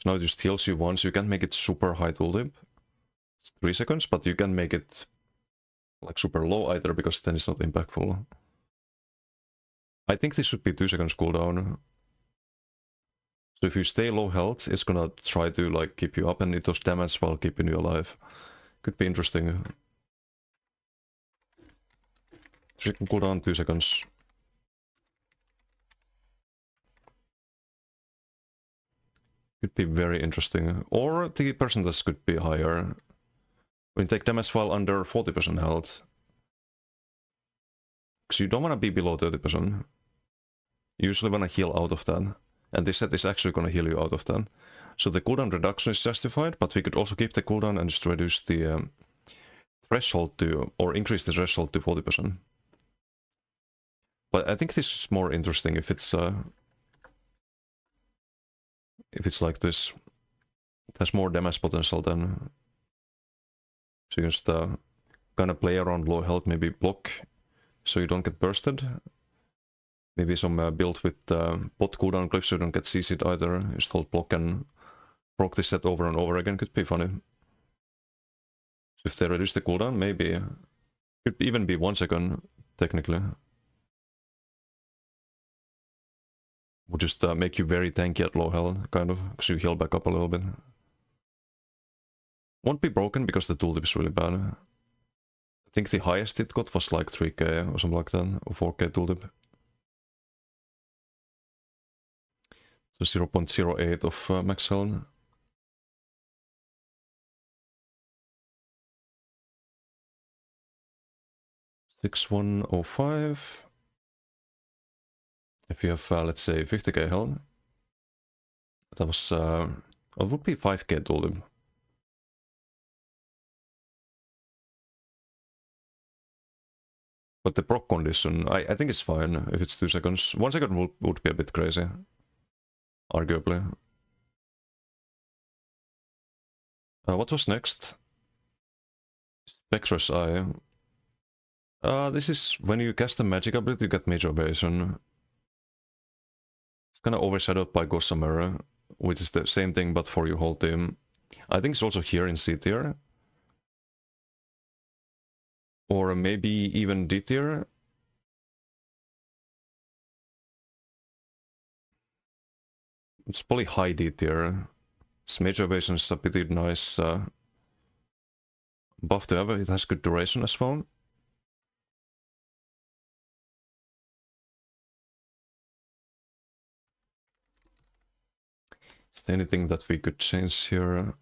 Now it just heals you once. You can't make it super high tooltip. It's 3 seconds, but you can make it like super low either, because then it's not impactful. I think this should be 2 seconds cooldown. So if you stay low health, it's gonna try to like keep you up and it does damage while keeping you alive. Could be interesting. 3 second cooldown, 2 seconds. Could be very interesting. Or the percentage could be higher. When you take damage while under 40% health. Because you don't want to be below 30%. You usually want to heal out of that. And this set is actually going to heal you out of that. So the cooldown reduction is justified, but we could also keep the cooldown and just reduce the threshold to, or increase the threshold to 40%. But I think this is more interesting if it's like this. It has more damage potential than... So you just kind of play around low health, maybe block so you don't get bursted. Maybe some build with bot cooldown cliff so you don't get CC'd either. Just hold block and proc this set over and over again, could be funny. So if they reduce the cooldown, maybe... Could even be 1 second, technically. Would just make you very tanky at low health, kind of, because you heal back up a little bit. Won't be broken because the tooltip is really bad. I think the highest it got was like 3k or something like that, or 4k tooltip. So 0.08 of max health. $6105. If you have, let's say, 50k health, that was, it would be 5k tooltip. But the proc condition, I think it's fine if it's 2 seconds. 1 second would be a bit crazy, arguably. What was next? Spectre's Eye. This is when you cast a magic ability, you get major evasion. It's kind of overshadowed by Gossamer, which is the same thing but for your whole team. I think it's also here in C tier. Or maybe even D tier. It's probably high D tier. This major evasion is a pretty nice buff to have. It has good duration as well. Is there anything that we could change here?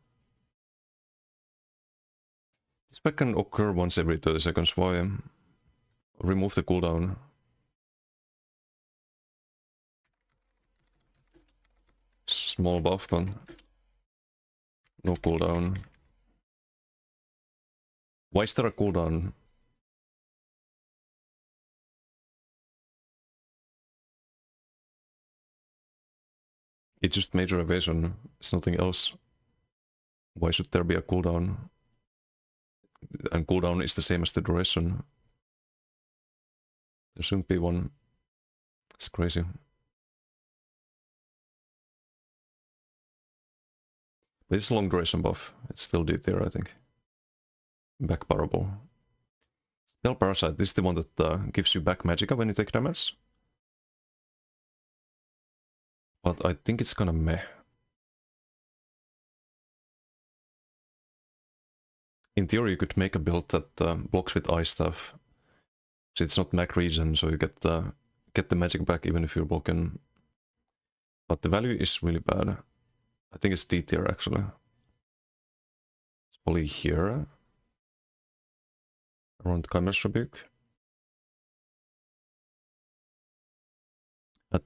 This spec can occur once every 30 seconds. Why? Remove the cooldown. Small buff, but no cooldown. Why is there a cooldown? It's just major evasion, it's nothing else. Why should there be a cooldown? And cooldown is the same as the duration. There shouldn't be one. It's crazy. But it's a long duration buff. It's still D tier, I think. Back parable. Spell Parasite, this is the one that gives you back magicka when you take damage. But I think it's kinda meh. In theory, you could make a build that blocks with ice stuff. So it's not mag regen, so you get the magic back even if you're blocking. But the value is really bad. I think it's D tier actually. Probably here. Around Chimer's Rebuke.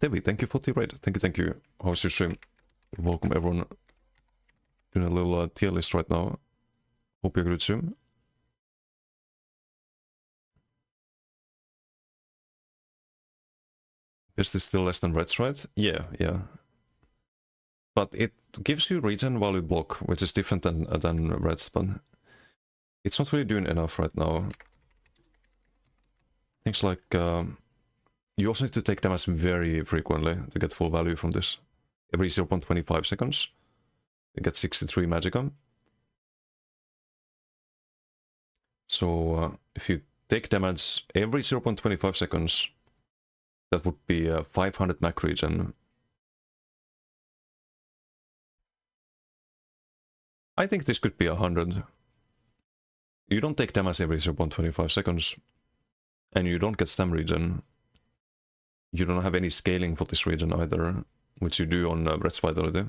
Devi, thank you for the raid. Thank you. How's your stream? Welcome everyone. Doing a little tier list right now. Hope you're good soon. Guess it's still less than Reds, right? Yeah. But it gives you regen while you block, which is different than Reds, but it's not really doing enough right now. Things like you also need to take damage very frequently to get full value from this. Every 0.25 seconds, you get 63 magicka. So if you take damage every 0.25 seconds, that would be 500 mac regen. I think this could be 100. You don't take damage every 0.25 seconds, and you don't get stam regen. You don't have any scaling for this region either, which you do on Red's Vitality.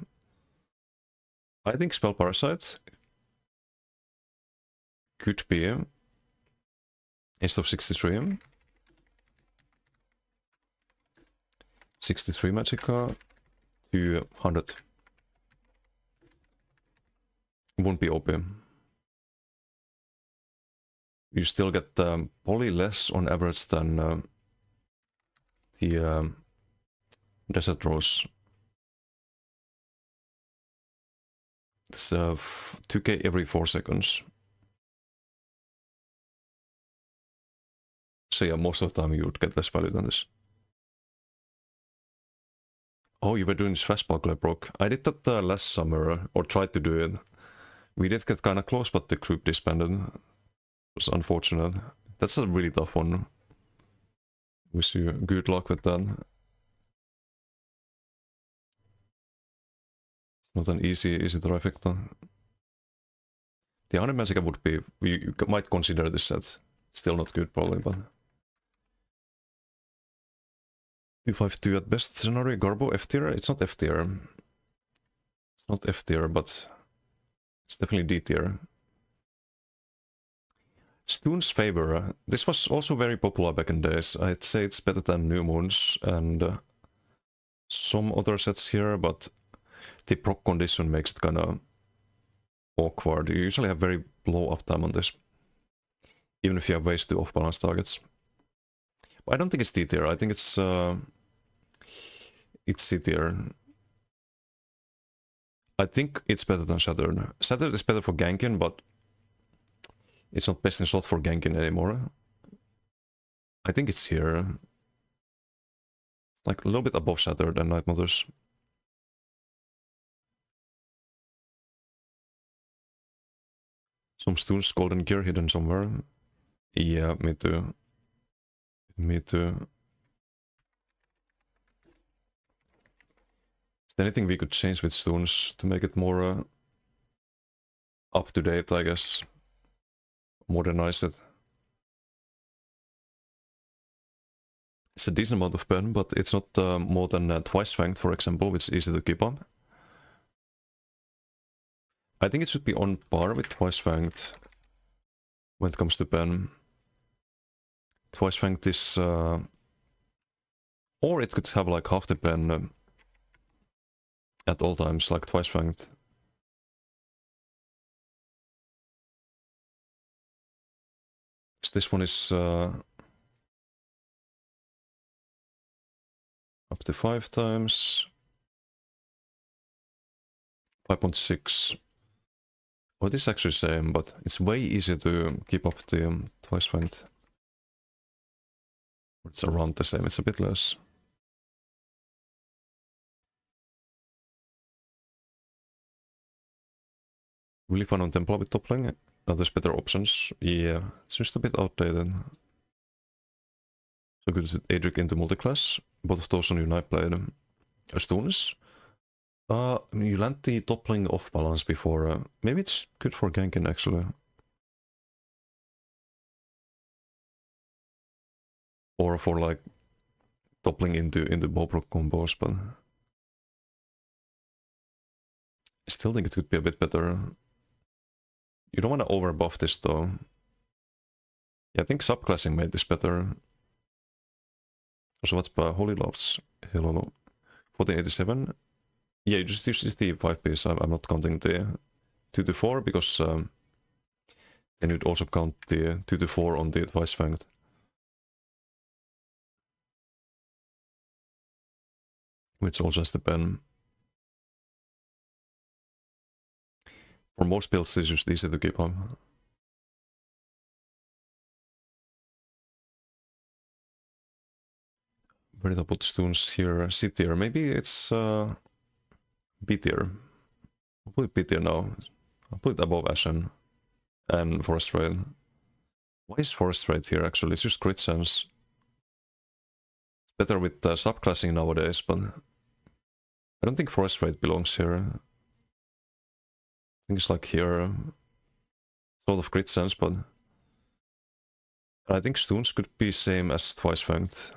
I think Spell Parasite could be instead of 63. 63 magicka to 100. Won't be OP. You still get probably less on average than the Desert Rose. It's 2k every 4 seconds. So yeah, most of the time you would get less value than this. Oh, you were doing this fast buckler, Brock. I did that last summer, or tried to do it. We did get kinda close, but the group disbanded. It was unfortunate. That's a really tough one. Wish you good luck with that. It's not an easy trifecta. The 100 magicka would be... You might consider this set. Still not good, probably, but... 252 at best scenario. Garbo F tier? It's not F tier. It's not F tier, but... It's definitely D tier. Stoon's Favor. This was also very popular back in days. I'd say it's better than New Moons and some other sets here, but the proc condition makes it kinda awkward. You usually have very low uptime on this, even if you have ways to off-balance targets. But I don't think it's D tier. I think it's C tier. I think it's better than Shattered. Shattered is better for ganking, but it's not best in slot for ganking anymore. I think it's here. It's like a little bit above Shattered and Night Mothers. Some Stoon's Golden Gear hidden somewhere. Yeah, me too. Me too. Is there anything we could change with Stoons to make it more up to date, I guess? Modernize it. It's a decent amount of pen, but it's not more than twice fanged, for example, which is easy to keep up. I think it should be on par with twice fanged when it comes to pen. Twice fanged is... or it could have like half the pen at all times, like twice fanged. This one is up to 5 times. 5.6. Oh, this is actually the same, but it's way easier to keep up the twice fanged. It's around the same, it's a bit less. Really fun on Templar with toppling. There's better options. Yeah, it's just a bit outdated. So good with Adric into multiclass. Both of those on Unite Blade. Stones. You land the toppling off balance before. Maybe it's good for ganking actually. Or for like toppling into Bobrok combos, but I still think it could be a bit better. You don't want to overbuff this though. Yeah, I think subclassing made this better. So what's Holy Loves? Hello. 1487. Yeah, you just use the 5 piece. I'm not counting the 2 to 4 because then you'd also count the 2 to 4 on the Advice Fanged. Which also has the pen. For most builds, this is just easy to keep on. Where did I put stones here? C tier. Maybe it's B tier. I'll put it B tier now. I'll put it above Ashen and Forest Raid. Why is Forest Raid here actually? It's just crit sense. It's better with subclassing nowadays, but I don't think Forest Raid belongs here. I think it's like here. Sort of crit sense, but I think stones could be same as Twice Fanged.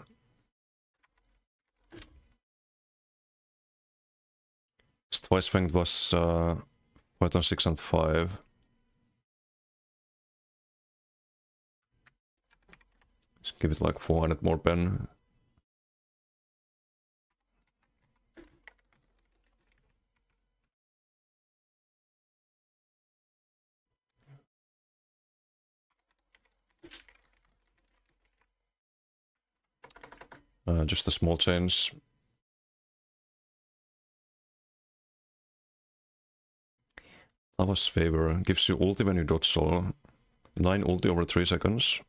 Twice Fanged was 5 on 6 and 5. Just give it like 400 more pen. Just a small change. Lava's Favor gives you ulti when you dodge solo. 9 ulti over 3 seconds.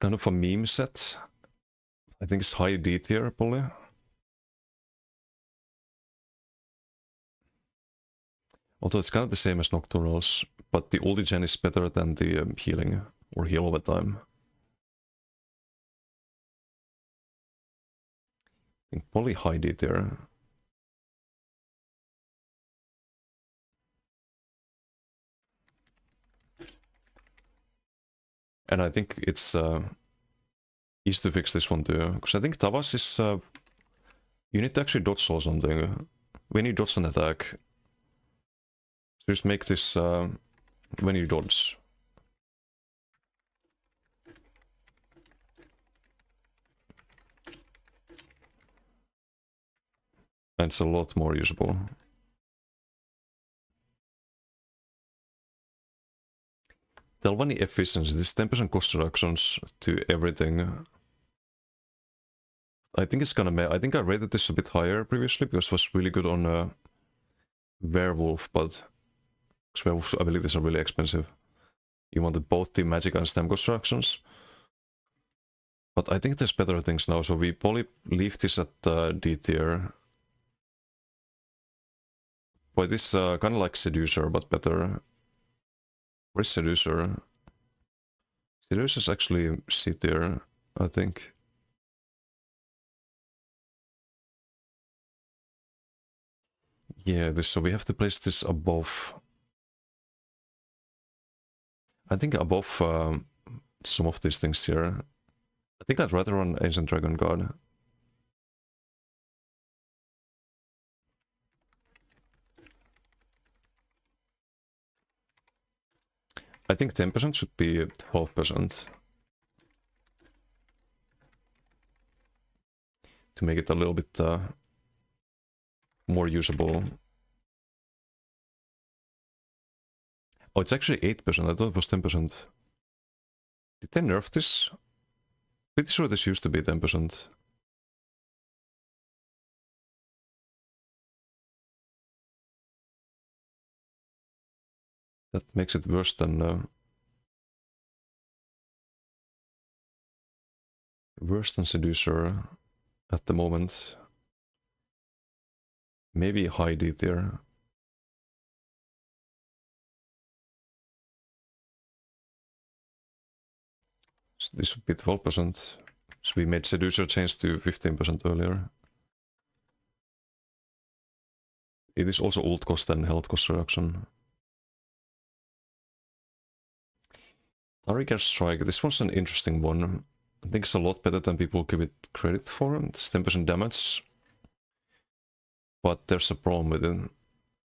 Kind of a meme set. I think it's high D tier, probably. Although it's kind of the same as Nocturnals, but the ulti gen is better than the healing, or heal over time. I think probably high D tier. And I think it's easy to fix this one too, because I think Tavas is you need to actually dodge or something when you dodge an attack. So just make this when you dodge. And it's a lot more usable. Telvanni efficiency, this 10% cost reductions to everything. I think it's gonna make. I think I rated this a bit higher previously because it was really good on Werewolf, but Werewolf's abilities are really expensive. You wanted both the magic and stem cost reductions. But I think there's better things now, so we probably leave this at D tier. Boy, this kind of like Seducer, but better. Where's Seducer? Seducer is actually C tier, I think. Yeah, this, so we have to place this above. I think above some of these things here. I think I'd rather run Ancient Dragon God. I think 10% should be 12%. To make it a little bit more usable. Oh, it's actually 8%. I thought it was 10%. Did they nerf this? Pretty sure this used to be 10%. That makes it worse than Seducer at the moment. Maybe high D tier. So this would be 12%. So we made Seducer change to 15% earlier. It is also ult cost and health cost reduction. Target Strike, this one's an interesting one. I think it's a lot better than people give it credit for. It's 10% damage. But there's a problem with it.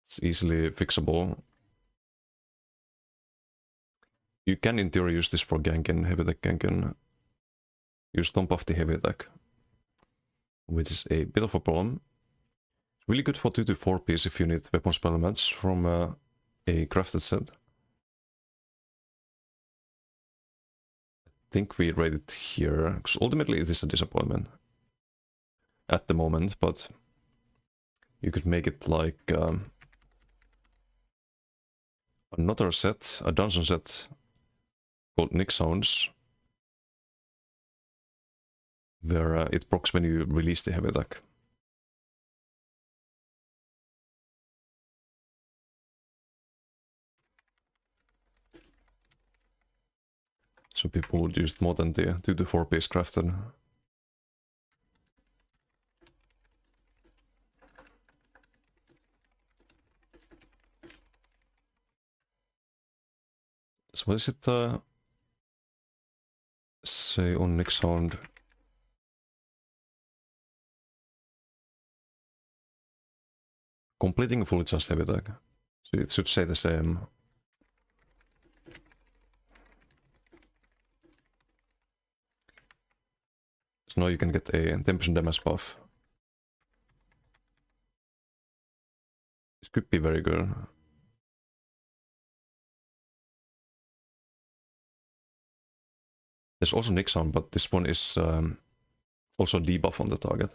It's easily fixable. You can in theory use this for ganking, heavy attack ganking. You stomp off the heavy attack, which is a bit of a problem. It's really good for 2 to 4 piece if you need weapon spell match from a crafted set. I think we rate it here, because ultimately it is a disappointment at the moment, but you could make it like another set, a dungeon set called Nick Sounds, where it procs when you release the heavy attack. So people would use more than the 2 to 4 piece crafted. So what is it say on Nick Sound? Completing a fully charged heavy attack. So it should say the same. So now you can get a 10% damage buff. This could be very good. There's also Nick Sound, but this one is also debuff on the target.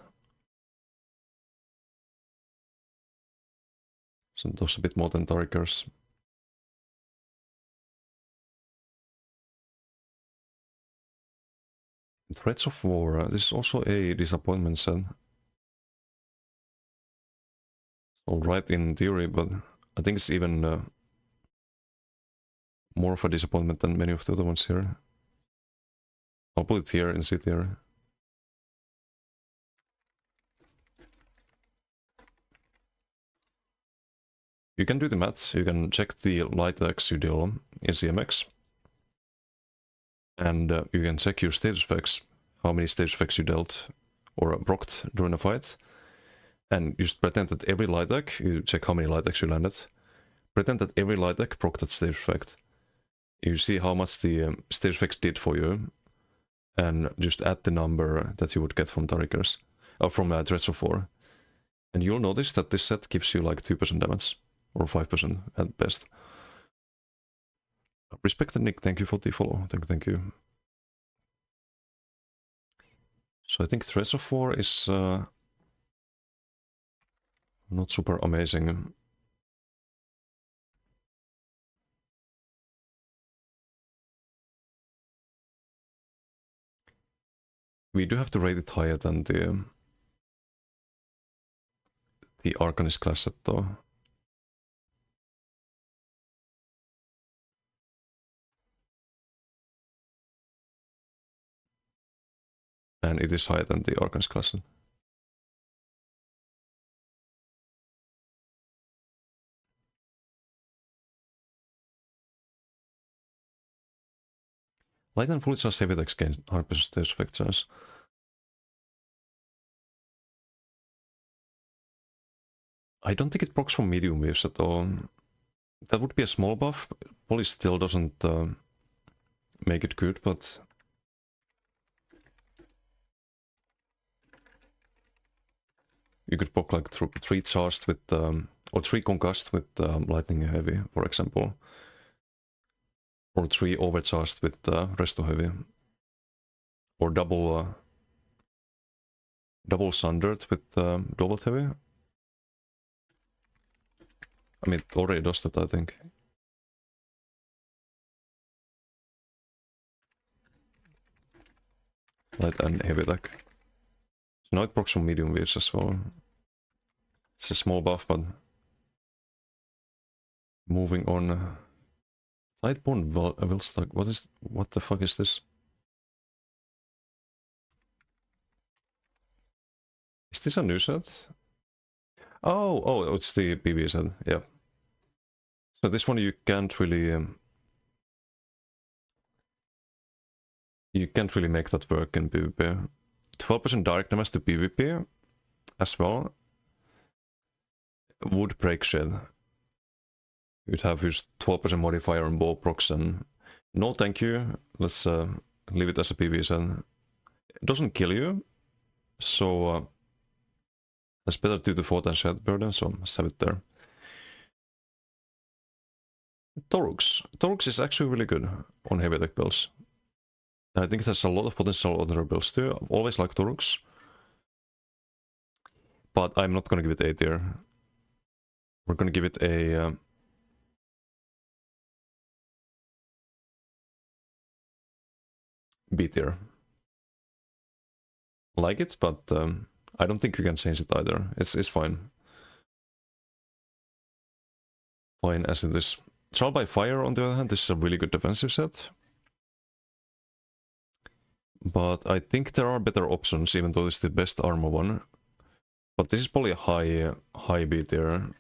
So those a bit more than Tarikers. Threats of War, this is also a disappointment set. It's alright in theory, but I think it's even more of a disappointment than many of the other ones here. I'll put it here in C tier. You can do the math, you can check the light attacks you deal in CMX. And you can check your status effects, how many status effects you dealt or procced during a fight. And just pretend that every light attack, you check how many light attacks you landed. Pretend that every light attack procced that status effect. You see how much the status effects did for you. And just add the number that you would get from Tarikers, or from Threats of War. And you'll notice that this set gives you like 2% damage, or 5% at best. Respected Nick, thank you for the follow, thank you. So I think Threats of War is not super amazing. We do have to rate it higher than the Arcanist class set though. And it is higher than the Arcanist class set. Light and fully charged heavy attacks gain 100% status effect chance. I don't think it procs from medium waves at all. That would be a small buff. Probably still doesn't make it good, but you could proc like 3 charged with or 3 concussed with lightning heavy, for example. Or 3 overcharged with resto heavy. Or double sundered with double heavy. I mean, it already does that, I think. Light and heavy attack. So now it procs from medium waves as well. It's a small buff, but moving on. Lightborn Vilstag. What the fuck is this? Is this a new set? Oh, it's the PvE set. Yeah. So this one you can't really make that work in PvP. 12% direct damage to PvP as well would break shed. You'd have used 12% modifier on bow procs and no thank you. Let's leave it as a PvE set. It doesn't kill you, so that's better 2 to 4 than shed burden, so let's have it there. Torux. Torux is actually really good on heavy attack builds. I think it has a lot of potential on other builds too. I've always liked Torux. But I'm not gonna give it A tier. We're gonna give it a B tier. Like it, but I don't think you can change it either. It's fine. Fine as it is. Trial by Fire, on the other hand, this is a really good defensive set. But I think there are better options, even though it's the best armor one. But this is probably a high B tier.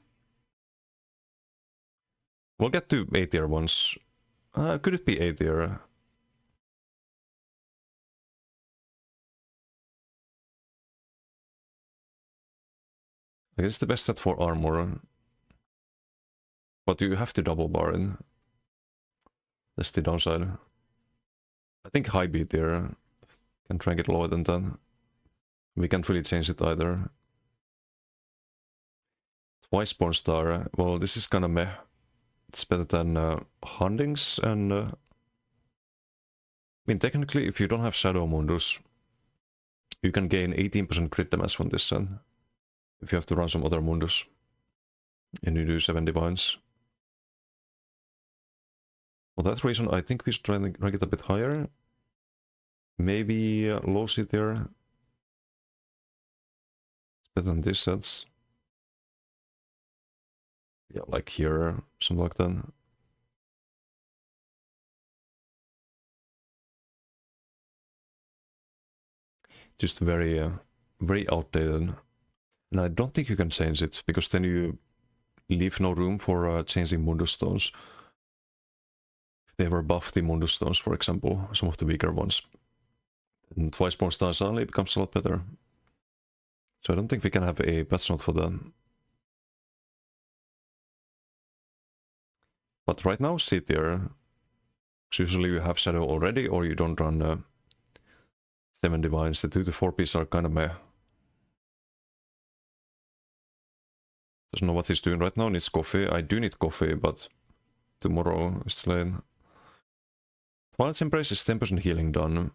We'll get to A tier ones. Could it be A tier? I guess it's the best set for armor. But you have to double bar it. That's the downside. I think high B tier. Can try and get lower than that. We can't really change it either. Twice Born Star. Well, this is kinda meh. It's better than Huntings and... I mean, technically, if you don't have Shadow Mundus, you can gain 18% crit damage from this set. If you have to run some other Mundus. And you do 7 Divines. For that reason, I think we should try and rank it a bit higher. Maybe low C tier. It's better than this sets. Yeah, like here, something like that. Just very, very outdated. And I don't think you can change it, because then you leave no room for changing Mundus Stones. If they ever buff the Mundus Stones, for example, some of the weaker ones. And Twice Born Star suddenly becomes a lot better. So I don't think we can have a patch note for that. But right now, C tier. Usually you have Shadow already, or you don't run 7 Divines. The 2 to 4 pieces are kind of meh. Doesn't know what he's doing right now, needs coffee. I do need coffee, but tomorrow it's late. Twilight's Embrace is 10% healing done.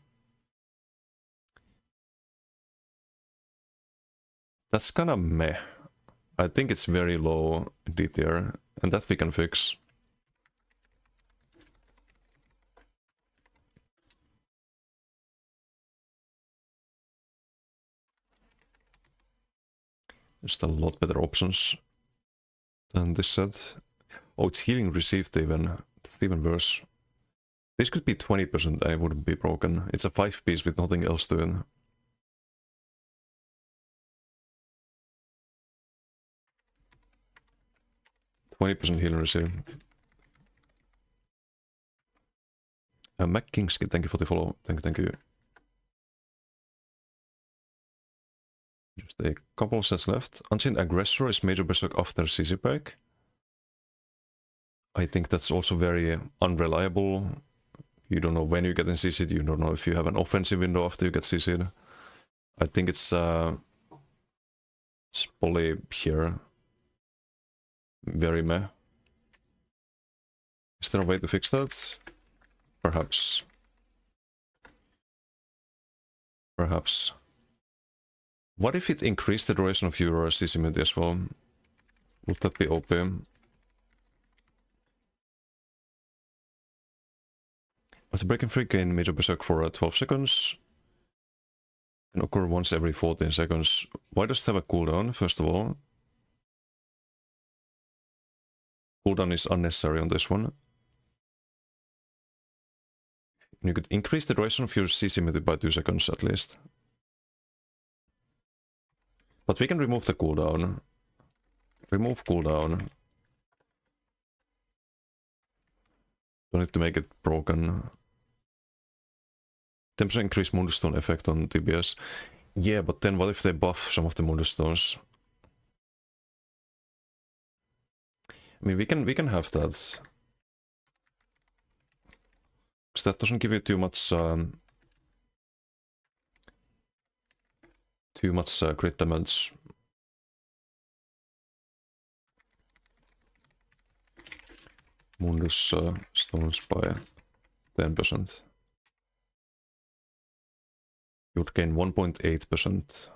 That's kinda meh. I think it's very low D tier, and that we can fix. There's a lot better options than this set. Oh, it's healing received even. That's even worse. This could be 20%, I wouldn't be broken. It's a 5 piece with nothing else to it. %20 healing received. Mac Kingski, thank you for the follow. Thank you. Just a couple sets left. Unchained Aggressor is major berserk after CC pack. I think that's also very unreliable. You don't know when you get in CC'd, you don't know if you have an offensive window after you get CC'd. I think it's probably here. Very meh. Is there a way to fix that? Perhaps. Perhaps. What if it increased the duration of your CC immunity as well? Would that be OP? After breaking free, gain major berserk for 12 seconds. Can occur once every 14 seconds. Why does it have a cooldown, first of all? Cooldown is unnecessary on this one. You could increase the duration of your CC immunity by 2 seconds at least. But we can remove the cooldown. Remove cooldown. Don't need to make it broken. 10% increase Mundus Stone effect on TBS. Yeah, but then what if they buff some of the Mundus Stones? I mean, we can have that. Because that doesn't give you too much crit damage. Mundus stones by 10%. You would gain 1.8%.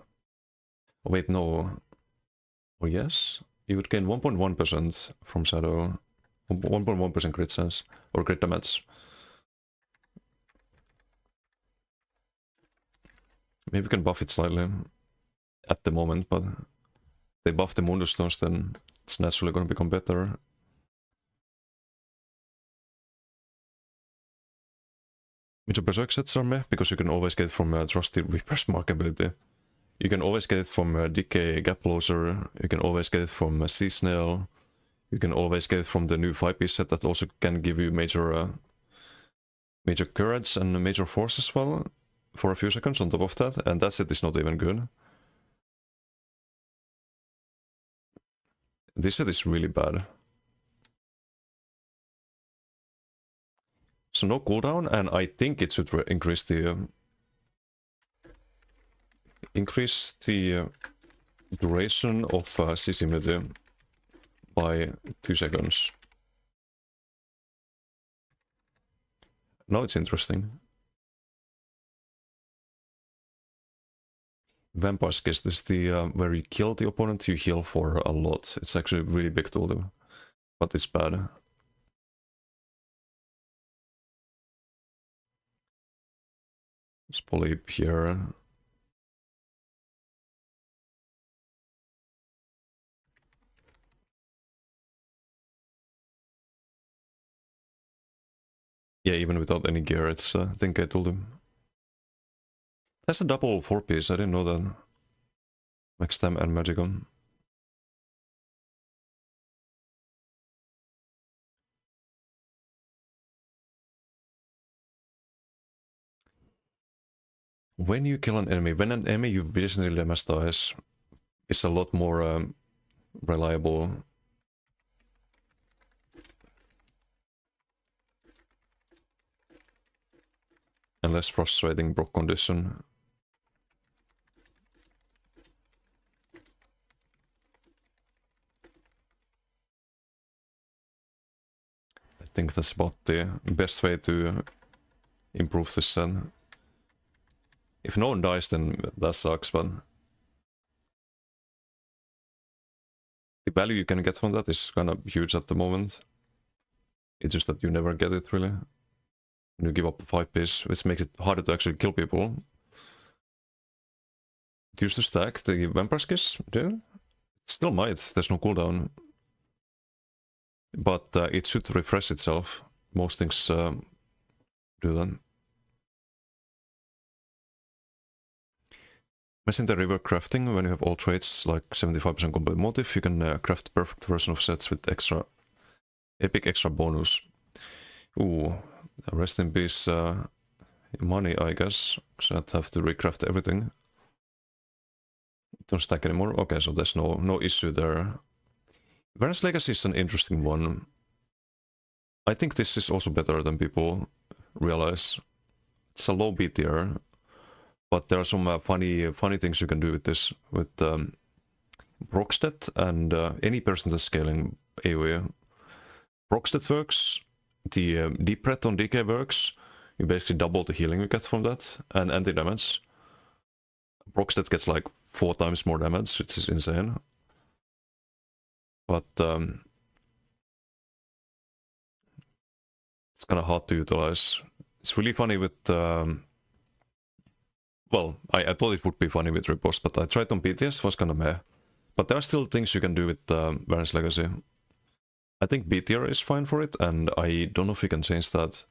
Oh wait, no. Oh yes? You would gain 1.1% from Shadow. 1.1% crit chance. Or crit damage. Maybe we can buff it slightly. At the moment, but if they buff the Mundus stones, then it's naturally gonna become better. Major Berserk sets are meh, because you can always get it from Trusty Reaper's mark ability. You can always get it from Decay Gap Closer, you can always get it from Sea Snail, you can always get it from the new 5-piece set that also can give you major courage and major force as well, for a few seconds on top of that, and that set is not even good. This set is really bad. So no cooldown, and I think it should increase the duration of CC immunity by 2 seconds. Now it's interesting. Vampire's Kiss, this is the where you kill the opponent, you heal for a lot. It's actually a really big tool, but it's bad. It's Polyp here. Yeah, even without any gear, it's I think I told him. That's a double 4-piece, I didn't know that. Max Stam and Magicon. When you kill an enemy, when an enemy you basically damage dies, is a lot more reliable. And less frustrating broke condition. I think that's about the best way to improve this set. If no one dies, then that sucks, but the value you can get from that is kind of huge at the moment. It's just that you never get it, really. And you give up a 5-piece, which makes it harder to actually kill people. It used to stack the Vampire's Kiss, yeah? It still might, there's no cooldown. But it should refresh itself. Most things do that. Messenger River crafting, when you have all traits like 75% complete motive, you can craft the perfect version of sets with extra epic extra bonus. Ooh, rest in peace money, I guess, because I'd have to recraft everything. Don't stack anymore. Okay, so there's no issue there. Varus Legacy is an interesting one. I think this is also better than people realize. It's a low B tier. But there are some funny things you can do with this, with Brockstedt and any percentage scaling AoE. Brockstedt works, the Deep Breath on DK works, you basically double the healing you get from that, and anti-damage. Brockstedt gets like 4 times more damage, which is insane. But it's kind of hard to utilize. It's really funny with... well, I thought it would be funny with Riposte, but I tried on BTS, was kind of meh. But there are still things you can do with Varus Legacy. I think B tier is fine for it, and I don't know if you can change that.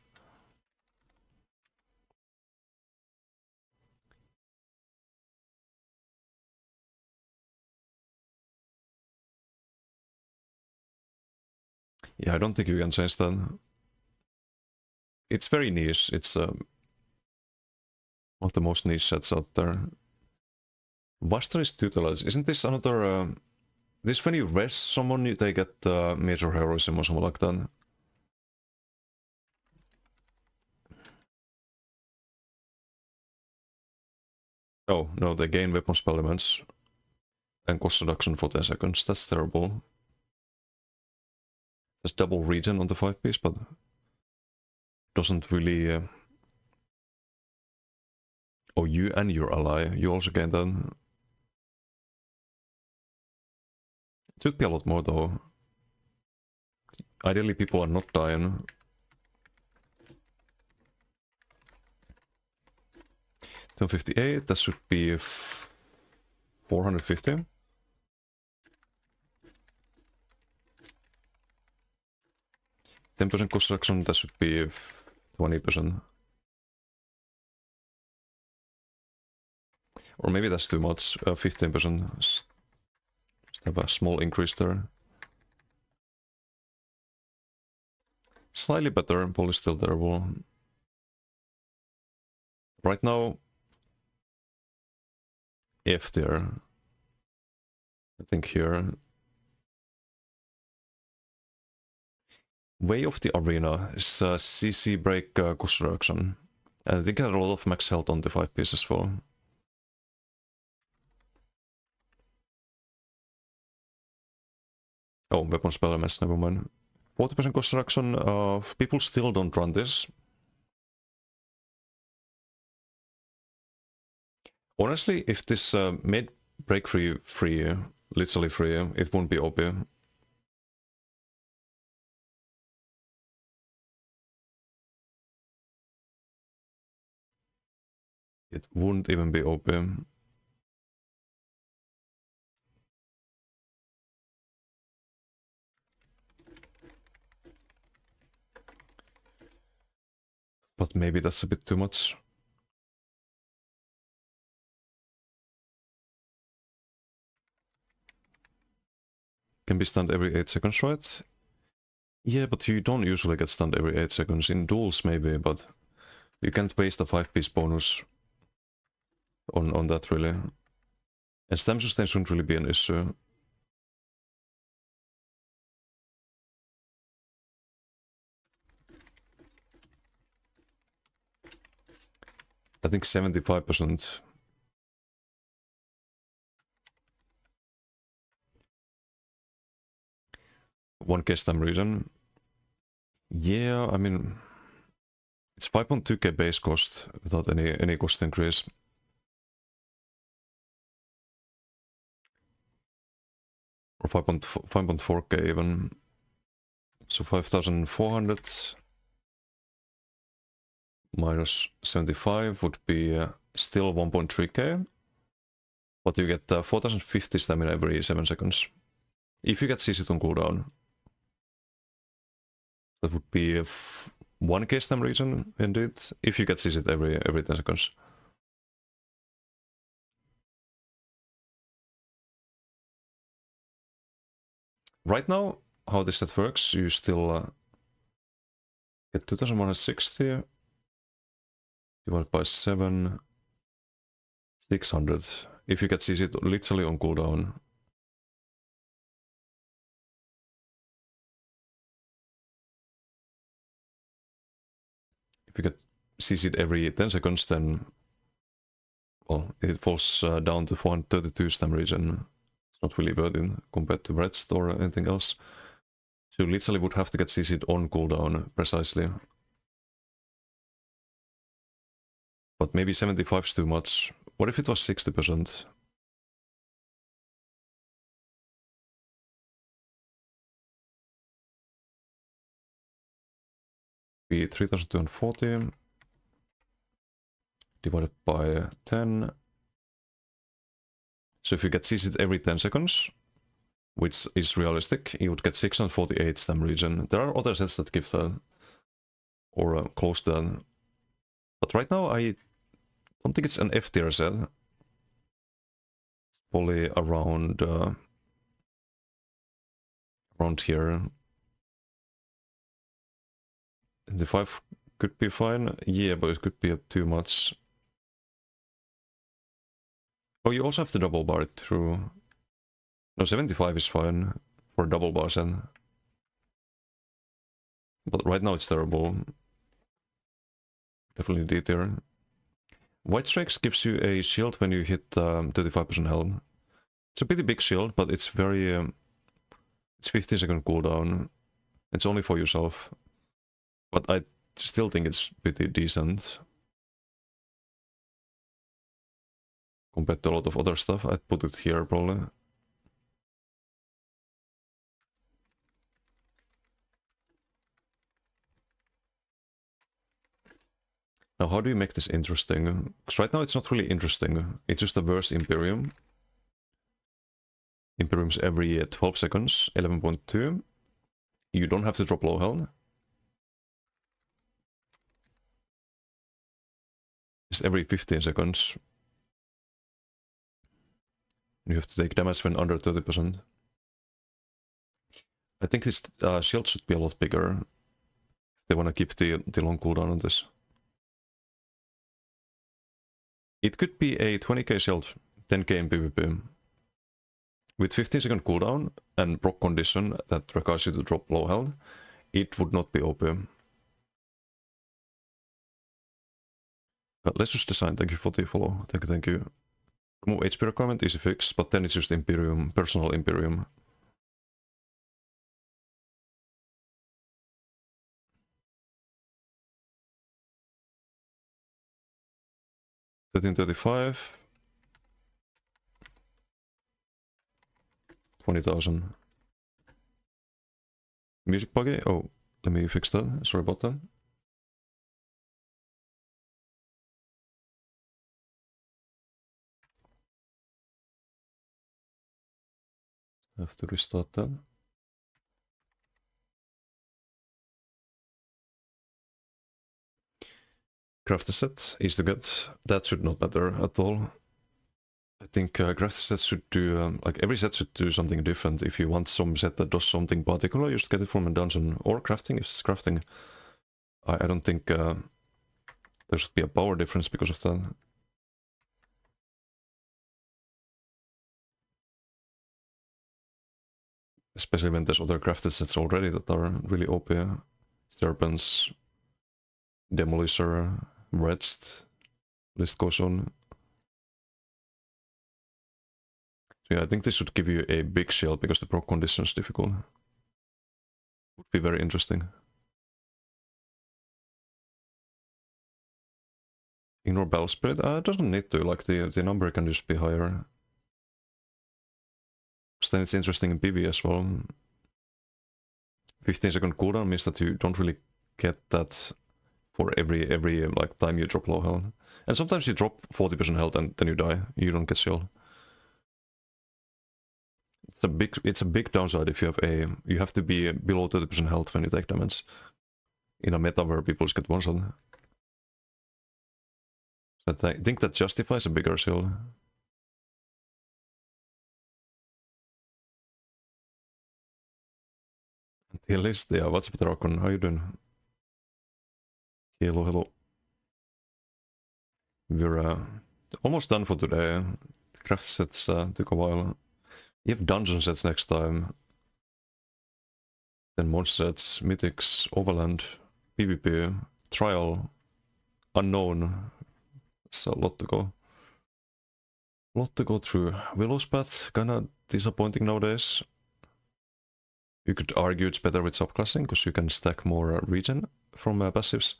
Yeah, I don't think you can change that. It's very niche, it's one of the most niche sets out there. Vastra is tutelage. Isn't this another This when you rest someone, they get major heroism or something like that. Oh, no, they gain weapon spell elements and cost reduction for 10 seconds. That's terrible. There's double regen on the 5-piece, but doesn't really... Oh, you and your ally, you also gain that. It should be a lot more though. Ideally people are not dying. $258, that should be 450. $10% cost reduction, that should be 20%. Or maybe that's too much, 15%. Just have a small increase there. Slightly better, probably still terrible. Right now, F there. I think here. Way of the Arena is CC break cost reduction. And I think I had a lot of max health on the 5-piece as well. Oh, weapon spell elements, never mind. 40% cost reduction, people still don't run this. Honestly, if this made break free, literally free, it won't be OP. It wouldn't even be OP. But maybe that's a bit too much. Can be stunned every 8 seconds, right? Yeah, but you don't usually get stunned every 8 seconds. In duels maybe, but you can't waste a 5-piece bonus on that really. And stam sustain shouldn't really be an issue. I think 75%. One case time reason. Yeah, I mean, it's 5.2k base cost without any cost increase. Or 5.4k even. So 5,400 minus 75 would be still 1.3k. But you get 4,050 stamina every 7 seconds. If you get CC on cooldown. That would be 1k stam region, indeed, if you get CC every 10 seconds. Right now, how this set works, you still get 2160 divided by 7, 600. If you get CC literally on cooldown. If you get CC'd every 10 seconds, then, well, it falls down to 432 stam region. It's not really worth it compared to Redst or anything else. So you literally would have to get CC'd on cooldown, precisely. But maybe 75 is too much. What if it was 60%? Be 3,240 divided by 10. So if you get CC'd every 10 seconds, which is realistic, you would get 648 stam region. There are other sets that give that, or close to that. But right now I don't think it's an F tier set. It's probably around here. The 5 could be fine. Yeah, but it could be too much. Oh, you also have to double bar it through. No, 75 is fine for double boss and... But right now it's terrible. Definitely D tier. White Strikes gives you a shield when you hit 35% health. It's a pretty big shield, but it's very... it's 15-second cooldown. It's only for yourself. But I still think it's pretty decent. Compared to a lot of other stuff, I'd put it here probably. Now, how do you make this interesting? Because right now it's not really interesting. It's just a worse Imperium. Imperium's every 12 seconds, 11.2. You don't have to drop low health. It's every 15 seconds. You have to take damage when under 30%. I think this shield should be a lot bigger. If they want to keep the long cooldown on this. It could be a 20k shield, 10k in PvP. With 15-second cooldown and proc condition that requires you to drop low health, it would not be OP. But let's just design. Thank you for the follow. Thank you. Remove HP requirement, easy fix, but then it's just Imperium, personal Imperium. $1335. 20,000. Music buggy? Oh, let me fix that. Sorry about that. I have to restart that. Crafter set is to get. That should not matter at all. I think crafter sets should do, like every set should do something different. If you want some set that does something particular, you should get it from a dungeon or crafting. If it's crafting, I don't think there should be a power difference because of that. Especially when there's other crafted sets already that are really OP. Serpents, Demolisher, Wretched, list goes on. So yeah, I think this should give you a big shield because the proc condition is difficult. Would be very interesting. Ignore Battle Spirit? It doesn't need to, like the number can just be higher. So then it's interesting in PvE as well. 15-second cooldown means that you don't really get that for every like time you drop low health. And sometimes you drop 40% health and then you die. You don't get shield. It's a big downside if you have you have to be below 30% health when you take damage. In a meta where people just get one shot. So I think that justifies a bigger shield. Until list, yeah, what's up Drakon? How you doing? Hello, hello. We're almost done for today. Craft sets took a while. You have dungeon sets next time. Then monster sets, mythics, overland, PvP, trial, unknown. It's a lot to go. Lot to go through. Willow's Path, kinda disappointing nowadays. You could argue it's better with subclassing, because you can stack more regen from passives.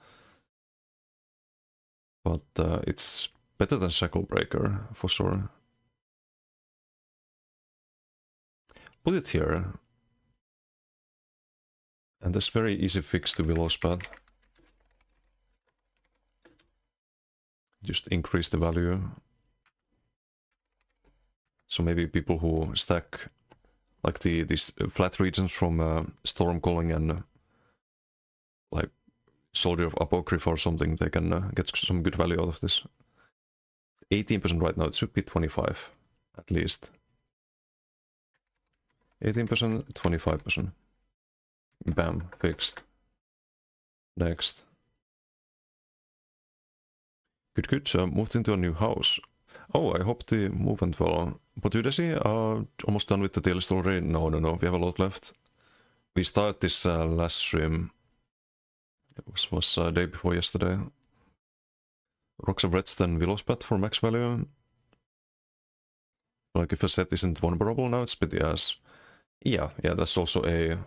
But it's better than Shackle Breaker, for sure. Put it here. And there's very easy fix to Willow's Path. Just increase the value. So maybe people who stack like these flat regions from Stormcalling and like Soldier of Apocrypha or something, they can get some good value out of this. 18% right now, it should be 25 at least. 18%, 25%. Bam, fixed. Next. Good, good. Moved into a new house. Oh, I hope the move went well. But you see, almost done with the tier list already? No, we have a lot left. We started this last stream. It was day before yesterday. Rocks of Redstone Willow's Pet for max value. Like if a set isn't vulnerable now, it's pretty ass. Yeah, that's also a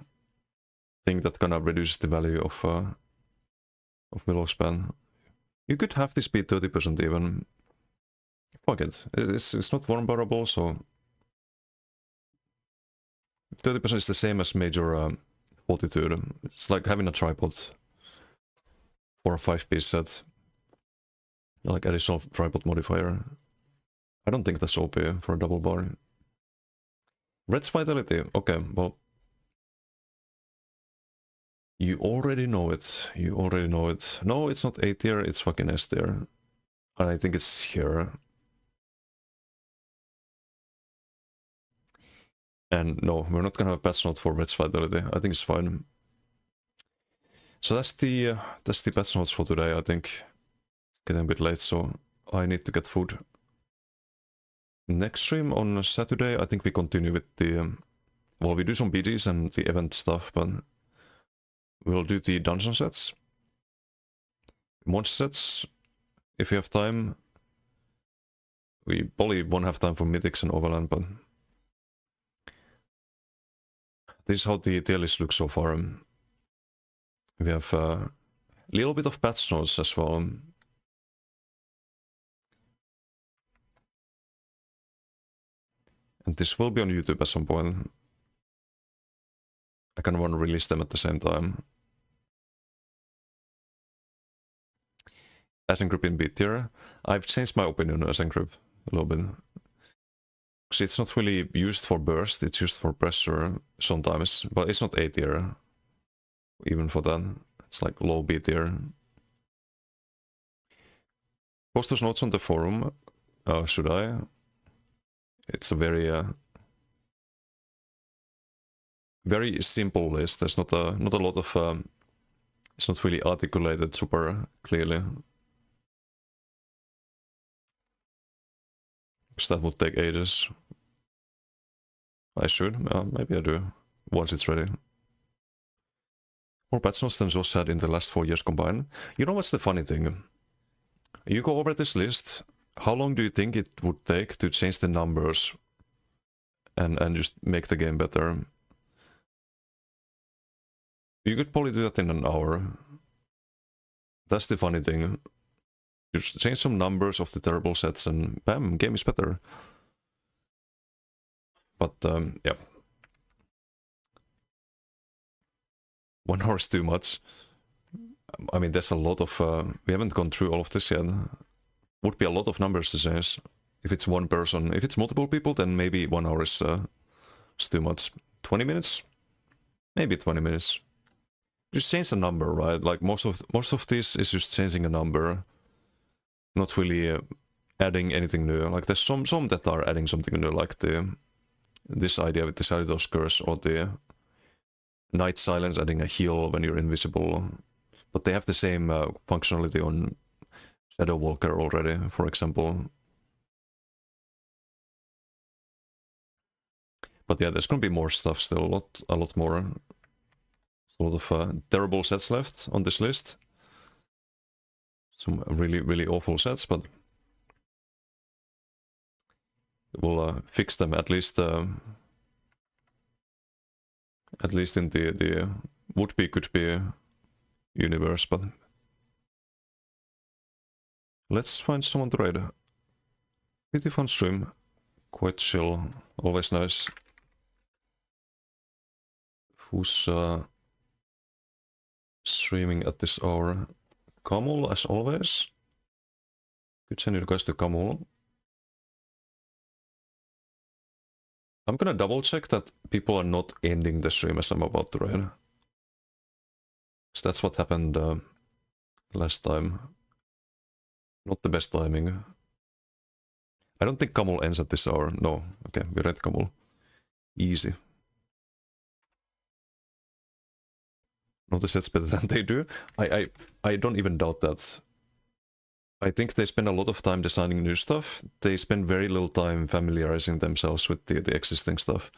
thing that kind of reduces the value of Willow's Pet. You could have this be 30% even. Fuck it. It's not vulnerable, so 30% is the same as major fortitude. It's like having a tripod for a 5-piece set. Like additional tripod modifier. I don't think that's OP for a double bar. Red's Vitality. Okay, well. You already know it. No, it's not A tier, it's fucking S tier. And I think it's here. And no, we're not gonna have a patch note for Red's Vitality. I think it's fine. So that's the patch notes for today, I think. It's getting a bit late, so I need to get food. Next stream on Saturday, I think we continue with the... well, we do some BGs and the event stuff, but... we'll do the dungeon sets. Monster sets, if we have time. We probably won't have time for Mythics and Overland, but... this is how the tier list looks so far. We have a little bit of patch notes as well. And this will be on YouTube at some point. I kind of want to release them at the same time. Ascent Group in B tier. I've changed my opinion on Ascent Group a little bit. Because it's not really used for burst, it's used for pressure sometimes. But it's not A tier. Even for that. It's like low B tier. Post those notes on the forum. Should I? It's a very simple list. There's not a lot of it's not really articulated super clearly. Because that would take ages. I should, maybe I do, once it's ready. More patch notes than Josh had in the last 4 years combined. You know what's the funny thing? You go over this list, how long do you think it would take to change the numbers and just make the game better? You could probably do that in an hour. That's the funny thing. Just change some numbers of the terrible sets and bam, game is better. But yeah. 1 hour is too much. I mean, there's a lot of... we haven't gone through all of this yet. Would be a lot of numbers to change. If it's one person. If it's multiple people, then maybe 1 hour is too much. 20 minutes? Maybe 20 minutes. Just change the number, right? Like most of this is just changing a number. Not really adding anything new. Like there's some that are adding something new, like this idea with the Salidos curse or the Night Silence adding a heal when you're invisible. But they have the same functionality on Shadow Walker already, for example. But yeah, there's gonna be more stuff still, a lot more. A lot of terrible sets left on this list. Some really awful sets, but we'll fix them at least in the would be could be universe. But let's find someone to raid. Pretty fun stream, quite chill, always nice. Who's streaming at this hour? Kamul, as always. Could send you guys to Kamul. I'm gonna double check that people are not ending the stream as I'm about to raid. So that's what happened last time. Not the best timing. I don't think Kamul ends at this hour. No. Okay, we read Kamul. Easy. Not the sets better than they do. I don't even doubt that. I think they spend a lot of time designing new stuff. They spend very little time familiarizing themselves with the existing stuff.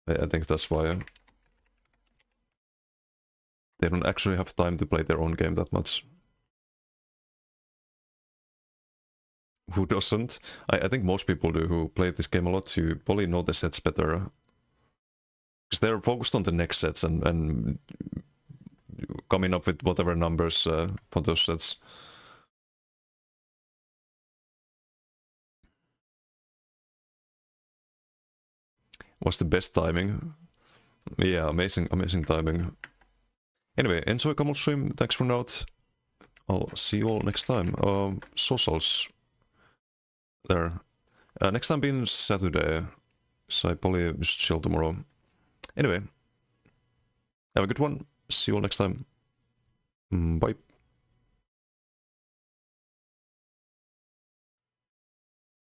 I think that's why they don't actually have time to play their own game that much. Who doesn't? I think most people do who play this game a lot, who probably know the sets better. Because they're focused on the next sets and coming up with whatever numbers for those sets. What's the best timing? Yeah, amazing timing. Anyway, enjoy Camel Stream, thanks for note. I'll see you all next time. Socials. There. Next time being Saturday, so I probably just chill tomorrow. Anyway, have a good one. See you all next time. Bye.